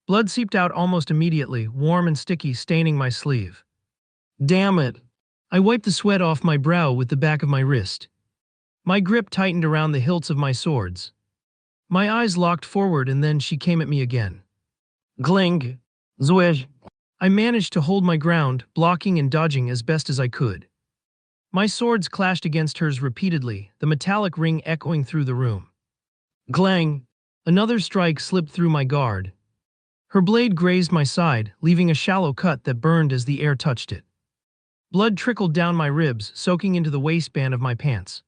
Blood seeped out almost immediately, warm and sticky, staining my sleeve. Damn it! I wiped the sweat off my brow with the back of my wrist. My grip tightened around the hilts of my swords. My eyes locked forward and then she came at me again. Gling! Zwej! I managed to hold my ground, blocking and dodging as best as I could. My swords clashed against hers repeatedly, the metallic ring echoing through the room. Glang! Another strike slipped through my guard. Her blade grazed my side, leaving a shallow cut that burned as the air touched it. Blood trickled down my ribs, soaking into the waistband of my pants.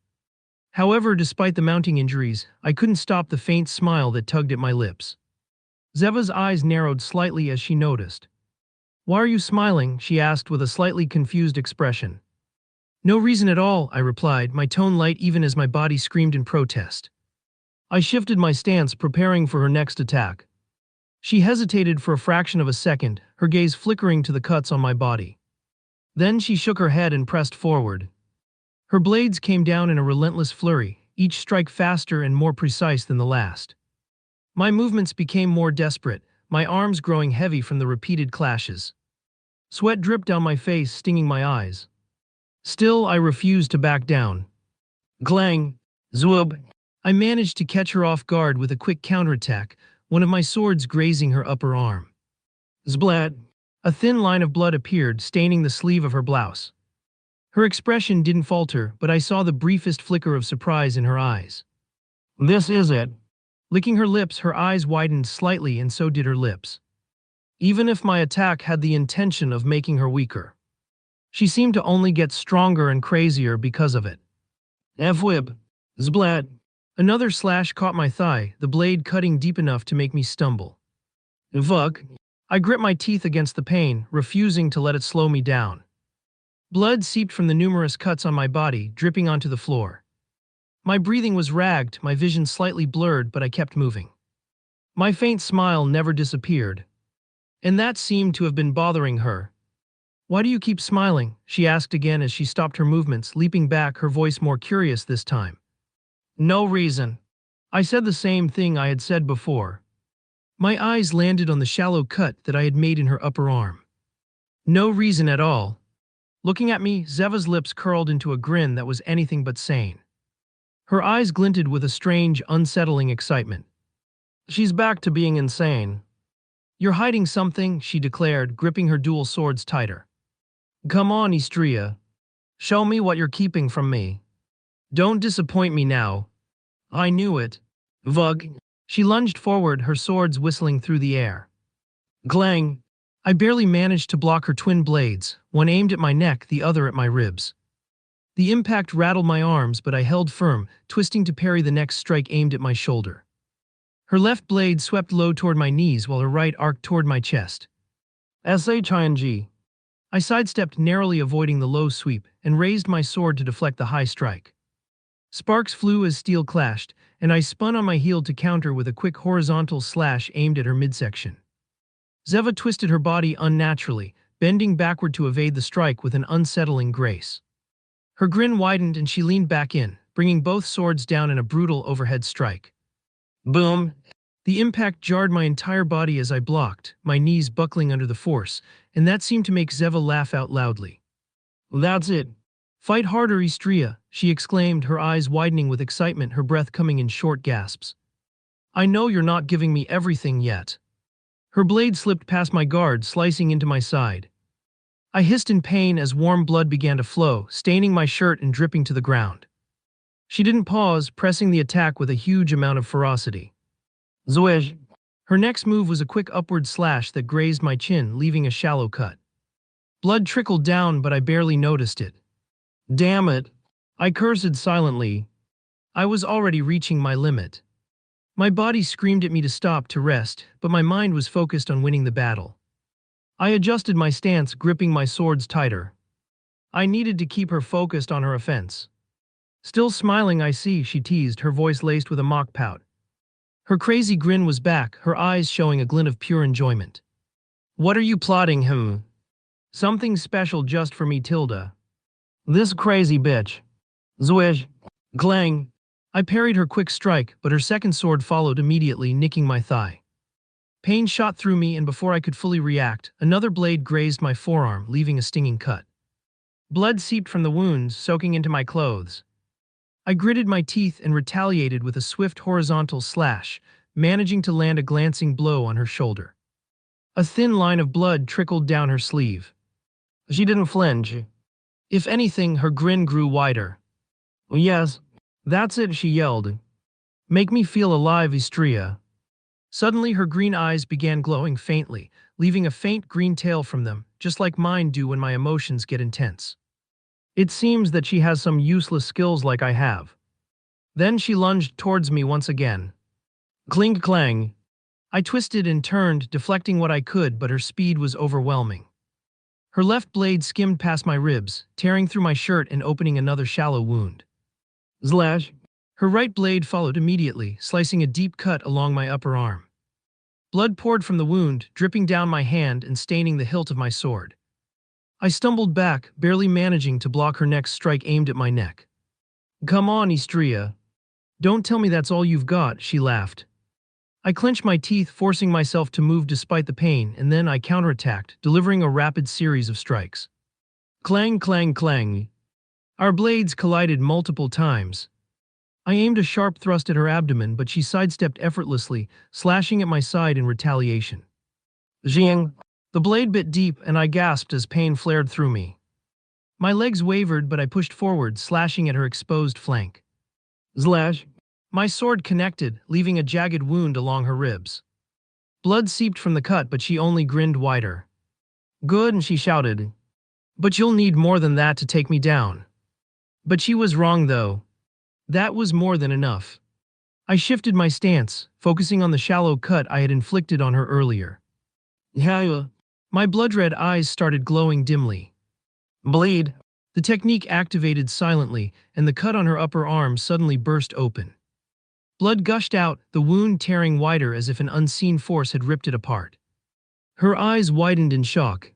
However, despite the mounting injuries, I couldn't stop the faint smile that tugged at my lips. Zeva's eyes narrowed slightly as she noticed. "Why are you smiling?" she asked with a slightly confused expression. "No reason at all," I replied, my tone light even as my body screamed in protest. I shifted my stance, preparing for her next attack. She hesitated for a fraction of a second, her gaze flickering to the cuts on my body. Then she shook her head and pressed forward. Her blades came down in a relentless flurry, each strike faster and more precise than the last. My movements became more desperate, my arms growing heavy from the repeated clashes. Sweat dripped down my face, stinging my eyes. Still, I refused to back down. Glang! Zwub! I managed to catch her off guard with a quick counterattack, one of my swords grazing her upper arm. Zblat! A thin line of blood appeared, staining the sleeve of her blouse. Her expression didn't falter, but I saw the briefest flicker of surprise in her eyes. "This is it." Licking her lips, her eyes widened slightly and so did her lips. Even if my attack had the intention of making her weaker, she seemed to only get stronger and crazier because of it. Fwib! Zblat! Another slash caught my thigh, the blade cutting deep enough to make me stumble. Fuck! I gripped my teeth against the pain, refusing to let it slow me down. Blood seeped from the numerous cuts on my body, dripping onto the floor. My breathing was ragged, my vision slightly blurred, but I kept moving. My faint smile never disappeared. And that seemed to have been bothering her. "Why do you keep smiling?" she asked again as she stopped her movements, leaping back, her voice more curious this time. "No reason." I said the same thing I had said before. My eyes landed on the shallow cut that I had made in her upper arm. "No reason at all." Looking at me, Zeva's lips curled into a grin that was anything but sane. Her eyes glinted with a strange, unsettling excitement. "She's back to being insane." "You're hiding something," she declared, gripping her dual swords tighter. "Come on, Istria. Show me what you're keeping from me. Don't disappoint me now." "I knew it." Vug. She lunged forward, her swords whistling through the air. Glang! I barely managed to block her twin blades, one aimed at my neck, the other at my ribs. The impact rattled my arms, but I held firm, twisting to parry the next strike aimed at my shoulder. Her left blade swept low toward my knees while her right arced toward my chest. Shing. I sidestepped, narrowly avoiding the low sweep, and raised my sword to deflect the high strike. Sparks flew as steel clashed, and I spun on my heel to counter with a quick horizontal slash aimed at her midsection. Zeva twisted her body unnaturally, bending backward to evade the strike with an unsettling grace. Her grin widened and she leaned back in, bringing both swords down in a brutal overhead strike. Boom! The impact jarred my entire body as I blocked, my knees buckling under the force, and that seemed to make Zeva laugh out loudly. "That's it. Fight harder, Istria," she exclaimed, her eyes widening with excitement, her breath coming in short gasps. "I know you're not giving me everything yet." Her blade slipped past my guard, slicing into my side. I hissed in pain as warm blood began to flow, staining my shirt and dripping to the ground. She didn't pause, pressing the attack with a huge amount of ferocity. Zwej! Her next move was a quick upward slash that grazed my chin, leaving a shallow cut. Blood trickled down, but I barely noticed it. "Damn it!" I cursed silently. I was already reaching my limit. My body screamed at me to stop to rest, but my mind was focused on winning the battle. I adjusted my stance, gripping my swords tighter. I needed to keep her focused on her offense. Still smiling, I see, she teased, her voice laced with a mock pout. Her crazy grin was back, her eyes showing a glint of pure enjoyment. What are you plotting, Something special just for me, Tilda. This crazy bitch. Zwish. Clang. I parried her quick strike, but her second sword followed immediately, nicking my thigh. Pain shot through me, and before I could fully react, another blade grazed my forearm, leaving a stinging cut. Blood seeped from the wounds, soaking into my clothes. I gritted my teeth and retaliated with a swift horizontal slash, managing to land a glancing blow on her shoulder. A thin line of blood trickled down her sleeve. She didn't flinch. If anything, her grin grew wider. Yes, that's it, she yelled. Make me feel alive, Istria. Suddenly, her green eyes began glowing faintly, leaving a faint green tail from them, just like mine do when my emotions get intense. It seems that she has some useless skills like I have. Then she lunged towards me once again. Cling clang. I twisted and turned, deflecting what I could, but her speed was overwhelming. Her left blade skimmed past my ribs, tearing through my shirt and opening another shallow wound. Slash. Her right blade followed immediately, slicing a deep cut along my upper arm. Blood poured from the wound, dripping down my hand and staining the hilt of my sword. I stumbled back, barely managing to block her next strike aimed at my neck. Come on, Istria. Don't tell me that's all you've got, she laughed. I clenched my teeth, forcing myself to move despite the pain, and then I counterattacked, delivering a rapid series of strikes. Clang, clang, clang. Our blades collided multiple times. I aimed a sharp thrust at her abdomen, but she sidestepped effortlessly, slashing at my side in retaliation. Zing! The blade bit deep, and I gasped as pain flared through me. My legs wavered, but I pushed forward, slashing at her exposed flank. Slash! My sword connected, leaving a jagged wound along her ribs. Blood seeped from the cut, but she only grinned wider. Good, and she shouted. But you'll need more than that to take me down. But she was wrong, though. That was more than enough. I shifted my stance, focusing on the shallow cut I had inflicted on her earlier. My blood-red eyes started glowing dimly. Bleed. The technique activated silently, and the cut on her upper arm suddenly burst open. Blood gushed out, the wound tearing wider as if an unseen force had ripped it apart. Her eyes widened in shock.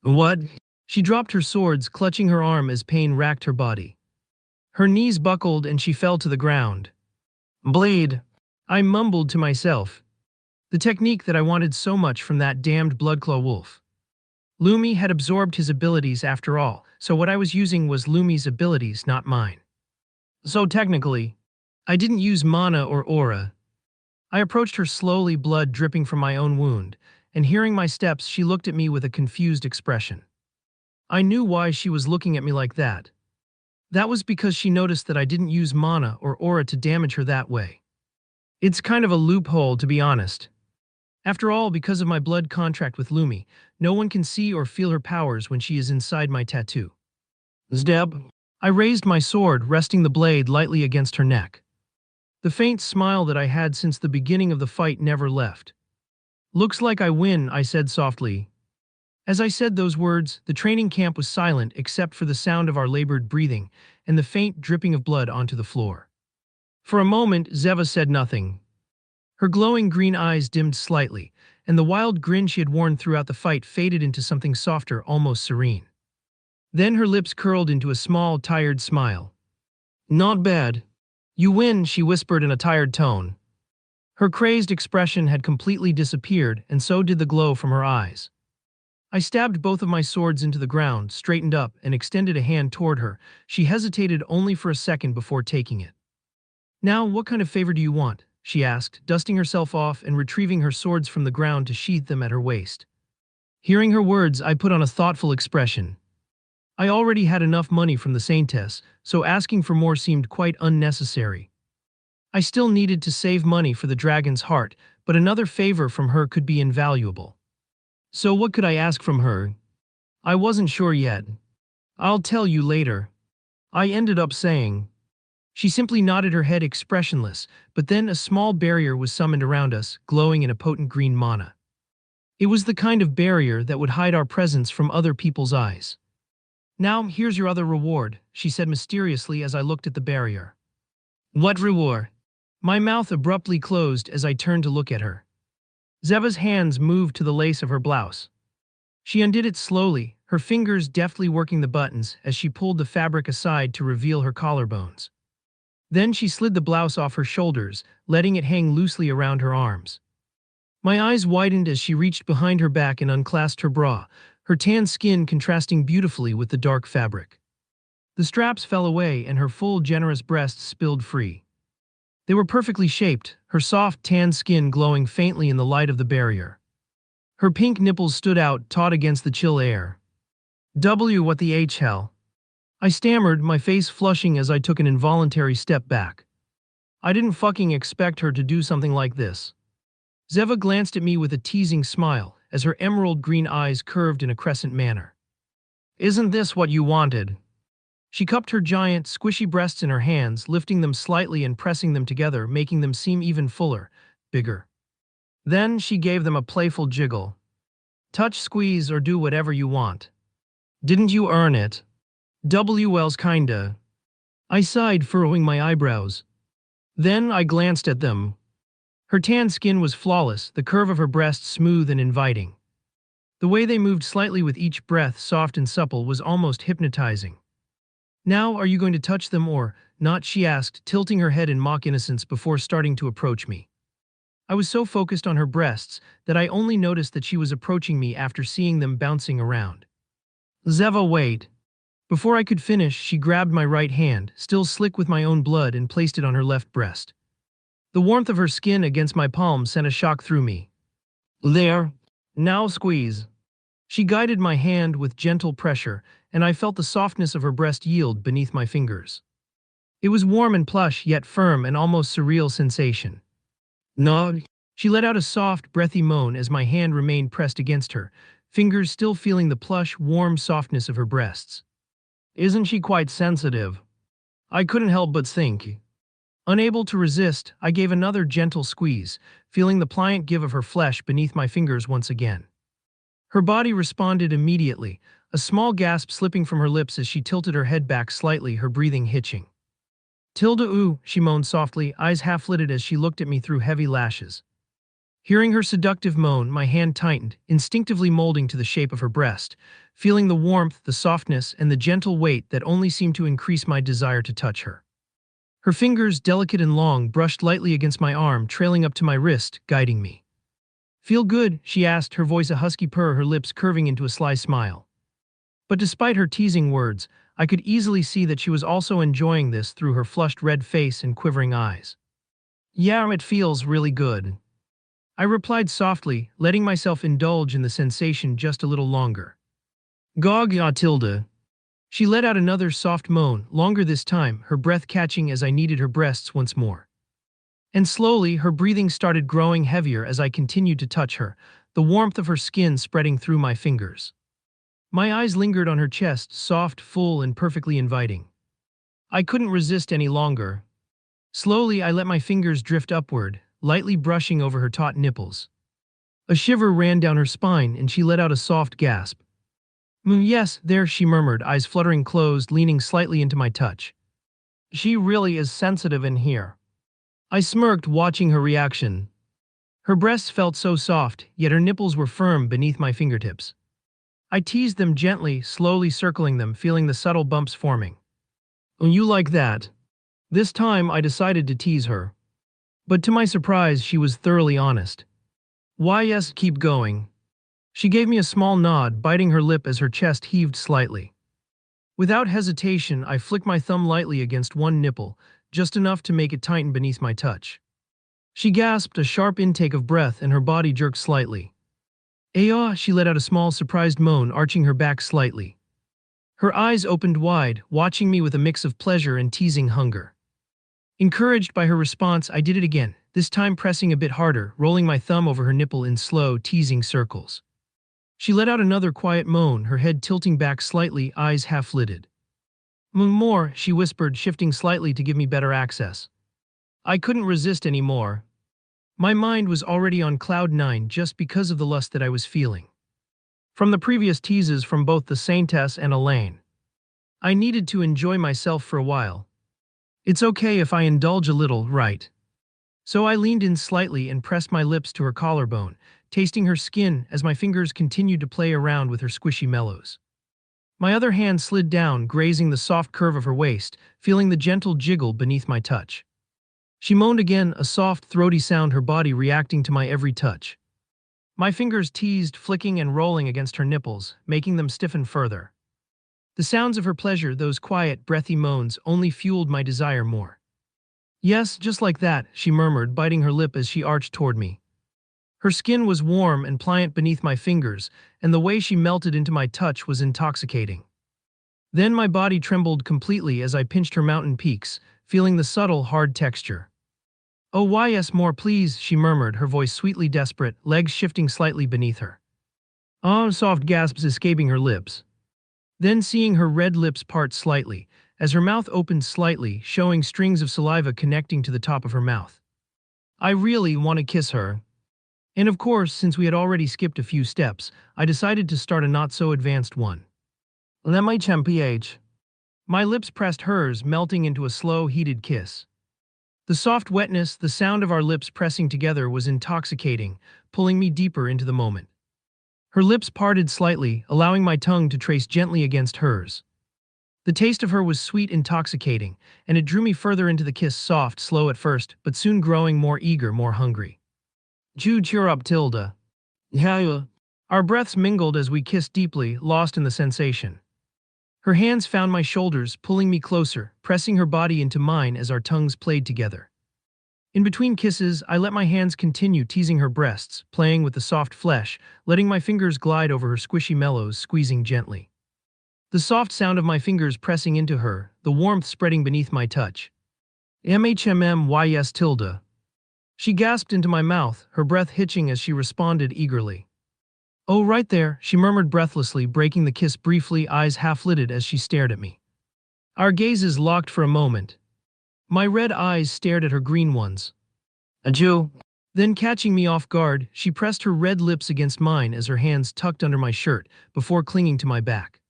What? She dropped her swords, clutching her arm as pain racked her body. Her knees buckled and she fell to the ground. Bleed. I mumbled to myself. The technique that I wanted so much from that damned Bloodclaw wolf. Lumi had absorbed his abilities after all, so what I was using was Lumi's abilities, not mine. So technically, I didn't use mana or aura. I approached her slowly, blood dripping from my own wound, and hearing my steps, she looked at me with a confused expression. I knew why she was looking at me like that. That was because she noticed that I didn't use mana or aura to damage her that way. It's kind of a loophole, to be honest. After all, because of my blood contract with Lumi, no one can see or feel her powers when she is inside my tattoo. Zdeb. I raised my sword, resting the blade lightly against her neck. The faint smile that I had since the beginning of the fight never left. Looks like I win, I said softly. As I said those words, the training camp was silent except for the sound of our labored breathing and the faint dripping of blood onto the floor. For a moment, Zeva said nothing. Her glowing green eyes dimmed slightly, and the wild grin she had worn throughout the fight faded into something softer, almost serene. Then her lips curled into a small, tired smile. Not bad. You win, she whispered in a tired tone. Her crazed expression had completely disappeared, and so did the glow from her eyes. I stabbed both of my swords into the ground, straightened up, and extended a hand toward her. She hesitated only for a second before taking it. Now, what kind of favor do you want? She asked, dusting herself off and retrieving her swords from the ground to sheath them at her waist. Hearing her words, I put on a thoughtful expression. I already had enough money from the Saintess, so asking for more seemed quite unnecessary. I still needed to save money for the dragon's heart, but another favor from her could be invaluable. So what could I ask from her? I wasn't sure yet. I'll tell you later. I ended up saying. She simply nodded her head expressionless, but then a small barrier was summoned around us, glowing in a potent green mana. It was the kind of barrier that would hide our presence from other people's eyes. Now, here's your other reward, she said mysteriously as I looked at the barrier. What reward? My mouth abruptly closed as I turned to look at her. Zeva's hands moved to the lace of her blouse. She undid it slowly, her fingers deftly working the buttons as she pulled the fabric aside to reveal her collarbones. Then she slid the blouse off her shoulders, letting it hang loosely around her arms. My eyes widened as she reached behind her back and unclasped her bra, her tan skin contrasting beautifully with the dark fabric. The straps fell away and her full, generous breasts spilled free. They were perfectly shaped, her soft, tan skin glowing faintly in the light of the barrier. Her pink nipples stood out, taut against the chill air. What the hell? I stammered, my face flushing as I took an involuntary step back. I didn't fucking expect her to do something like this. Zeva glanced at me with a teasing smile as her emerald green eyes curved in a crescent manner. Isn't this what you wanted? She cupped her giant, squishy breasts in her hands, lifting them slightly and pressing them together, making them seem even fuller, bigger. Then she gave them a playful jiggle. Touch, squeeze, or do whatever you want. Didn't you earn it? Wells kinda. I sighed, furrowing my eyebrows. Then I glanced at them. Her tan skin was flawless, the curve of her breasts smooth and inviting. The way they moved slightly with each breath, soft and supple, was almost hypnotizing. Now, are you going to touch them or not? She asked, tilting her head in mock innocence before starting to approach me. I was so focused on her breasts that I only noticed that she was approaching me after seeing them bouncing around. Zeva, wait. Before I could finish, she grabbed my right hand, still slick with my own blood, and placed it on her left breast. The warmth of her skin against my palm sent a shock through me. There. Now squeeze. She guided my hand with gentle pressure, and I felt the softness of her breast yield beneath my fingers. It was warm and plush, yet firm, an almost surreal sensation. No. She let out a soft, breathy moan as my hand remained pressed against her, fingers still feeling the plush, warm softness of her breasts. Isn't she quite sensitive? I couldn't help but think. Unable to resist, I gave another gentle squeeze, feeling the pliant give of her flesh beneath my fingers once again. Her body responded immediately, a small gasp slipping from her lips as she tilted her head back slightly, her breathing hitching. Ooh, she moaned softly, eyes half-lidded as she looked at me through heavy lashes. Hearing her seductive moan, my hand tightened, instinctively molding to the shape of her breast, feeling the warmth, the softness, and the gentle weight that only seemed to increase my desire to touch her. Her fingers, delicate and long, brushed lightly against my arm, trailing up to my wrist, guiding me. Feel good? She asked, her voice a husky purr, her lips curving into a sly smile. But despite her teasing words, I could easily see that she was also enjoying this through her flushed red face and quivering eyes. Yeah, it feels really good. I replied softly, letting myself indulge in the sensation just a little longer. Gog tilde. She let out another soft moan, longer this time, her breath catching as I kneaded her breasts once more. And slowly, her breathing started growing heavier as I continued to touch her, the warmth of her skin spreading through my fingers. My eyes lingered on her chest, soft, full, and perfectly inviting. I couldn't resist any longer. Slowly, I let my fingers drift upward, lightly brushing over her taut nipples. A shiver ran down her spine, and she let out a soft gasp. Yes, there, she murmured, eyes fluttering closed, leaning slightly into my touch. She really is sensitive in here. I smirked, watching her reaction. Her breasts felt so soft, yet her nipples were firm beneath my fingertips. I teased them gently, slowly circling them, feeling the subtle bumps forming. You like that? This time I decided to tease her. But to my surprise, she was thoroughly honest. Why, yes, keep going. She gave me a small nod, biting her lip as her chest heaved slightly. Without hesitation, I flicked my thumb lightly against one nipple, just enough to make it tighten beneath my touch. She gasped, a sharp intake of breath, and her body jerked slightly. Ayo, she let out a small, surprised moan, arching her back slightly. Her eyes opened wide, watching me with a mix of pleasure and teasing hunger. Encouraged by her response, I did it again, this time pressing a bit harder, rolling my thumb over her nipple in slow, teasing circles. She let out another quiet moan, her head tilting back slightly, eyes half-lidded. More, she whispered, shifting slightly to give me better access. I couldn't resist anymore. My mind was already on cloud nine just because of the lust that I was feeling. From the previous teases from both the Saintess and Elaine. I needed to enjoy myself for a while. It's okay if I indulge a little, right? So I leaned in slightly and pressed my lips to her collarbone, tasting her skin as my fingers continued to play around with her squishy mellows. My other hand slid down, grazing the soft curve of her waist, feeling the gentle jiggle beneath my touch. She moaned again, a soft, throaty sound, her body reacting to my every touch. My fingers teased, flicking and rolling against her nipples, making them stiffen further. The sounds of her pleasure, those quiet, breathy moans, only fueled my desire more. Yes, just like that, she murmured, biting her lip as she arched toward me. Her skin was warm and pliant beneath my fingers, and the way she melted into my touch was intoxicating. Then my body trembled completely as I pinched her mountain peaks, feeling the subtle, hard texture. "Oh, why yes, more please," she murmured, her voice sweetly desperate, legs shifting slightly beneath her. Ah, soft gasps escaping her lips. Then seeing her red lips part slightly, as her mouth opened slightly, showing strings of saliva connecting to the top of her mouth. I really want to kiss her. And of course, since we had already skipped a few steps, I decided to start a not-so-advanced one. Let my pH. My lips pressed hers, melting into a slow, heated kiss. The soft wetness, the sound of our lips pressing together was intoxicating, pulling me deeper into the moment. Her lips parted slightly, allowing my tongue to trace gently against hers. The taste of her was sweet, intoxicating, and it drew me further into the kiss, soft, slow at first, but soon growing more eager, more hungry. Cheer up, Tilda. Yeah. Our breaths mingled as we kissed deeply, lost in the sensation. Her hands found my shoulders, pulling me closer, pressing her body into mine as our tongues played together. In between kisses, I let my hands continue teasing her breasts, playing with the soft flesh, letting my fingers glide over her squishy mellows, squeezing gently. The soft sound of my fingers pressing into her, the warmth spreading beneath my touch. Yes, Tilda. She gasped into my mouth, her breath hitching as she responded eagerly. Oh, right there, she murmured breathlessly, breaking the kiss briefly, eyes half-lidded as she stared at me. Our gazes locked for a moment. My red eyes stared at her green ones. Adieu. Then catching me off guard, she pressed her red lips against mine as her hands tucked under my shirt, before clinging to my back.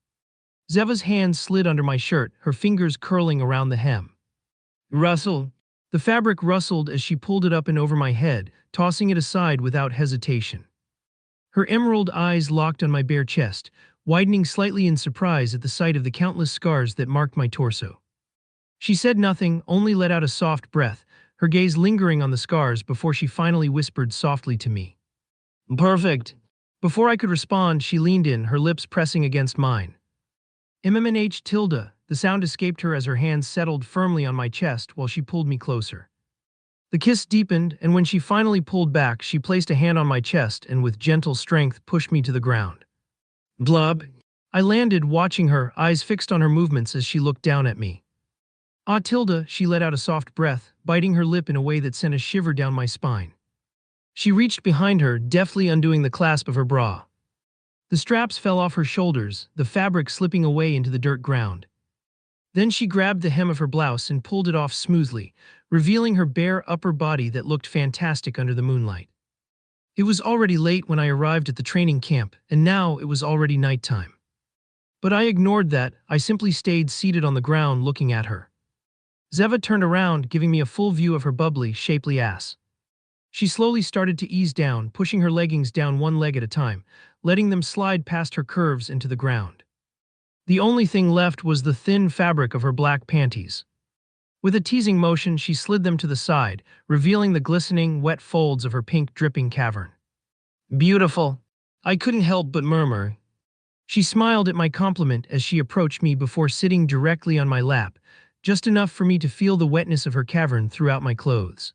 Zeva's hands slid under my shirt, her fingers curling around the hem. Rustle. The fabric rustled as she pulled it up and over my head, tossing it aside without hesitation. Her emerald eyes locked on my bare chest, widening slightly in surprise at the sight of the countless scars that marked my torso. She said nothing, only let out a soft breath, her gaze lingering on the scars before she finally whispered softly to me. Perfect. Before I could respond, she leaned in, her lips pressing against mine. Tilda, the sound escaped her as her hands settled firmly on my chest while she pulled me closer. The kiss deepened, and when she finally pulled back, she placed a hand on my chest and with gentle strength pushed me to the ground. Blub. I landed, watching her, eyes fixed on her movements as she looked down at me. Ah, Tilda, she let out a soft breath, biting her lip in a way that sent a shiver down my spine. She reached behind her, deftly undoing the clasp of her bra. The straps fell off her shoulders, the fabric slipping away into the dirt ground. Then she grabbed the hem of her blouse and pulled it off smoothly, revealing her bare upper body that looked fantastic under the moonlight. It was already late when I arrived at the training camp, and now it was already nighttime. But I ignored that, I simply stayed seated on the ground looking at her. Zeva turned around, giving me a full view of her bubbly, shapely ass. She slowly started to ease down, pushing her leggings down one leg at a time, letting them slide past her curves into the ground. The only thing left was the thin fabric of her black panties. With a teasing motion, she slid them to the side, revealing the glistening, wet folds of her pink, dripping cavern. Beautiful. I couldn't help but murmur. She smiled at my compliment as she approached me before sitting directly on my lap, just enough for me to feel the wetness of her cavern throughout my clothes.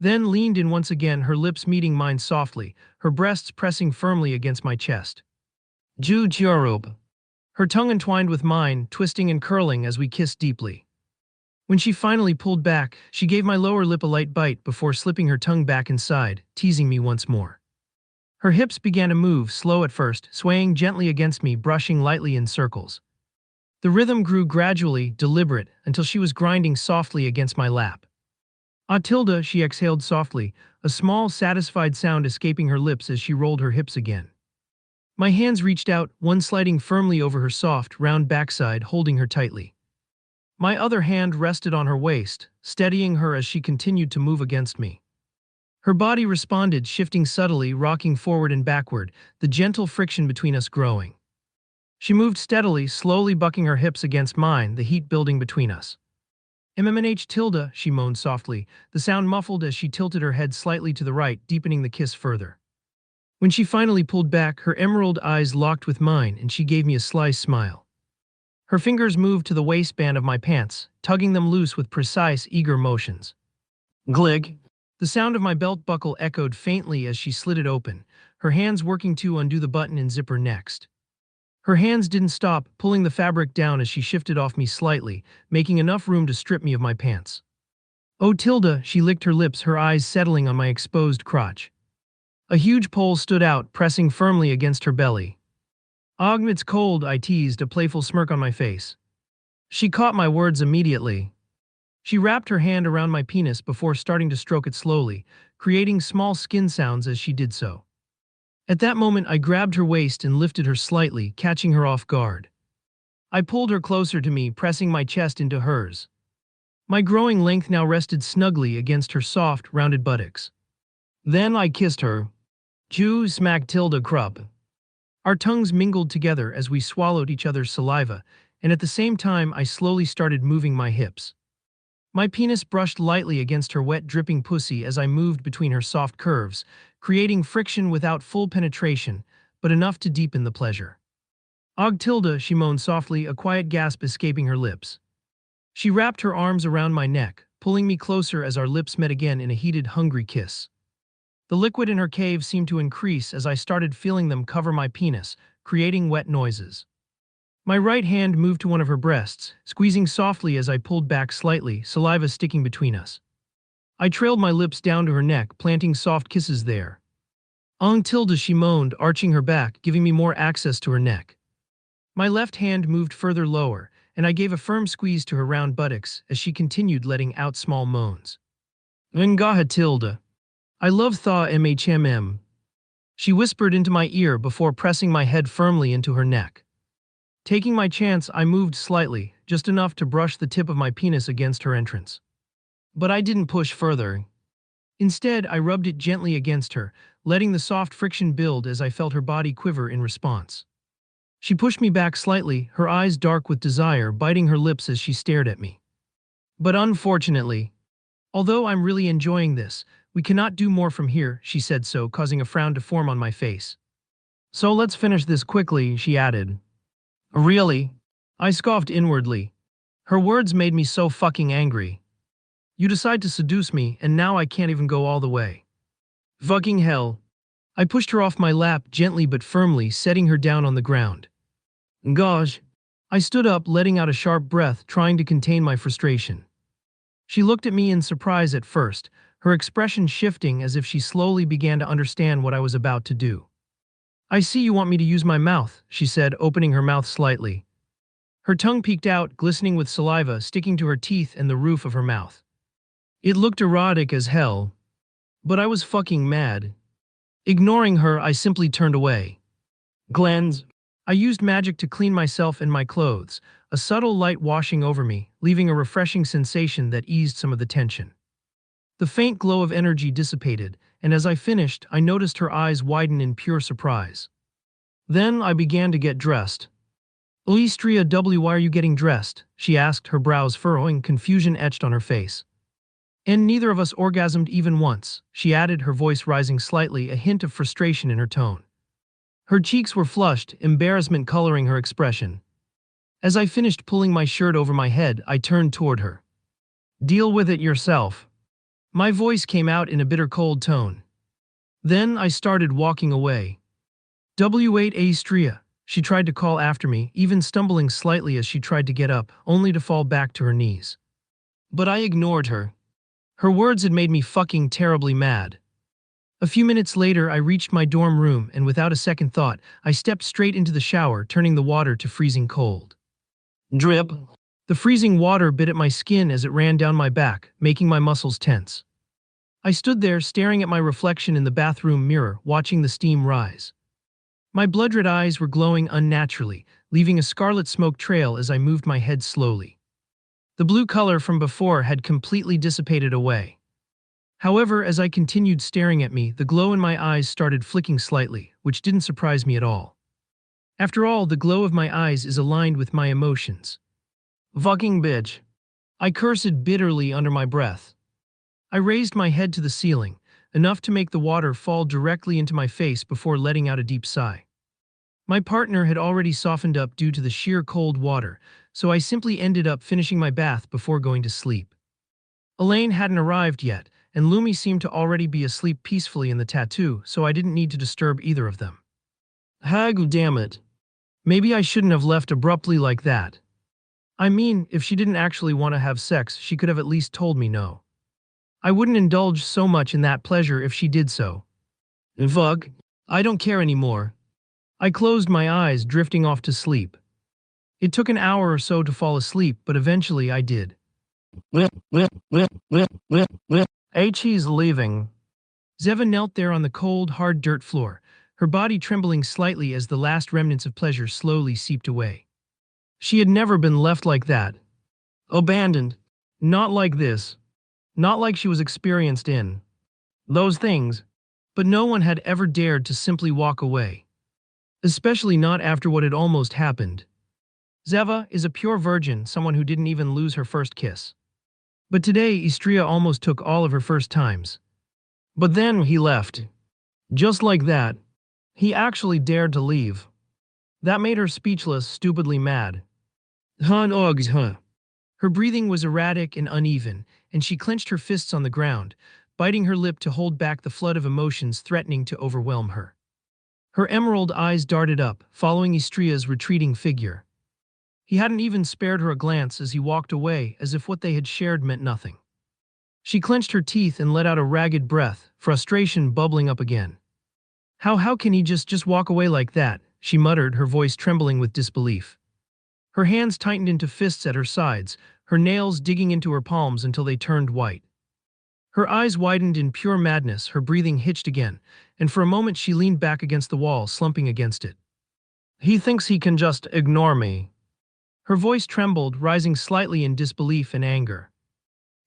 Then leaned in once again, her lips meeting mine softly, her breasts pressing firmly against my chest. Jurub. Her tongue entwined with mine, twisting and curling as we kissed deeply. When she finally pulled back, she gave my lower lip a light bite before slipping her tongue back inside, teasing me once more. Her hips began to move, slow at first, swaying gently against me, brushing lightly in circles. The rhythm grew gradually, deliberate, until she was grinding softly against my lap. Ah, Tilda, she exhaled softly, a small, satisfied sound escaping her lips as she rolled her hips again. My hands reached out, one sliding firmly over her soft, round backside, holding her tightly. My other hand rested on her waist, steadying her as she continued to move against me. Her body responded, shifting subtly, rocking forward and backward, the gentle friction between us growing. She moved steadily, slowly bucking her hips against mine, the heat building between us. MMNH Tilda, she moaned softly, the sound muffled as she tilted her head slightly to the right, deepening the kiss further. When she finally pulled back, her emerald eyes locked with mine, and she gave me a sly smile. Her fingers moved to the waistband of my pants, tugging them loose with precise, eager motions. Glig! The sound of my belt buckle echoed faintly as she slid it open, her hands working to undo the button and zip her next. Her hands didn't stop, pulling the fabric down as she shifted off me slightly, making enough room to strip me of my pants. Oh, Tilda, she licked her lips, her eyes settling on my exposed crotch. A huge pole stood out, pressing firmly against her belly. Og, it's cold, I teased, a playful smirk on my face. She caught my words immediately. She wrapped her hand around my penis before starting to stroke it slowly, creating small skin sounds as she did so. At that moment, I grabbed her waist and lifted her slightly, catching her off guard. I pulled her closer to me, pressing my chest into hers. My growing length now rested snugly against her soft, rounded buttocks. Then I kissed her. Jew smacked Tilda Krupp. Our tongues mingled together as we swallowed each other's saliva, and at the same time I slowly started moving my hips. My penis brushed lightly against her wet, dripping pussy as I moved between her soft curves, creating friction without full penetration, but enough to deepen the pleasure. Og Tilda, she moaned softly, a quiet gasp escaping her lips. She wrapped her arms around my neck, pulling me closer as our lips met again in a heated, hungry kiss. The liquid in her cave seemed to increase as I started feeling them cover my penis, creating wet noises. My right hand moved to one of her breasts, squeezing softly as I pulled back slightly, saliva sticking between us. I trailed my lips down to her neck, planting soft kisses there. Ong Tilda, she moaned, arching her back, giving me more access to her neck. My left hand moved further lower, and I gave a firm squeeze to her round buttocks as she continued letting out small moans. Ngaha Tilda. I love thaw mhmm. She whispered into my ear before pressing my head firmly into her neck. Taking my chance, I moved slightly, just enough to brush the tip of my penis against her entrance. But I didn't push further. Instead, I rubbed it gently against her, letting the soft friction build as I felt her body quiver in response. She pushed me back slightly, her eyes dark with desire, biting her lips as she stared at me. But unfortunately, although I'm really enjoying this, we cannot do more from here, she said so, causing a frown to form on my face. So let's finish this quickly, she added. Really? I scoffed inwardly. Her words made me so fucking angry. You decide to seduce me, and now I can't even go all the way. Fucking hell. I pushed her off my lap gently but firmly, setting her down on the ground. Gosh. I stood up, letting out a sharp breath, trying to contain my frustration. She looked at me in surprise at first, her expression shifting as if she slowly began to understand what I was about to do. I see you want me to use my mouth, she said, opening her mouth slightly. Her tongue peeked out, glistening with saliva, sticking to her teeth and the roof of her mouth. It looked erotic as hell. But I was fucking mad. Ignoring her, I simply turned away. Glens. I used magic to clean myself and my clothes, a subtle light washing over me, leaving a refreshing sensation that eased some of the tension. The faint glow of energy dissipated, and as I finished, I noticed her eyes widen in pure surprise. Then I began to get dressed. Eistria W, why are you getting dressed? She asked, her brows furrowing, confusion etched on her face. And neither of us orgasmed even once, she added, her voice rising slightly, a hint of frustration in her tone. Her cheeks were flushed, embarrassment coloring her expression. As I finished pulling my shirt over my head, I turned toward her. Deal with it yourself. My voice came out in a bitter cold tone. Then I started walking away. W8 Eistria, she tried to call after me, even stumbling slightly as she tried to get up, only to fall back to her knees. But I ignored her. Her words had made me fucking terribly mad. A few minutes later, I reached my dorm room, and without a second thought, I stepped straight into the shower, turning the water to freezing cold. Drip. The freezing water bit at my skin as it ran down my back, making my muscles tense. I stood there staring at my reflection in the bathroom mirror, watching the steam rise. My blood-red eyes were glowing unnaturally, leaving a scarlet smoke trail as I moved my head slowly. The blue color from before had completely dissipated away. However, as I continued staring at me, the glow in my eyes started flicking slightly, which didn't surprise me at all. After all, the glow of my eyes is aligned with my emotions. Fucking bitch. I cursed bitterly under my breath. I raised my head to the ceiling, enough to make the water fall directly into my face before letting out a deep sigh. My partner had already softened up due to the sheer cold water, so I simply ended up finishing my bath before going to sleep. Elaine hadn't arrived yet, and Lumi seemed to already be asleep peacefully in the tattoo, so I didn't need to disturb either of them. Hag damn it. Maybe I shouldn't have left abruptly like that. I mean, if she didn't actually want to have sex, she could have at least told me no. I wouldn't indulge so much in that pleasure if she did so. Fuck. I don't care anymore. I closed my eyes, drifting off to sleep. It took an hour or so to fall asleep, but eventually I did. He's leaving. Zeva knelt there on the cold, hard dirt floor, her body trembling slightly as the last remnants of pleasure slowly seeped away. She had never been left like that. Abandoned. Not like this. Not like she was experienced in those things. But no one had ever dared to simply walk away. Especially not after what had almost happened. Zeva is a pure virgin, someone who didn't even lose her first kiss. But today, Istria almost took all of her first times. But then he left. Just like that. He actually dared to leave. That made her speechless, stupidly mad. Huh. Her breathing was erratic and uneven, and she clenched her fists on the ground, biting her lip to hold back the flood of emotions threatening to overwhelm her. Her emerald eyes darted up, following Istria's retreating figure. He hadn't even spared her a glance as he walked away, as if what they had shared meant nothing. She clenched her teeth and let out a ragged breath, frustration bubbling up again. How can he just walk away like that? She muttered, her voice trembling with disbelief. Her hands tightened into fists at her sides, her nails digging into her palms until they turned white. Her eyes widened in pure madness, her breathing hitched again, and for a moment she leaned back against the wall, slumping against it. He thinks he can just ignore me. Her voice trembled, rising slightly in disbelief and anger.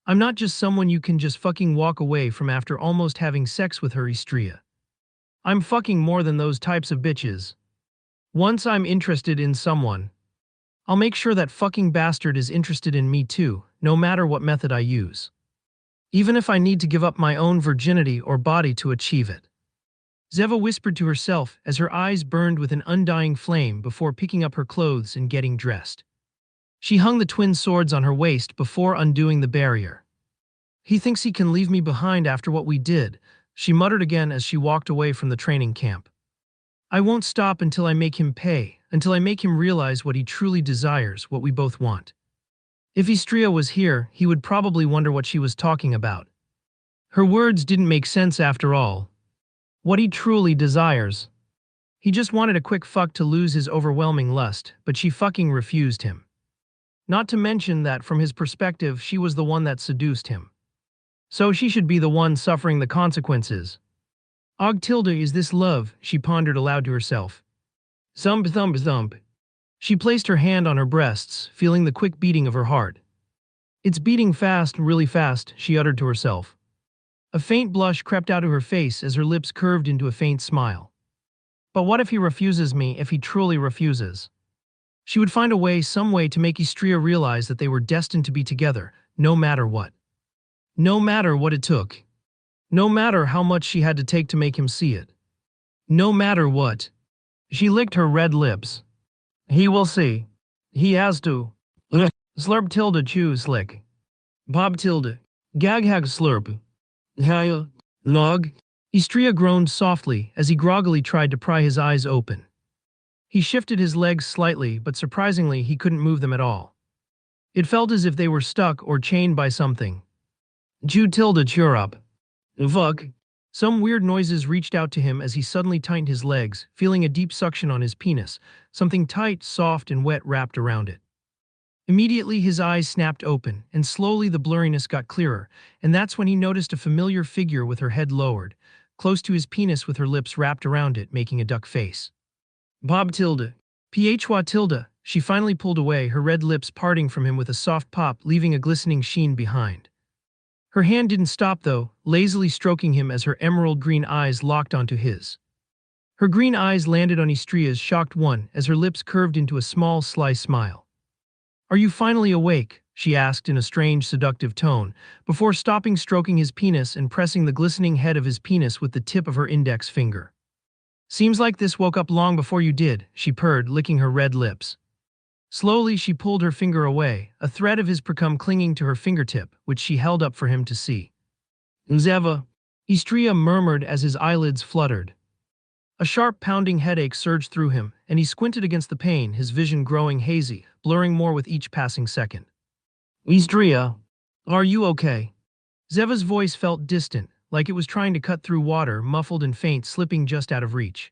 I'm not just someone you can just fucking walk away from after almost having sex with her, Istria. I'm fucking more than those types of bitches. Once I'm interested in someone, I'll make sure that fucking bastard is interested in me too, no matter what method I use. Even if I need to give up my own virginity or body to achieve it. Zeva whispered to herself as her eyes burned with an undying flame before picking up her clothes and getting dressed. She hung the twin swords on her waist before undoing the barrier. He thinks he can leave me behind after what we did, she muttered again as she walked away from the training camp. I won't stop until I make him pay, until I make him realize what he truly desires, what we both want. If Istria was here, he would probably wonder what she was talking about. Her words didn't make sense after all. What he truly desires. He just wanted a quick fuck to lose his overwhelming lust, but she fucking refused him. Not to mention that from his perspective, she was the one that seduced him. So she should be the one suffering the consequences. Og tilde is this love, she pondered aloud to herself. Thump thump thump. She placed her hand on her breasts, feeling the quick beating of her heart. It's beating fast, really fast, she uttered to herself. A faint blush crept out of her face as her lips curved into a faint smile. But what if he refuses me, if he truly refuses? She would find a way, some way to make Istria realize that they were destined to be together, no matter what. No matter what it took. No matter how much she had to take to make him see it. No matter what. She licked her red lips. He will see. He has to. Slurp tilde chew slick. Bob tilde. Gag hag slurp. Haya. Log. Istria groaned softly as he groggily tried to pry his eyes open. He shifted his legs slightly, but surprisingly he couldn't move them at all. It felt as if they were stuck or chained by something. Chew tilde cheer up. Fuck. Some weird noises reached out to him as he suddenly tightened his legs, feeling a deep suction on his penis, something tight, soft, and wet wrapped around it. Immediately his eyes snapped open, and slowly the blurriness got clearer, and that's when he noticed a familiar figure with her head lowered, close to his penis with her lips wrapped around it, making a duck face. Bob tilde. Phwa tilde. She finally pulled away, her red lips parting from him with a soft pop, leaving a glistening sheen behind. Her hand didn't stop though, lazily stroking him as her emerald green eyes locked onto his. Her green eyes landed on Estria's shocked one as her lips curved into a small, sly smile. "Are you finally awake?" she asked in a strange, seductive tone, before stopping stroking his penis and pressing the glistening head of his penis with the tip of her index finger. "Seems like this woke up long before you did," she purred, licking her red lips. Slowly, she pulled her finger away, a thread of his precum clinging to her fingertip, which she held up for him to see. "Zeva," Istria murmured as his eyelids fluttered. A sharp pounding headache surged through him, and he squinted against the pain, his vision growing hazy, blurring more with each passing second. "Istria, are you okay?" Zeva's voice felt distant, like it was trying to cut through water, muffled and faint, slipping just out of reach.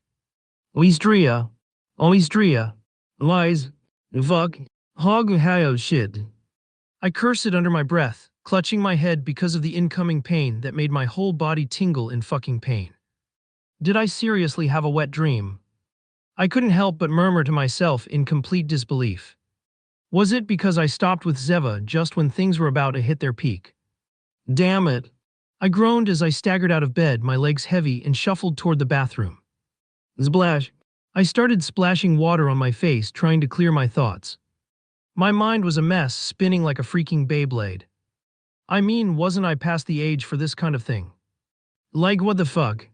"Istria, oh Istria, lies, fuck, hog hayo shit." I cursed it under my breath, clutching my head because of the incoming pain that made my whole body tingle in fucking pain. Did I seriously have a wet dream? I couldn't help but murmur to myself in complete disbelief. Was it because I stopped with Zeva just when things were about to hit their peak? Damn it. I groaned as I staggered out of bed, my legs heavy, and shuffled toward the bathroom. Splash. I started splashing water on my face, trying to clear my thoughts. My mind was a mess, spinning like a freaking Beyblade. I mean, wasn't I past the age for this kind of thing? Like, what the fuck?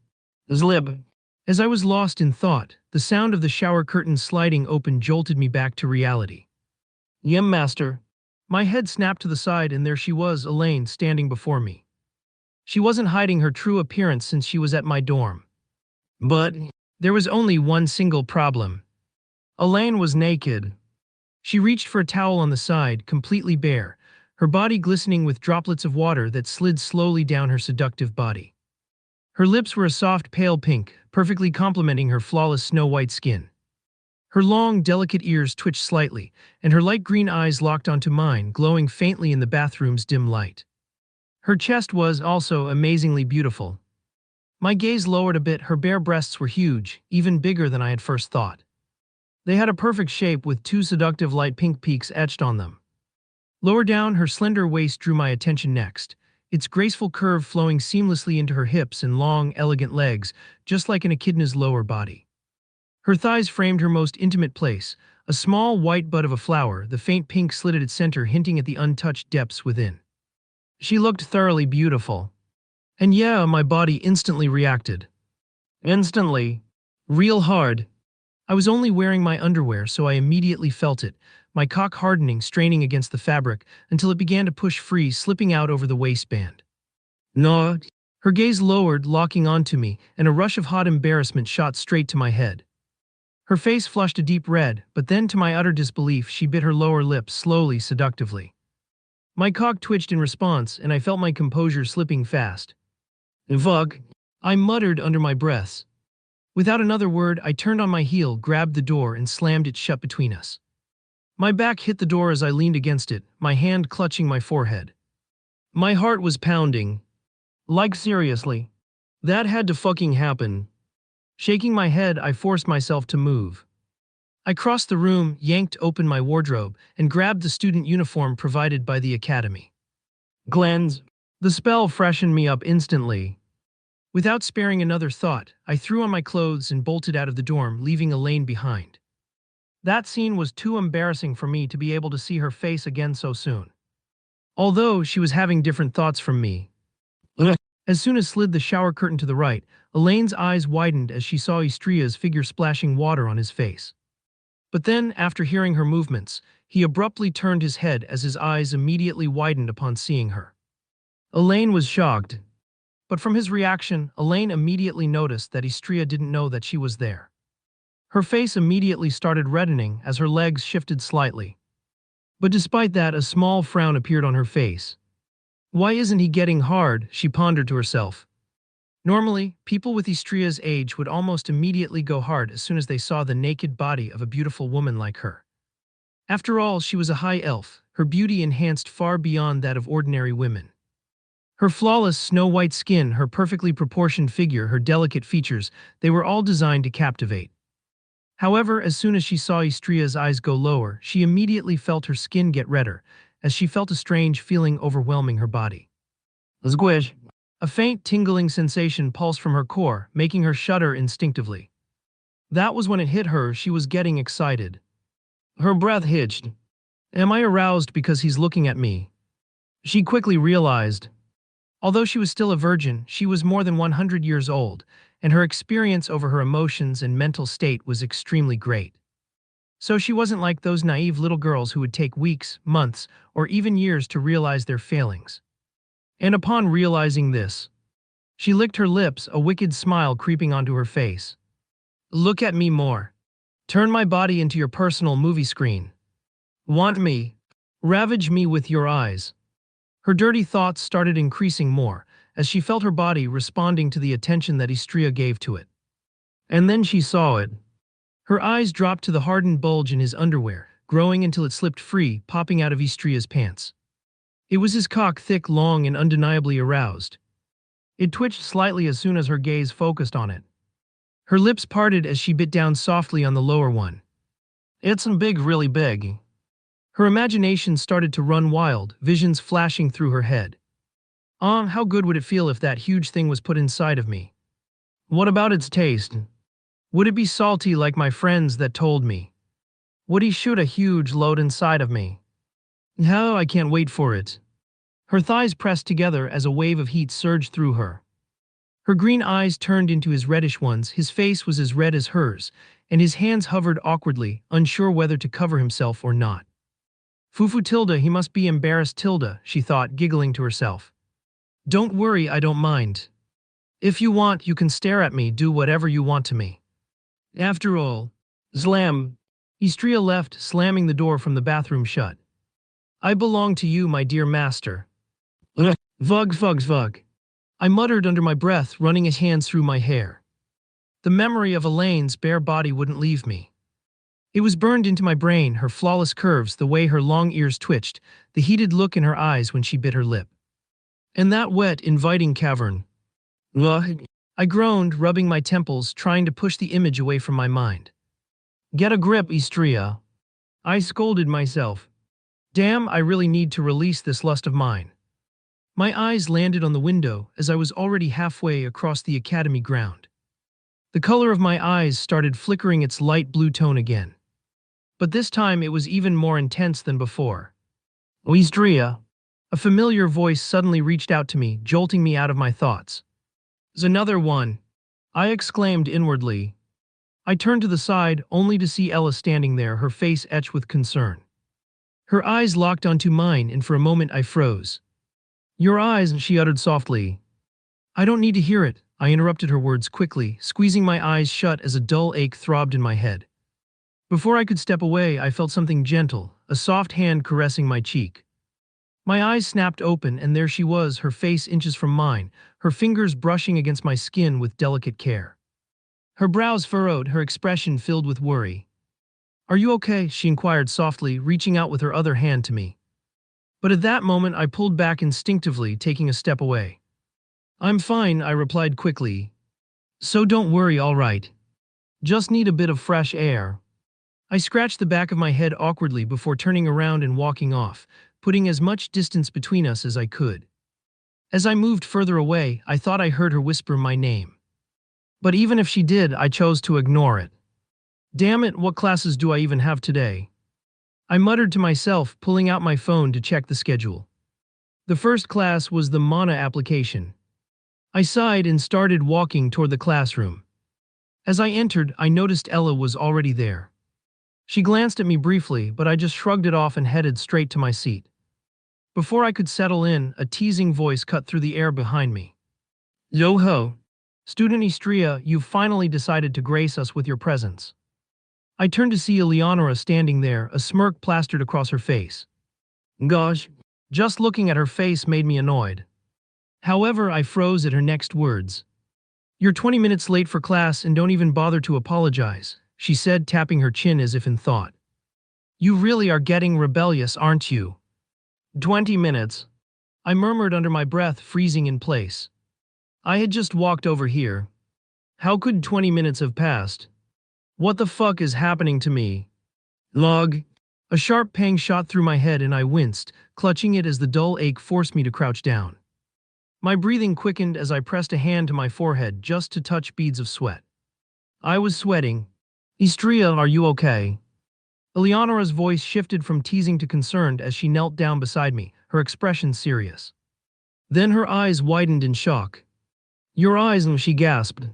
Zlib. As I was lost in thought, the sound of the shower curtain sliding open jolted me back to reality. Yem master. My head snapped to the side and there she was, Elaine, standing before me. She wasn't hiding her true appearance since she was at my dorm. But there was only one single problem. Elaine was naked. She reached for a towel on the side, completely bare, her body glistening with droplets of water that slid slowly down her seductive body. Her lips were a soft pale pink, perfectly complementing her flawless snow-white skin. Her long, delicate ears twitched slightly, and her light green eyes locked onto mine, glowing faintly in the bathroom's dim light. Her chest was also amazingly beautiful. My gaze lowered a bit, her bare breasts were huge, even bigger than I had first thought. They had a perfect shape with two seductive light pink peaks etched on them. Lower down, her slender waist drew my attention next, its graceful curve flowing seamlessly into her hips and long, elegant legs, just like an echidna's lower body. Her thighs framed her most intimate place, a small white bud of a flower, the faint pink slit at its center hinting at the untouched depths within. She looked thoroughly beautiful. And yeah, my body instantly reacted. Instantly. Real hard. I was only wearing my underwear, so I immediately felt it, my cock hardening, straining against the fabric, until it began to push free, slipping out over the waistband. No. Her gaze lowered, locking onto me, and a rush of hot embarrassment shot straight to my head. Her face flushed a deep red, but then to my utter disbelief, she bit her lower lip slowly, seductively. My cock twitched in response, and I felt my composure slipping fast. Fuck, I muttered under my breaths. Without another word, I turned on my heel, grabbed the door, and slammed it shut between us. My back hit the door as I leaned against it, my hand clutching my forehead. My heart was pounding. Like, seriously. That had to fucking happen. Shaking my head, I forced myself to move. I crossed the room, yanked open my wardrobe, and grabbed the student uniform provided by the academy. Glens. The spell freshened me up instantly. Without sparing another thought, I threw on my clothes and bolted out of the dorm, leaving Elaine behind. That scene was too embarrassing for me to be able to see her face again so soon. Although she was having different thoughts from me. As soon as slid the shower curtain to the right, Elaine's eyes widened as she saw Estria's figure splashing water on his face. But then, after hearing her movements, he abruptly turned his head as his eyes immediately widened upon seeing her. Elaine was shocked. But from his reaction, Elaine immediately noticed that Istria didn't know that she was there. Her face immediately started reddening as her legs shifted slightly. But despite that, a small frown appeared on her face. Why isn't he getting hard? She pondered to herself. Normally, people with Istria's age would almost immediately go hard as soon as they saw the naked body of a beautiful woman like her. After all, she was a high elf, her beauty enhanced far beyond that of ordinary women. Her flawless snow-white skin, her perfectly proportioned figure, her delicate features, they were all designed to captivate. However, as soon as she saw Istria's eyes go lower, she immediately felt her skin get redder, as she felt a strange feeling overwhelming her body. Squish. A faint tingling sensation pulsed from her core, making her shudder instinctively. That was when it hit her, she was getting excited. Her breath hitched. Am I aroused because he's looking at me? She quickly realized. Although she was still a virgin, she was more than 100 years old, and her experience over her emotions and mental state was extremely great. So she wasn't like those naive little girls who would take weeks, months, or even years to realize their failings. And upon realizing this, she licked her lips, a wicked smile creeping onto her face. Look at me more. Turn my body into your personal movie screen. Want me? Ravage me with your eyes. Her dirty thoughts started increasing more, as she felt her body responding to the attention that Istria gave to it. And then she saw it. Her eyes dropped to the hardened bulge in his underwear, growing until it slipped free, popping out of Istria's pants. It was his cock, thick, long, and undeniably aroused. It twitched slightly as soon as her gaze focused on it. Her lips parted as she bit down softly on the lower one. It's big, really big. Her imagination started to run wild, visions flashing through her head. How good would it feel if that huge thing was put inside of me? What about its taste? Would it be salty like my friends that told me? Would he shoot a huge load inside of me? How I can't wait for it. Her thighs pressed together as a wave of heat surged through her. Her green eyes turned into his reddish ones, his face was as red as hers, and his hands hovered awkwardly, unsure whether to cover himself or not. Fufu Tilda, he must be embarrassed Tilda, she thought, giggling to herself. Don't worry, I don't mind. If you want, you can stare at me, do whatever you want to me. After all, slam. Istria left, slamming the door from the bathroom shut. I belong to you, my dear master. Ugh. Vug. I muttered under my breath, running his hands through my hair. The memory of Elaine's bare body wouldn't leave me. It was burned into my brain, her flawless curves, the way her long ears twitched, the heated look in her eyes when she bit her lip. And that wet, inviting cavern. Ugh. I groaned, rubbing my temples, trying to push the image away from my mind. Get a grip, Istria. I scolded myself. Damn, I really need to release this lust of mine. My eyes landed on the window as I was already halfway across the academy ground. The color of my eyes started flickering its light blue tone again. But this time it was even more intense than before. Istria. A familiar voice suddenly reached out to me, jolting me out of my thoughts. There's another one, I exclaimed inwardly. I turned to the side, only to see Ella standing there, her face etched with concern. Her eyes locked onto mine, and for a moment I froze. Your eyes, she uttered softly. I don't need to hear it, I interrupted her words quickly, squeezing my eyes shut as a dull ache throbbed in my head. Before I could step away, I felt something gentle, a soft hand caressing my cheek. My eyes snapped open, and there she was, her face inches from mine, her fingers brushing against my skin with delicate care. Her brows furrowed, her expression filled with worry. Are you okay? She inquired softly, reaching out with her other hand to me. But at that moment I pulled back instinctively, taking a step away. I'm fine, I replied quickly. So don't worry, all right. Just need a bit of fresh air. I scratched the back of my head awkwardly before turning around and walking off, putting as much distance between us as I could. As I moved further away, I thought I heard her whisper my name. But even if she did, I chose to ignore it. Damn it, what classes do I even have today? I muttered to myself, pulling out my phone to check the schedule. The first class was the Mana application. I sighed and started walking toward the classroom. As I entered, I noticed Ella was already there. She glanced at me briefly, but I just shrugged it off and headed straight to my seat. Before I could settle in, a teasing voice cut through the air behind me. Yo ho! Student Istria, you've finally decided to grace us with your presence. I turned to see Eleonora standing there, a smirk plastered across her face. Gosh, just looking at her face made me annoyed. However, I froze at her next words. You're 20 minutes late for class and don't even bother to apologize, she said, tapping her chin as if in thought. You really are getting rebellious, aren't you? 20 minutes. I murmured under my breath, freezing in place. I had just walked over here. How could 20 minutes have passed? What the fuck is happening to me? Log. A sharp pang shot through my head and I winced, clutching it as the dull ache forced me to crouch down. My breathing quickened as I pressed a hand to my forehead just to touch beads of sweat. I was sweating. Istria, are you okay? Eleonora's voice shifted from teasing to concerned as she knelt down beside me, her expression serious. Then her eyes widened in shock. Your eyes, she gasped.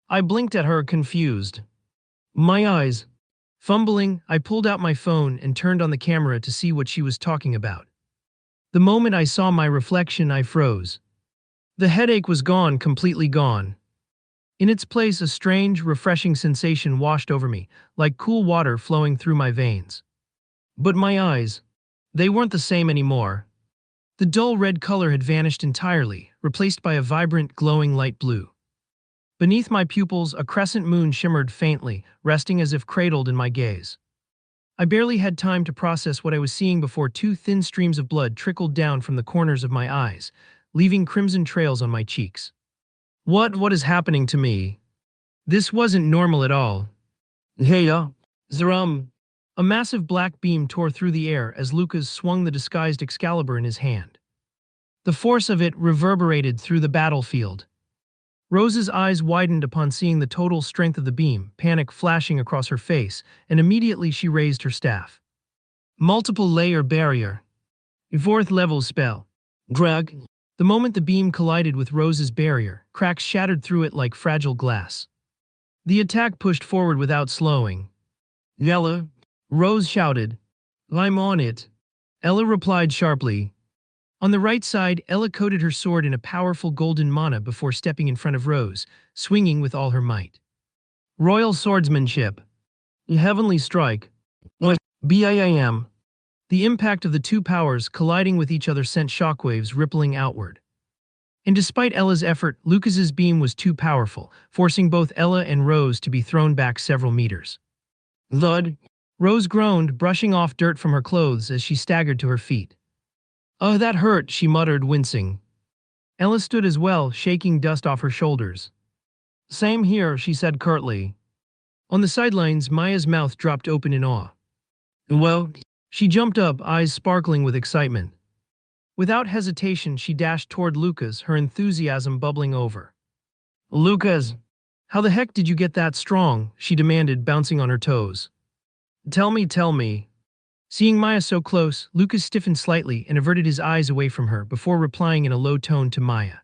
I blinked at her, confused. My eyes. Fumbling, I pulled out my phone and turned on the camera to see what she was talking about. The moment I saw my reflection, I froze. The headache was gone, completely gone. In its place, a strange, refreshing sensation washed over me, like cool water flowing through my veins. But my eyes, they weren't the same anymore. The dull red color had vanished entirely, replaced by a vibrant, glowing light blue. Beneath my pupils, a crescent moon shimmered faintly, resting as if cradled in my gaze. I barely had time to process what I was seeing before two thin streams of blood trickled down from the corners of my eyes, leaving crimson trails on my cheeks. What is happening to me? This wasn't normal at all. Heya, Zerum. A massive black beam tore through the air as Lucas swung the disguised Excalibur in his hand. The force of it reverberated through the battlefield. Rose's eyes widened upon seeing the total strength of the beam, panic flashing across her face, and immediately she raised her staff. Multiple layer barrier. 4th level spell. Greg. The moment the beam collided with Rose's barrier, cracks shattered through it like fragile glass. The attack pushed forward without slowing. Ella, Rose shouted. I'm on it. Ella replied sharply. On the right side, Ella coated her sword in a powerful golden mana before stepping in front of Rose, swinging with all her might. Royal swordsmanship. Heavenly strike. BAM. The impact of the two powers colliding with each other sent shockwaves rippling outward. And despite Ella's effort, Lucas's beam was too powerful, forcing both Ella and Rose to be thrown back several meters. Thud. Rose groaned, brushing off dirt from her clothes as she staggered to her feet. Oh, that hurt, she muttered, wincing. Ella stood as well, shaking dust off her shoulders. Same here, she said curtly. On the sidelines, Maya's mouth dropped open in awe. Well, she jumped up, eyes sparkling with excitement. Without hesitation, she dashed toward Lucas, her enthusiasm bubbling over. Lucas, how the heck did you get that strong? She demanded, bouncing on her toes. Tell me. Seeing Maya so close, Lucas stiffened slightly and averted his eyes away from her before replying in a low tone to Maya.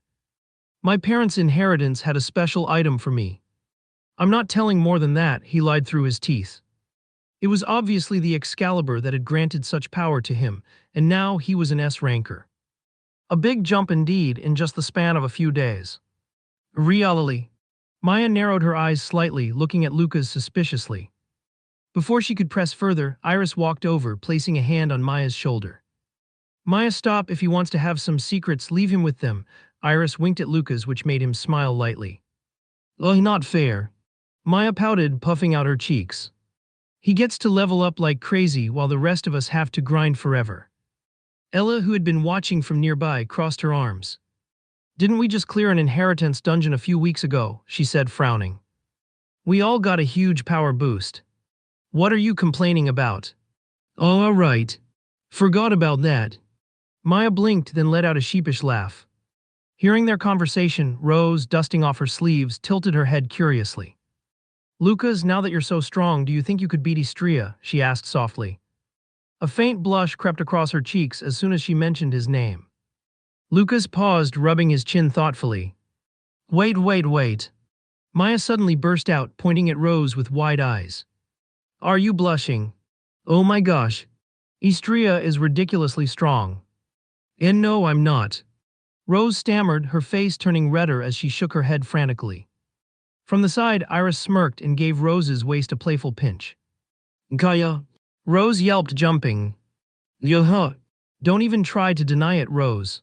My parents' inheritance had a special item for me. I'm not telling more than that, he lied through his teeth. It was obviously the Excalibur that had granted such power to him, and now he was an S-ranker. A big jump indeed in just the span of a few days. Reality. Maya narrowed her eyes slightly, looking at Lucas suspiciously. Before she could press further, Iris walked over, placing a hand on Maya's shoulder. Maya, stop. If he wants to have some secrets, leave him with them. Iris winked at Lucas, which made him smile lightly. Oh, not fair. Maya pouted, puffing out her cheeks. He gets to level up like crazy while the rest of us have to grind forever. Ella, who had been watching from nearby, crossed her arms. Didn't we just clear an inheritance dungeon a few weeks ago? She said, frowning. We all got a huge power boost. What are you complaining about? Oh, all right. Forgot about that. Maya blinked, then let out a sheepish laugh. Hearing their conversation, Rose, dusting off her sleeves, tilted her head curiously. Lucas, now that you're so strong, do you think you could beat Istria? She asked softly. A faint blush crept across her cheeks as soon as she mentioned his name. Lucas paused, rubbing his chin thoughtfully. Wait. Maya suddenly burst out, pointing at Rose with wide eyes. Are you blushing? Oh my gosh. Istria is ridiculously strong. And no, I'm not. Rose stammered, her face turning redder as she shook her head frantically. From the side, Iris smirked and gave Rose's waist a playful pinch. Kaya. Rose yelped, jumping. Yuh. Don't even try to deny it, Rose.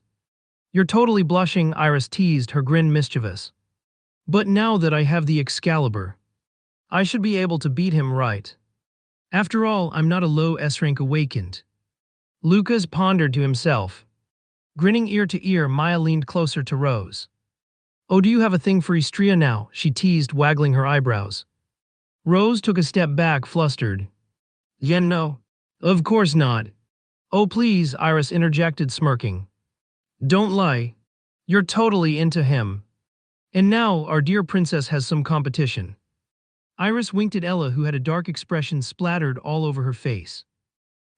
You're totally blushing, Iris teased, her grin mischievous. But now that I have the Excalibur, I should be able to beat him, right? After all, I'm not a low S-rank awakened. Lucas pondered to himself. Grinning ear to ear, Maya leaned closer to Rose. Oh, do you have a thing for Istria now? She teased, waggling her eyebrows. Rose took a step back, flustered. Yeah, no. Of course not. Oh, please, Iris interjected, smirking. Don't lie. You're totally into him. And now, our dear princess has some competition. Iris winked at Ella, who had a dark expression splattered all over her face.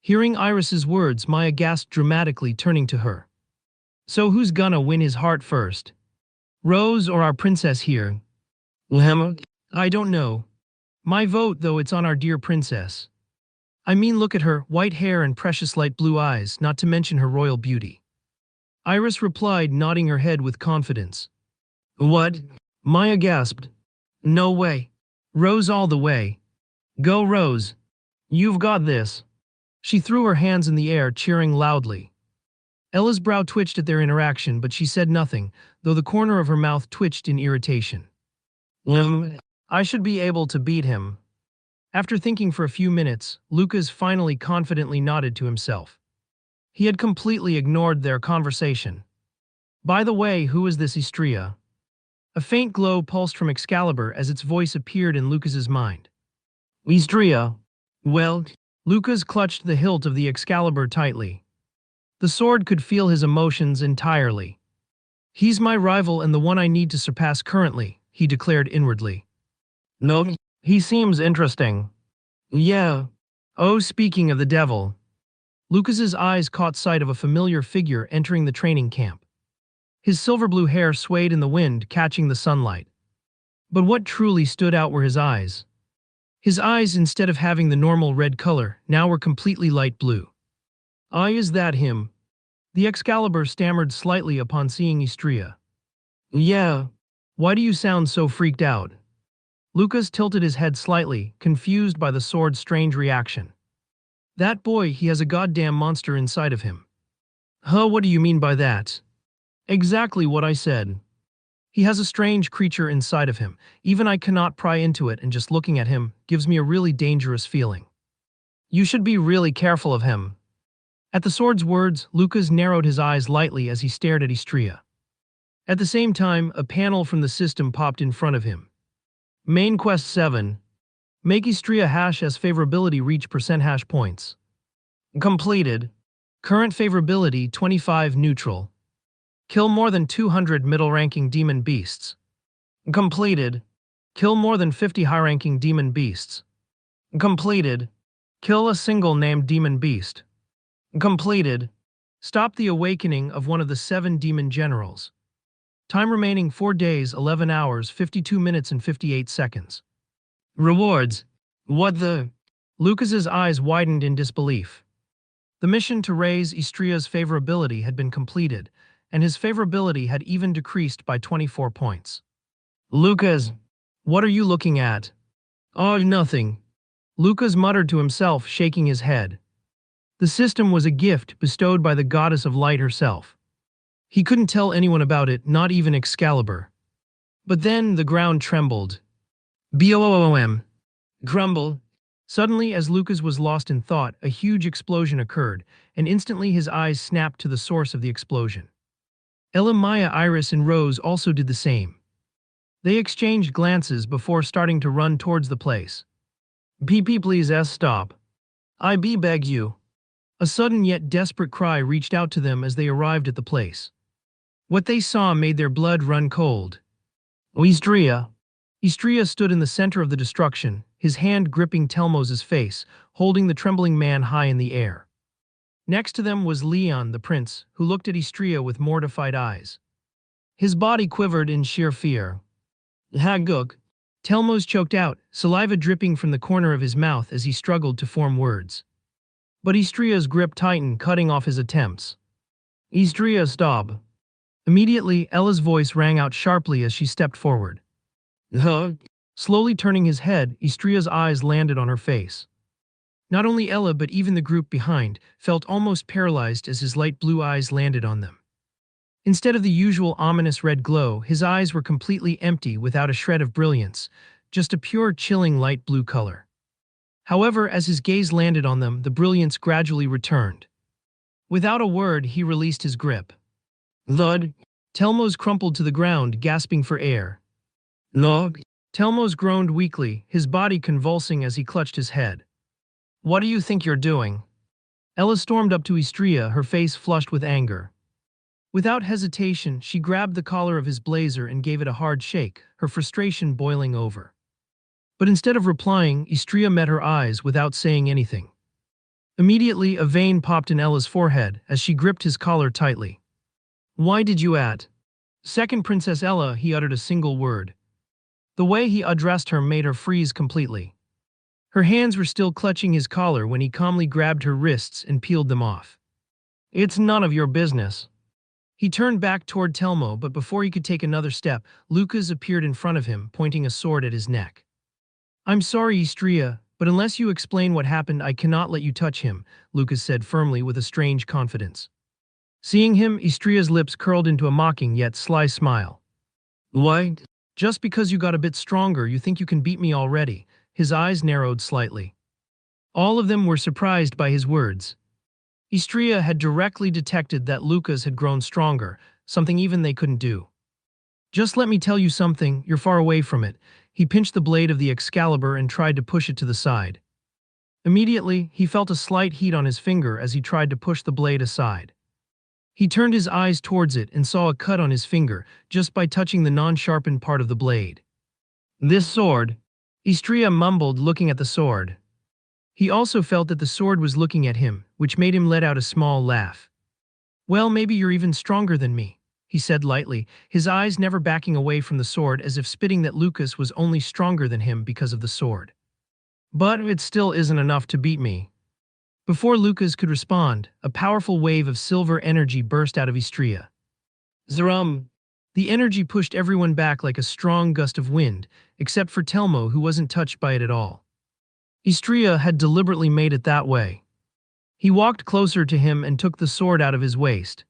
Hearing Iris's words, Maya gasped dramatically, turning to her. So who's gonna win his heart first? Rose or our princess here? I don't know. My vote, though, it's on our dear princess. I mean, look at her, white hair and precious light blue eyes, not to mention her royal beauty. Iris replied, nodding her head with confidence. What? Maya gasped. No way. Rose all the way. Go, Rose. You've got this. She threw her hands in the air, cheering loudly. Ella's brow twitched at their interaction, but she said nothing, though the corner of her mouth twitched in irritation. I should be able to beat him. After thinking for a few minutes, Lucas finally confidently nodded to himself. He had completely ignored their conversation. By the way, who is this Istria? A faint glow pulsed from Excalibur as its voice appeared in Lucas's mind. Istria? Well, Lucas clutched the hilt of the Excalibur tightly. The sword could feel his emotions entirely. He's my rival and the one I need to surpass currently, he declared inwardly. No, he seems interesting. Yeah. Oh, speaking of the devil. Lucas's eyes caught sight of a familiar figure entering the training camp. His silver-blue hair swayed in the wind, catching the sunlight. But what truly stood out were his eyes. His eyes, instead of having the normal red color, now were completely light blue. Is that him? The Excalibur stammered slightly upon seeing Istria. Yeah. Why do you sound so freaked out? Lucas tilted his head slightly, confused by the sword's strange reaction. That boy, he has a goddamn monster inside of him. What do you mean by that? Exactly what I said. He has a strange creature inside of him. Even I cannot pry into it, and just looking at him gives me a really dangerous feeling. You should be really careful of him. At the sword's words, Lucas narrowed his eyes lightly as he stared at Istria. At the same time, a panel from the system popped in front of him. Main Quest 7. Make Istria hash as favorability reach % points. Completed. Current favorability 25 neutral. Kill more than 200 middle-ranking demon beasts. Completed. Kill more than 50 high-ranking demon beasts. Completed. Kill a single named demon beast. Completed. Stop the awakening of one of the 7 demon generals. Time remaining 4 days, 11 hours, 52 minutes and 58 seconds. Rewards. What the? Lucas's eyes widened in disbelief. The mission to raise Istria's favorability had been completed, and his favorability had even decreased by 24 points. Lucas, what are you looking at? Oh, nothing. Lucas muttered to himself, shaking his head. The system was a gift bestowed by the goddess of light herself. He couldn't tell anyone about it, not even Excalibur. But then the ground trembled. Boom. Grumble. Suddenly, as Lucas was lost in thought, a huge explosion occurred, and instantly his eyes snapped to the source of the explosion. Ella, Maya, Iris, and Rose also did the same. They exchanged glances before starting to run towards the place. PP, please stop. I beg you. A sudden yet desperate cry reached out to them as they arrived at the place. What they saw made their blood run cold. Istria. Istria stood in the center of the destruction, his hand gripping Telmos's face, holding the trembling man high in the air. Next to them was Leon, the prince, who looked at Istria with mortified eyes. His body quivered in sheer fear. Haguk. Telmos choked out, saliva dripping from the corner of his mouth as he struggled to form words. But Istria's grip tightened, cutting off his attempts. Istria, stop. Immediately, Ella's voice rang out sharply as she stepped forward. Slowly turning his head, Istria's eyes landed on her face. Not only Ella but even the group behind felt almost paralyzed as his light blue eyes landed on them. Instead of the usual ominous red glow, his eyes were completely empty without a shred of brilliance, just a pure chilling light blue color. However, as his gaze landed on them, the brilliance gradually returned. Without a word, he released his grip. Thud. Telmos crumpled to the ground, gasping for air. Log. Telmos groaned weakly, his body convulsing as he clutched his head. What do you think you're doing? Ella stormed up to Istria, her face flushed with anger. Without hesitation, she grabbed the collar of his blazer and gave it a hard shake, her frustration boiling over. But instead of replying, Istria met her eyes without saying anything. Immediately, a vein popped in Ella's forehead as she gripped his collar tightly. Why did you at? Second Princess Ella, he uttered a single word. The way he addressed her made her freeze completely. Her hands were still clutching his collar when he calmly grabbed her wrists and peeled them off. It's none of your business. He turned back toward Telmo, but before he could take another step, Lucas appeared in front of him, pointing a sword at his neck. I'm sorry, Istria, but unless you explain what happened, I cannot let you touch him, Lucas said firmly with a strange confidence. Seeing him, Istria's lips curled into a mocking yet sly smile. Why? Just because you got a bit stronger, you think you can beat me already? His eyes narrowed slightly. All of them were surprised by his words. Istria had directly detected that Lucas had grown stronger, something even they couldn't do. Just let me tell you something, you're far away from it. He pinched the blade of the Excalibur and tried to push it to the side. Immediately, he felt a slight heat on his finger as he tried to push the blade aside. He turned his eyes towards it and saw a cut on his finger just by touching the non-sharpened part of the blade. This sword, Istria mumbled, looking at the sword. He also felt that the sword was looking at him, which made him let out a small laugh. Well, maybe you're even stronger than me, he said lightly, his eyes never backing away from the sword as if spitting that Lucas was only stronger than him because of the sword. But it still isn't enough to beat me. Before Lucas could respond, a powerful wave of silver energy burst out of Istria. Zerum! The energy pushed everyone back like a strong gust of wind, except for Telmo, who wasn't touched by it at all. Istria had deliberately made it that way. He walked closer to him and took the sword out of his waist.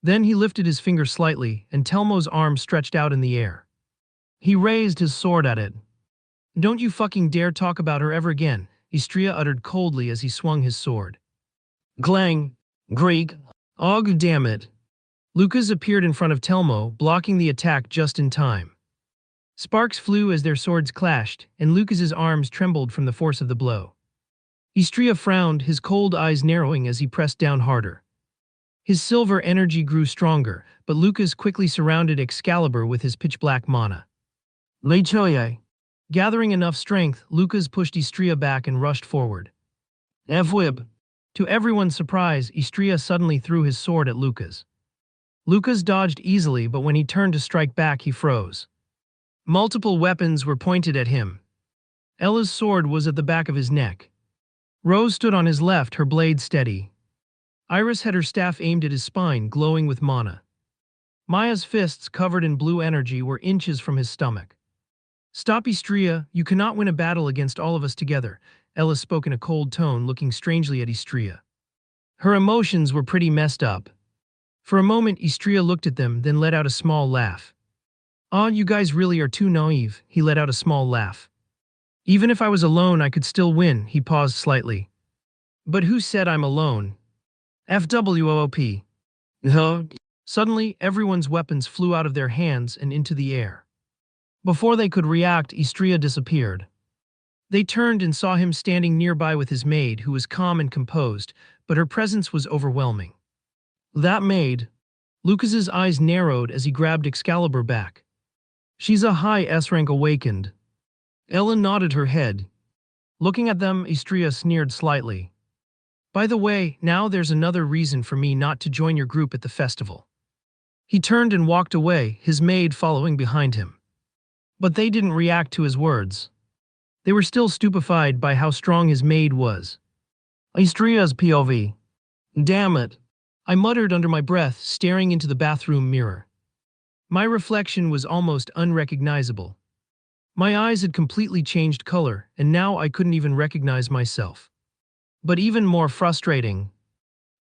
Then he lifted his finger slightly, and Telmo's arm stretched out in the air. He raised his sword at it. Don't you fucking dare talk about her ever again, Istria uttered coldly as he swung his sword. Glang! Greek! Og damn it! Lucas appeared in front of Telmo, blocking the attack just in time. Sparks flew as their swords clashed, and Lucas's arms trembled from the force of the blow. Istria frowned, his cold eyes narrowing as he pressed down harder. His silver energy grew stronger, but Lucas quickly surrounded Excalibur with his pitch-black mana. Leichoye! Gathering enough strength, Lucas pushed Istria back and rushed forward. Evwib! To everyone's surprise, Istria suddenly threw his sword at Lucas. Lucas dodged easily, but when he turned to strike back, he froze. Multiple weapons were pointed at him. Ella's sword was at the back of his neck. Rose stood on his left, her blade steady. Iris had her staff aimed at his spine, glowing with mana. Maya's fists, covered in blue energy, were inches from his stomach. Stop, Istria, you cannot win a battle against all of us together, Ella spoke in a cold tone, looking strangely at Istria. Her emotions were pretty messed up. For a moment, Istria looked at them, then let out a small laugh. "Aw, you guys really are too naive," he let out a small laugh. "Even if I was alone, I could still win," he paused slightly. "But who said I'm alone?" FWOOP. Huh? Suddenly, everyone's weapons flew out of their hands and into the air. Before they could react, Istria disappeared. They turned and saw him standing nearby with his maid, who was calm and composed, but her presence was overwhelming. That maid. Lucas's eyes narrowed as he grabbed Excalibur back. She's a high S-rank awakened. Ellen nodded her head. Looking at them, Istria sneered slightly. By the way, now there's another reason for me not to join your group at the festival. He turned and walked away, his maid following behind him. But they didn't react to his words. They were still stupefied by how strong his maid was. Istria's POV. Damn it. I muttered under my breath, staring into the bathroom mirror. My reflection was almost unrecognizable. My eyes had completely changed color, and now I couldn't even recognize myself. But even more frustrating,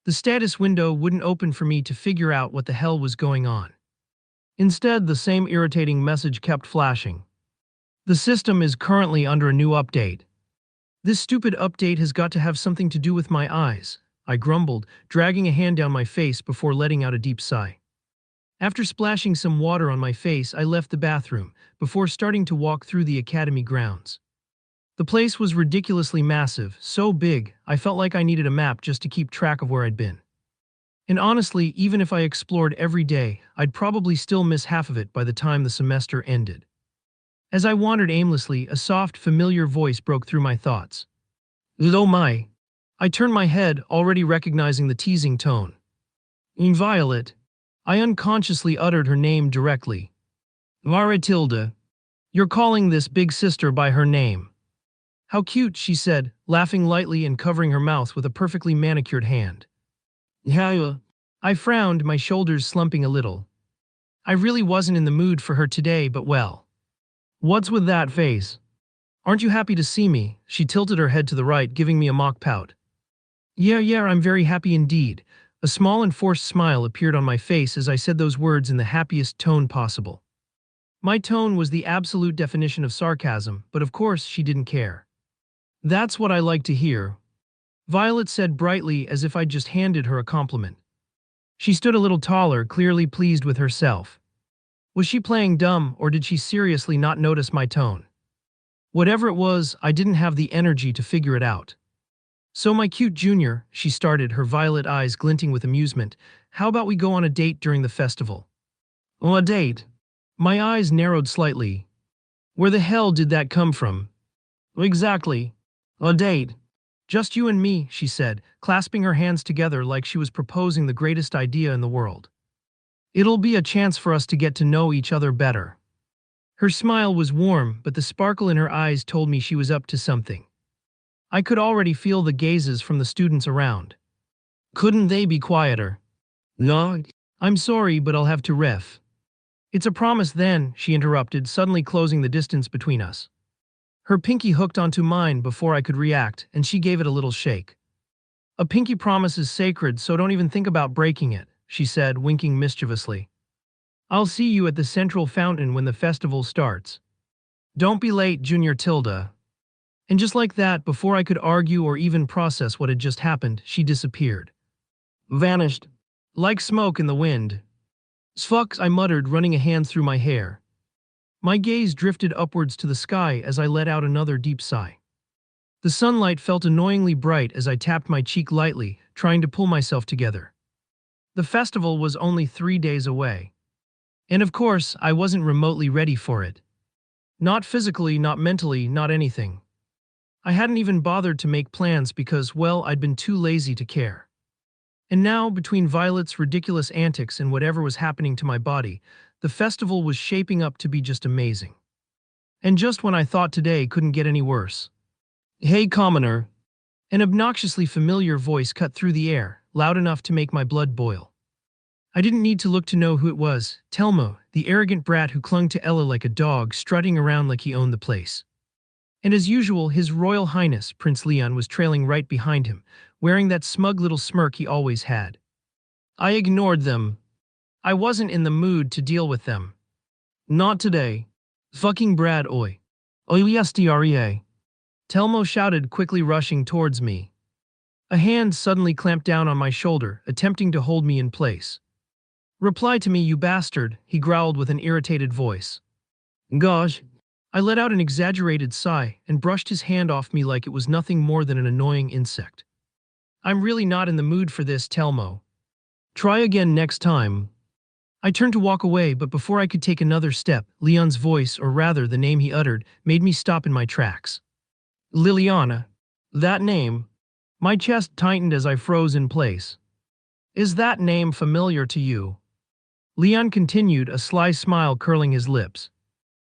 the status window wouldn't open for me to figure out what the hell was going on. Instead, the same irritating message kept flashing. The system is currently under a new update. This stupid update has got to have something to do with my eyes, I grumbled, dragging a hand down my face before letting out a deep sigh. After splashing some water on my face, I left the bathroom, before starting to walk through the academy grounds. The place was ridiculously massive, so big, I felt like I needed a map just to keep track of where I'd been. And honestly, even if I explored every day, I'd probably still miss half of it by the time the semester ended. As I wandered aimlessly, a soft, familiar voice broke through my thoughts. Oh my! I turned my head, already recognizing the teasing tone. Violet. I unconsciously uttered her name directly. Varatilda. You're calling this big sister by her name. How cute, she said, laughing lightly and covering her mouth with a perfectly manicured hand. Yeah. I frowned, my shoulders slumping a little. I really wasn't in the mood for her today, but well. What's with that face? Aren't you happy to see me? She tilted her head to the right, giving me a mock pout. Yeah, I'm very happy indeed. A small and forced smile appeared on my face as I said those words in the happiest tone possible. My tone was the absolute definition of sarcasm, but of course she didn't care. That's what I like to hear, Violet said brightly as if I'd just handed her a compliment. She stood a little taller, clearly pleased with herself. Was she playing dumb, or did she seriously not notice my tone? Whatever it was, I didn't have the energy to figure it out. So my cute junior, she started, her violet eyes glinting with amusement, how about we go on a date during the festival? Oh, a date? My eyes narrowed slightly. Where the hell did that come from? Exactly. A date. Just you and me, she said, clasping her hands together like she was proposing the greatest idea in the world. It'll be a chance for us to get to know each other better. Her smile was warm, but the sparkle in her eyes told me she was up to something. I could already feel the gazes from the students around. Couldn't they be quieter? No. I'm sorry, but I'll have to ref. It's a promise then, she interrupted, suddenly closing the distance between us. Her pinky hooked onto mine before I could react, and she gave it a little shake. A pinky promise is sacred, so don't even think about breaking it, she said, winking mischievously. I'll see you at the central fountain when the festival starts. Don't be late, Junior Tilda. And just like that, before I could argue or even process what had just happened, she disappeared. Vanished. Like smoke in the wind. Sfucks, I muttered, running a hand through my hair. My gaze drifted upwards to the sky as I let out another deep sigh. The sunlight felt annoyingly bright as I tapped my cheek lightly, trying to pull myself together. The festival was only 3 days away. And of course, I wasn't remotely ready for it. Not physically, not mentally, not anything. I hadn't even bothered to make plans because, well, I'd been too lazy to care. And now, between Violet's ridiculous antics and whatever was happening to my body, the festival was shaping up to be just amazing. And just when I thought today couldn't get any worse. Hey, commoner. An obnoxiously familiar voice cut through the air, loud enough to make my blood boil. I didn't need to look to know who it was, Telmo, the arrogant brat who clung to Ella like a dog, strutting around like he owned the place. And as usual, His Royal Highness, Prince Leon, was trailing right behind him, wearing that smug little smirk he always had. I ignored them. I wasn't in the mood to deal with them. Not today. Fucking Brad, oi. Oi yestre. Telmo shouted, quickly rushing towards me. A hand suddenly clamped down on my shoulder, attempting to hold me in place. Reply to me, you bastard, he growled with an irritated voice. Gosh. I let out an exaggerated sigh and brushed his hand off me like it was nothing more than an annoying insect. I'm really not in the mood for this, Telmo. Try again next time. I turned to walk away, but before I could take another step, Leon's voice, or rather the name he uttered, made me stop in my tracks. Liliana. That name. My chest tightened as I froze in place. Is that name familiar to you? Leon continued, a sly smile curling his lips.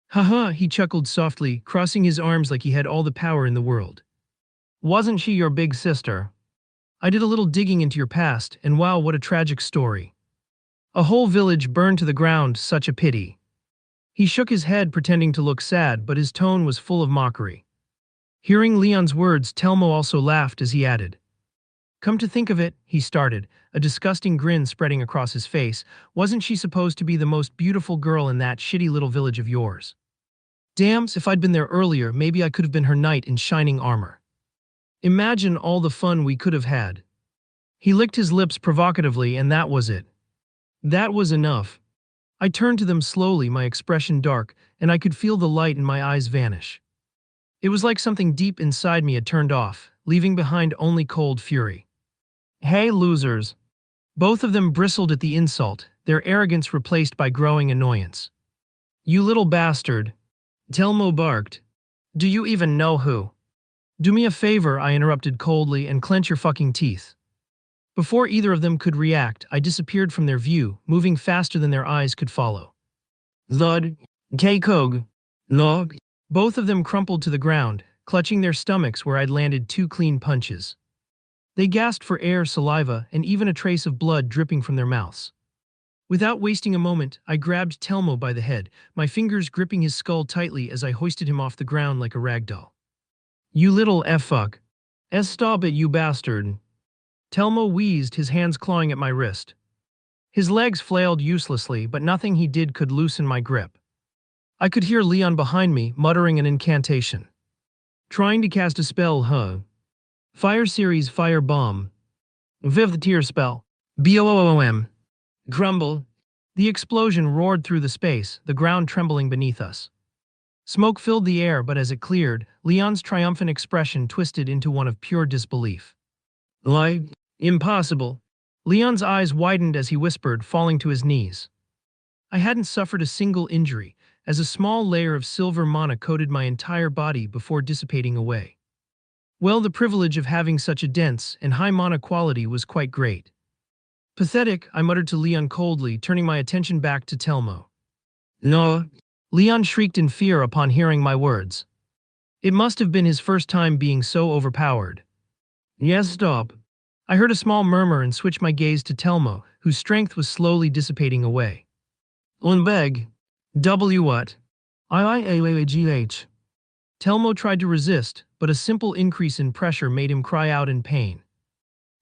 Haha, he chuckled softly, crossing his arms like he had all the power in the world. Wasn't she your big sister? I did a little digging into your past, and wow, what a tragic story. A whole village burned to the ground, such a pity. He shook his head, pretending to look sad, but his tone was full of mockery. Hearing Leon's words, Telmo also laughed as he added. Come to think of it, he started, a disgusting grin spreading across his face. Wasn't she supposed to be the most beautiful girl in that shitty little village of yours? Damn, if I'd been there earlier, maybe I could have been her knight in shining armor. Imagine all the fun we could have had. He licked his lips provocatively, and that was it. That was enough. I turned to them slowly, my expression dark, and I could feel the light in my eyes vanish. It was like something deep inside me had turned off, leaving behind only cold fury. Hey, losers. Both of them bristled at the insult, their arrogance replaced by growing annoyance. You little bastard. Telmo barked. Do you even know who? Do me a favor, I interrupted coldly, and clench your fucking teeth. Before either of them could react, I disappeared from their view, moving faster than their eyes could follow. Thud. K-Kog. Log. Both of them crumpled to the ground, clutching their stomachs where I'd landed 2 clean punches. They gasped for air, saliva, and even a trace of blood dripping from their mouths. Without wasting a moment, I grabbed Telmo by the head, my fingers gripping his skull tightly as I hoisted him off the ground like a ragdoll. You little F-fuck. Stop it, you bastard. Telmo wheezed, his hands clawing at my wrist. His legs flailed uselessly, but nothing he did could loosen my grip. I could hear Leon behind me, muttering an incantation. Trying to cast a spell, huh? Fire Series Fire Bomb. Viv the Tear Spell. BOOM. Grumble. The explosion roared through the space, the ground trembling beneath us. Smoke filled the air, but as it cleared, Leon's triumphant expression twisted into one of pure disbelief. Like, impossible. Leon's eyes widened as he whispered, falling to his knees. I hadn't suffered a single injury, as a small layer of silver mana coated my entire body before dissipating away. Well, the privilege of having such a dense and high mana quality was quite great. Pathetic, I muttered to Leon coldly, turning my attention back to Telmo. No. Leon shrieked in fear upon hearing my words. It must have been his first time being so overpowered. Yes, stop. I heard a small murmur and switched my gaze to Telmo, whose strength was slowly dissipating away. Unbeg. W what? IIAAGH. Telmo tried to resist, but a simple increase in pressure made him cry out in pain.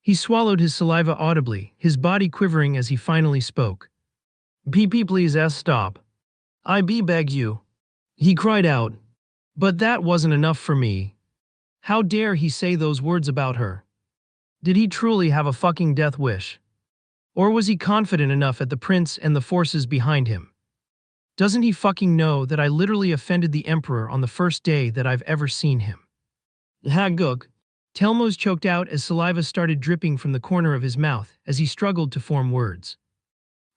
He swallowed his saliva audibly, his body quivering as he finally spoke. PP please stop. I beg you. He cried out. But that wasn't enough for me. How dare he say those words about her? Did he truly have a fucking death wish? Or was he confident enough at the prince and the forces behind him? Doesn't he fucking know that I literally offended the Emperor on the first day that I've ever seen him? Haguk. Telmo's choked out as saliva started dripping from the corner of his mouth as he struggled to form words.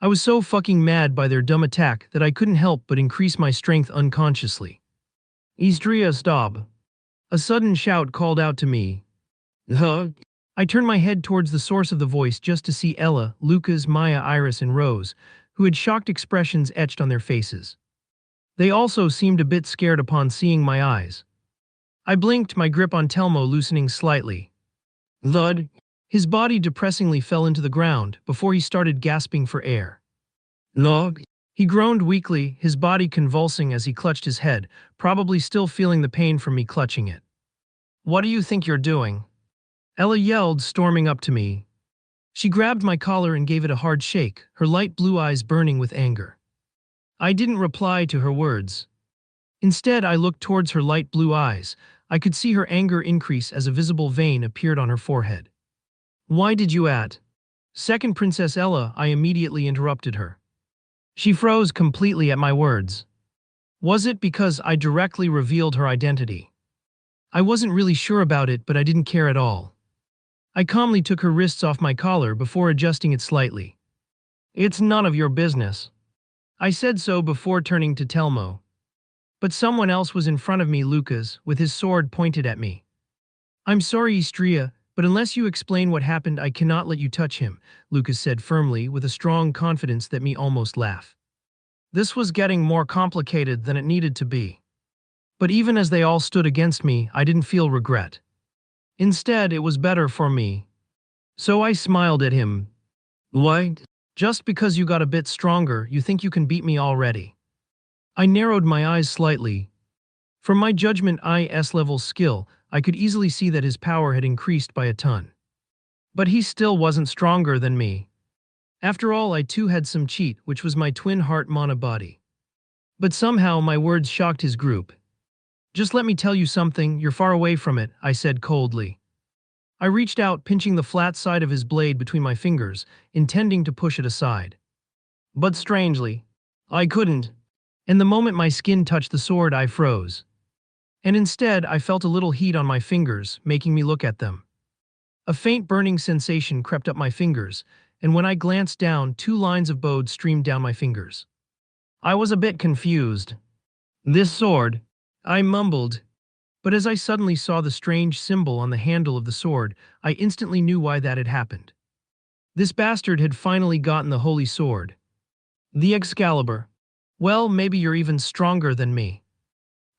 I was so fucking mad by their dumb attack that I couldn't help but increase my strength unconsciously. Istria, stop. A sudden shout called out to me. Huh? I turned my head towards the source of the voice just to see Ella, Lucas, Maya, Iris, and Rose, who had shocked expressions etched on their faces. They also seemed a bit scared upon seeing my eyes. I blinked, my grip on Telmo loosening slightly. Thud. His body depressingly fell into the ground before he started gasping for air. Log. He groaned weakly, his body convulsing as he clutched his head, probably still feeling the pain from me clutching it. What do you think you're doing? Ella yelled, storming up to me. She grabbed my collar and gave it a hard shake, her light blue eyes burning with anger. I didn't reply to her words. Instead, I looked towards her light blue eyes. I could see her anger increase as a visible vein appeared on her forehead. Why did you at? Second Princess Ella, I immediately interrupted her. She froze completely at my words. Was it because I directly revealed her identity? I wasn't really sure about it, but I didn't care at all. I calmly took her wrists off my collar before adjusting it slightly. It's none of your business. I said so before turning to Telmo. But someone else was in front of me, Lucas, with his sword pointed at me. I'm sorry, Istria, but unless you explain what happened, I cannot let you touch him, Lucas said firmly with a strong confidence that made me almost laugh. This was getting more complicated than it needed to be. But even as they all stood against me, I didn't feel regret. Instead, it was better for me. So I smiled at him. What? Just because you got a bit stronger, you think you can beat me already? I narrowed my eyes slightly. From my judgment IS level skill, I could easily see that his power had increased by a ton. But he still wasn't stronger than me. After all, I too had some cheat, which was my twin heart mana body. But somehow my words shocked his group. Just let me tell you something, you're far away from it, I said coldly. I reached out, pinching the flat side of his blade between my fingers, intending to push it aside. But strangely, I couldn't. And the moment my skin touched the sword, I froze. And instead, I felt a little heat on my fingers, making me look at them. A faint burning sensation crept up my fingers, and when I glanced down, 2 lines of blood streamed down my fingers. I was a bit confused. This sword, I mumbled. But as I suddenly saw the strange symbol on the handle of the sword, I instantly knew why that had happened. This bastard had finally gotten the holy sword. The Excalibur. Well, maybe you're even stronger than me.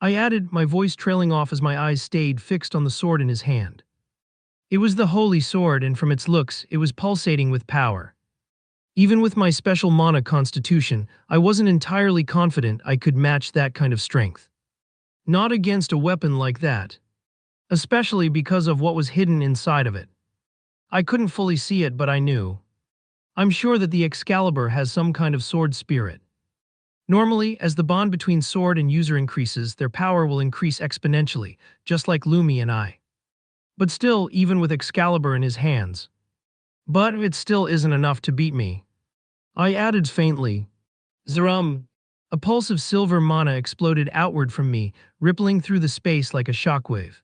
I added, my voice trailing off as my eyes stayed fixed on the sword in his hand. It was the holy sword, and from its looks, it was pulsating with power. Even with my special mana constitution, I wasn't entirely confident I could match that kind of strength. Not against a weapon like that. Especially because of what was hidden inside of it. I couldn't fully see it, but I knew. I'm sure that the Excalibur has some kind of sword spirit. Normally, as the bond between sword and user increases, their power will increase exponentially, just like Lumi and I. But still, even with Excalibur in his hands. But it still isn't enough to beat me. I added faintly. Zerum. A pulse of silver mana exploded outward from me, rippling through the space like a shockwave.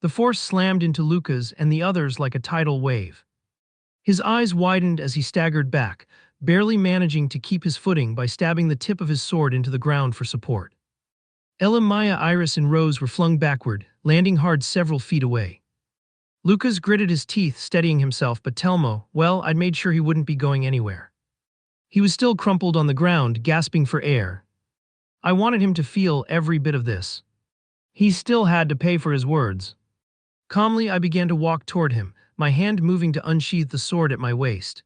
The force slammed into Lucas and the others like a tidal wave. His eyes widened as he staggered back, barely managing to keep his footing by stabbing the tip of his sword into the ground for support. Ella, Maya, Iris, and Rose were flung backward, landing hard several feet away. Lucas gritted his teeth, steadying himself, but Telmo, well, I'd made sure he wouldn't be going anywhere. He was still crumpled on the ground, gasping for air. I wanted him to feel every bit of this. He still had to pay for his words. Calmly, I began to walk toward him, my hand moving to unsheath the sword at my waist.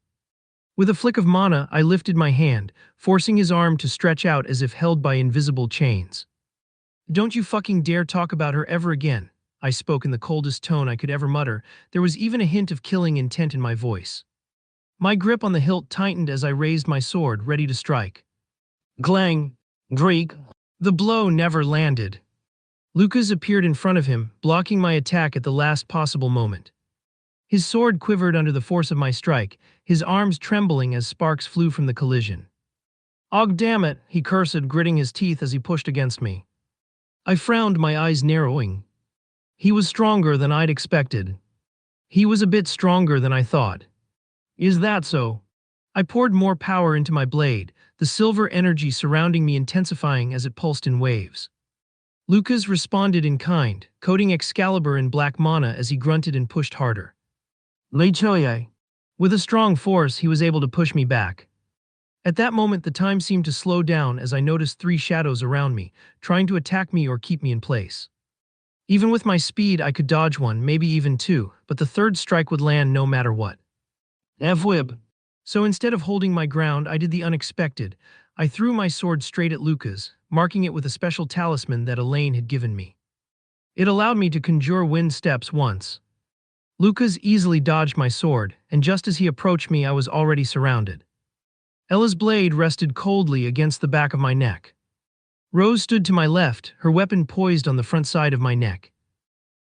With a flick of mana, I lifted my hand, forcing his arm to stretch out as if held by invisible chains. Don't you fucking dare talk about her ever again, I spoke in the coldest tone I could ever mutter. There was even a hint of killing intent in my voice. My grip on the hilt tightened as I raised my sword, ready to strike. Glang! Greek! The blow never landed. Lucas appeared in front of him, blocking my attack at the last possible moment. His sword quivered under the force of my strike, his arms trembling as sparks flew from the collision. Og damn it, he cursed, gritting his teeth as he pushed against me. I frowned, my eyes narrowing. He was stronger than I'd expected. He was a bit stronger than I thought. Is that so? I poured more power into my blade, the silver energy surrounding me intensifying as it pulsed in waves. Lucas responded in kind, coating Excalibur in black mana as he grunted and pushed harder. Leichoye. With a strong force, he was able to push me back. At that moment, the time seemed to slow down as I noticed 3 shadows around me, trying to attack me or keep me in place. Even with my speed, I could dodge 1, maybe even 2, but the 3rd strike would land no matter what. F-whib. So instead of holding my ground, I did the unexpected. I threw my sword straight at Lucas, marking it with a special talisman that Elaine had given me. It allowed me to conjure wind steps once. Lucas easily dodged my sword, and just as he approached me, I was already surrounded. Ella's blade rested coldly against the back of my neck. Rose stood to my left, her weapon poised on the front side of my neck.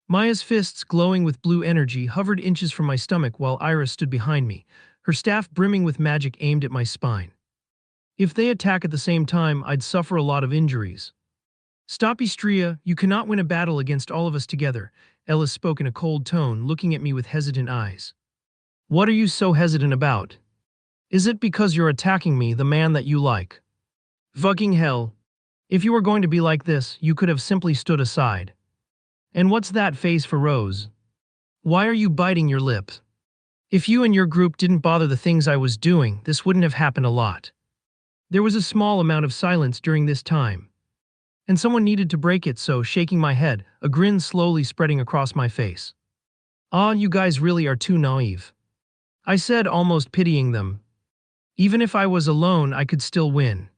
Maya's fists, glowing with blue energy, hovered inches from my stomach while Iris stood behind me, her staff brimming with magic aimed at my spine. If they attack at the same time, I'd suffer a lot of injuries. Stop, Istria, you cannot win a battle against all of us together, Ella spoke in a cold tone, looking at me with hesitant eyes. What are you so hesitant about? Is it because you're attacking me, the man that you like? Fucking hell. If you were going to be like this, you could have simply stood aside. And what's that face for Rose? Why are you biting your lip? If you and your group didn't bother the things I was doing, this wouldn't have happened a lot. There was a small amount of silence during this time. And someone needed to break it, so shaking my head, a grin slowly spreading across my face. Ah, you guys really are too naive. I said, almost pitying them. Even if I was alone, I could still win.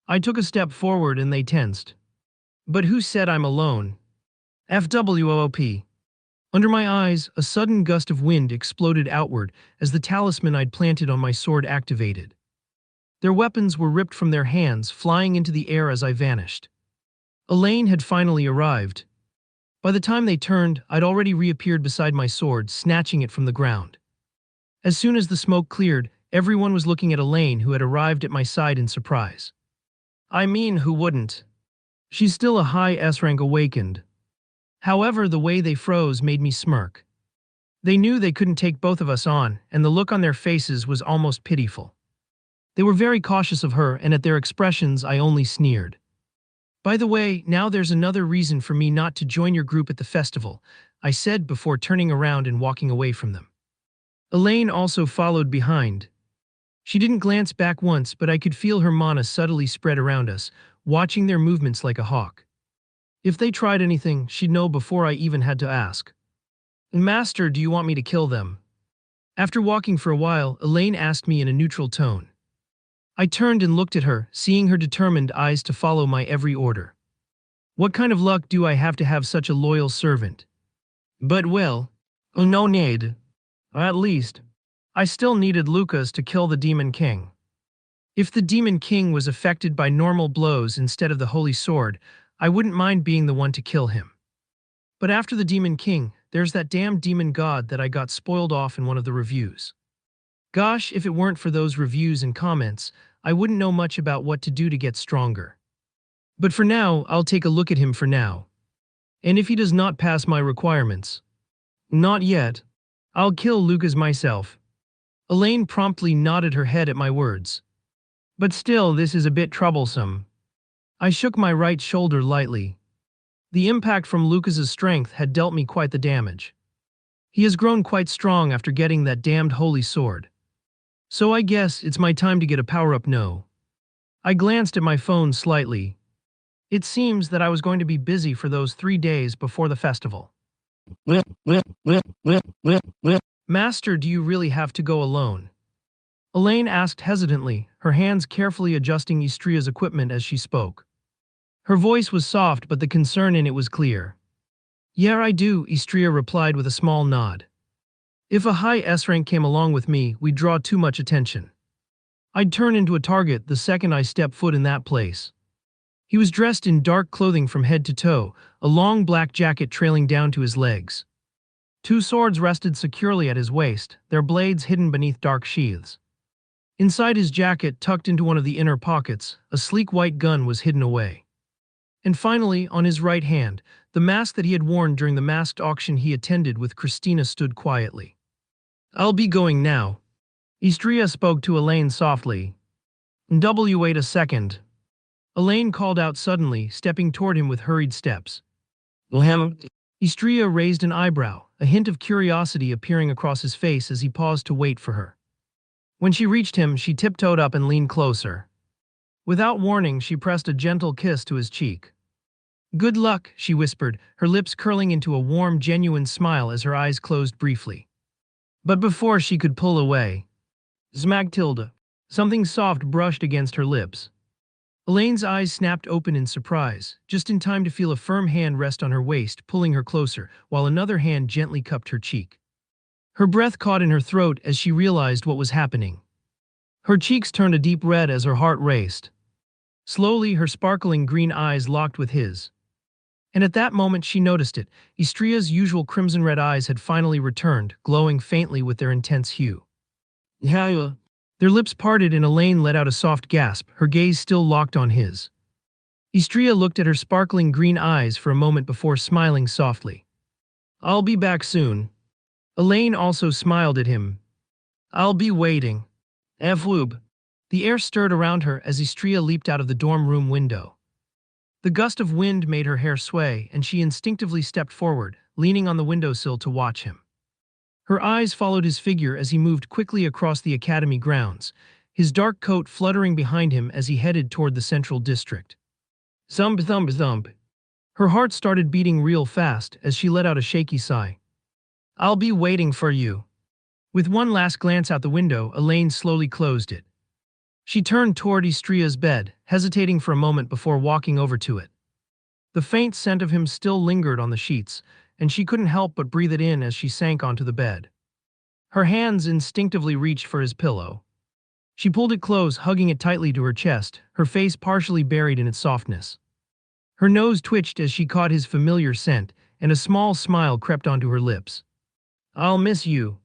I took a step forward and they tensed. But who said I'm alone? FWOOP. Under my eyes, a sudden gust of wind exploded outward as the talisman I'd planted on my sword activated. Their weapons were ripped from their hands, flying into the air as I vanished. Elaine had finally arrived. By the time they turned, I'd already reappeared beside my sword, snatching it from the ground. As soon as the smoke cleared, everyone was looking at Elaine, who had arrived at my side in surprise. I mean, who wouldn't? She's still a high S-rank awakened. However, the way they froze made me smirk. They knew they couldn't take both of us on, and the look on their faces was almost pitiful. They were very cautious of her, and at their expressions I only sneered. By the way, now there's another reason for me not to join your group at the festival, I said before turning around and walking away from them. Elaine also followed behind. She didn't glance back once, but I could feel her mana subtly spread around us, watching their movements like a hawk. If they tried anything, she'd know before I even had to ask. Master, do you want me to kill them? After walking for a while, Elaine asked me in a neutral tone. I turned and looked at her, seeing her determined eyes to follow my every order. What kind of luck do I have to have such a loyal servant? But well, no need. At least, I still needed Lucas to kill the Demon King. If the Demon King was affected by normal blows instead of the Holy Sword, I wouldn't mind being the one to kill him. But after the Demon King, there's that damn demon god that I got spoiled off in one of the reviews. Gosh, if it weren't for those reviews and comments, I wouldn't know much about what to do to get stronger. But for now, I'll take a look at him for now. And if he does not pass my requirements, not yet, I'll kill Lucas myself. Elaine promptly nodded her head at my words. But still, this is a bit troublesome. I shook my right shoulder lightly. The impact from Lucas's strength had dealt me quite the damage. He has grown quite strong after getting that damned holy sword. So I guess it's my time to get a power-up no. I glanced at my phone slightly. It seems that I was going to be busy for those 3 days before the festival. Master, do you really have to go alone? Elaine asked hesitantly, her hands carefully adjusting Istria's equipment as she spoke. Her voice was soft, but the concern in it was clear. Yeah, I do, Istria replied with a small nod. If a high S-rank came along with me, we'd draw too much attention. I'd turn into a target the second I stepped foot in that place. He was dressed in dark clothing from head to toe, a long black jacket trailing down to his legs. 2 swords rested securely at his waist, their blades hidden beneath dark sheaths. Inside his jacket, tucked into one of the inner pockets, a sleek white gun was hidden away. And finally, on his right hand, the mask that he had worn during the masked auction he attended with Christina stood quietly. I'll be going now. Istria spoke to Elaine softly. Wait a second. Elaine called out suddenly, stepping toward him with hurried steps. Istria raised an eyebrow, a hint of curiosity appearing across his face as he paused to wait for her. When she reached him, she tiptoed up and leaned closer. Without warning, she pressed a gentle kiss to his cheek. Good luck, she whispered, her lips curling into a warm, genuine smile as her eyes closed briefly. But before she could pull away, Zmagtilda, something soft brushed against her lips. Elaine's eyes snapped open in surprise, just in time to feel a firm hand rest on her waist, pulling her closer, while another hand gently cupped her cheek. Her breath caught in her throat as she realized what was happening. Her cheeks turned a deep red as her heart raced. Slowly, her sparkling green eyes locked with his. And at that moment she noticed it. Istria's usual crimson-red eyes had finally returned, glowing faintly with their intense hue. Their lips parted and Elaine let out a soft gasp, her gaze still locked on his. Istria looked at her sparkling green eyes for a moment before smiling softly. I'll be back soon. Elaine also smiled at him. I'll be waiting. Evloob. The air stirred around her as Istria leaped out of the dorm room window. The gust of wind made her hair sway, and she instinctively stepped forward, leaning on the windowsill to watch him. Her eyes followed his figure as he moved quickly across the academy grounds, his dark coat fluttering behind him as he headed toward the central district. Thump, thump, thump. Her heart started beating real fast as she let out a shaky sigh. I'll be waiting for you. With one last glance out the window, Elaine slowly closed it. She turned toward Istria's bed, hesitating for a moment before walking over to it. The faint scent of him still lingered on the sheets, and she couldn't help but breathe it in as she sank onto the bed. Her hands instinctively reached for his pillow. She pulled it close, hugging it tightly to her chest, her face partially buried in its softness. Her nose twitched as she caught his familiar scent, and a small smile crept onto her lips. I'll miss you.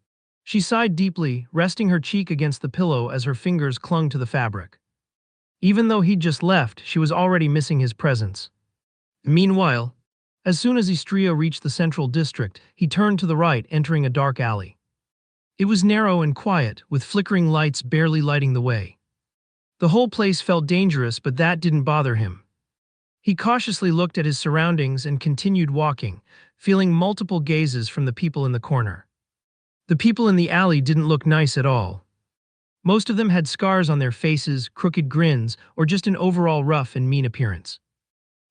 She sighed deeply, resting her cheek against the pillow as her fingers clung to the fabric. Even though he'd just left, she was already missing his presence. Meanwhile, as soon as Istria reached the central district, he turned to the right, entering a dark alley. It was narrow and quiet, with flickering lights barely lighting the way. The whole place felt dangerous, but that didn't bother him. He cautiously looked at his surroundings and continued walking, feeling multiple gazes from the people in the corner. The people in the alley didn't look nice at all. Most of them had scars on their faces, crooked grins, or just an overall rough and mean appearance.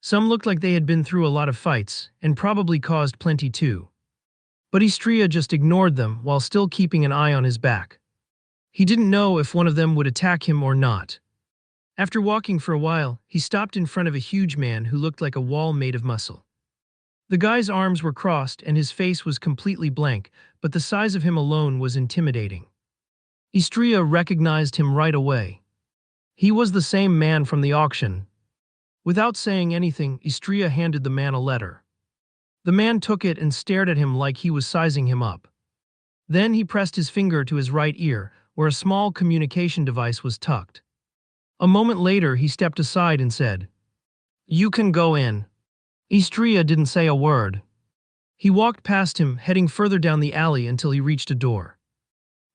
Some looked like they had been through a lot of fights, and probably caused plenty too. But Istria just ignored them while still keeping an eye on his back. He didn't know if one of them would attack him or not. After walking for a while, he stopped in front of a huge man who looked like a wall made of muscle. The guy's arms were crossed and his face was completely blank, but the size of him alone was intimidating. Istria recognized him right away. He was the same man from the auction. Without saying anything, Istria handed the man a letter. The man took it and stared at him like he was sizing him up. Then he pressed his finger to his right ear, where a small communication device was tucked. A moment later, he stepped aside and said, "You can go in." Istria didn't say a word. He walked past him, heading further down the alley until he reached a door.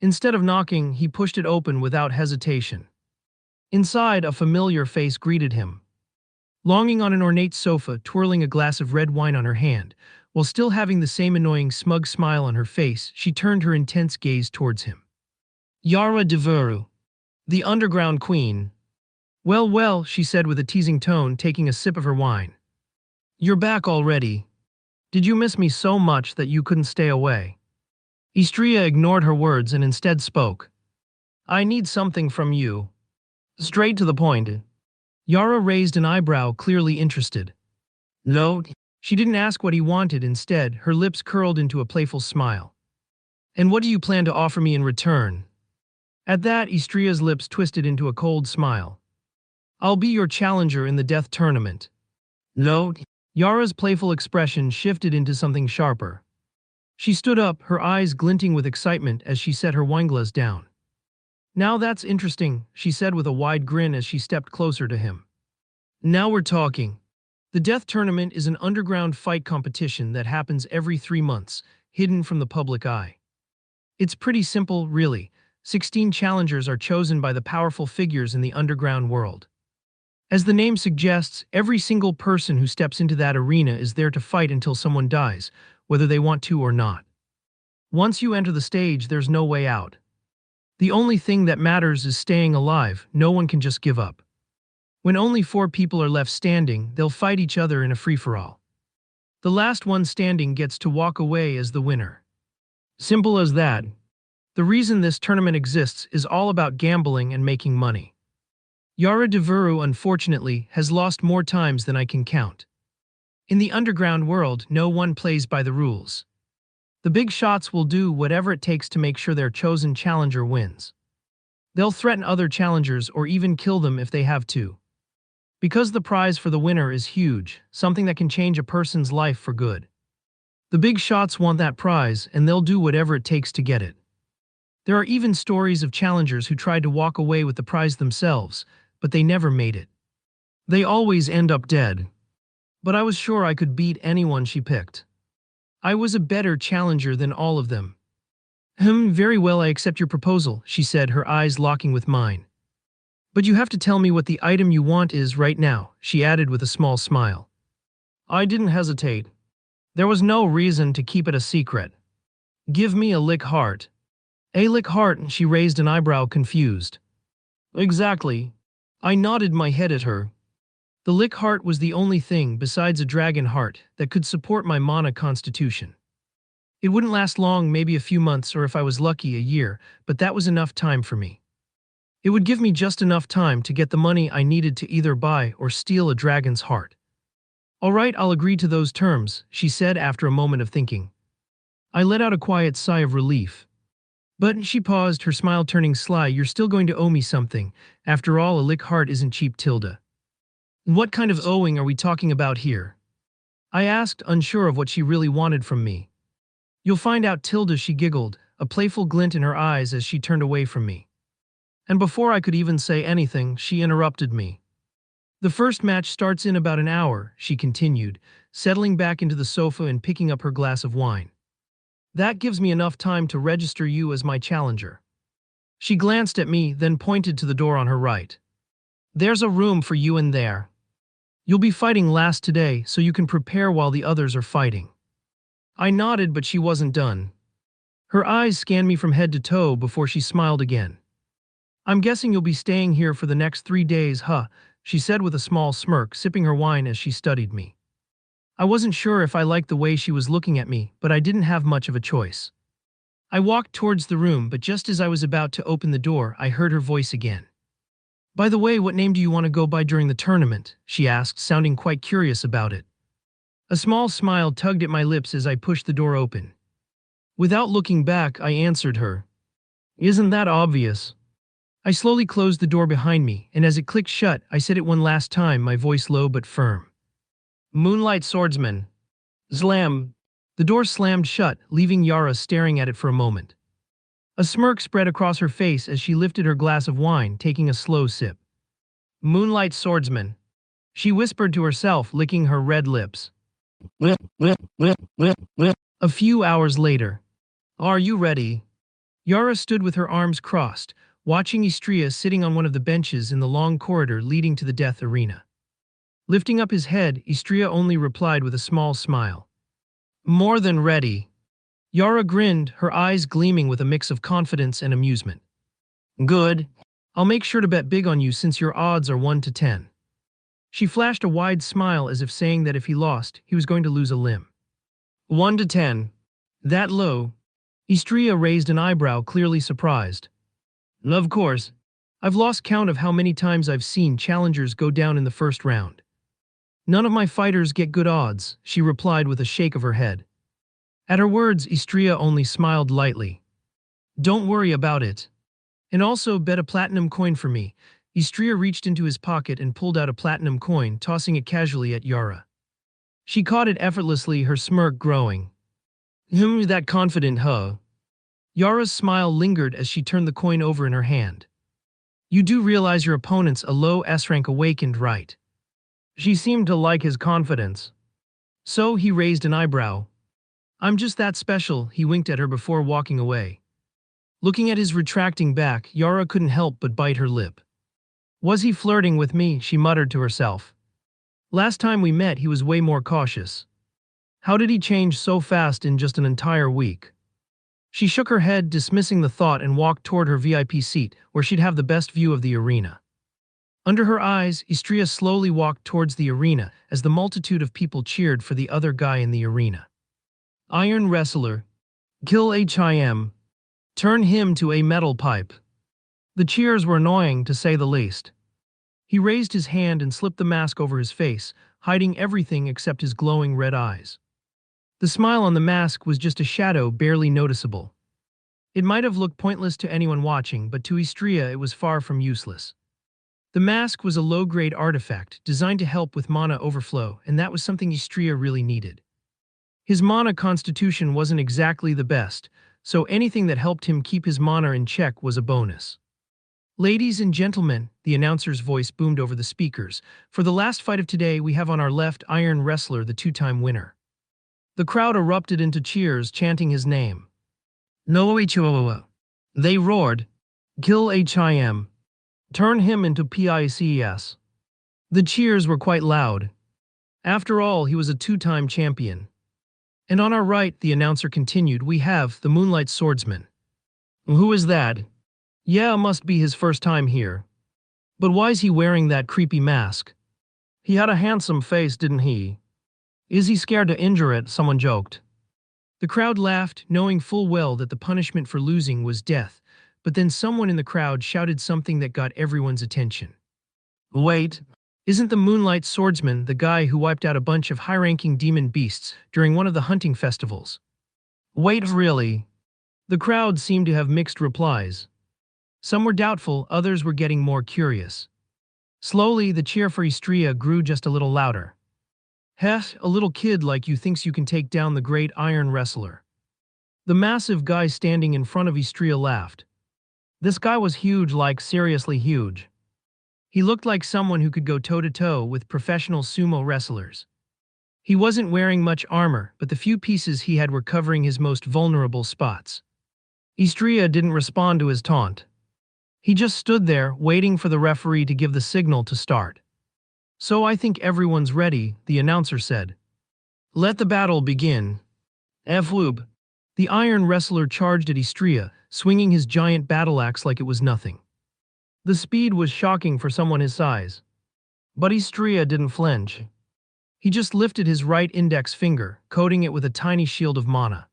Instead of knocking, he pushed it open without hesitation. Inside, a familiar face greeted him. Longing on an ornate sofa, twirling a glass of red wine on her hand, while still having the same annoying smug smile on her face, she turned her intense gaze towards him. Yara Deveru, the underground queen. Well, well, she said with a teasing tone, taking a sip of her wine. You're back already. Did you miss me so much that you couldn't stay away? Istria ignored her words and instead spoke. I need something from you. Straight to the point. Yara raised an eyebrow, clearly interested. No, she didn't ask what he wanted. Instead, her lips curled into a playful smile. And what do you plan to offer me in return? At that, Istria's lips twisted into a cold smile. I'll be your challenger in the death tournament. No. Yara's playful expression shifted into something sharper. She stood up, her eyes glinting with excitement as she set her wineglass down. Now that's interesting, she said with a wide grin as she stepped closer to him. Now we're talking. The death tournament is an underground fight competition that happens every 3 months, hidden from the public eye. It's pretty simple, really. 16 challengers are chosen by the powerful figures in the underground world. As the name suggests, every single person who steps into that arena is there to fight until someone dies, whether they want to or not. Once you enter the stage, there's no way out. The only thing that matters is staying alive. No one can just give up. When only 4 people are left standing, they'll fight each other in a free-for-all. The last one standing gets to walk away as the winner. Simple as that. The reason this tournament exists is all about gambling and making money. Yara Deveru, unfortunately, has lost more times than I can count. In the underground world, no one plays by the rules. The big shots will do whatever it takes to make sure their chosen challenger wins. They'll threaten other challengers or even kill them if they have to. Because the prize for the winner is huge, something that can change a person's life for good. The big shots want that prize, and they'll do whatever it takes to get it. There are even stories of challengers who tried to walk away with the prize themselves, but they never made it. They always end up dead. But I was sure I could beat anyone she picked. I was a better challenger than all of them. Very well, I accept your proposal, she said, her eyes locking with mine. But you have to tell me what the item you want is right now, she added with a small smile. I didn't hesitate. There was no reason to keep it a secret. Give me a lick heart. A lick heart, she raised an eyebrow, confused. Exactly. I nodded my head at her. The lick heart was the only thing besides a dragon heart that could support my mana constitution. It wouldn't last long, maybe a few months, or if I was lucky, a year, but that was enough time for me. It would give me just enough time to get the money I needed to either buy or steal a dragon's heart. All right, I'll agree to those terms, she said after a moment of thinking. I let out a quiet sigh of relief. But she paused, her smile turning sly. You're still going to owe me something. After all, a lick heart isn't cheap, Tilda. What kind of owing are we talking about here? I asked, unsure of what she really wanted from me. You'll find out, Tilda, she giggled, a playful glint in her eyes as she turned away from me. And before I could even say anything, she interrupted me. The first match starts in about an hour, she continued, settling back into the sofa and picking up her glass of wine. That gives me enough time to register you as my challenger. She glanced at me, then pointed to the door on her right. There's a room for you in there. You'll be fighting last today, so you can prepare while the others are fighting. I nodded, but she wasn't done. Her eyes scanned me from head to toe before she smiled again. I'm guessing you'll be staying here for the next 3 days, huh? She said with a small smirk, sipping her wine as she studied me. I wasn't sure if I liked the way she was looking at me, but I didn't have much of a choice. I walked towards the room, but just as I was about to open the door, I heard her voice again. By the way, what name do you want to go by during the tournament? She asked, sounding quite curious about it. A small smile tugged at my lips as I pushed the door open. Without looking back, I answered her. Isn't that obvious? I slowly closed the door behind me, and as it clicked shut, I said it one last time, my voice low but firm. Moonlight Swordsman. Slam. The door slammed shut, leaving Yara staring at it for a moment. A smirk spread across her face as she lifted her glass of wine, taking a slow sip. Moonlight Swordsman. She whispered to herself, licking her red lips. A few hours later. Are you ready? Yara stood with her arms crossed, watching Istria sitting on one of the benches in the long corridor leading to the death arena. Lifting up his head, Istria only replied with a small smile. More than ready. Yara grinned, her eyes gleaming with a mix of confidence and amusement. Good. I'll make sure to bet big on you since your odds are 1 to 10. She flashed a wide smile as if saying that if he lost, he was going to lose a limb. 1 to 10. That low? Istria raised an eyebrow, clearly surprised. Of course. I've lost count of how many times I've seen challengers go down in the first round. None of my fighters get good odds, she replied with a shake of her head. At her words, Istria only smiled lightly. Don't worry about it. And also bet a platinum coin for me. Istria reached into his pocket and pulled out a platinum coin, tossing it casually at Yara. She caught it effortlessly, her smirk growing. That confident, huh? Yara's smile lingered as she turned the coin over in her hand. You do realize your opponent's a low S-rank awakened, right? She seemed to like his confidence. So he raised an eyebrow. I'm just that special, he winked at her before walking away. Looking at his retracting back, Yara couldn't help but bite her lip. Was he flirting with me? She muttered to herself. Last time we met, he was way more cautious. How did he change so fast in just an entire week? She shook her head, dismissing the thought, and walked toward her VIP seat, where she'd have the best view of the arena. Under her eyes, Istria slowly walked towards the arena as the multitude of people cheered for the other guy in the arena. Iron Wrestler. Kill him. Turn him to a metal pipe. The cheers were annoying, to say the least. He raised his hand and slipped the mask over his face, hiding everything except his glowing red eyes. The smile on the mask was just a shadow, barely noticeable. It might have looked pointless to anyone watching, but to Istria it was far from useless. The mask was a low-grade artifact designed to help with mana overflow, and that was something Istria really needed. His mana constitution wasn't exactly the best, so anything that helped him keep his mana in check was a bonus. Ladies and gentlemen, the announcer's voice boomed over the speakers. For the last fight of today, we have on our left Iron Wrestler, the 2-time winner. The crowd erupted into cheers, chanting his name. No Chihuahua. They roared. Kill him. Turn him into PICES. The cheers were quite loud. After all, he was a 2-time champion. And on our right, the announcer continued, we have the Moonlight Swordsman. Who is that? Yeah, must be his first time here. But why's he wearing that creepy mask? He had a handsome face, didn't he? Is he scared to injure it? Someone joked. The crowd laughed, knowing full well that the punishment for losing was death, but then someone in the crowd shouted something that got everyone's attention. Wait, isn't the Moonlight Swordsman the guy who wiped out a bunch of high-ranking demon beasts during one of the hunting festivals? Wait, really? The crowd seemed to have mixed replies. Some were doubtful, others were getting more curious. Slowly, the cheer for Istria grew just a little louder. Heh, a little kid like you thinks you can take down the great iron wrestler. The massive guy standing in front of Istria laughed. This guy was huge, like seriously huge. He looked like someone who could go toe-to-toe with professional sumo wrestlers. He wasn't wearing much armor, but the few pieces he had were covering his most vulnerable spots. Istria didn't respond to his taunt. He just stood there, waiting for the referee to give the signal to start. "So I think everyone's ready," the announcer said. "Let the battle begin." Floob. The iron wrestler charged at Istria, swinging his giant battle axe like it was nothing. The speed was shocking for someone his size. But Istria didn't flinch. He just lifted his right index finger, coating it with a tiny shield of mana.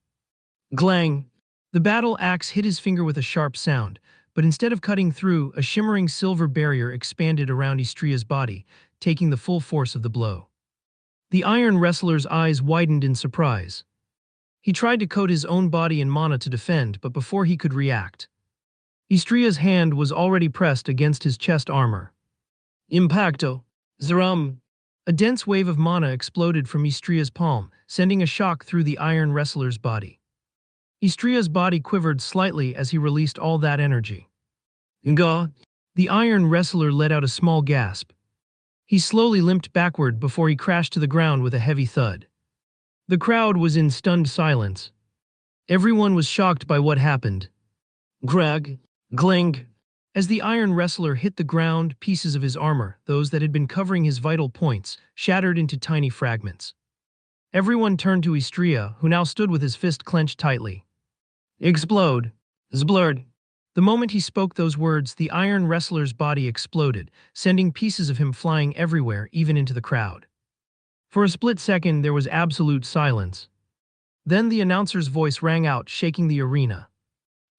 Glang! The battle axe hit his finger with a sharp sound, but instead of cutting through, a shimmering silver barrier expanded around Istria's body, taking the full force of the blow. The iron wrestler's eyes widened in surprise. He tried to coat his own body in mana to defend, but before he could react, Istria's hand was already pressed against his chest armor. Impacto! Zerum! A dense wave of mana exploded from Istria's palm, sending a shock through the iron wrestler's body. Istria's body quivered slightly as he released all that energy. Nga! The iron wrestler let out a small gasp. He slowly limped backward before he crashed to the ground with a heavy thud. The crowd was in stunned silence. Everyone was shocked by what happened. Greg! Gling! As the iron wrestler hit the ground, pieces of his armor, those that had been covering his vital points, shattered into tiny fragments. Everyone turned to Istria, who now stood with his fist clenched tightly. Explode! Zblurd! The moment he spoke those words, the iron wrestler's body exploded, sending pieces of him flying everywhere, even into the crowd. For a split second, there was absolute silence. Then the announcer's voice rang out, shaking the arena.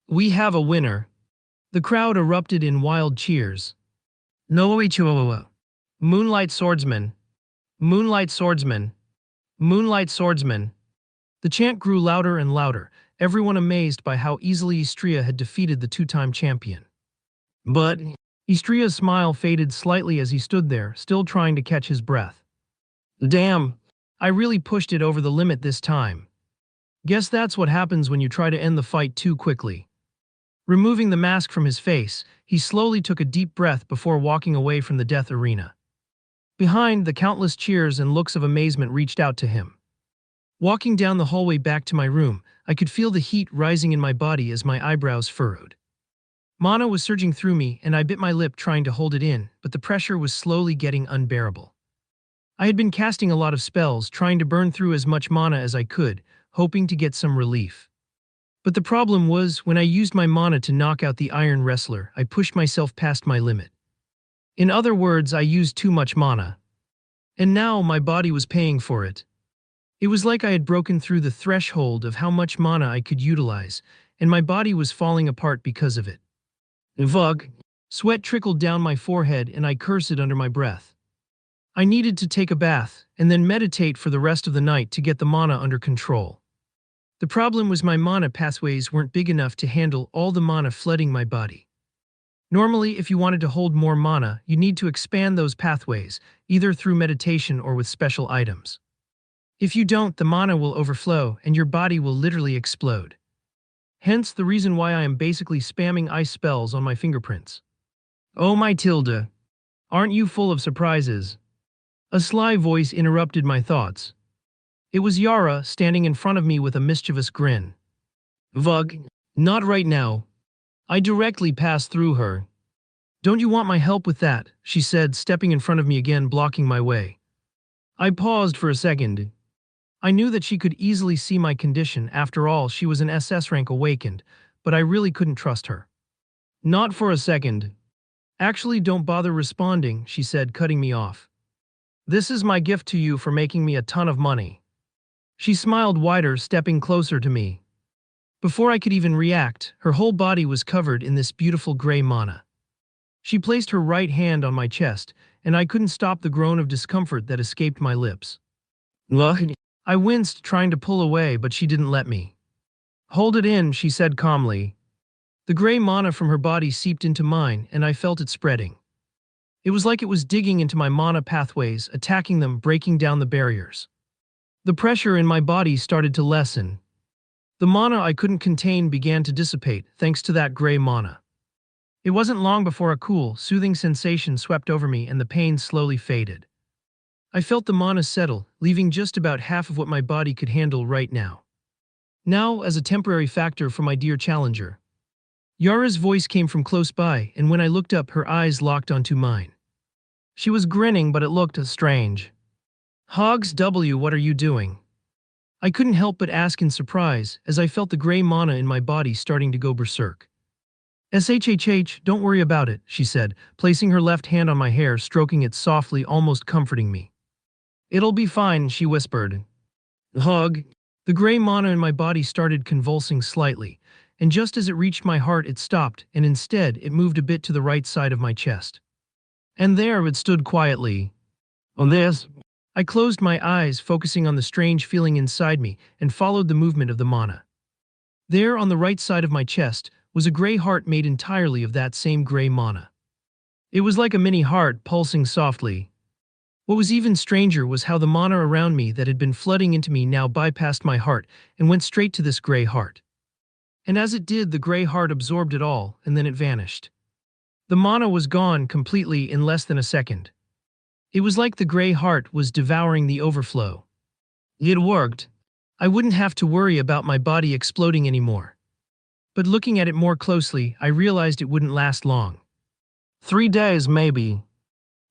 "We have a winner." The crowd erupted in wild cheers. Noe Chihuahua. Moonlight Swordsman. Moonlight Swordsman. Moonlight Swordsman. The chant grew louder and louder, everyone amazed by how easily Istria had defeated the two-time champion. But Istria's smile faded slightly as he stood there, still trying to catch his breath. "Damn, I really pushed it over the limit this time. Guess that's what happens when you try to end the fight too quickly." Removing the mask from his face, he slowly took a deep breath before walking away from the death arena. Behind, the countless cheers and looks of amazement reached out to him. Walking down the hallway back to my room, I could feel the heat rising in my body as my eyebrows furrowed. Mana was surging through me, and I bit my lip trying to hold it in, but the pressure was slowly getting unbearable. I had been casting a lot of spells, trying to burn through as much mana as I could, hoping to get some relief. But the problem was, when I used my mana to knock out the iron wrestler, I pushed myself past my limit. In other words, I used too much mana. And now my body was paying for it. It was like I had broken through the threshold of how much mana I could utilize, and my body was falling apart because of it. Vug. Sweat trickled down my forehead and I cursed under my breath. I needed to take a bath, and then meditate for the rest of the night to get the mana under control. The problem was my mana pathways weren't big enough to handle all the mana flooding my body. Normally, if you wanted to hold more mana, you need to expand those pathways, either through meditation or with special items. If you don't, the mana will overflow and your body will literally explode. Hence the reason why I am basically spamming ice spells on my fingerprints. Oh my Tilda. Aren't you full of surprises? A sly voice interrupted my thoughts. It was Yara, standing in front of me with a mischievous grin. Vug, not right now. I directly passed through her. Don't you want my help with that? She said, stepping in front of me again, blocking my way. I paused for a second. I knew that she could easily see my condition. After all, she was an SS rank awakened, but I really couldn't trust her. Not for a second. Actually, don't bother responding, she said, cutting me off. This is my gift to you for making me a ton of money. She smiled wider, stepping closer to me. Before I could even react, her whole body was covered in this beautiful gray mana. She placed her right hand on my chest, and I couldn't stop the groan of discomfort that escaped my lips. Ugh. I winced, trying to pull away, but she didn't let me. Hold it in, she said calmly. The gray mana from her body seeped into mine, and I felt it spreading. It was like it was digging into my mana pathways, attacking them, breaking down the barriers. The pressure in my body started to lessen. The mana I couldn't contain began to dissipate, thanks to that gray mana. It wasn't long before a cool, soothing sensation swept over me and the pain slowly faded. I felt the mana settle, leaving just about half of what my body could handle right now. Now, as a temporary factor for my dear challenger. Yara's voice came from close by, and when I looked up, her eyes locked onto mine. She was grinning, but it looked strange. Hogs W, what are you doing? I couldn't help but ask in surprise, as I felt the gray mana in my body starting to go berserk. SHHH, don't worry about it, she said, placing her left hand on my hair, stroking it softly, almost comforting me. It'll be fine, she whispered. Hug. The gray mana in my body started convulsing slightly, and just as it reached my heart it stopped, and instead it moved a bit to the right side of my chest. And there it stood quietly. On this. I closed my eyes, focusing on the strange feeling inside me, and followed the movement of the mana. There, on the right side of my chest, was a gray heart made entirely of that same gray mana. It was like a mini heart pulsing softly. What was even stranger was how the mana around me that had been flooding into me now bypassed my heart and went straight to this gray heart. And as it did, the gray heart absorbed it all, and then it vanished. The mana was gone completely in less than a second. It was like the gray heart was devouring the overflow. It worked. I wouldn't have to worry about my body exploding anymore. But looking at it more closely, I realized it wouldn't last long. 3 days, maybe.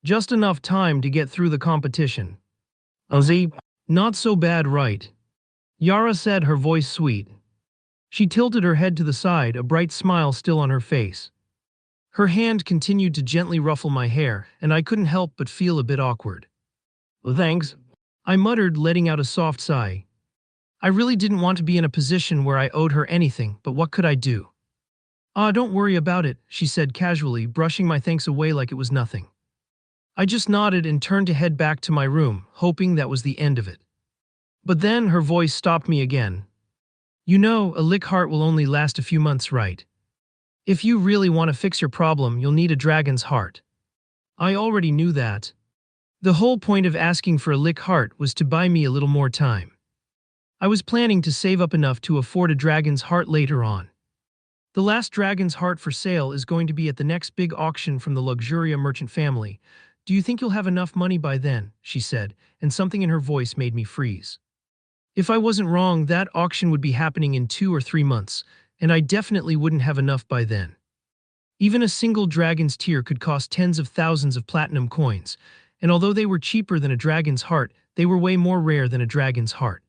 Just enough time to get through the competition. Ozzy, not so bad, right? Yara said, her voice sweet. She tilted her head to the side, a bright smile still on her face. Her hand continued to gently ruffle my hair, and I couldn't help but feel a bit awkward. Thanks, I muttered, letting out a soft sigh. I really didn't want to be in a position where I owed her anything, but what could I do? Don't worry about it, she said casually, brushing my thanks away like it was nothing. I just nodded and turned to head back to my room, hoping that was the end of it. But then her voice stopped me again. You know, a lick heart will only last a few months, right? If you really want to fix your problem, you'll need a dragon's heart. I already knew that. The whole point of asking for a lick heart was to buy me a little more time. I was planning to save up enough to afford a dragon's heart later on. The last dragon's heart for sale is going to be at the next big auction from the Luxuria merchant family. Do you think you'll have enough money by then? She said, and something in her voice made me freeze. If I wasn't wrong, that auction would be happening in 2 or 3 months, and I definitely wouldn't have enough by then. Even a single dragon's tear could cost tens of thousands of platinum coins, and although they were cheaper than a dragon's heart, they were way more rare than a dragon's heart.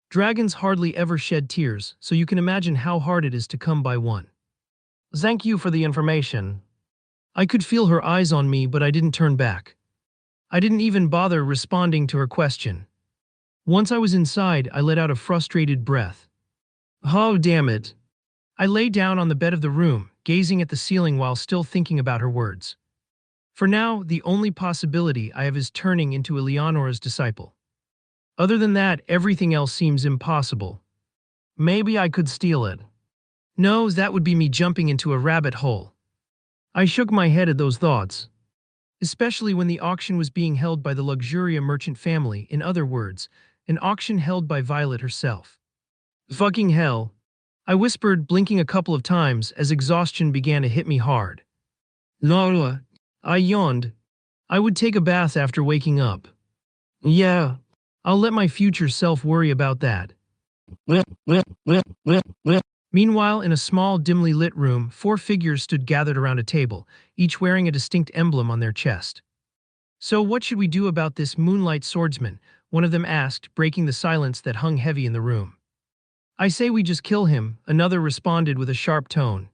Dragons hardly ever shed tears, so you can imagine how hard it is to come by one. Thank you for the information. I could feel her eyes on me, but I didn't turn back. I didn't even bother responding to her question. Once I was inside, I let out a frustrated breath. Oh, damn it. I lay down on the bed of the room, gazing at the ceiling while still thinking about her words. For now, the only possibility I have is turning into Eleonora's disciple. Other than that, everything else seems impossible. Maybe I could steal it. No, that would be me jumping into a rabbit hole. I shook my head at those thoughts. Especially when the auction was being held by the Luxuria merchant family, in other words, an auction held by Violet herself. Fucking hell. I whispered, blinking a couple of times as exhaustion began to hit me hard. Laura. I yawned. I would take a bath after waking up. Yeah, I'll let my future self worry about that. Meanwhile, in a small, dimly lit room, 4 figures stood gathered around a table, each wearing a distinct emblem on their chest. So what should we do about this moonlight swordsman? One of them asked, breaking the silence that hung heavy in the room. I say we just kill him, another responded with a sharp tone.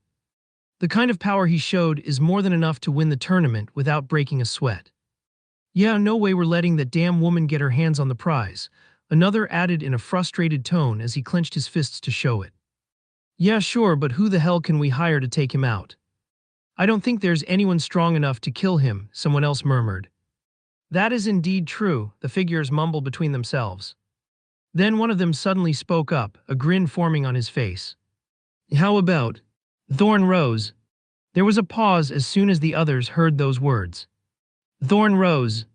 The kind of power he showed is more than enough to win the tournament without breaking a sweat. Yeah, no way we're letting that damn woman get her hands on the prize, another added in a frustrated tone as he clenched his fists to show it. Yeah, sure, but who the hell can we hire to take him out? I don't think there's anyone strong enough to kill him, someone else murmured. That is indeed true, the figures mumbled between themselves. Then one of them suddenly spoke up, a grin forming on his face. How about? Thorn rose. There was a pause as soon as the others heard those words. Thorn rose.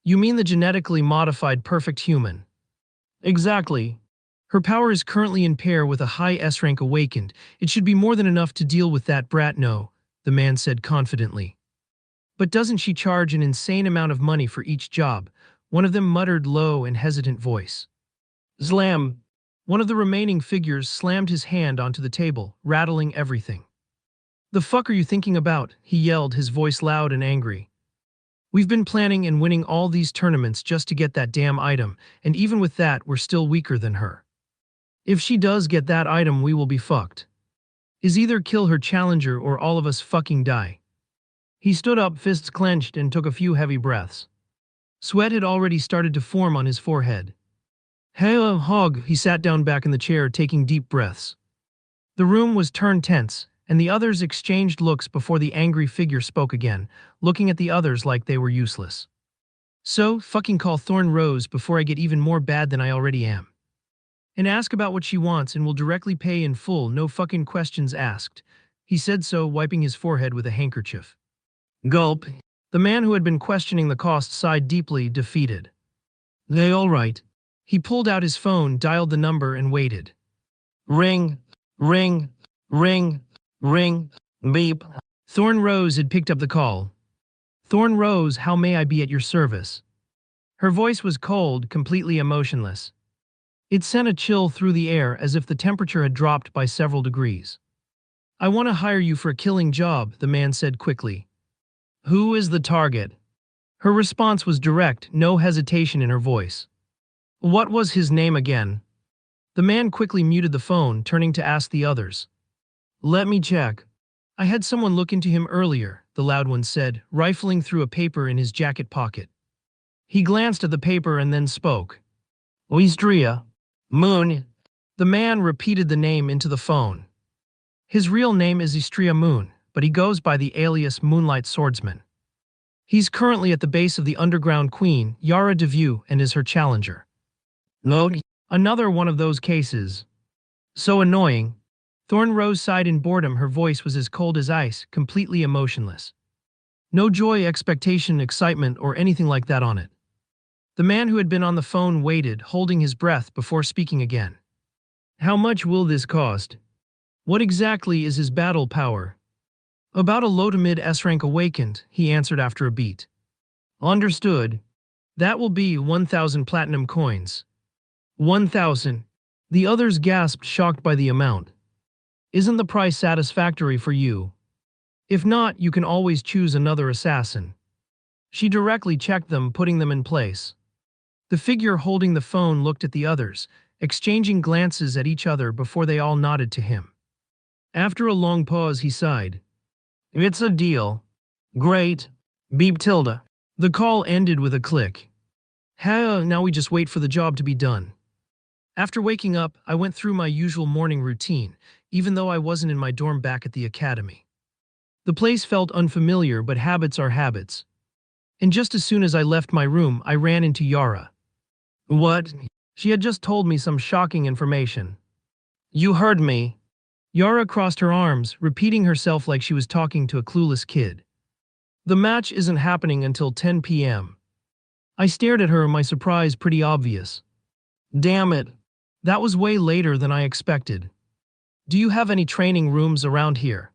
You mean the genetically modified perfect human? Exactly. Her power is currently in pair with a high S rank awakened. It should be more than enough to deal with that brat. No, the man said confidently. But doesn't she charge an insane amount of money for each job? One of them muttered low and hesitant voice. Slam! One of the remaining figures slammed his hand onto the table, rattling everything. The fuck are you thinking about? He yelled, his voice loud and angry. We've been planning and winning all these tournaments just to get that damn item, and even with that, we're still weaker than her. If she does get that item, we will be fucked. Is either kill her challenger or all of us fucking die. He stood up, fists clenched, and took a few heavy breaths. Sweat had already started to form on his forehead. Hey, hog, he sat down back in the chair, taking deep breaths. The room was turned tense, and the others exchanged looks before the angry figure spoke again, looking at the others like they were useless. So, fucking call Thorn Rose before I get even more bad than I already am. And ask about what she wants and will directly pay in full, no fucking questions asked. He said so, wiping his forehead with a handkerchief. Gulp. The man who had been questioning the cost sighed deeply, defeated. They all right. He pulled out his phone, dialed the number, and waited. Ring, ring, ring, ring, beep. Thorn Rose had picked up the call. Thorn Rose, how may I be at your service? Her voice was cold, completely emotionless. It sent a chill through the air as if the temperature had dropped by several degrees. I want to hire you for a killing job, the man said quickly. Who is the target? Her response was direct, no hesitation in her voice. What was his name again? The man quickly muted the phone, turning to ask the others. Let me check. I had someone look into him earlier, the loud one said, rifling through a paper in his jacket pocket. He glanced at the paper and then spoke. Oistria. Moon. The man repeated the name into the phone. His real name is Istria Moon, but he goes by the alias Moonlight Swordsman. He's currently at the base of the underground queen, Yara DeVue, and is her challenger. No, another one of those cases. So annoying. Thorn Rose sighed in boredom, her voice was as cold as ice, completely emotionless. No joy, expectation, excitement, or anything like that on it. The man who had been on the phone waited, holding his breath before speaking again. How much will this cost? What exactly is his battle power? About a low to mid S-rank awakened, he answered after a beat. Understood. That will be 1,000 platinum coins. 1,000. The others gasped, shocked by the amount. Isn't the price satisfactory for you? If not, you can always choose another assassin. She directly checked them, putting them in place. The figure holding the phone looked at the others, exchanging glances at each other before they all nodded to him. After a long pause, he sighed. It's a deal. Great. Beep tilde. The call ended with a click. Now we just wait for the job to be done. After waking up, I went through my usual morning routine, even though I wasn't in my dorm back at the academy. The place felt unfamiliar, but habits are habits. And just as soon as I left my room, I ran into Yara. What? She had just told me some shocking information. You heard me. Yara crossed her arms, repeating herself like she was talking to a clueless kid. The match isn't happening until 10 p.m. I stared at her, my surprise pretty obvious. Damn it. That was way later than I expected. Do you have any training rooms around here?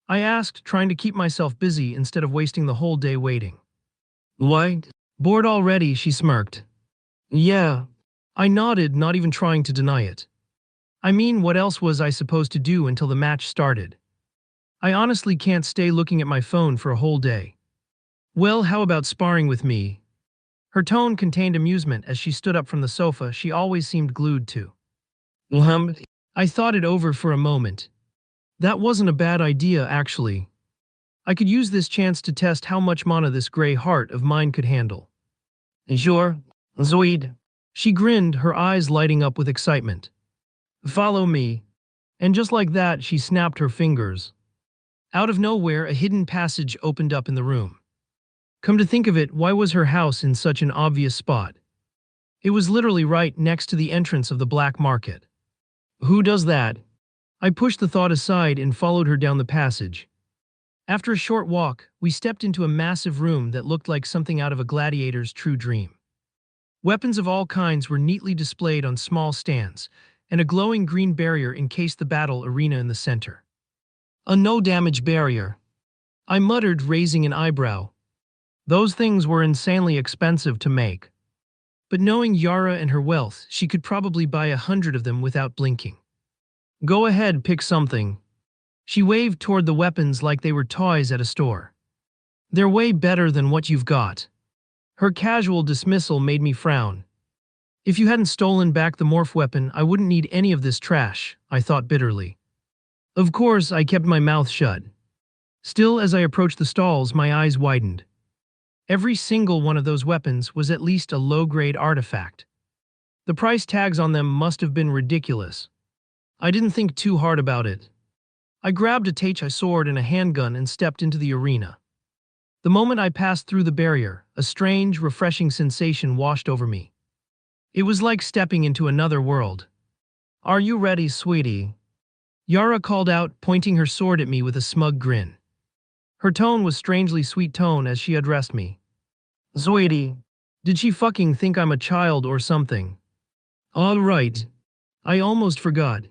I asked, trying to keep myself busy instead of wasting the whole day waiting. What? Bored already, she smirked. Yeah. I nodded, not even trying to deny it. I mean, what else was I supposed to do until the match started? I honestly can't stay looking at my phone for a whole day. Well, how about sparring with me? Her tone contained amusement as she stood up from the sofa she always seemed glued to. I thought it over for a moment. That wasn't a bad idea, actually. I could use this chance to test how much mana this gray heart of mine could handle. Sure, Zoid. She grinned, her eyes lighting up with excitement. Follow me. And just like that, she snapped her fingers. Out of nowhere, a hidden passage opened up in the room. Come to think of it, why was her house in such an obvious spot? It was literally right next to the entrance of the black market. Who does that? I pushed the thought aside and followed her down the passage. After a short walk, we stepped into a massive room that looked like something out of a gladiator's true dream. Weapons of all kinds were neatly displayed on small stands, and a glowing green barrier encased the battle arena in the center. A no-damage barrier, I muttered, raising an eyebrow. Those things were insanely expensive to make. But knowing Yara and her wealth, she could probably buy 100 of them without blinking. Go ahead, pick something. She waved toward the weapons like they were toys at a store. They're way better than what you've got. Her casual dismissal made me frown. If you hadn't stolen back the morph weapon, I wouldn't need any of this trash, I thought bitterly. Of course, I kept my mouth shut. Still, as I approached the stalls, my eyes widened. Every single one of those weapons was at least a low-grade artifact. The price tags on them must have been ridiculous. I didn't think too hard about it. I grabbed a Taichi sword and a handgun and stepped into the arena. The moment I passed through the barrier, a strange, refreshing sensation washed over me. It was like stepping into another world. Are you ready, sweetie? Yara called out, pointing her sword at me with a smug grin. Her tone was strangely sweet tone as she addressed me. Sweetie, did she fucking think I'm a child or something? All right. I almost forgot.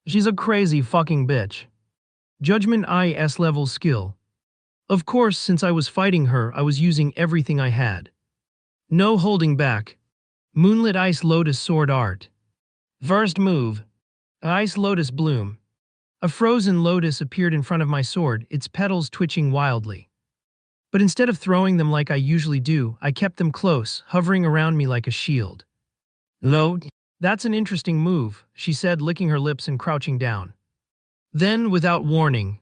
She's a crazy fucking bitch. Judgment IS level skill. Of course, since I was fighting her, I was using everything I had. No holding back. Moonlit Ice Lotus Sword Art. First move. Ice Lotus Bloom. A frozen lotus appeared in front of my sword, its petals twitching wildly. But instead of throwing them like I usually do, I kept them close, hovering around me like a shield. Load? That's an interesting move, she said, licking her lips and crouching down. Then, without warning,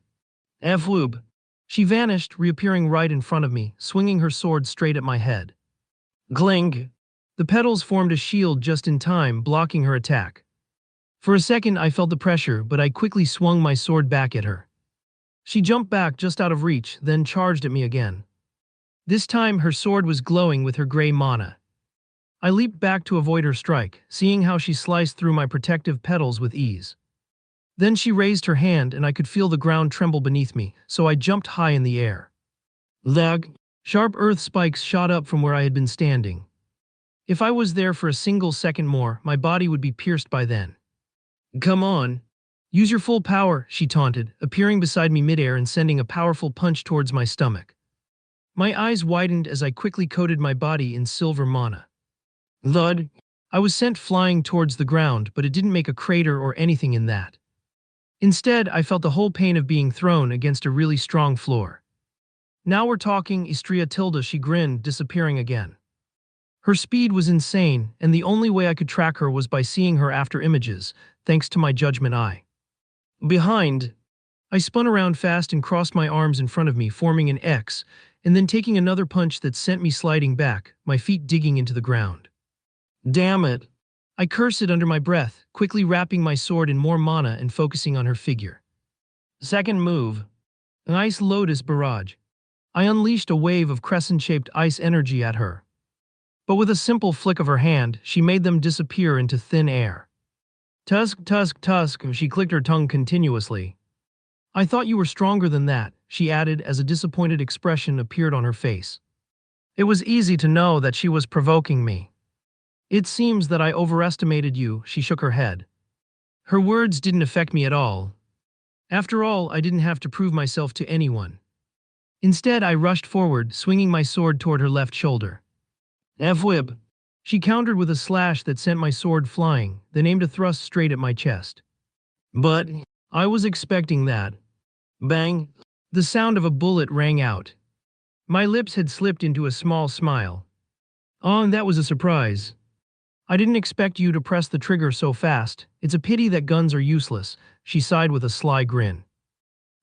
F-whoop. She vanished, reappearing right in front of me, swinging her sword straight at my head. Clink. The petals formed a shield just in time, blocking her attack. For a second I felt the pressure, but I quickly swung my sword back at her. She jumped back just out of reach, then charged at me again. This time her sword was glowing with her gray mana. I leaped back to avoid her strike, seeing how she sliced through my protective petals with ease. Then she raised her hand and I could feel the ground tremble beneath me, so I jumped high in the air. Lag. Sharp earth spikes shot up from where I had been standing. If I was there for a single second more, my body would be pierced by then. Come on. Use your full power, she taunted, appearing beside me midair and sending a powerful punch towards my stomach. My eyes widened as I quickly coated my body in silver mana. Thud. I was sent flying towards the ground, but it didn't make a crater or anything in that. Instead, I felt the whole pain of being thrown against a really strong floor. Now we're talking, Istria Tilda, she grinned, disappearing again. Her speed was insane, and the only way I could track her was by seeing her after images, thanks to my judgment eye. Behind. I spun around fast and crossed my arms in front of me, forming an X, and then taking another punch that sent me sliding back, my feet digging into the ground. Damn it. I cursed it under my breath, quickly wrapping my sword in more mana and focusing on her figure. Second move. An Ice Lotus Barrage. I unleashed a wave of crescent-shaped ice energy at her. But with a simple flick of her hand, she made them disappear into thin air. Tusk, tusk, tusk, she clicked her tongue continuously. I thought you were stronger than that, she added as a disappointed expression appeared on her face. It was easy to know that she was provoking me. It seems that I overestimated you, she shook her head. Her words didn't affect me at all. After all, I didn't have to prove myself to anyone. Instead, I rushed forward, swinging my sword toward her left shoulder. F-whip. She countered with a slash that sent my sword flying, then aimed a thrust straight at my chest. But I was expecting that. Bang. The sound of a bullet rang out. My lips had slipped into a small smile. Oh, and that was a surprise. I didn't expect you to press the trigger so fast. It's a pity that guns are useless, she sighed with a sly grin.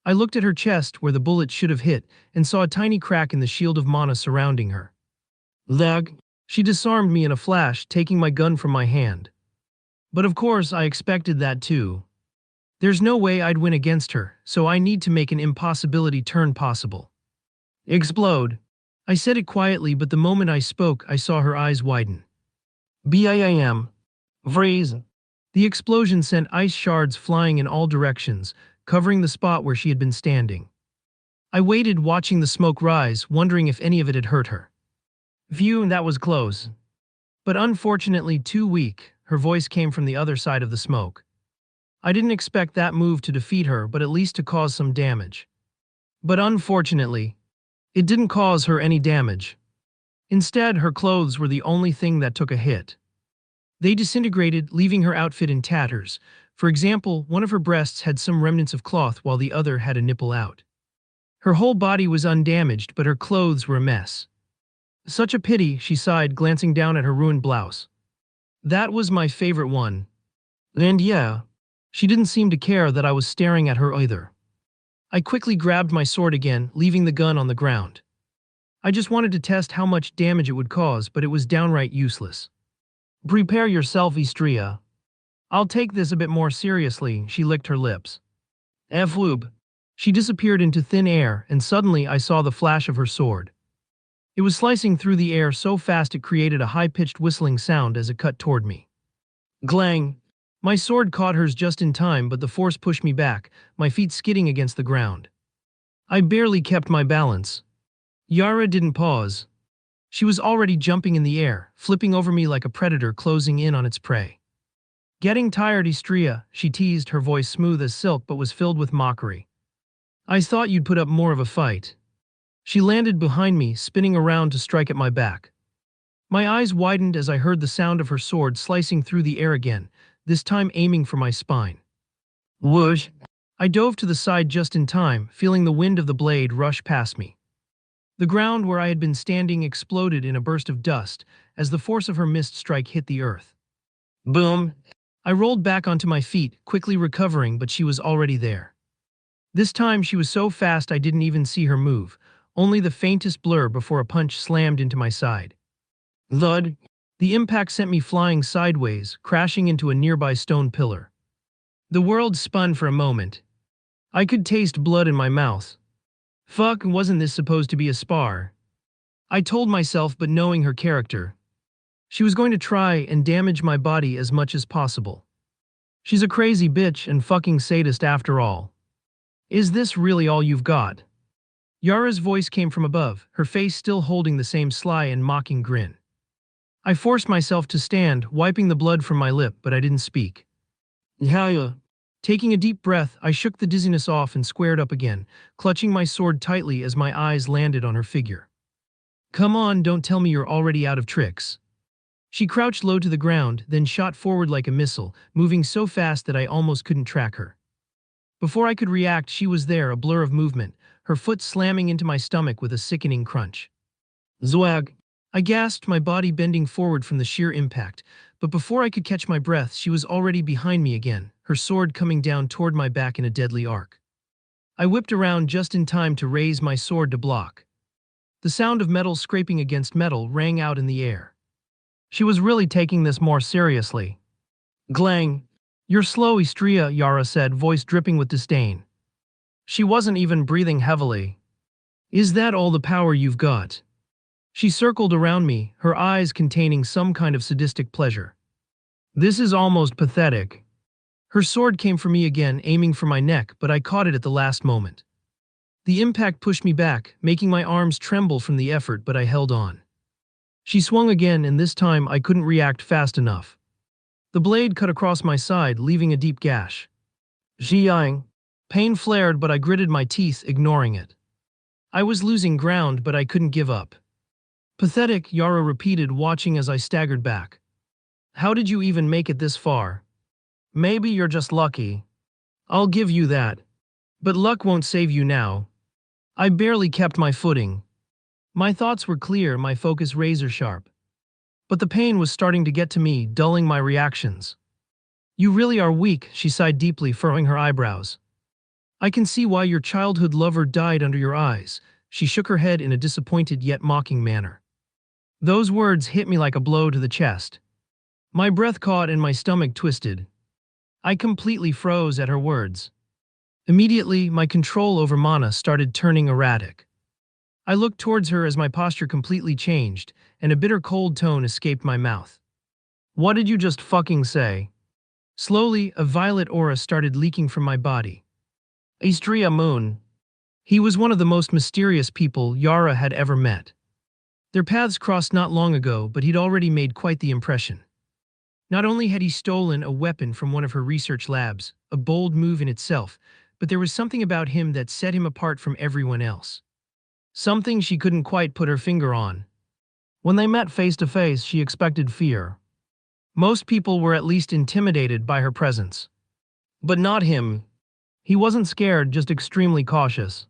I looked at her chest where the bullet should have hit and saw a tiny crack in the shield of mana surrounding her. Lag. She disarmed me in a flash, taking my gun from my hand. But of course I expected that too. There's no way I'd win against her, so I need to make an impossibility turn possible. Explode. I said it quietly, but the moment I spoke, I saw her eyes widen. BIM. Freeze. The explosion sent ice shards flying in all directions, covering the spot where she had been standing. I waited, watching the smoke rise, wondering if any of it had hurt her. Phew, that was close. But unfortunately too weak. Her voice came from the other side of the smoke. I didn't expect that move to defeat her, but at least to cause some damage. But unfortunately, it didn't cause her any damage. Instead, her clothes were the only thing that took a hit. They disintegrated, leaving her outfit in tatters. For example, one of her breasts had some remnants of cloth while the other had a nipple out. Her whole body was undamaged, but her clothes were a mess. Such a pity, she sighed, glancing down at her ruined blouse. That was my favorite one. And yeah, she didn't seem to care that I was staring at her either. I quickly grabbed my sword again, leaving the gun on the ground. I just wanted to test how much damage it would cause, but it was downright useless. Prepare yourself, Istria. I'll take this a bit more seriously, she licked her lips. F-whoop. She disappeared into thin air, and suddenly I saw the flash of her sword. It was slicing through the air so fast it created a high-pitched whistling sound as it cut toward me. Glang! My sword caught hers just in time, but the force pushed me back, my feet skidding against the ground. I barely kept my balance. Yara didn't pause. She was already jumping in the air, flipping over me like a predator closing in on its prey. Getting tired, Istria, she teased, her voice smooth as silk but was filled with mockery. I thought you'd put up more of a fight. She landed behind me, spinning around to strike at my back. My eyes widened as I heard the sound of her sword slicing through the air again, this time aiming for my spine. Whoosh! I dove to the side just in time, feeling the wind of the blade rush past me. The ground where I had been standing exploded in a burst of dust as the force of her missed strike hit the earth. Boom! I rolled back onto my feet, quickly recovering, but she was already there. This time she was so fast I didn't even see her move, only the faintest blur before a punch slammed into my side. Thud! The impact sent me flying sideways, crashing into a nearby stone pillar. The world spun for a moment. I could taste blood in my mouth. Fuck, wasn't this supposed to be a spar? I told myself, but knowing her character, she was going to try and damage my body as much as possible. She's a crazy bitch and fucking sadist after all. Is this really all you've got? Yara's voice came from above, her face still holding the same sly and mocking grin. I forced myself to stand, wiping the blood from my lip, but I didn't speak. Yeah. Taking a deep breath, I shook the dizziness off and squared up again, clutching my sword tightly as my eyes landed on her figure. Come on, don't tell me you're already out of tricks. She crouched low to the ground, then shot forward like a missile, moving so fast that I almost couldn't track her. Before I could react, she was there, a blur of movement, her foot slamming into my stomach with a sickening crunch. Zwag! I gasped, my body bending forward from the sheer impact, but before I could catch my breath, she was already behind me again, her sword coming down toward my back in a deadly arc. I whipped around just in time to raise my sword to block. The sound of metal scraping against metal rang out in the air. She was really taking this more seriously. Glang! You're slow, Istria, Yara said, voice dripping with disdain. She wasn't even breathing heavily. Is that all the power you've got? She circled around me, her eyes containing some kind of sadistic pleasure. This is almost pathetic. Her sword came for me again, aiming for my neck, but I caught it at the last moment. The impact pushed me back, making my arms tremble from the effort, but I held on. She swung again, and this time I couldn't react fast enough. The blade cut across my side, leaving a deep gash. Xiang. Pain flared, but I gritted my teeth, ignoring it. I was losing ground, but I couldn't give up. Pathetic, Yara repeated, watching as I staggered back. How did you even make it this far? Maybe you're just lucky. I'll give you that. But luck won't save you now. I barely kept my footing. My thoughts were clear, my focus razor sharp. But the pain was starting to get to me, dulling my reactions. You really are weak, she sighed deeply, furrowing her eyebrows. I can see why your childhood lover died under your eyes. She shook her head in a disappointed yet mocking manner. Those words hit me like a blow to the chest. My breath caught and my stomach twisted. I completely froze at her words. Immediately, my control over Mana started turning erratic. I looked towards her as my posture completely changed, and a bitter cold tone escaped my mouth. What did you just fucking say? Slowly, a violet aura started leaking from my body. Istria Moon. He was one of the most mysterious people Yara had ever met. Their paths crossed not long ago, but he'd already made quite the impression. Not only had he stolen a weapon from one of her research labs, a bold move in itself, but there was something about him that set him apart from everyone else. Something she couldn't quite put her finger on. When they met face to face, she expected fear. Most people were at least intimidated by her presence. But not him. He wasn't scared, just extremely cautious.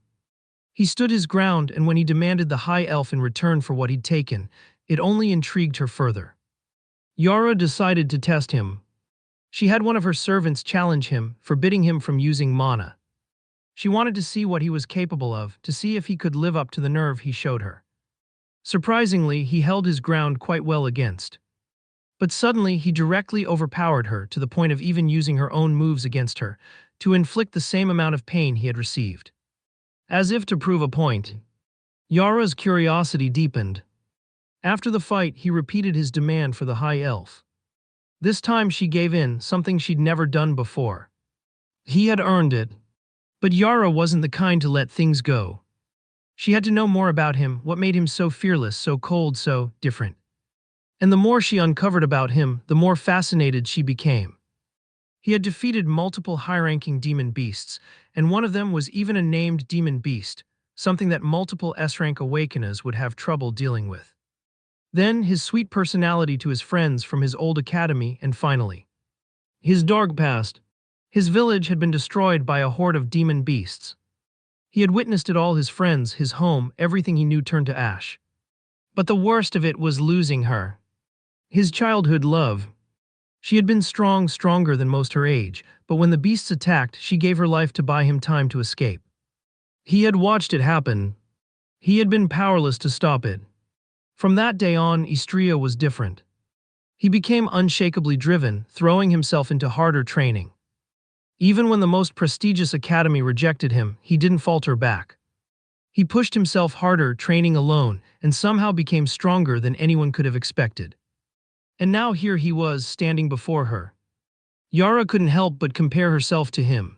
He stood his ground, and when he demanded the high elf in return for what he'd taken, it only intrigued her further. Yara decided to test him. She had one of her servants challenge him, forbidding him from using mana. She wanted to see what he was capable of, to see if he could live up to the nerve he showed her. Surprisingly, he held his ground quite well against. But suddenly, he directly overpowered her to the point of even using her own moves against her, to inflict the same amount of pain he had received. As if to prove a point, Yara's curiosity deepened. After the fight, he repeated his demand for the high elf. This time she gave in, something she'd never done before. He had earned it. But Yara wasn't the kind to let things go. She had to know more about him, what made him so fearless, so cold, so different. And the more she uncovered about him, the more fascinated she became. He had defeated multiple high-ranking demon beasts, and one of them was even a named demon beast, something that multiple S-rank awakeners would have trouble dealing with. Then his sweet personality to his friends from his old academy, and finally, his dark past. His village had been destroyed by a horde of demon beasts. He had witnessed it all, his friends, his home, everything he knew turned to ash. But the worst of it was losing her. His childhood love. She had been strong, stronger than most her age, but when the beasts attacked, she gave her life to buy him time to escape. He had watched it happen. He had been powerless to stop it. From that day on, Istria was different. He became unshakably driven, throwing himself into harder training. Even when the most prestigious academy rejected him, he didn't falter back. He pushed himself harder, training alone, and somehow became stronger than anyone could have expected. And now here he was, standing before her. Yara couldn't help but compare herself to him.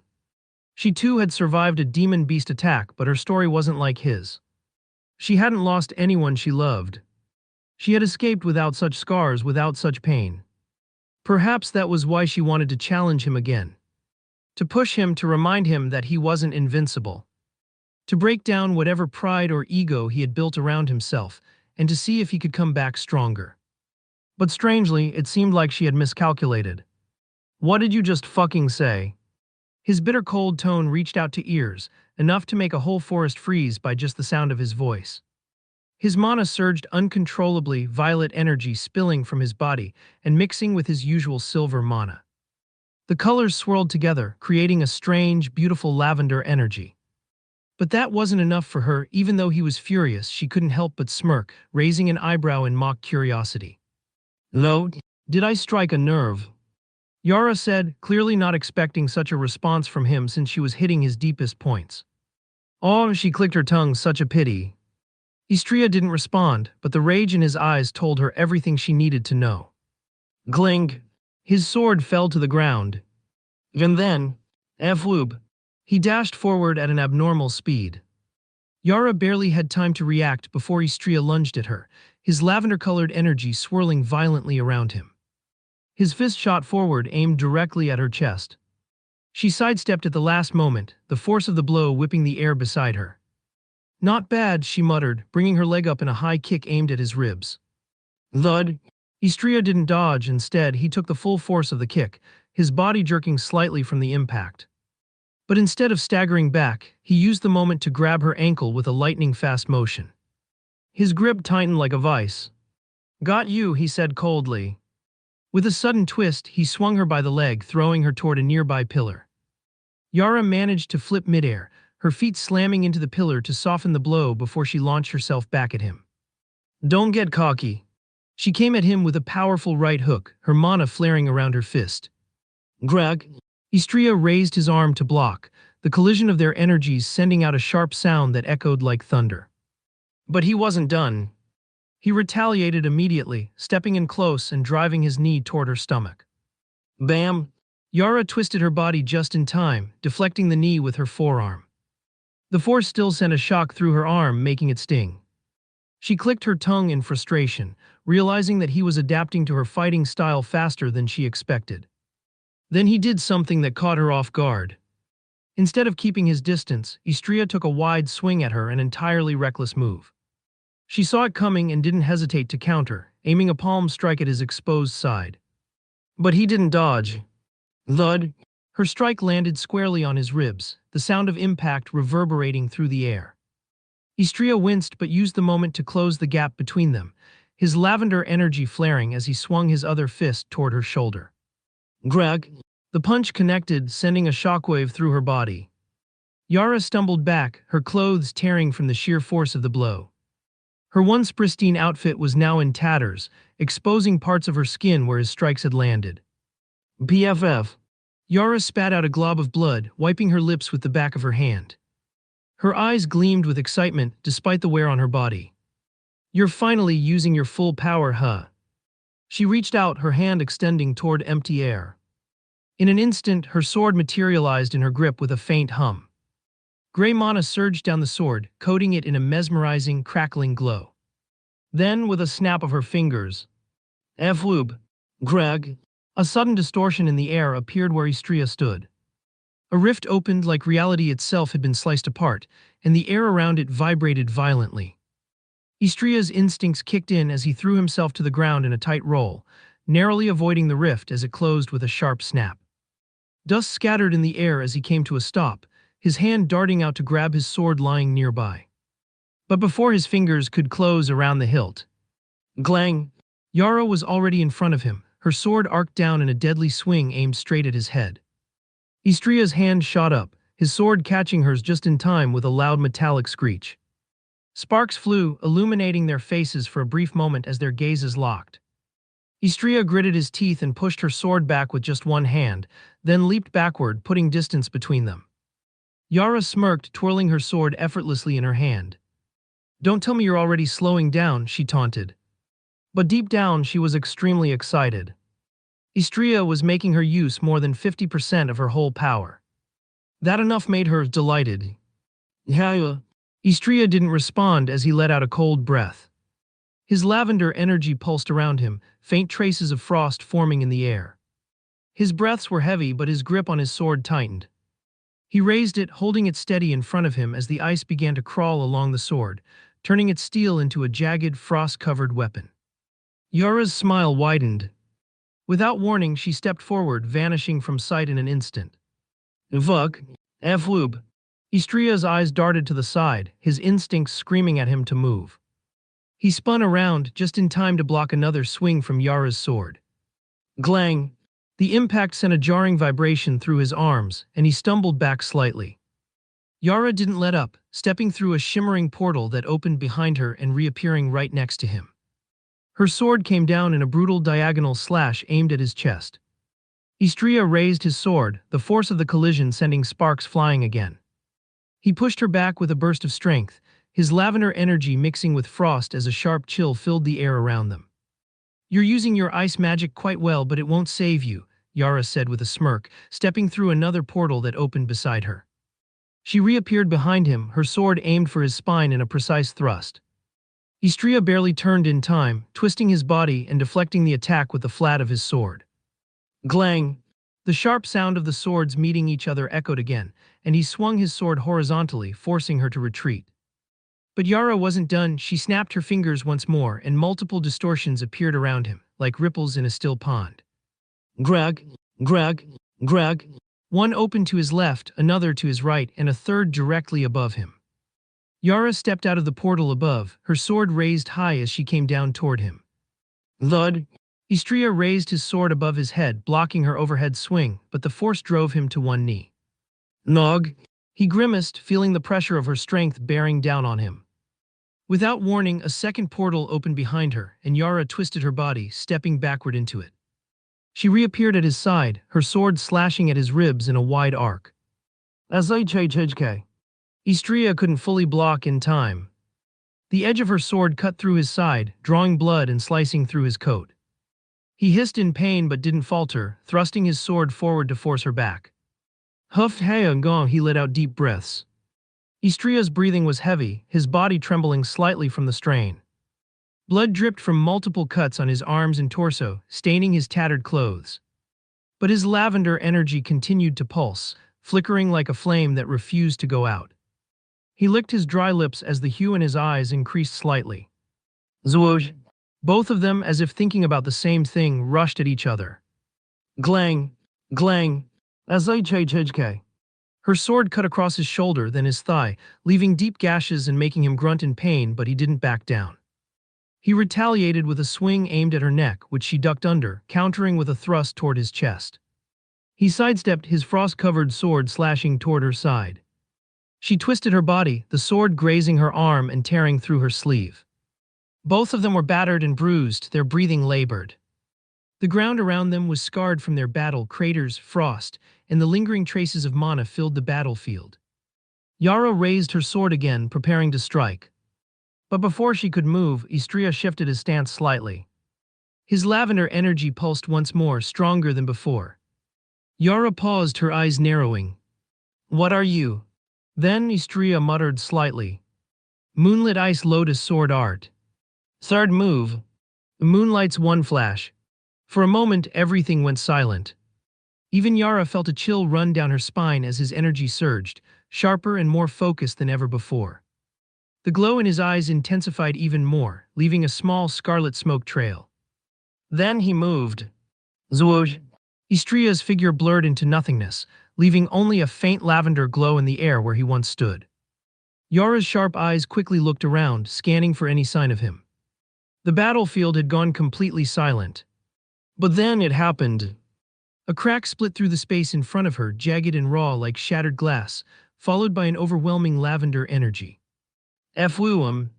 She too had survived a demon beast attack, but her story wasn't like his. She hadn't lost anyone she loved. She had escaped without such scars, without such pain. Perhaps that was why she wanted to challenge him again. To push him, to remind him that he wasn't invincible. To break down whatever pride or ego he had built around himself, and to see if he could come back stronger. But strangely, it seemed like she had miscalculated. "What did you just fucking say?" His bitter cold tone reached out to ears, enough to make a whole forest freeze by just the sound of his voice. His mana surged uncontrollably, violet energy spilling from his body and mixing with his usual silver mana. The colors swirled together, creating a strange, beautiful lavender energy. But that wasn't enough for her. Even though he was furious, she couldn't help but smirk, raising an eyebrow in mock curiosity. "No, did I strike a nerve?" Yara said, clearly not expecting such a response from him since she was hitting his deepest points. "Oh," she clicked her tongue, "such a pity." Istria didn't respond, but the rage in his eyes told her everything she needed to know. Clink! His sword fell to the ground. And then, F-whoop, he dashed forward at an abnormal speed. Yara barely had time to react before Istria lunged at her, his lavender-colored energy swirling violently around him. His fist shot forward, aimed directly at her chest. She sidestepped at the last moment, the force of the blow whipping the air beside her. "Not bad," she muttered, bringing her leg up in a high kick aimed at his ribs. Thud! Istria didn't dodge. Instead, he took the full force of the kick, his body jerking slightly from the impact. But instead of staggering back, he used the moment to grab her ankle with a lightning-fast motion. His grip tightened like a vice. "Got you," he said coldly. With a sudden twist, he swung her by the leg, throwing her toward a nearby pillar. Yara managed to flip midair, her feet slamming into the pillar to soften the blow before she launched herself back at him. "Don't get cocky." She came at him with a powerful right hook, her mana flaring around her fist. Greg! Istria raised his arm to block, the collision of their energies sending out a sharp sound that echoed like thunder. But he wasn't done. He retaliated immediately, stepping in close and driving his knee toward her stomach. Bam! Yara twisted her body just in time, deflecting the knee with her forearm. The force still sent a shock through her arm, making it sting. She clicked her tongue in frustration, realizing that he was adapting to her fighting style faster than she expected. Then he did something that caught her off guard. Instead of keeping his distance, Istria took a wide swing at her, an entirely reckless move. She saw it coming and didn't hesitate to counter, aiming a palm strike at his exposed side. But he didn't dodge. Thud! Her strike landed squarely on his ribs, the sound of impact reverberating through the air. Istria winced but used the moment to close the gap between them, his lavender energy flaring as he swung his other fist toward her shoulder. Greg! The punch connected, sending a shockwave through her body. Yara stumbled back, her clothes tearing from the sheer force of the blow. Her once pristine outfit was now in tatters, exposing parts of her skin where his strikes had landed. PFF. Yara spat out a glob of blood, wiping her lips with the back of her hand. Her eyes gleamed with excitement despite the wear on her body. You're finally using your full power, huh? She reached out, her hand extending toward empty air. In an instant, her sword materialized in her grip with a faint hum. Gray mana surged down the sword, coating it in a mesmerizing, crackling glow. Then, with a snap of her fingers, F-loob, Greg, a sudden distortion in the air appeared where Istria stood. A rift opened like reality itself had been sliced apart, and the air around it vibrated violently. Istria's instincts kicked in as he threw himself to the ground in a tight roll, narrowly avoiding the rift as it closed with a sharp snap. Dust scattered in the air as he came to a stop, his hand darting out to grab his sword lying nearby. But before his fingers could close around the hilt, glang! Yara was already in front of him, her sword arced down in a deadly swing aimed straight at his head. Istria's hand shot up, his sword catching hers just in time with a loud metallic screech. Sparks flew, illuminating their faces for a brief moment as their gazes locked. Istria gritted his teeth and pushed her sword back with just one hand, then leaped backward, putting distance between them. Yara smirked, twirling her sword effortlessly in her hand. Don't tell me you're already slowing down, she taunted. But deep down, she was extremely excited. Istria was making her use more than 50% of her whole power. That enough made her delighted. Yeah. Istria didn't respond as he let out a cold breath. His lavender energy pulsed around him, faint traces of frost forming in the air. His breaths were heavy, but his grip on his sword tightened. He raised it, holding it steady in front of him as the ice began to crawl along the sword, turning its steel into a jagged, frost-covered weapon. Yara's smile widened. Without warning, she stepped forward, vanishing from sight in an instant. Vuk, F-loob. Istria's eyes darted to the side, his instincts screaming at him to move. He spun around, just in time to block another swing from Yara's sword. Glang! The impact sent a jarring vibration through his arms, and he stumbled back slightly. Yara didn't let up, stepping through a shimmering portal that opened behind her and reappearing right next to him. Her sword came down in a brutal diagonal slash aimed at his chest. Istria raised his sword, the force of the collision sending sparks flying again. He pushed her back with a burst of strength, his lavender energy mixing with frost as a sharp chill filled the air around them. You're using your ice magic quite well, but it won't save you, Yara said with a smirk, stepping through another portal that opened beside her. She reappeared behind him, her sword aimed for his spine in a precise thrust. Istria barely turned in time, twisting his body and deflecting the attack with the flat of his sword. Glang! The sharp sound of the swords meeting each other echoed again, and he swung his sword horizontally, forcing her to retreat. But Yara wasn't done. She snapped her fingers once more, and multiple distortions appeared around him, like ripples in a still pond. Greg, Greg, Greg. One opened to his left, another to his right, and a third directly above him. Yara stepped out of the portal above, her sword raised high as she came down toward him. Thud! Istria raised his sword above his head, blocking her overhead swing, but the force drove him to one knee. Nog! He grimaced, feeling the pressure of her strength bearing down on him. Without warning, a second portal opened behind her, and Yara twisted her body, stepping backward into it. She reappeared at his side, her sword slashing at his ribs in a wide arc. SHHK. Istria couldn't fully block in time. The edge of her sword cut through his side, drawing blood and slicing through his coat. He hissed in pain but didn't falter, thrusting his sword forward to force her back. Huff hey and gong, he let out deep breaths. Istria's breathing was heavy, his body trembling slightly from the strain. Blood dripped from multiple cuts on his arms and torso, staining his tattered clothes. But his lavender energy continued to pulse, flickering like a flame that refused to go out. He licked his dry lips as the hue in his eyes increased slightly. Zwoosh! Both of them, as if thinking about the same thing, rushed at each other. Glang! Glang! Azai. Her sword cut across his shoulder, then his thigh, leaving deep gashes and making him grunt in pain, but he didn't back down. He retaliated with a swing aimed at her neck, which she ducked under, countering with a thrust toward his chest. He sidestepped, his frost-covered sword slashing toward her side. She twisted her body, the sword grazing her arm and tearing through her sleeve. Both of them were battered and bruised, their breathing labored. The ground around them was scarred from their battle, craters, frost, and the lingering traces of mana filled the battlefield. Yara raised her sword again, preparing to strike. But before she could move, Istria shifted his stance slightly. His lavender energy pulsed once more, stronger than before. Yara paused, her eyes narrowing. "What are you?" Then Istria muttered slightly. "Moonlit Ice Lotus Sword Art." Third move. Moonlight's one flash. For a moment, everything went silent. Even Yara felt a chill run down her spine as his energy surged, sharper and more focused than ever before. The glow in his eyes intensified even more, leaving a small scarlet smoke trail. Then he moved. Zwoosh! Istria's figure blurred into nothingness, leaving only a faint lavender glow in the air where he once stood. Yara's sharp eyes quickly looked around, scanning for any sign of him. The battlefield had gone completely silent. But then it happened. A crack split through the space in front of her, jagged and raw like shattered glass, followed by an overwhelming lavender energy. Fwum!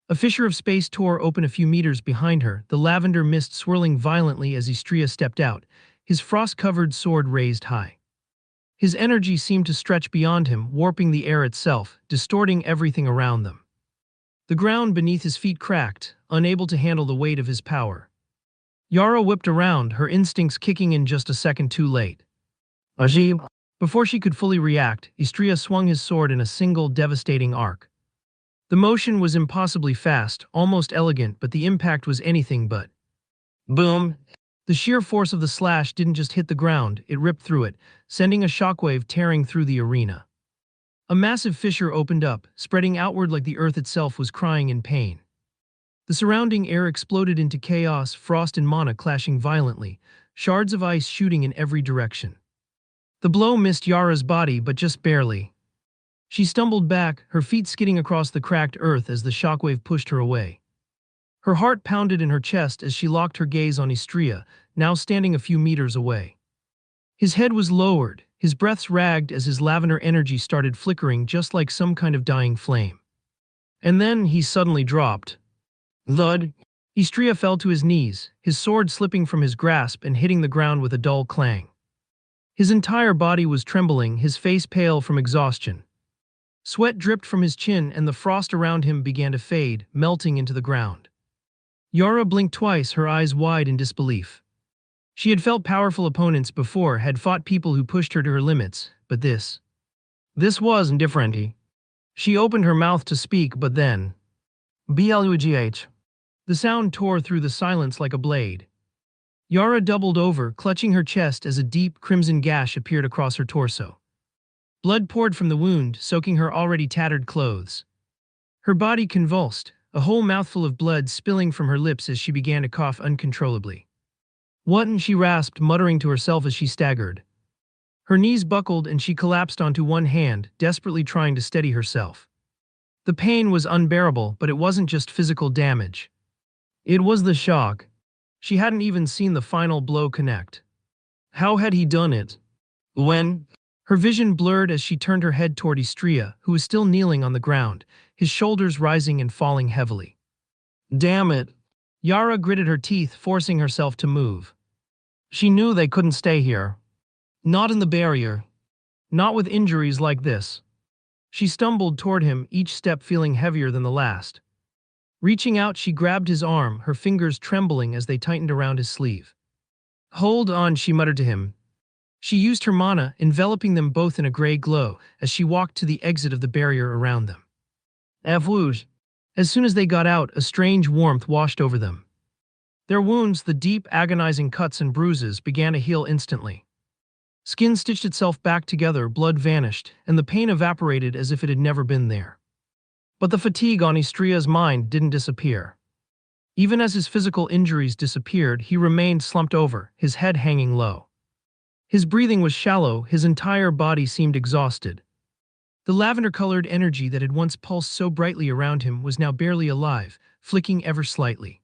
A fissure of space tore open a few meters behind her, the lavender mist swirling violently as Istria stepped out, his frost-covered sword raised high. His energy seemed to stretch beyond him, warping the air itself, distorting everything around them. The ground beneath his feet cracked, unable to handle the weight of his power. Yara whipped around, her instincts kicking in just a second too late. Ajib! Before she could fully react, Istria swung his sword in a single devastating arc. The motion was impossibly fast, almost elegant, but the impact was anything but. Boom! The sheer force of the slash didn't just hit the ground, it ripped through it, sending a shockwave tearing through the arena. A massive fissure opened up, spreading outward like the earth itself was crying in pain. The surrounding air exploded into chaos, frost and mana clashing violently, shards of ice shooting in every direction. The blow missed Yara's body, but just barely. She stumbled back, her feet skidding across the cracked earth as the shockwave pushed her away. Her heart pounded in her chest as she locked her gaze on Istria, now standing a few meters away. His head was lowered, his breaths ragged as his lavender energy started flickering just like some kind of dying flame. And then he suddenly dropped. Thud! Istria fell to his knees, his sword slipping from his grasp and hitting the ground with a dull clang. His entire body was trembling, his face pale from exhaustion. Sweat dripped from his chin and the frost around him began to fade, melting into the ground. Yara blinked twice, her eyes wide in disbelief. She had felt powerful opponents before, had fought people who pushed her to her limits, but this wasn't different. She opened her mouth to speak, but then... Blugh. The sound tore through the silence like a blade. Yara doubled over, clutching her chest as a deep, crimson gash appeared across her torso. Blood poured from the wound, soaking her already tattered clothes. Her body convulsed, a whole mouthful of blood spilling from her lips as she began to cough uncontrollably. "What?" she rasped, muttering to herself as she staggered. Her knees buckled and she collapsed onto one hand, desperately trying to steady herself. The pain was unbearable, but it wasn't just physical damage. It was the shock. She hadn't even seen the final blow connect. How had he done it? When? Her vision blurred as she turned her head toward Istria, who was still kneeling on the ground, his shoulders rising and falling heavily. Damn it! Yara gritted her teeth, forcing herself to move. She knew they couldn't stay here. Not in the barrier. Not with injuries like this. She stumbled toward him, each step feeling heavier than the last. Reaching out, she grabbed his arm, her fingers trembling as they tightened around his sleeve. "Hold on," she muttered to him. She used her mana, enveloping them both in a gray glow as she walked to the exit of the barrier around them. Avouge. As soon as they got out, a strange warmth washed over them. Their wounds, the deep, agonizing cuts and bruises, began to heal instantly. Skin stitched itself back together, blood vanished, and the pain evaporated as if it had never been there. But the fatigue on Istria's mind didn't disappear. Even as his physical injuries disappeared, he remained slumped over, his head hanging low. His breathing was shallow, his entire body seemed exhausted. The lavender-colored energy that had once pulsed so brightly around him was now barely alive, flicking ever slightly.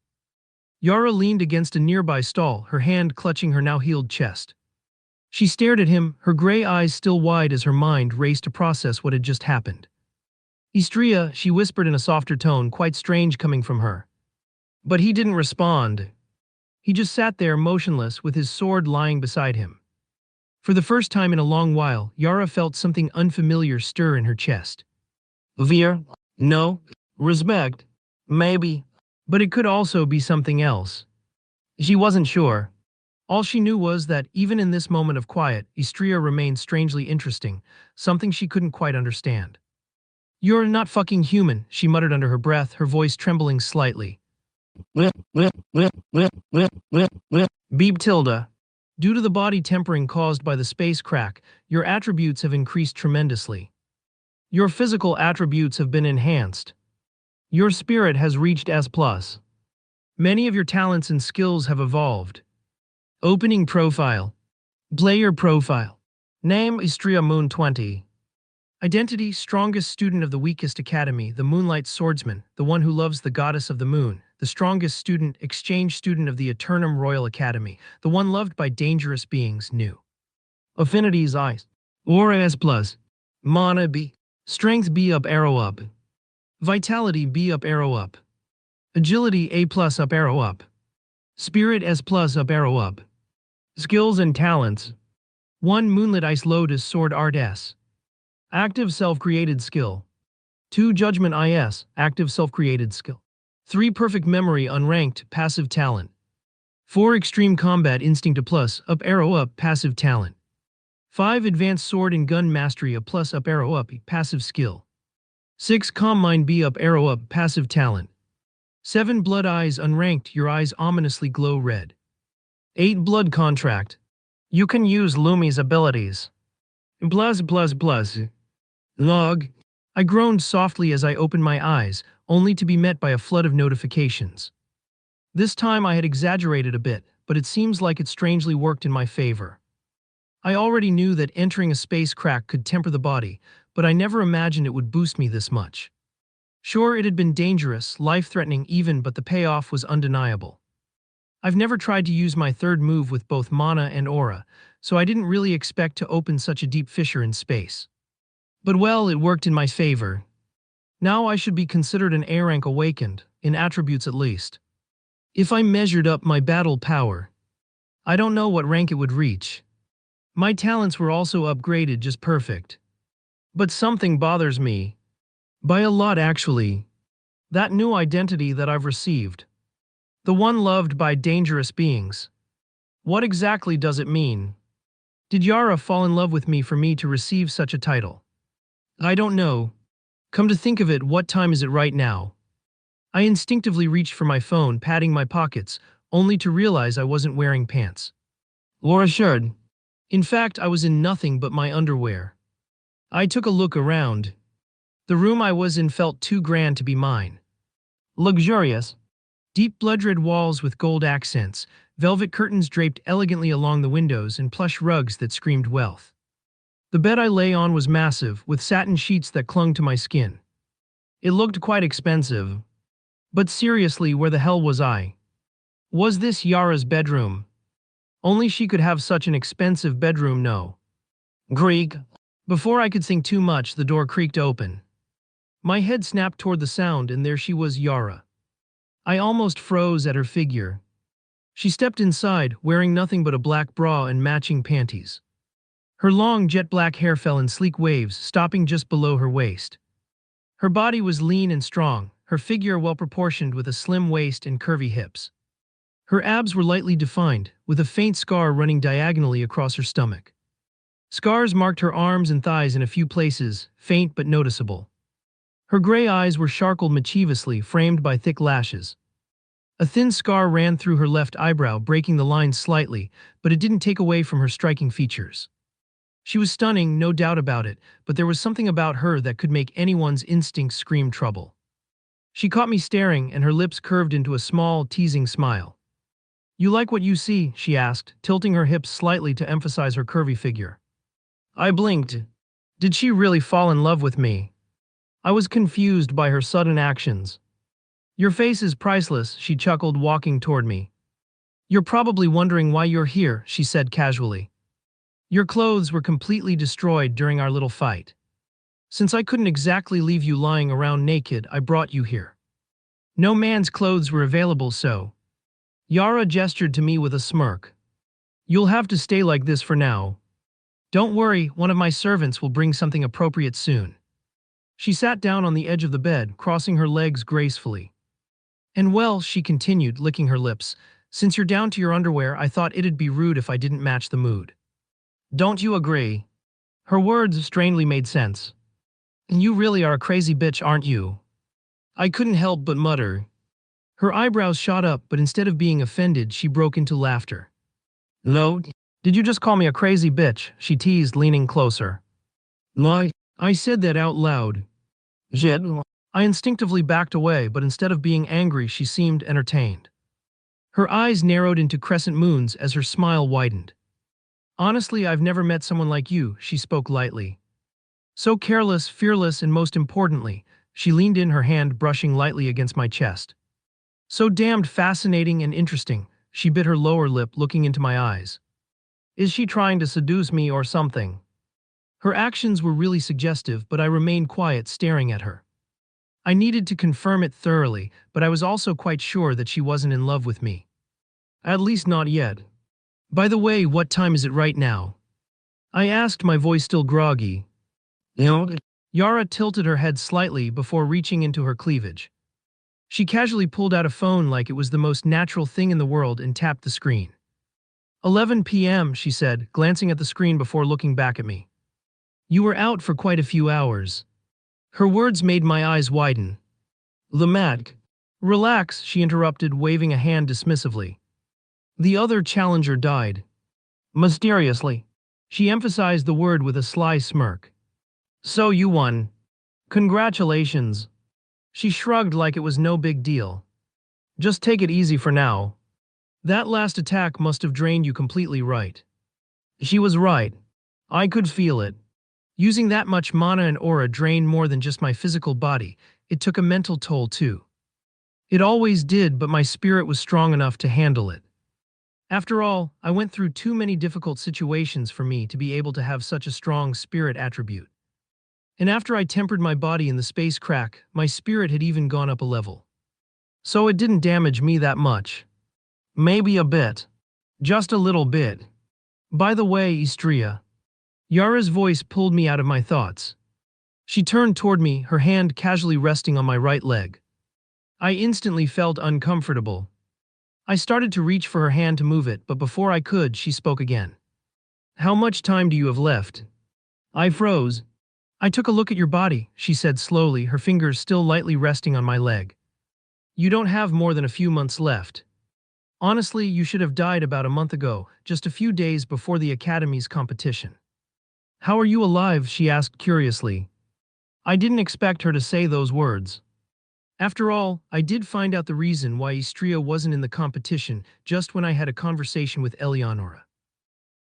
Yara leaned against a nearby stall, her hand clutching her now-healed chest. She stared at him, her gray eyes still wide as her mind raced to process what had just happened. Istria, she whispered in a softer tone, quite strange coming from her. But he didn't respond. He just sat there motionless with his sword lying beside him. For the first time in a long while, Yara felt something unfamiliar stir in her chest. Fear? No. Respect? Maybe. But it could also be something else. She wasn't sure. All she knew was that, even in this moment of quiet, Istria remained strangely interesting, something she couldn't quite understand. "You're not fucking human," she muttered under her breath, her voice trembling slightly. Beep tilde. Due to the body tempering caused by the space crack, your attributes have increased tremendously. Your physical attributes have been enhanced. Your spirit has reached S+. Many of your talents and skills have evolved. Opening profile. Player profile. Name Istria Moon 20. Identity: strongest student of the weakest academy, the Moonlight Swordsman, the one who loves the goddess of the moon, the strongest student, exchange student of the Eternum Royal Academy, the one loved by dangerous beings, new. Affinities: I. Aura S+. Mana B. Strength B up arrow up. Vitality B up arrow up. Agility A+ up arrow up. Spirit S+ up arrow up. Skills and talents. 1. Moonlit Ice Lotus Sword Art S. Active self-created skill. 2. Judgment IS, active self-created skill. 3. Perfect Memory Unranked, passive talent. 4. Extreme Combat Instinct A+, up arrow up, passive talent. 5. Advanced Sword and Gun Mastery A+, up arrow up, passive skill. 6. Calm Mind B, up arrow up, passive talent. 7. Blood Eyes Unranked, your eyes ominously glow red. 8. Blood Contract. You can use Lumi's abilities. Bluz. Log. I groaned softly as I opened my eyes, only to be met by a flood of notifications. This time I had exaggerated a bit, but it seems like it strangely worked in my favor. I already knew that entering a space crack could temper the body, but I never imagined it would boost me this much. Sure, it had been dangerous, life-threatening even, but the payoff was undeniable. I've never tried to use my third move with both mana and aura, so I didn't really expect to open such a deep fissure in space. But well, it worked in my favor. Now I should be considered an A rank awakened, in attributes at least. If I measured up my battle power, I don't know what rank it would reach. My talents were also upgraded just perfect. But something bothers me. By a lot, actually. That new identity that I've received. The one loved by dangerous beings. What exactly does it mean? Did Yara fall in love with me for me to receive such a title? I don't know. Come to think of it, what time is it right now? I instinctively reached for my phone, patting my pockets, only to realize I wasn't wearing pants. Or a shirt. In fact, I was in nothing but my underwear. I took a look around. The room I was in felt too grand to be mine. Luxurious. Deep blood-red walls with gold accents, velvet curtains draped elegantly along the windows, and plush rugs that screamed wealth. The bed I lay on was massive, with satin sheets that clung to my skin. It looked quite expensive. But seriously, where the hell was I? Was this Yara's bedroom? Only she could have such an expensive bedroom, no. Creak. Before I could think too much, the door creaked open. My head snapped toward the sound, and there she was, Yara. I almost froze at her figure. She stepped inside, wearing nothing but a black bra and matching panties. Her long jet-black hair fell in sleek waves, stopping just below her waist. Her body was lean and strong, her figure well-proportioned with a slim waist and curvy hips. Her abs were lightly defined, with a faint scar running diagonally across her stomach. Scars marked her arms and thighs in a few places, faint but noticeable. Her gray eyes were sharkled mischievously, framed by thick lashes. A thin scar ran through her left eyebrow, breaking the lines slightly, but it didn't take away from her striking features. She was stunning, no doubt about it, but there was something about her that could make anyone's instincts scream trouble. She caught me staring, and her lips curved into a small, teasing smile. "You like what you see?" she asked, tilting her hips slightly to emphasize her curvy figure. I blinked. Did she really fall in love with me? I was confused by her sudden actions. "Your face is priceless," she chuckled, walking toward me. "You're probably wondering why you're here," she said casually. "Your clothes were completely destroyed during our little fight. Since I couldn't exactly leave you lying around naked, I brought you here. No man's clothes were available, so..." Yara gestured to me with a smirk. "You'll have to stay like this for now. Don't worry, one of my servants will bring something appropriate soon." She sat down on the edge of the bed, crossing her legs gracefully. "And well," she continued, licking her lips, "since you're down to your underwear, I thought it'd be rude if I didn't match the mood. Don't you agree?" Her words strangely made sense. "And you really are a crazy bitch, aren't you?" I couldn't help but mutter. Her eyebrows shot up, but instead of being offended, she broke into laughter. "No, did you just call me a crazy bitch?" she teased, leaning closer. "No, I said that out loud." "Shit." I instinctively backed away, but instead of being angry, she seemed entertained. Her eyes narrowed into crescent moons as her smile widened. "Honestly, I've never met someone like you," she spoke lightly. "So careless, fearless, and most importantly," she leaned in, her hand brushing lightly against my chest. "So damned fascinating and interesting," she bit her lower lip, looking into my eyes. Is she trying to seduce me or something? Her actions were really suggestive, but I remained quiet, staring at her. I needed to confirm it thoroughly, but I was also quite sure that she wasn't in love with me. At least not yet. "By the way, what time is it right now?" I asked, my voice still groggy. "No." Yara tilted her head slightly before reaching into her cleavage. She casually pulled out a phone like it was the most natural thing in the world and tapped the screen. 11 p.m., she said, glancing at the screen before looking back at me. "You were out for quite a few hours." Her words made my eyes widen. "Lamat." "Relax," she interrupted, waving a hand dismissively. "The other challenger died. Mysteriously." She emphasized the word with a sly smirk. "So you won. Congratulations." She shrugged like it was no big deal. "Just take it easy for now. That last attack must have drained you completely, right?" She was right. I could feel it. Using that much mana and aura drained more than just my physical body, it took a mental toll too. It always did, but my spirit was strong enough to handle it. After all, I went through too many difficult situations for me to be able to have such a strong spirit attribute. And after I tempered my body in the space crack, my spirit had even gone up a level. So it didn't damage me that much. Maybe a bit. Just a little bit. By the way, Istria. Yara's voice pulled me out of my thoughts. She turned toward me, her hand casually resting on my right leg. I instantly felt uncomfortable. I started to reach for her hand to move it, but before I could, she spoke again. "How much time do you have left?" I froze. "I took a look at your body," she said slowly, her fingers still lightly resting on my leg. "You don't have more than a few months left. Honestly, you should have died about a month ago, just a few days before the Academy's competition." "How are you alive?" she asked curiously. I didn't expect her to say those words. After all, I did find out the reason why Istria wasn't in the competition just when I had a conversation with Eleonora.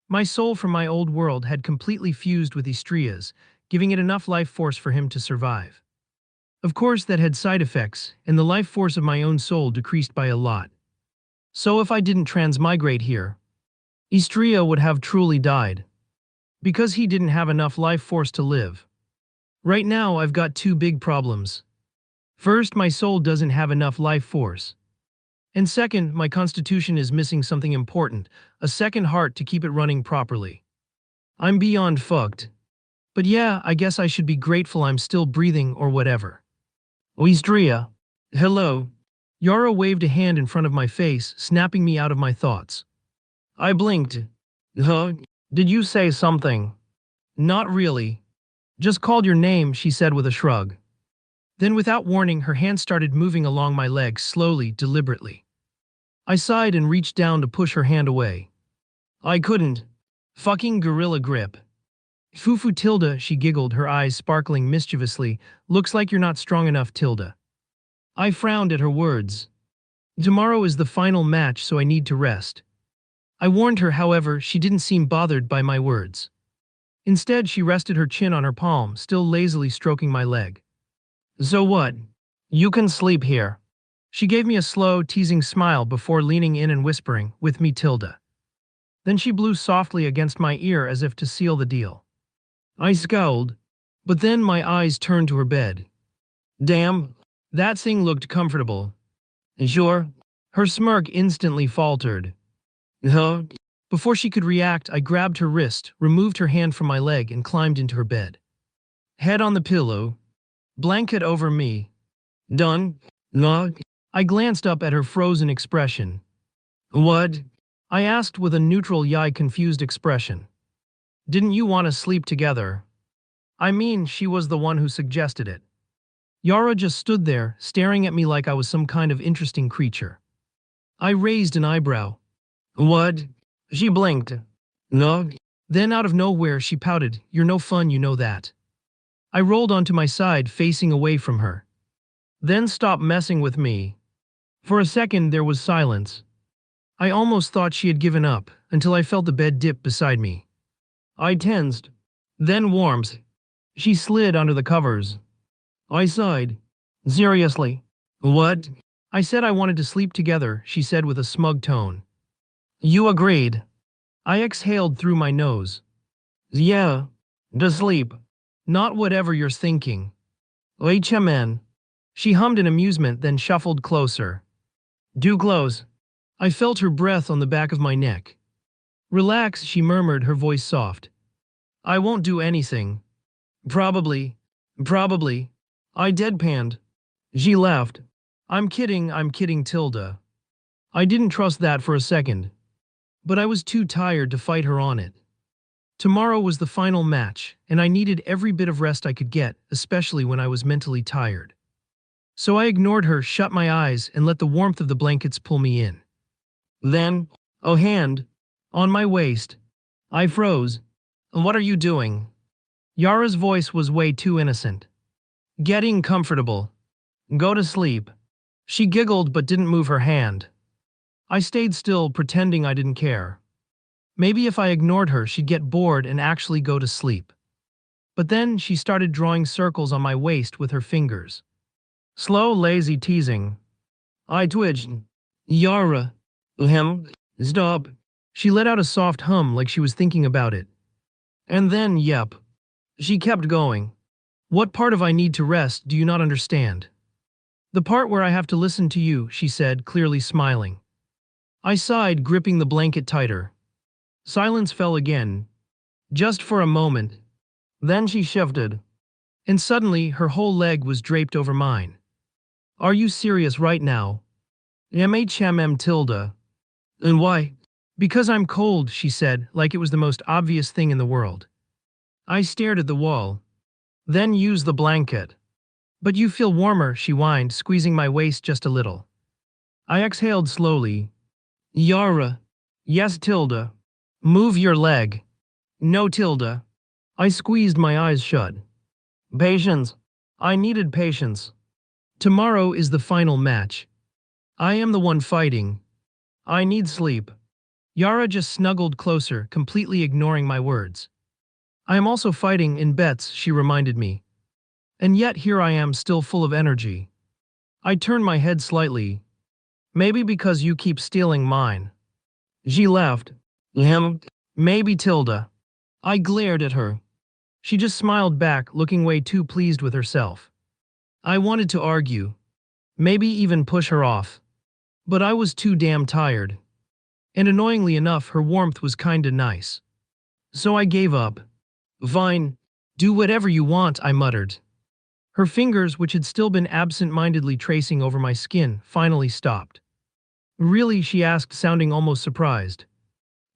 My soul from my old world had completely fused with Istria's, giving it enough life force for him to survive. Of course, that had side effects, and the life force of my own soul decreased by a lot. So if I didn't transmigrate here, Istria would have truly died. Because he didn't have enough life force to live. Right now, I've got two big problems. First, my soul doesn't have enough life force. And second, my constitution is missing something important, a second heart to keep it running properly. I'm beyond fucked. But yeah, I guess I should be grateful I'm still breathing or whatever. Istria. Hello. Yara waved a hand in front of my face, snapping me out of my thoughts. I blinked. Huh? Did you say something? Not really. Just called your name, she said with a shrug. Then without warning, her hand started moving along my leg slowly, deliberately. I sighed and reached down to push her hand away. I couldn't. Fucking gorilla grip. Fufu Tilda, she giggled, her eyes sparkling mischievously. Looks like you're not strong enough, Tilda. I frowned at her words. Tomorrow is the final match, so I need to rest. I warned her, however, she didn't seem bothered by my words. Instead, she rested her chin on her palm, still lazily stroking my leg. So what? You can sleep here. She gave me a slow, teasing smile before leaning in and whispering, with me, Tilda. Then she blew softly against my ear as if to seal the deal. I scowled, but then my eyes turned to her bed. Damn, that thing looked comfortable. Sure. Her smirk instantly faltered. Huh? Before she could react, I grabbed her wrist, removed her hand from my leg, and climbed into her bed. Head on the pillow. Blanket over me. Done? No. I glanced up at her frozen expression. What? I asked with a neutral yet confused expression. Didn't you want to sleep together? I mean, she was the one who suggested it. Yara just stood there, staring at me like I was some kind of interesting creature. I raised an eyebrow. What? She blinked. No. Then out of nowhere she pouted, You're no fun, you know that. I rolled onto my side, facing away from her. Then stop messing with me. For a second there was silence. I almost thought she had given up, until I felt the bed dip beside me. I tensed. Then warmth. She slid under the covers. I sighed. Seriously? What? I said I wanted to sleep together, she said with a smug tone. You agreed. I exhaled through my nose. Yeah. To sleep. Not whatever you're thinking. HMN. She hummed in amusement, then shuffled closer. Do close. I felt her breath on the back of my neck. Relax, she murmured, her voice soft. I won't do anything. Probably. I deadpanned. She laughed. I'm kidding, Tilda. I didn't trust that for a second. But I was too tired to fight her on it. Tomorrow was the final match, and I needed every bit of rest I could get, especially when I was mentally tired. So I ignored her, shut my eyes, and let the warmth of the blankets pull me in. Then, a hand, on my waist. I froze. What are you doing? Yara's voice was way too innocent. Getting comfortable. Go to sleep. She giggled but didn't move her hand. I stayed still, pretending I didn't care. Maybe if I ignored her, she'd get bored and actually go to sleep. But then she started drawing circles on my waist with her fingers. Slow, lazy teasing. I twitched. Yara. Stop. She let out a soft hum like she was thinking about it. And then, yep. She kept going. What part of I need to rest do you not understand? The part where I have to listen to you, she said, clearly smiling. I sighed, gripping the blanket tighter. Silence fell again. Just for a moment. Then she shifted. And suddenly, her whole leg was draped over mine. Are you serious right now? Tilda. And why? Because I'm cold, she said, like it was the most obvious thing in the world. I stared at the wall. Then used the blanket. But you feel warmer, she whined, squeezing my waist just a little. I exhaled slowly. Yara. Yes, Tilda. Move your leg. No, Tilda. I squeezed my eyes shut. Patience. I needed patience. Tomorrow is the final match. I am the one fighting. I need sleep. Yara just snuggled closer, completely ignoring my words. I am also fighting in bets, she reminded me. And yet here I am, still full of energy. I turned my head slightly. Maybe because you keep stealing mine. She laughed. Maybe, Tilda. I glared at her. She just smiled back, looking way too pleased with herself. I wanted to argue. Maybe even push her off. But I was too damn tired. And annoyingly enough, her warmth was kinda nice. So I gave up. Fine. Do whatever you want, I muttered. Her fingers, which had still been absent-mindedly tracing over my skin, finally stopped. Really, she asked, sounding almost surprised.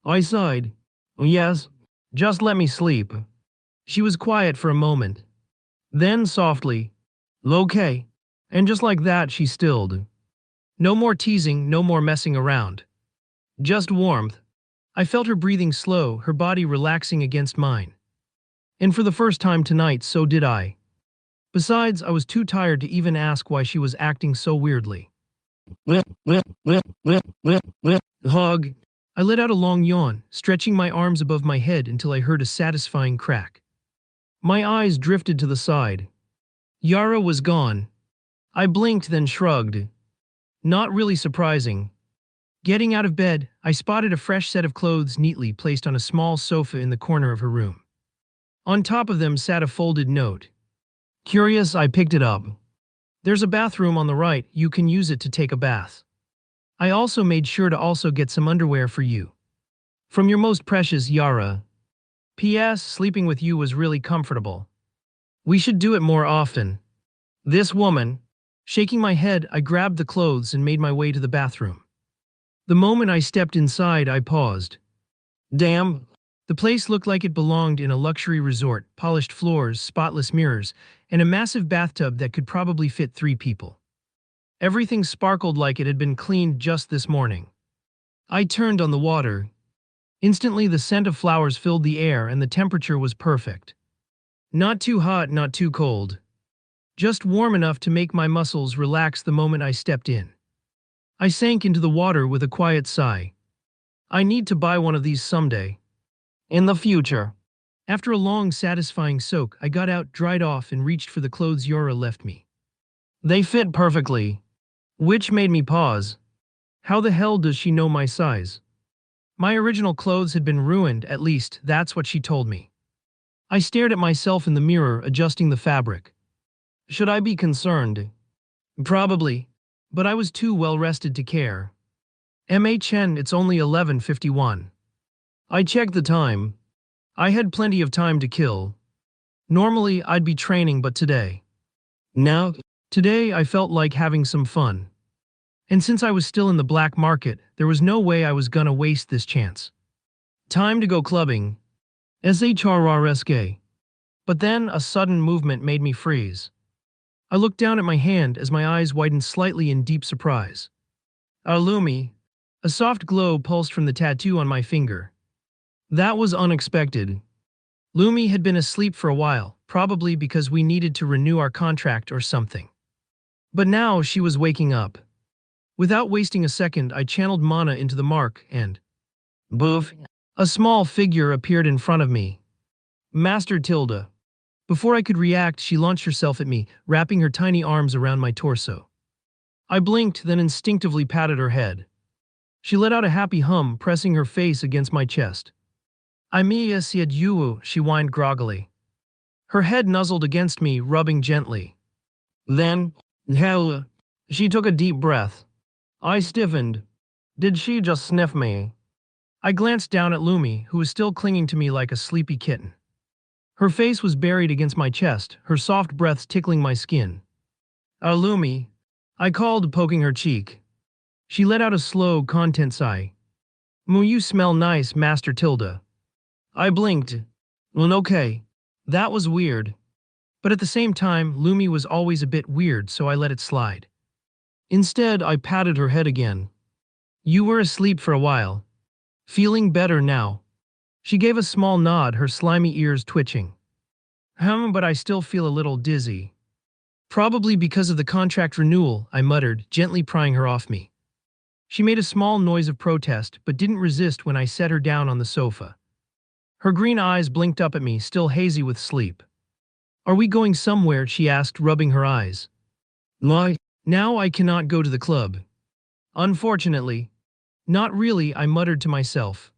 I sighed. Yes. Just let me sleep. She was quiet for a moment. Then softly, "Okay." And just like that, she stilled. No more teasing, no more messing around. Just warmth. I felt her breathing slow, her body relaxing against mine. And for the first time tonight, so did I. Besides, I was too tired to even ask why she was acting so weirdly. Hog. I let out a long yawn, stretching my arms above my head until I heard a satisfying crack. My eyes drifted to the side. Yara was gone. I blinked, then shrugged. Not really surprising. Getting out of bed, I spotted a fresh set of clothes neatly placed on a small sofa in the corner of her room. On top of them sat a folded note. Curious, I picked it up. "There's a bathroom on the right, you can use it to take a bath. I also made sure to also get some underwear for you. From your most precious Yara. P.S. Sleeping with you was really comfortable. We should do it more often." This woman. Shaking my head, I grabbed the clothes and made my way to the bathroom. The moment I stepped inside, I paused. Damn. The place looked like it belonged in a luxury resort, polished floors, spotless mirrors, and a massive bathtub that could probably fit 3 people. Everything sparkled like it had been cleaned just this morning. I turned on the water. Instantly, the scent of flowers filled the air and the temperature was perfect. Not too hot, not too cold. Just warm enough to make my muscles relax the moment I stepped in. I sank into the water with a quiet sigh. I need to buy one of these someday. In the future. After a long, satisfying soak, I got out, dried off, and reached for the clothes Yora left me. They fit perfectly. Which made me pause. How the hell does she know my size? My original clothes had been ruined, at least, that's what she told me. I stared at myself in the mirror, adjusting the fabric. Should I be concerned? Probably. But I was too well rested to care. MHN, it's only 11:51. I checked the time. I had plenty of time to kill. Normally, I'd be training, but today. Today I felt like having some fun. And since I was still in the black market, there was no way I was gonna waste this chance. Time to go clubbing. SHRRSK. But then a sudden movement made me freeze. I looked down at my hand as my eyes widened slightly in deep surprise. Lumi. A soft glow pulsed from the tattoo on my finger. That was unexpected. Lumi had been asleep for a while, probably because we needed to renew our contract or something. But now she was waking up. Without wasting a second, I channeled mana into the mark and... Boof! A small figure appeared in front of me. Master Tilda. Before I could react, she launched herself at me, wrapping her tiny arms around my torso. I blinked, then instinctively patted her head. She let out a happy hum, pressing her face against my chest. "Amiya siad you," she whined groggily. Her head nuzzled against me, rubbing gently. Then, hell, she took a deep breath. I stiffened. Did she just sniff me? I glanced down at Lumi, who was still clinging to me like a sleepy kitten. Her face was buried against my chest, her soft breaths tickling my skin. Lumi, I called, poking her cheek. She let out a slow, content sigh. "Moo, you smell nice, Master Tilda." I blinked. Well, okay. That was weird. But at the same time, Lumi was always a bit weird, so I let it slide. Instead, I patted her head again. "You were asleep for a while. Feeling better now?" She gave a small nod, her slimy ears twitching. But I still feel a little dizzy." "Probably because of the contract renewal," I muttered, gently prying her off me. She made a small noise of protest, but didn't resist when I set her down on the sofa. Her green eyes blinked up at me, still hazy with sleep. "Are we going somewhere?" she asked, rubbing her eyes. Now I cannot go to the club." "Unfortunately." "Not really," I muttered to myself.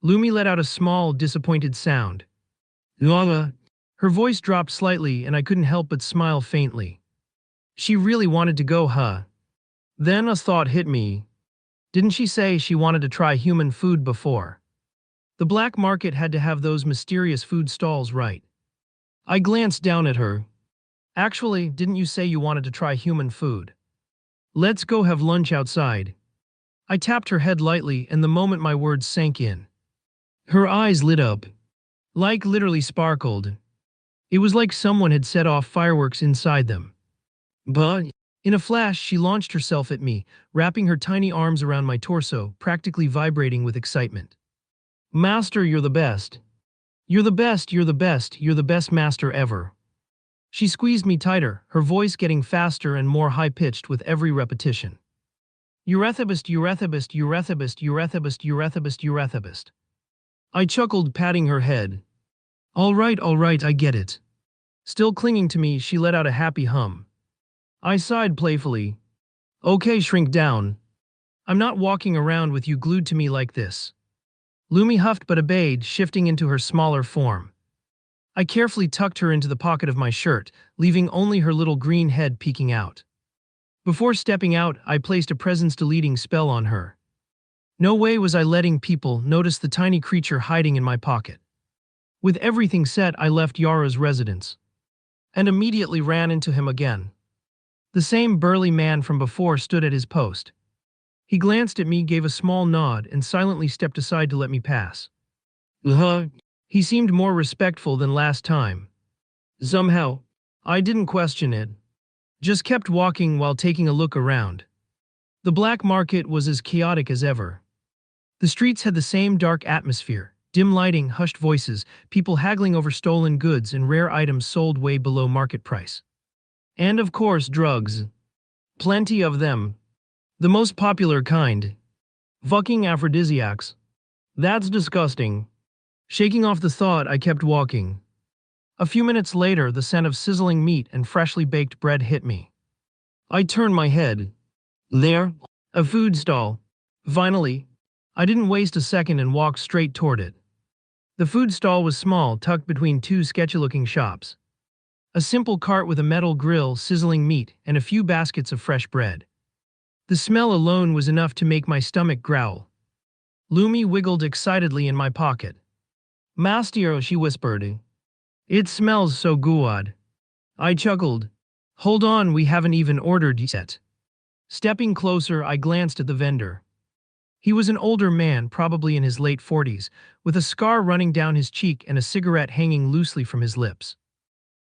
Lumi let out a small, disappointed sound. Her voice dropped slightly and I couldn't help but smile faintly. She really wanted to go, huh? Then a thought hit me. Didn't she say she wanted to try human food before? The black market had to have those mysterious food stalls, right? I glanced down at her. "Actually, didn't you say you wanted to try human food? Let's go have lunch outside." I tapped her head lightly, and the moment my words sank in, her eyes lit up. Like literally sparkled. It was like someone had set off fireworks inside them. But in a flash, she launched herself at me, wrapping her tiny arms around my torso, practically vibrating with excitement. Master, you're the best. You're the best, you're the best, you're the best master ever. She squeezed me tighter, her voice getting faster and more high-pitched with every repetition. Urethibist, urethibist, urethibist, urethibist, urethibist, urethibist. I chuckled, patting her head. All right, I get it. Still clinging to me, she let out a happy hum. I sighed playfully. Okay, shrink down. I'm not walking around with you glued to me like this. Lumi huffed but obeyed, shifting into her smaller form. I carefully tucked her into the pocket of my shirt, leaving only her little green head peeking out. Before stepping out, I placed a presence-deleting spell on her. No way was I letting people notice the tiny creature hiding in my pocket. With everything set, I left Yara's residence. And immediately ran into him again. The same burly man from before stood at his post. He glanced at me, gave a small nod, and silently stepped aside to let me pass. He seemed more respectful than last time. Somehow, I didn't question it. Just kept walking while taking a look around. The black market was as chaotic as ever. The streets had the same dark atmosphere, dim lighting, hushed voices, people haggling over stolen goods and rare items sold way below market price. And of course, drugs. Plenty of them. The most popular kind. Fucking aphrodisiacs. That's disgusting. Shaking off the thought, I kept walking. A few minutes later, the scent of sizzling meat and freshly baked bread hit me. I turned my head. There, a food stall. Finally, I didn't waste a second and walked straight toward it. The food stall was small, tucked between two sketchy-looking shops. A simple cart with a metal grill, sizzling meat, and a few baskets of fresh bread. The smell alone was enough to make my stomach growl. Lumi wiggled excitedly in my pocket. Master, she whispered. It smells so good. I chuckled. Hold on, we haven't even ordered yet. Stepping closer, I glanced at the vendor. He was an older man, probably in his late 40s, with a scar running down his cheek and a cigarette hanging loosely from his lips.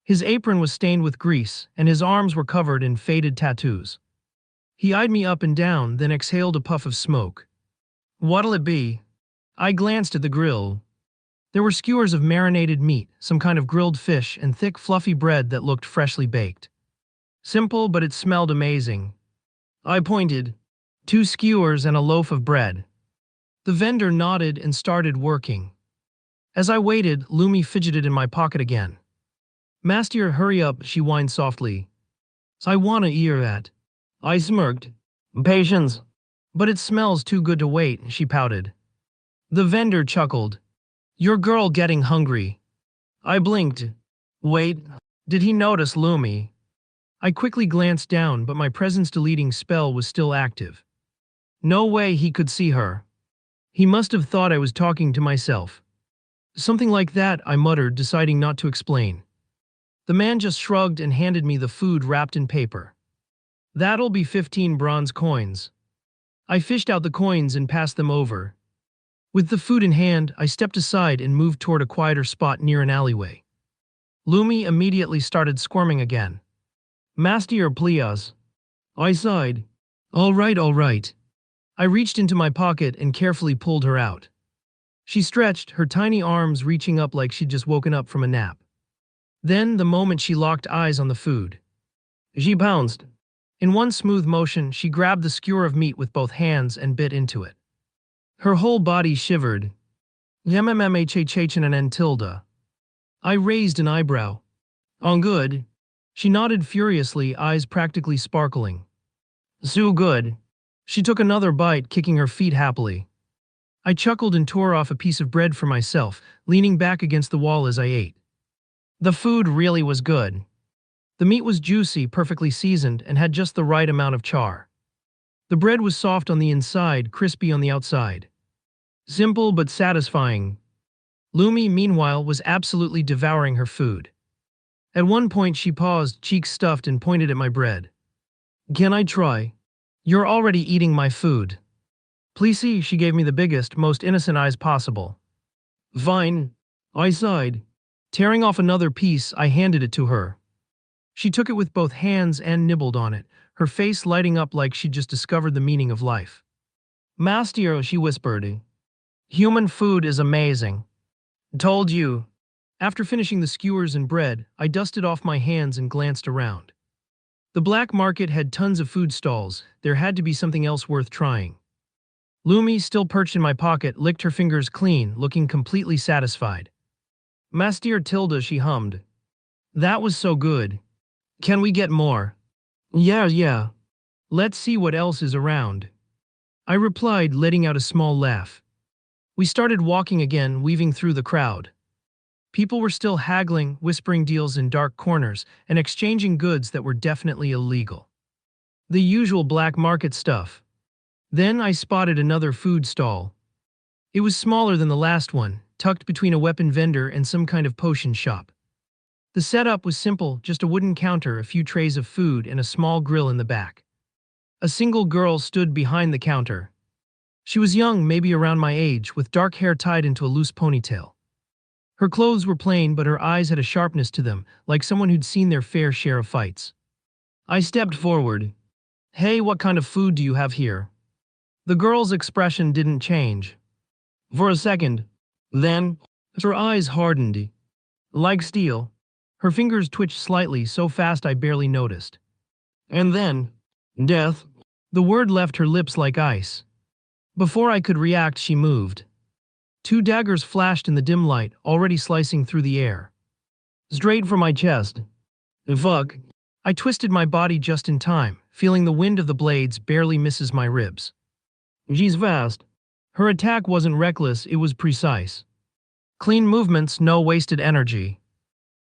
His apron was stained with grease, and his arms were covered in faded tattoos. He eyed me up and down, then exhaled a puff of smoke. What'll it be? I glanced at the grill. There were skewers of marinated meat, some kind of grilled fish, and thick, fluffy bread that looked freshly baked. Simple, but it smelled amazing. I pointed. 2 skewers and a loaf of bread. The vendor nodded and started working. As I waited, Lumi fidgeted in my pocket again. Master, hurry up, she whined softly. I wanna hear that. I smirked. Patience. But it smells too good to wait, she pouted. The vendor chuckled. Your girl getting hungry. I blinked. Wait, did he notice Lumi? I quickly glanced down, but my presence-deleting spell was still active. No way he could see her. He must have thought I was talking to myself. Something like that, I muttered, deciding not to explain. The man just shrugged and handed me the food wrapped in paper. That'll be 15 bronze coins. I fished out the coins and passed them over. With the food in hand, I stepped aside and moved toward a quieter spot near an alleyway. Lumi immediately started squirming again. Master, please. I sighed. All right. I reached into my pocket and carefully pulled her out. She stretched, her tiny arms reaching up like she'd just woken up from a nap. Then, the moment she locked eyes on the food, she pounced. In one smooth motion, she grabbed the skewer of meat with both hands and bit into it. Her whole body shivered. Ymmhhn tilde. I raised an eyebrow. On good. She nodded furiously, eyes practically sparkling. So good. She took another bite, kicking her feet happily. I chuckled and tore off a piece of bread for myself, leaning back against the wall as I ate. The food really was good. The meat was juicy, perfectly seasoned, and had just the right amount of char. The bread was soft on the inside, crispy on the outside. Simple but satisfying. Lumi, meanwhile, was absolutely devouring her food. At one point she paused, cheeks stuffed, and pointed at my bread. Can I try? You're already eating my food. Please see, she gave me the biggest, most innocent eyes possible. Fine. I sighed. Tearing off another piece, I handed it to her. She took it with both hands and nibbled on it, her face lighting up like she'd just discovered the meaning of life. Master, she whispered. Human food is amazing. Told you. After finishing the skewers and bread, I dusted off my hands and glanced around. The black market had tons of food stalls. There had to be something else worth trying. Lumi, still perched in my pocket, licked her fingers clean, looking completely satisfied. Master Tilda, she hummed. That was so good. Can we get more? Yeah. Let's see what else is around. I replied, letting out a small laugh. We started walking again, weaving through the crowd. People were still haggling, whispering deals in dark corners, and exchanging goods that were definitely illegal. The usual black market stuff. Then I spotted another food stall. It was smaller than the last one, tucked between a weapon vendor and some kind of potion shop. The setup was simple, just a wooden counter, a few trays of food, and a small grill in the back. A single girl stood behind the counter. She was young, maybe around my age, with dark hair tied into a loose ponytail. Her clothes were plain, but her eyes had a sharpness to them, like someone who'd seen their fair share of fights. I stepped forward. Hey, what kind of food do you have here? The girl's expression didn't change. For a second. Then, her eyes hardened. Like steel. Her fingers twitched slightly, so fast I barely noticed. And then, death. The word left her lips like ice. Before I could react, she moved. Two daggers flashed in the dim light, already slicing through the air. Straight for my chest. Fuck. I twisted my body just in time, feeling the wind of the blades barely misses my ribs. She's fast. Her attack wasn't reckless, it was precise. Clean movements, no wasted energy.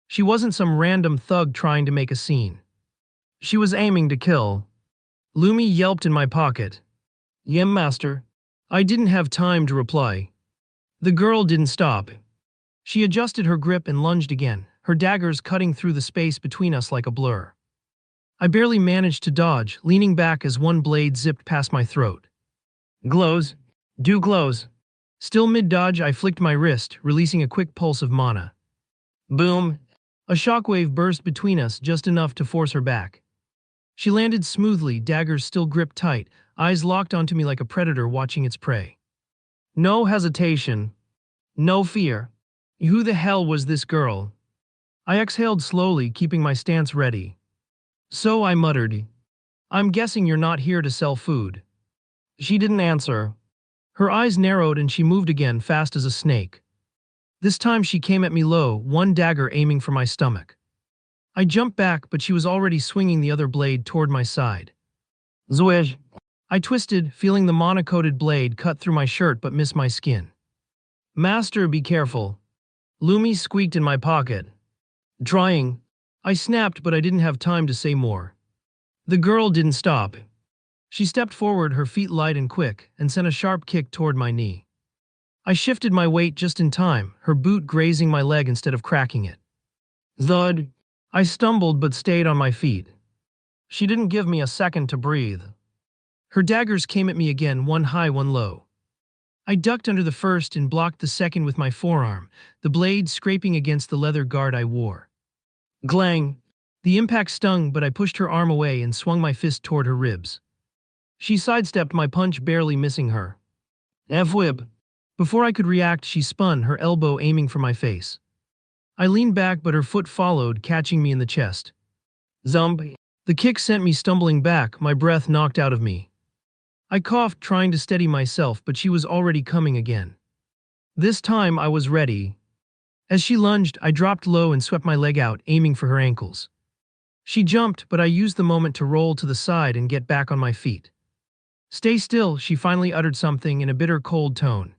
She wasn't some random thug trying to make a scene. She was aiming to kill. Lumi yelped in my pocket. Yem, master. I didn't have time to reply. The girl didn't stop. She adjusted her grip and lunged again, her daggers cutting through the space between us like a blur. I barely managed to dodge, leaning back as one blade zipped past my throat. Glows. Do glows. Still mid-dodge, I flicked my wrist, releasing a quick pulse of mana. Boom. A shockwave burst between us, just enough to force her back. She landed smoothly, daggers still gripped tight, eyes locked onto me like a predator watching its prey. No hesitation. No fear. Who the hell was this girl? I exhaled slowly, keeping my stance ready. So I muttered, I'm guessing you're not here to sell food. She didn't answer. Her eyes narrowed and she moved again, fast as a snake. This time she came at me low, one dagger aiming for my stomach. I jumped back, but she was already swinging the other blade toward my side. Zwish. I twisted, feeling the mana-coated blade cut through my shirt but miss my skin. Master, be careful. Lumi squeaked in my pocket. Trying. I snapped, but I didn't have time to say more. The girl didn't stop. She stepped forward, her feet light and quick, and sent a sharp kick toward my knee. I shifted my weight just in time, her boot grazing my leg instead of cracking it. Thud. I stumbled but stayed on my feet. She didn't give me a second to breathe. Her daggers came at me again, one high, one low. I ducked under the first and blocked the second with my forearm, the blade scraping against the leather guard I wore. Glang! The impact stung, but I pushed her arm away and swung my fist toward her ribs. She sidestepped my punch, barely missing her. F-whip! Before I could react, she spun, her elbow aiming for my face. I leaned back, but her foot followed, catching me in the chest. Zump! The kick sent me stumbling back, my breath knocked out of me. I coughed, trying to steady myself, but she was already coming again. This time I was ready. As she lunged, I dropped low and swept my leg out, aiming for her ankles. She jumped, but I used the moment to roll to the side and get back on my feet. Stay still, she finally uttered something in a bitter, cold tone.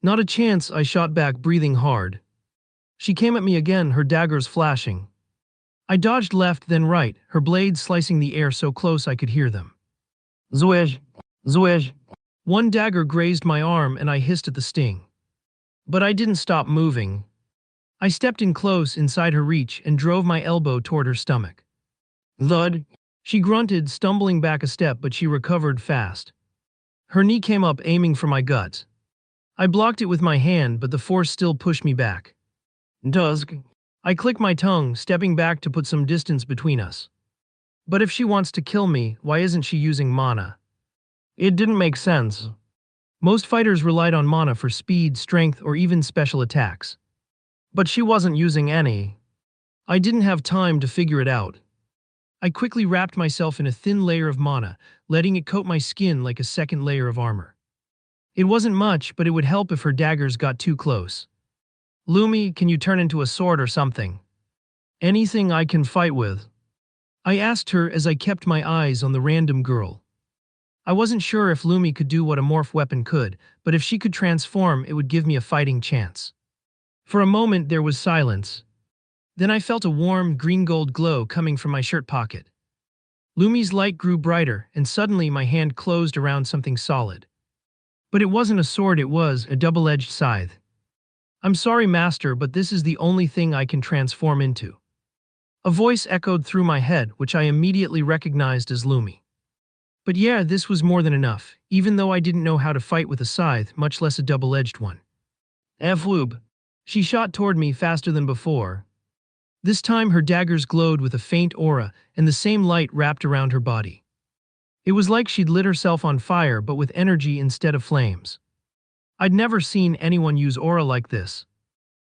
Not a chance, I shot back, breathing hard. She came at me again, her daggers flashing. I dodged left, then right, her blades slicing the air so close I could hear them. Zwish! Zwish! One dagger grazed my arm and I hissed at the sting. But I didn't stop moving. I stepped in close, inside her reach, and drove my elbow toward her stomach. Thud! She grunted, stumbling back a step, but she recovered fast. Her knee came up, aiming for my guts. I blocked it with my hand, but the force still pushed me back. Dusk. I click my tongue, stepping back to put some distance between us. But if she wants to kill me, why isn't she using mana? It didn't make sense. Most fighters relied on mana for speed, strength, or even special attacks. But she wasn't using any. I didn't have time to figure it out. I quickly wrapped myself in a thin layer of mana, letting it coat my skin like a second layer of armor. It wasn't much, but it would help if her daggers got too close. Lumi, can you turn into a sword or something? Anything I can fight with. I asked her as I kept my eyes on the random girl. I wasn't sure if Lumi could do what a morph weapon could, but if she could transform, it would give me a fighting chance. For a moment there was silence. Then I felt a warm, green-gold glow coming from my shirt pocket. Lumi's light grew brighter, and suddenly my hand closed around something solid. But it wasn't a sword, it was a double-edged scythe. I'm sorry, Master, but this is the only thing I can transform into. A voice echoed through my head, which I immediately recognized as Lumi. But yeah, this was more than enough, even though I didn't know how to fight with a scythe, much less a double-edged one. Floob. She shot toward me faster than before. This time her daggers glowed with a faint aura, and the same light wrapped around her body. It was like she'd lit herself on fire, but with energy instead of flames. I'd never seen anyone use aura like this.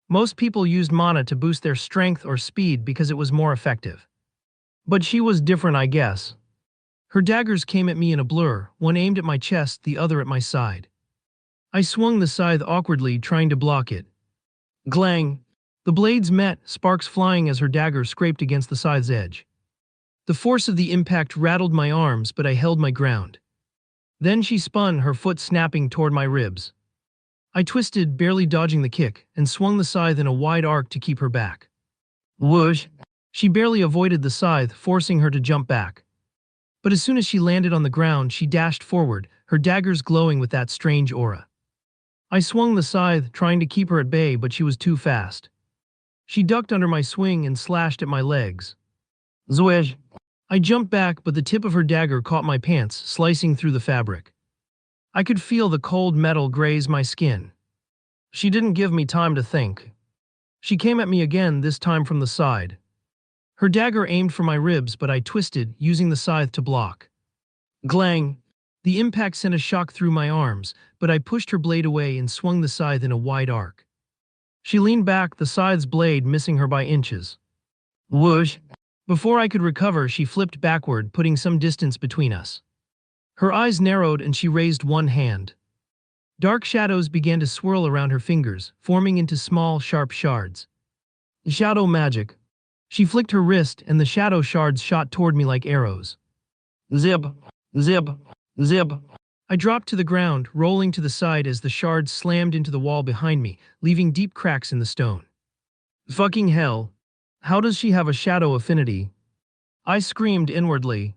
Most people used mana to boost their strength or speed because it was more effective. But she was different, I guess. Her daggers came at me in a blur, one aimed at my chest, the other at my side. I swung the scythe awkwardly, trying to block it. Glang! The blades met, sparks flying as her dagger scraped against the scythe's edge. The force of the impact rattled my arms, but I held my ground. Then she spun, her foot snapping toward my ribs. I twisted, barely dodging the kick, and swung the scythe in a wide arc to keep her back. Whoosh! She barely avoided the scythe, forcing her to jump back. But as soon as she landed on the ground, she dashed forward, her daggers glowing with that strange aura. I swung the scythe, trying to keep her at bay, but she was too fast. She ducked under my swing and slashed at my legs. Zwish! I jumped back, but the tip of her dagger caught my pants, slicing through the fabric. I could feel the cold metal graze my skin. She didn't give me time to think. She came at me again, this time from the side. Her dagger aimed for my ribs, but I twisted, using the scythe to block. Glang! The impact sent a shock through my arms, but I pushed her blade away and swung the scythe in a wide arc. She leaned back, the scythe's blade missing her by inches. Whoosh! Before I could recover, she flipped backward, putting some distance between us. Her eyes narrowed and she raised one hand. Dark shadows began to swirl around her fingers, forming into small, sharp shards. Shadow magic. She flicked her wrist and the shadow shards shot toward me like arrows. Zip! Zip! Zip! I dropped to the ground, rolling to the side as the shards slammed into the wall behind me, leaving deep cracks in the stone. Fucking hell! How does she have a shadow affinity? I screamed inwardly.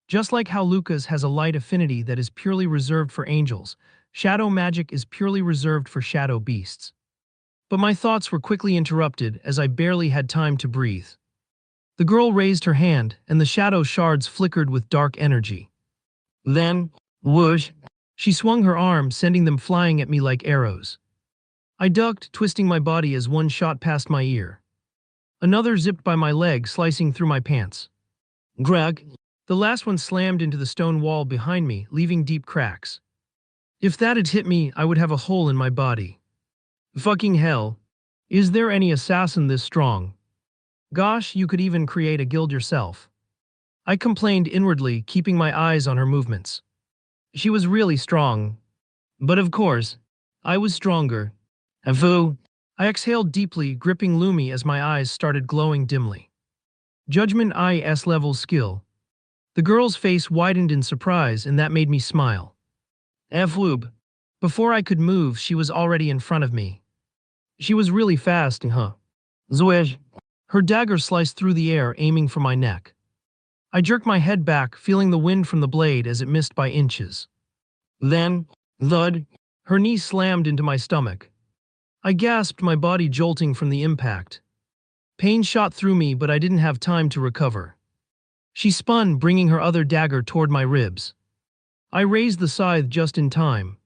Just like how Lucas has a light affinity that is purely reserved for angels, shadow magic is purely reserved for shadow beasts. But my thoughts were quickly interrupted as I barely had time to breathe. The girl raised her hand, and the shadow shards flickered with dark energy. Then, whoosh! She swung her arm, sending them flying at me like arrows. I ducked, twisting my body as one shot past my ear. Another zipped by my leg, slicing through my pants. Greg! The last one slammed into the stone wall behind me, leaving deep cracks. If that had hit me, I would have a hole in my body. Fucking hell. Is there any assassin this strong? Gosh, you could even create a guild yourself. I complained inwardly, keeping my eyes on her movements. She was really strong. But of course, I was stronger. Avu! I exhaled deeply, gripping Lumi as my eyes started glowing dimly. Judgment IS level skill. The girl's face widened in surprise, and that made me smile. Floob. Before I could move, she was already in front of me. She was really fast, huh? Zwish. Her dagger sliced through the air, aiming for my neck. I jerked my head back, feeling the wind from the blade as it missed by inches. Then, thud, her knee slammed into my stomach. I gasped, my body jolting from the impact. Pain shot through me, but I didn't have time to recover. She spun, bringing her other dagger toward my ribs. I raised the scythe just in time.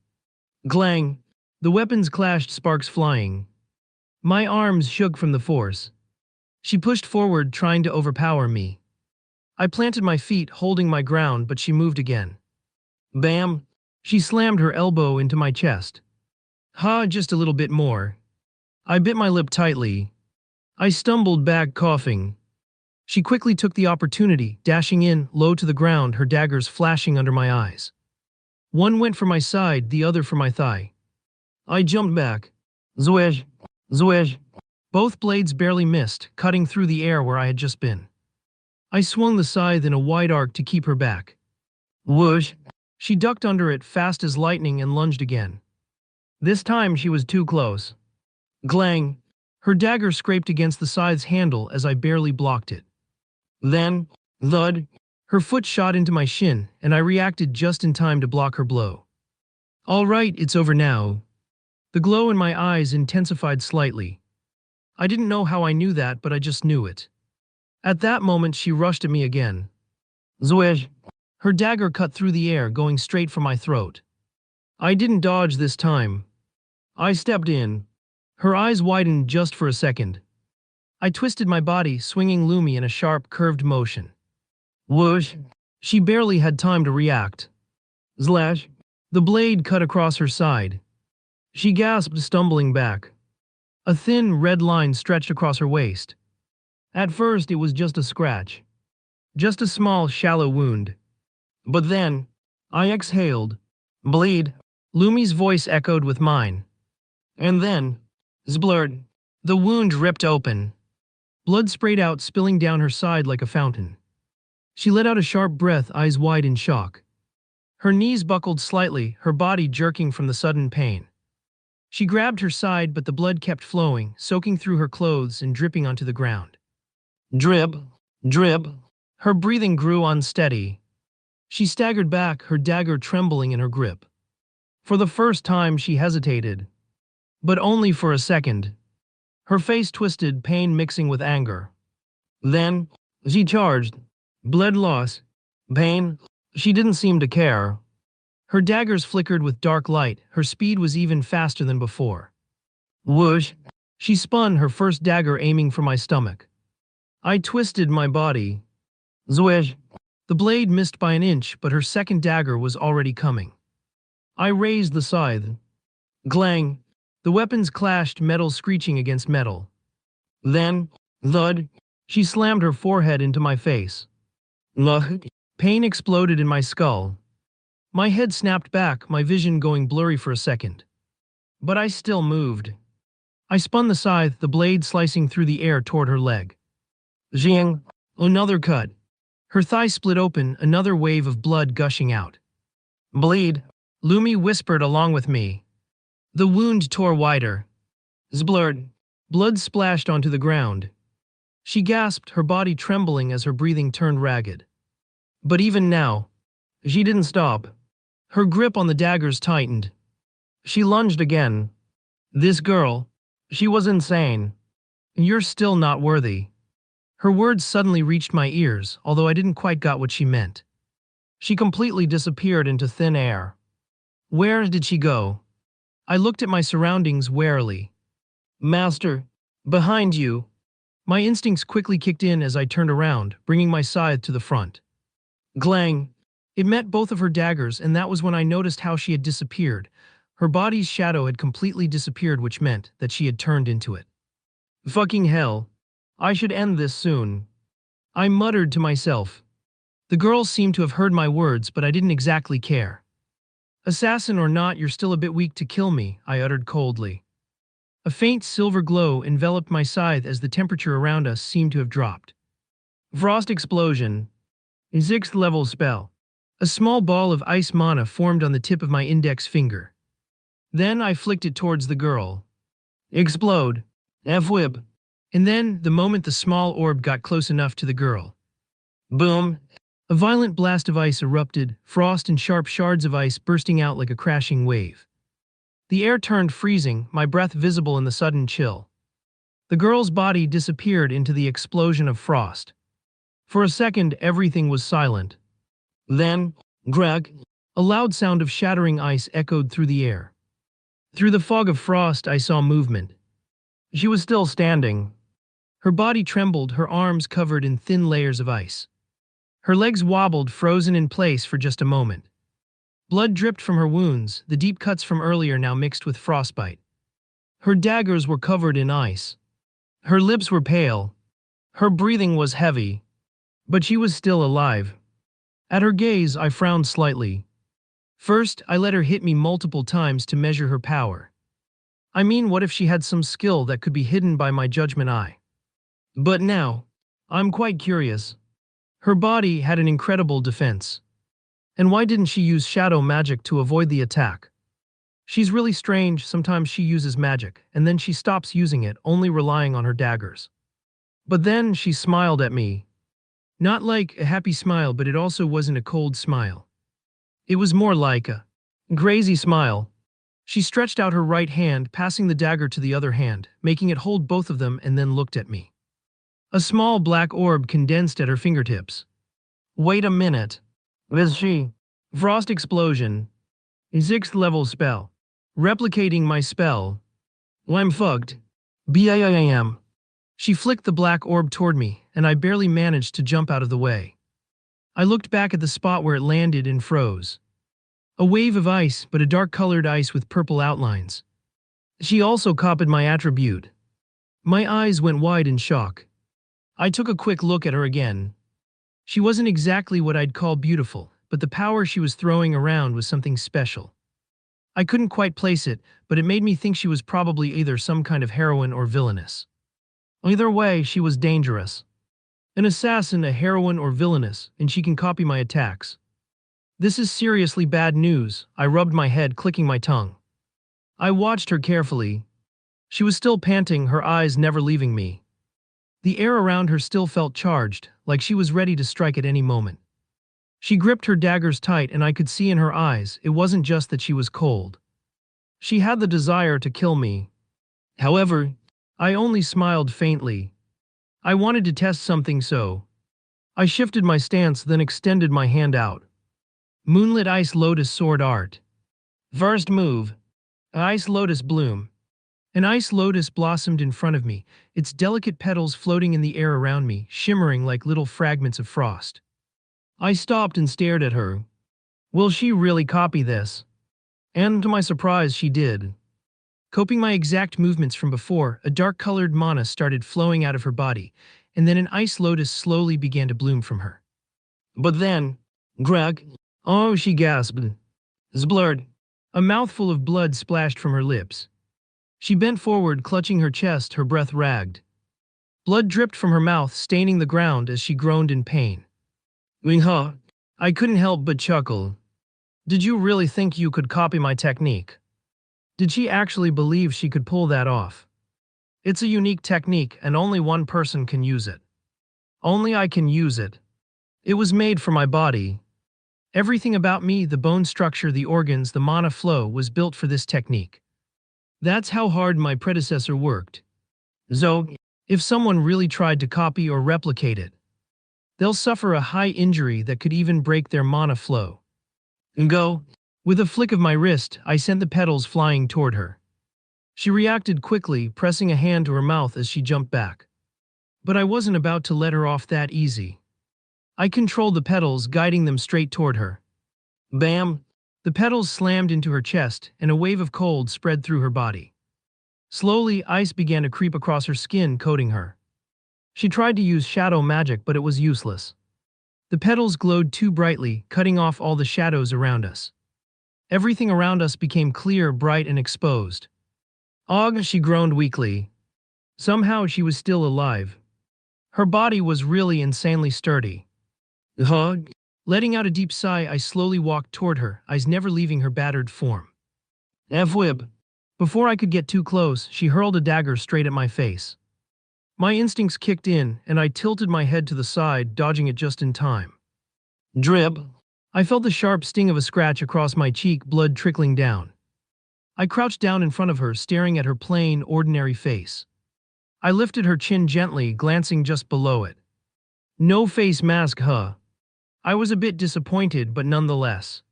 Glang! The weapons clashed, sparks flying. My arms shook from the force. She pushed forward, trying to overpower me. I planted my feet, holding my ground, but she moved again. Bam! She slammed her elbow into my chest. Ha, just a little bit more. I bit my lip tightly. I stumbled back, coughing. She quickly took the opportunity, dashing in, low to the ground, her daggers flashing under my eyes. One went for my side, the other for my thigh. I jumped back. Zwedge! Zwedge! Both blades barely missed, cutting through the air where I had just been. I swung the scythe in a wide arc to keep her back. Whoosh! She ducked under it fast as lightning and lunged again. This time she was too close. Glang! Her dagger scraped against the scythe's handle as I barely blocked it. Then, thud! Her foot shot into my shin, and I reacted just in time to block her blow. All right, it's over now. The glow in my eyes intensified slightly. I didn't know how I knew that, but I just knew it. At that moment, she rushed at me again. Zwedge! Her dagger cut through the air, going straight for my throat. I didn't dodge this time. I stepped in. Her eyes widened just for a second. I twisted my body, swinging Lumi in a sharp, curved motion. Whoosh! She barely had time to react. Slash! The blade cut across her side. She gasped, stumbling back. A thin, red line stretched across her waist. At first, it was just a scratch. Just a small, shallow wound. But then, I exhaled. Bleed. Lumi's voice echoed with mine. And then, splurt. The wound ripped open. Blood sprayed out, spilling down her side like a fountain. She let out a sharp breath, eyes wide in shock. Her knees buckled slightly, her body jerking from the sudden pain. She grabbed her side, but the blood kept flowing, soaking through her clothes and dripping onto the ground. Drip, drip. Her breathing grew unsteady. She staggered back, her dagger trembling in her grip. For the first time, she hesitated. But only for a second. Her face twisted, pain mixing with anger. Then, she charged. Blood loss. Pain. She didn't seem to care. Her daggers flickered with dark light, her speed was even faster than before. Whoosh! She spun, her first dagger aiming for my stomach. I twisted my body. Zwish! The blade missed by an inch, but her second dagger was already coming. I raised the scythe. Glang! The weapons clashed, metal screeching against metal. Then, thud! She slammed her forehead into my face. Ugh! Pain exploded in my skull. My head snapped back, my vision going blurry for a second. But I still moved. I spun the scythe, the blade slicing through the air toward her leg. Zhang! Another cut. Her thigh split open, another wave of blood gushing out. Bleed! Lumi whispered along with me. The wound tore wider. Splurt! Blood splashed onto the ground. She gasped, her body trembling as her breathing turned ragged. But even now, she didn't stop. Her grip on the daggers tightened. She lunged again. This girl, she was insane. You're still not worthy. Her words suddenly reached my ears, although I didn't quite got what she meant. She completely disappeared into thin air. Where did she go? I looked at my surroundings warily. Master, behind you. My instincts quickly kicked in as I turned around, bringing my scythe to the front. Glang! It met both of her daggers, and that was when I noticed how she had disappeared. Her body's shadow had completely disappeared, which meant that she had turned into it. Fucking hell. I should end this soon. I muttered to myself. The girl seemed to have heard my words, but I didn't exactly care. Assassin or not, you're still a bit weak to kill me, I uttered coldly. A faint silver glow enveloped my scythe as the temperature around us seemed to have dropped. Frost explosion. A 6th level spell. A small ball of ice mana formed on the tip of my index finger. Then I flicked it towards the girl. Explode. F-whip. And then, the moment the small orb got close enough to the girl. Boom! A violent blast of ice erupted, frost and sharp shards of ice bursting out like a crashing wave. The air turned freezing, my breath visible in the sudden chill. The girl's body disappeared into the explosion of frost. For a second, everything was silent. Then, greg, a loud sound of shattering ice echoed through the air. Through the fog of frost, I saw movement. She was still standing. Her body trembled, her arms covered in thin layers of ice. Her legs wobbled, frozen in place for just a moment. Blood dripped from her wounds, the deep cuts from earlier now mixed with frostbite. Her daggers were covered in ice. Her lips were pale. Her breathing was heavy. But she was still alive. At her gaze, I frowned slightly. First, I let her hit me multiple times to measure her power. I mean, what if she had some skill that could be hidden by my judgment eye? But now, I'm quite curious. Her body had an incredible defense. And why didn't she use shadow magic to avoid the attack? She's really strange. Sometimes she uses magic, and then she stops using it, only relying on her daggers. But then she smiled at me. Not like a happy smile, but it also wasn't a cold smile. It was more like a crazy smile. She stretched out her right hand, passing the dagger to the other hand, making it hold both of them, and then looked at me. A small black orb condensed at her fingertips. Wait a minute. Is she? Frost explosion. A 6th level spell. Replicating my spell. I'm fucked. BAM. She flicked the black orb toward me, and I barely managed to jump out of the way. I looked back at the spot where it landed and froze. A wave of ice, but a dark-colored ice with purple outlines. She also copied my attribute. My eyes went wide in shock. I took a quick look at her again. She wasn't exactly what I'd call beautiful, but the power she was throwing around was something special. I couldn't quite place it, but it made me think she was probably either some kind of heroine or villainess. Either way, she was dangerous. An assassin, a heroine, or villainess, and she can copy my attacks. This is seriously bad news. I rubbed my head, clicking my tongue. I watched her carefully. She was still panting, her eyes never leaving me. The air around her still felt charged, like she was ready to strike at any moment. She gripped her daggers tight, and I could see in her eyes it wasn't just that she was cold. She had the desire to kill me. However, I only smiled faintly. I wanted to test something, so I shifted my stance, then extended my hand out. Moonlit Ice Lotus Sword Art. First move. Ice Lotus Bloom. An ice lotus blossomed in front of me, its delicate petals floating in the air around me, shimmering like little fragments of frost. I stopped and stared at her. Will she really copy this? And to my surprise, she did. Copying my exact movements from before, a dark-colored mana started flowing out of her body, and then an ice lotus slowly began to bloom from her. But then, Greg, oh, she gasped. Zblurred. A mouthful of blood splashed from her lips. She bent forward, clutching her chest, her breath ragged. Blood dripped from her mouth, staining the ground as she groaned in pain. Huh? I couldn't help but chuckle. Did you really think you could copy my technique? Did she actually believe she could pull that off? It's a unique technique, and only one person can use it. Only I can use it. It was made for my body. Everything about me, the bone structure, the organs, the mana flow, was built for this technique. That's how hard my predecessor worked. So, if someone really tried to copy or replicate it, they'll suffer a high injury that could even break their mana flow. Go. With a flick of my wrist, I sent the petals flying toward her. She reacted quickly, pressing a hand to her mouth as she jumped back. But I wasn't about to let her off that easy. I controlled the petals, guiding them straight toward her. Bam! The petals slammed into her chest, and a wave of cold spread through her body. Slowly, ice began to creep across her skin, coating her. She tried to use shadow magic, but it was useless. The petals glowed too brightly, cutting off all the shadows around us. Everything around us became clear, bright, and exposed. Og, she groaned weakly. Somehow she was still alive. Her body was really insanely sturdy. Hug. Letting out a deep sigh, I slowly walked toward her, eyes never leaving her battered form. F-whib. Before I could get too close, she hurled a dagger straight at my face. My instincts kicked in, and I tilted my head to the side, dodging it just in time. Drip. I felt the sharp sting of a scratch across my cheek, blood trickling down. I crouched down in front of her, staring at her plain, ordinary face. I lifted her chin gently, glancing just below it. No face mask, huh? I was a bit disappointed, but nonetheless.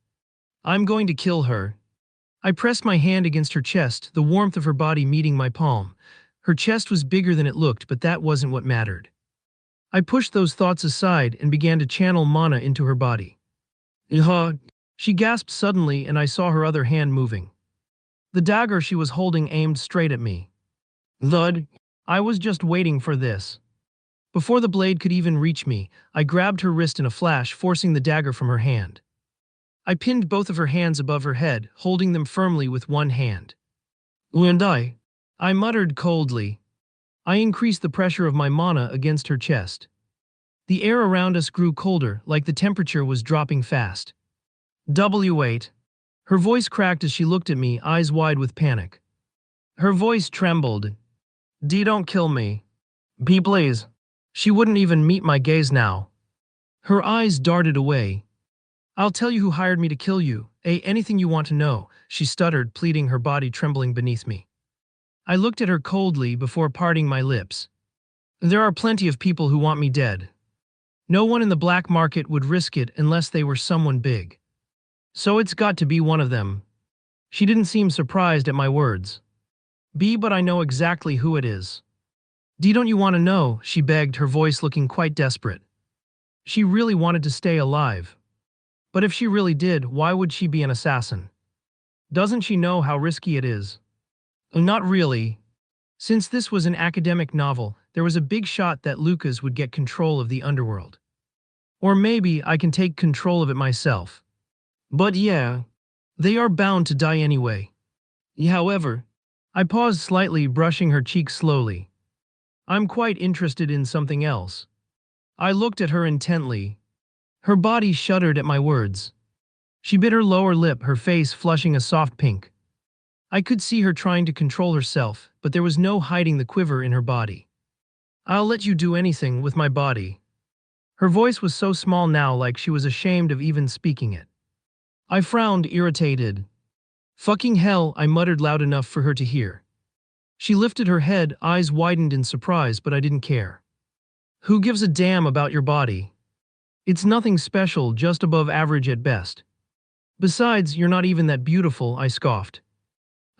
I'm going to kill her. I pressed my hand against her chest, the warmth of her body meeting my palm. Her chest was bigger than it looked, but that wasn't what mattered. I pushed those thoughts aside and began to channel mana into her body. Huh? She gasped suddenly, and I saw her other hand moving. The dagger she was holding aimed straight at me. Thud. I was just waiting for this. Before the blade could even reach me, I grabbed her wrist in a flash, forcing the dagger from her hand. I pinned both of her hands above her head, holding them firmly with one hand. And I muttered coldly. I increased the pressure of my mana against her chest. The air around us grew colder, like the temperature was dropping fast. W8. Her voice cracked as she looked at me, eyes wide with panic. Her voice trembled. D, don't kill me. B, please. She wouldn't even meet my gaze now. Her eyes darted away. I'll tell you who hired me to kill you. Anything you want to know, she stuttered, pleading, her body trembling beneath me. I looked at her coldly before parting my lips. There are plenty of people who want me dead. No one in the black market would risk it unless they were someone big. So it's got to be one of them. She didn't seem surprised at my words. B, but I know exactly who it is. D, don't you want to know? She begged, her voice looking quite desperate. She really wanted to stay alive. But if she really did, why would she be an assassin? Doesn't she know how risky it is? Not really. Since this was an academic novel, there was a big shot that Lucas would get control of the underworld. Or maybe I can take control of it myself. But yeah, they are bound to die anyway. However, I paused slightly, brushing her cheek slowly. I'm quite interested in something else. I looked at her intently. Her body shuddered at my words. She bit her lower lip, her face flushing a soft pink. I could see her trying to control herself, but there was no hiding the quiver in her body. I'll let you do anything with my body. Her voice was so small now, like she was ashamed of even speaking it. I frowned, irritated. Fucking hell, I muttered loud enough for her to hear. She lifted her head, eyes widened in surprise, but I didn't care. Who gives a damn about your body? It's nothing special, just above average at best. Besides, you're not even that beautiful, I scoffed.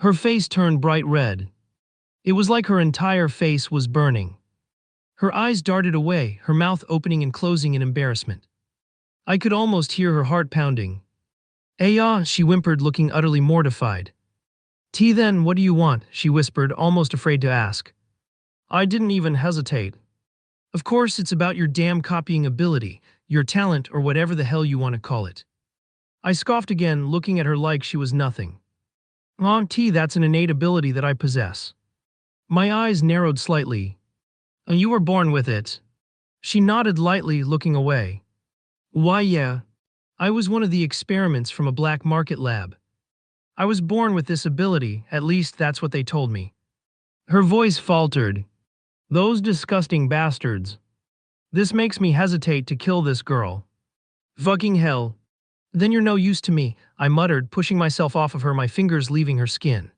Her face turned bright red. It was like her entire face was burning. Her eyes darted away, her mouth opening and closing in embarrassment. I could almost hear her heart pounding. She whimpered, looking utterly mortified. T, then, what do you want? She whispered, almost afraid to ask. I didn't even hesitate. Of course, it's about your damn copying ability, your talent, or whatever the hell you want to call it. I scoffed again, looking at her like she was nothing. T, that's an innate ability that I possess. My eyes narrowed slightly. You were born with it. She nodded lightly, looking away. Why, yeah. I was one of the experiments from a black market lab. I was born with this ability, at least that's what they told me. Her voice faltered. Those disgusting bastards. This makes me hesitate to kill this girl. Fucking hell. Then you're no use to me, I muttered, pushing myself off of her, my fingers leaving her skin.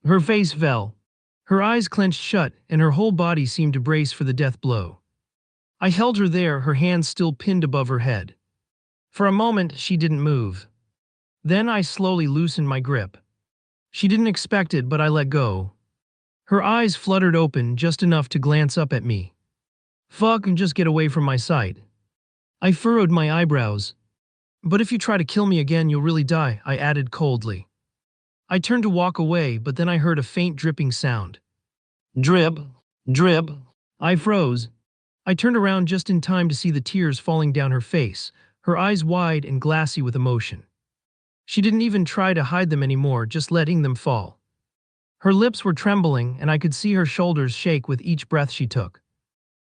Her face fell. Her eyes clenched shut, and her whole body seemed to brace for the death blow. I held her there, her hands still pinned above her head. For a moment, she didn't move. Then I slowly loosened my grip. She didn't expect it, but I let go. Her eyes fluttered open just enough to glance up at me. Fuck, and just get away from my sight. I furrowed my eyebrows. But if you try to kill me again, you'll really die, I added coldly. I turned to walk away, but then I heard a faint dripping sound. Drip, drip. I froze. I turned around just in time to see the tears falling down her face, her eyes wide and glassy with emotion. She didn't even try to hide them anymore, just letting them fall. Her lips were trembling, and I could see her shoulders shake with each breath she took.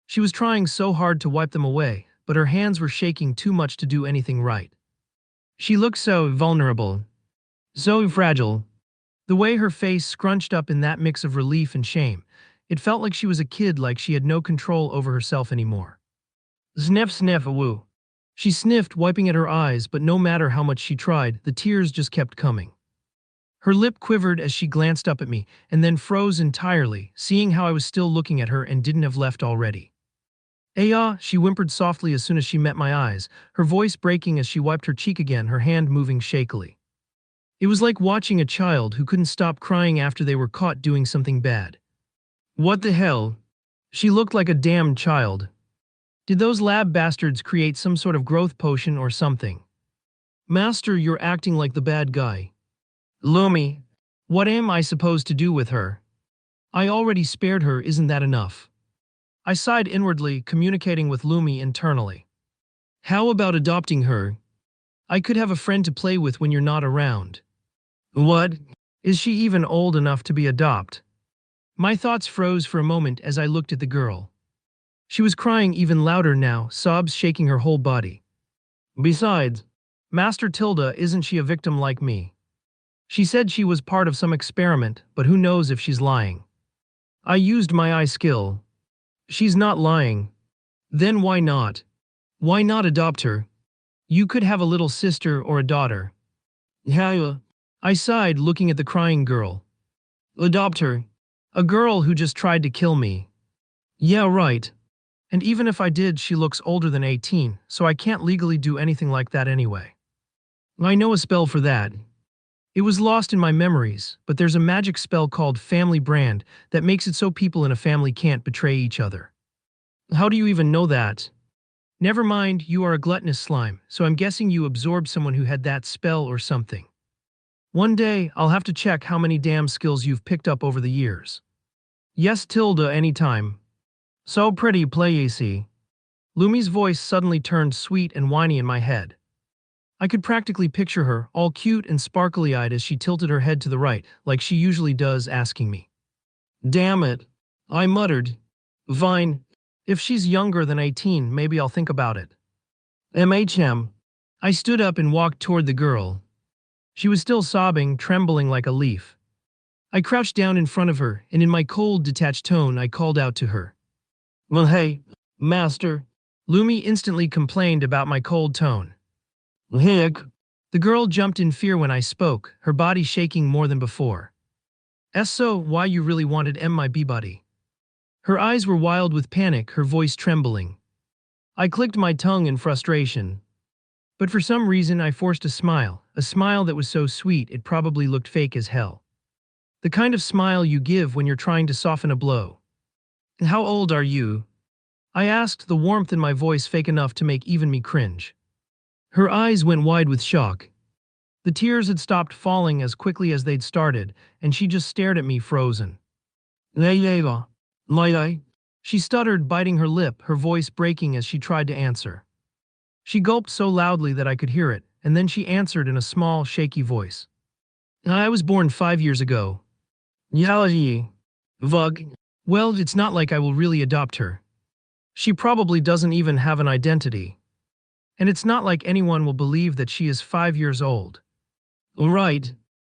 She was trying so hard to wipe them away, but her hands were shaking too much to do anything right. She looked so vulnerable, so fragile. The way her face scrunched up in that mix of relief and shame, it felt like she was a kid, like she had no control over herself anymore. Sniff, sniff, woo. She sniffed, wiping at her eyes, but no matter how much she tried, the tears just kept coming. Her lip quivered as she glanced up at me, and then froze entirely, seeing how I was still looking at her and didn't have left already. She whimpered softly as soon as she met my eyes, her voice breaking as she wiped her cheek again, her hand moving shakily. It was like watching a child who couldn't stop crying after they were caught doing something bad. What the hell? She looked like a damn child. Did those lab bastards create some sort of growth potion or something? Master, you're acting like the bad guy. Lumi, what am I supposed to do with her? I already spared her, isn't that enough? I sighed inwardly, communicating with Lumi internally. How about adopting her? I could have a friend to play with when you're not around. What? Is she even old enough to be adopt? My thoughts froze for a moment as I looked at the girl. She was crying even louder now, sobs shaking her whole body. Besides, Master Tilda, isn't she a victim like me? She said she was part of some experiment, but who knows if she's lying. I used my eye skill. She's not lying. Then why not? Why not adopt her? You could have a little sister or a daughter. Yeah. I sighed, looking at the crying girl. Adopt her. A girl who just tried to kill me. Yeah, right. And even if I did, she looks older than 18, so I can't legally do anything like that anyway. I know a spell for that. It was lost in my memories, but there's a magic spell called Family Brand that makes it so people in a family can't betray each other. How do you even know that? Never mind, you are a gluttonous slime, so I'm guessing you absorbed someone who had that spell or something. One day, I'll have to check how many damn skills you've picked up over the years. Yes, Tilda, anytime. So pretty, Playacy. Lumi's voice suddenly turned sweet and whiny in my head. I could practically picture her, all cute and sparkly-eyed as she tilted her head to the right, like she usually does, asking me. Damn it. I muttered. Fine. If she's younger than 18, maybe I'll think about it. MHM. I stood up and walked toward the girl. She was still sobbing, trembling like a leaf. I crouched down in front of her, and in my cold, detached tone, I called out to her. Well, hey, Master. Lumi instantly complained about my cold tone. Heck. The girl jumped in fear when I spoke, her body shaking more than before. So, why you really wanted my buddy? Her eyes were wild with panic, her voice trembling. I clicked my tongue in frustration. But for some reason I forced a smile that was so sweet it probably looked fake as hell. The kind of smile you give when you're trying to soften a blow. How old are you? I asked, the warmth in my voice fake enough to make even me cringe. Her eyes went wide with shock. The tears had stopped falling as quickly as they'd started, and she just stared at me frozen. She stuttered, biting her lip, her voice breaking as she tried to answer. She gulped so loudly that I could hear it, and then she answered in a small, shaky voice. I was born 5 years ago. Vug. Well, it's not like I will really adopt her. She probably doesn't even have an identity. And it's not like anyone will believe that she is 5 years old. Right,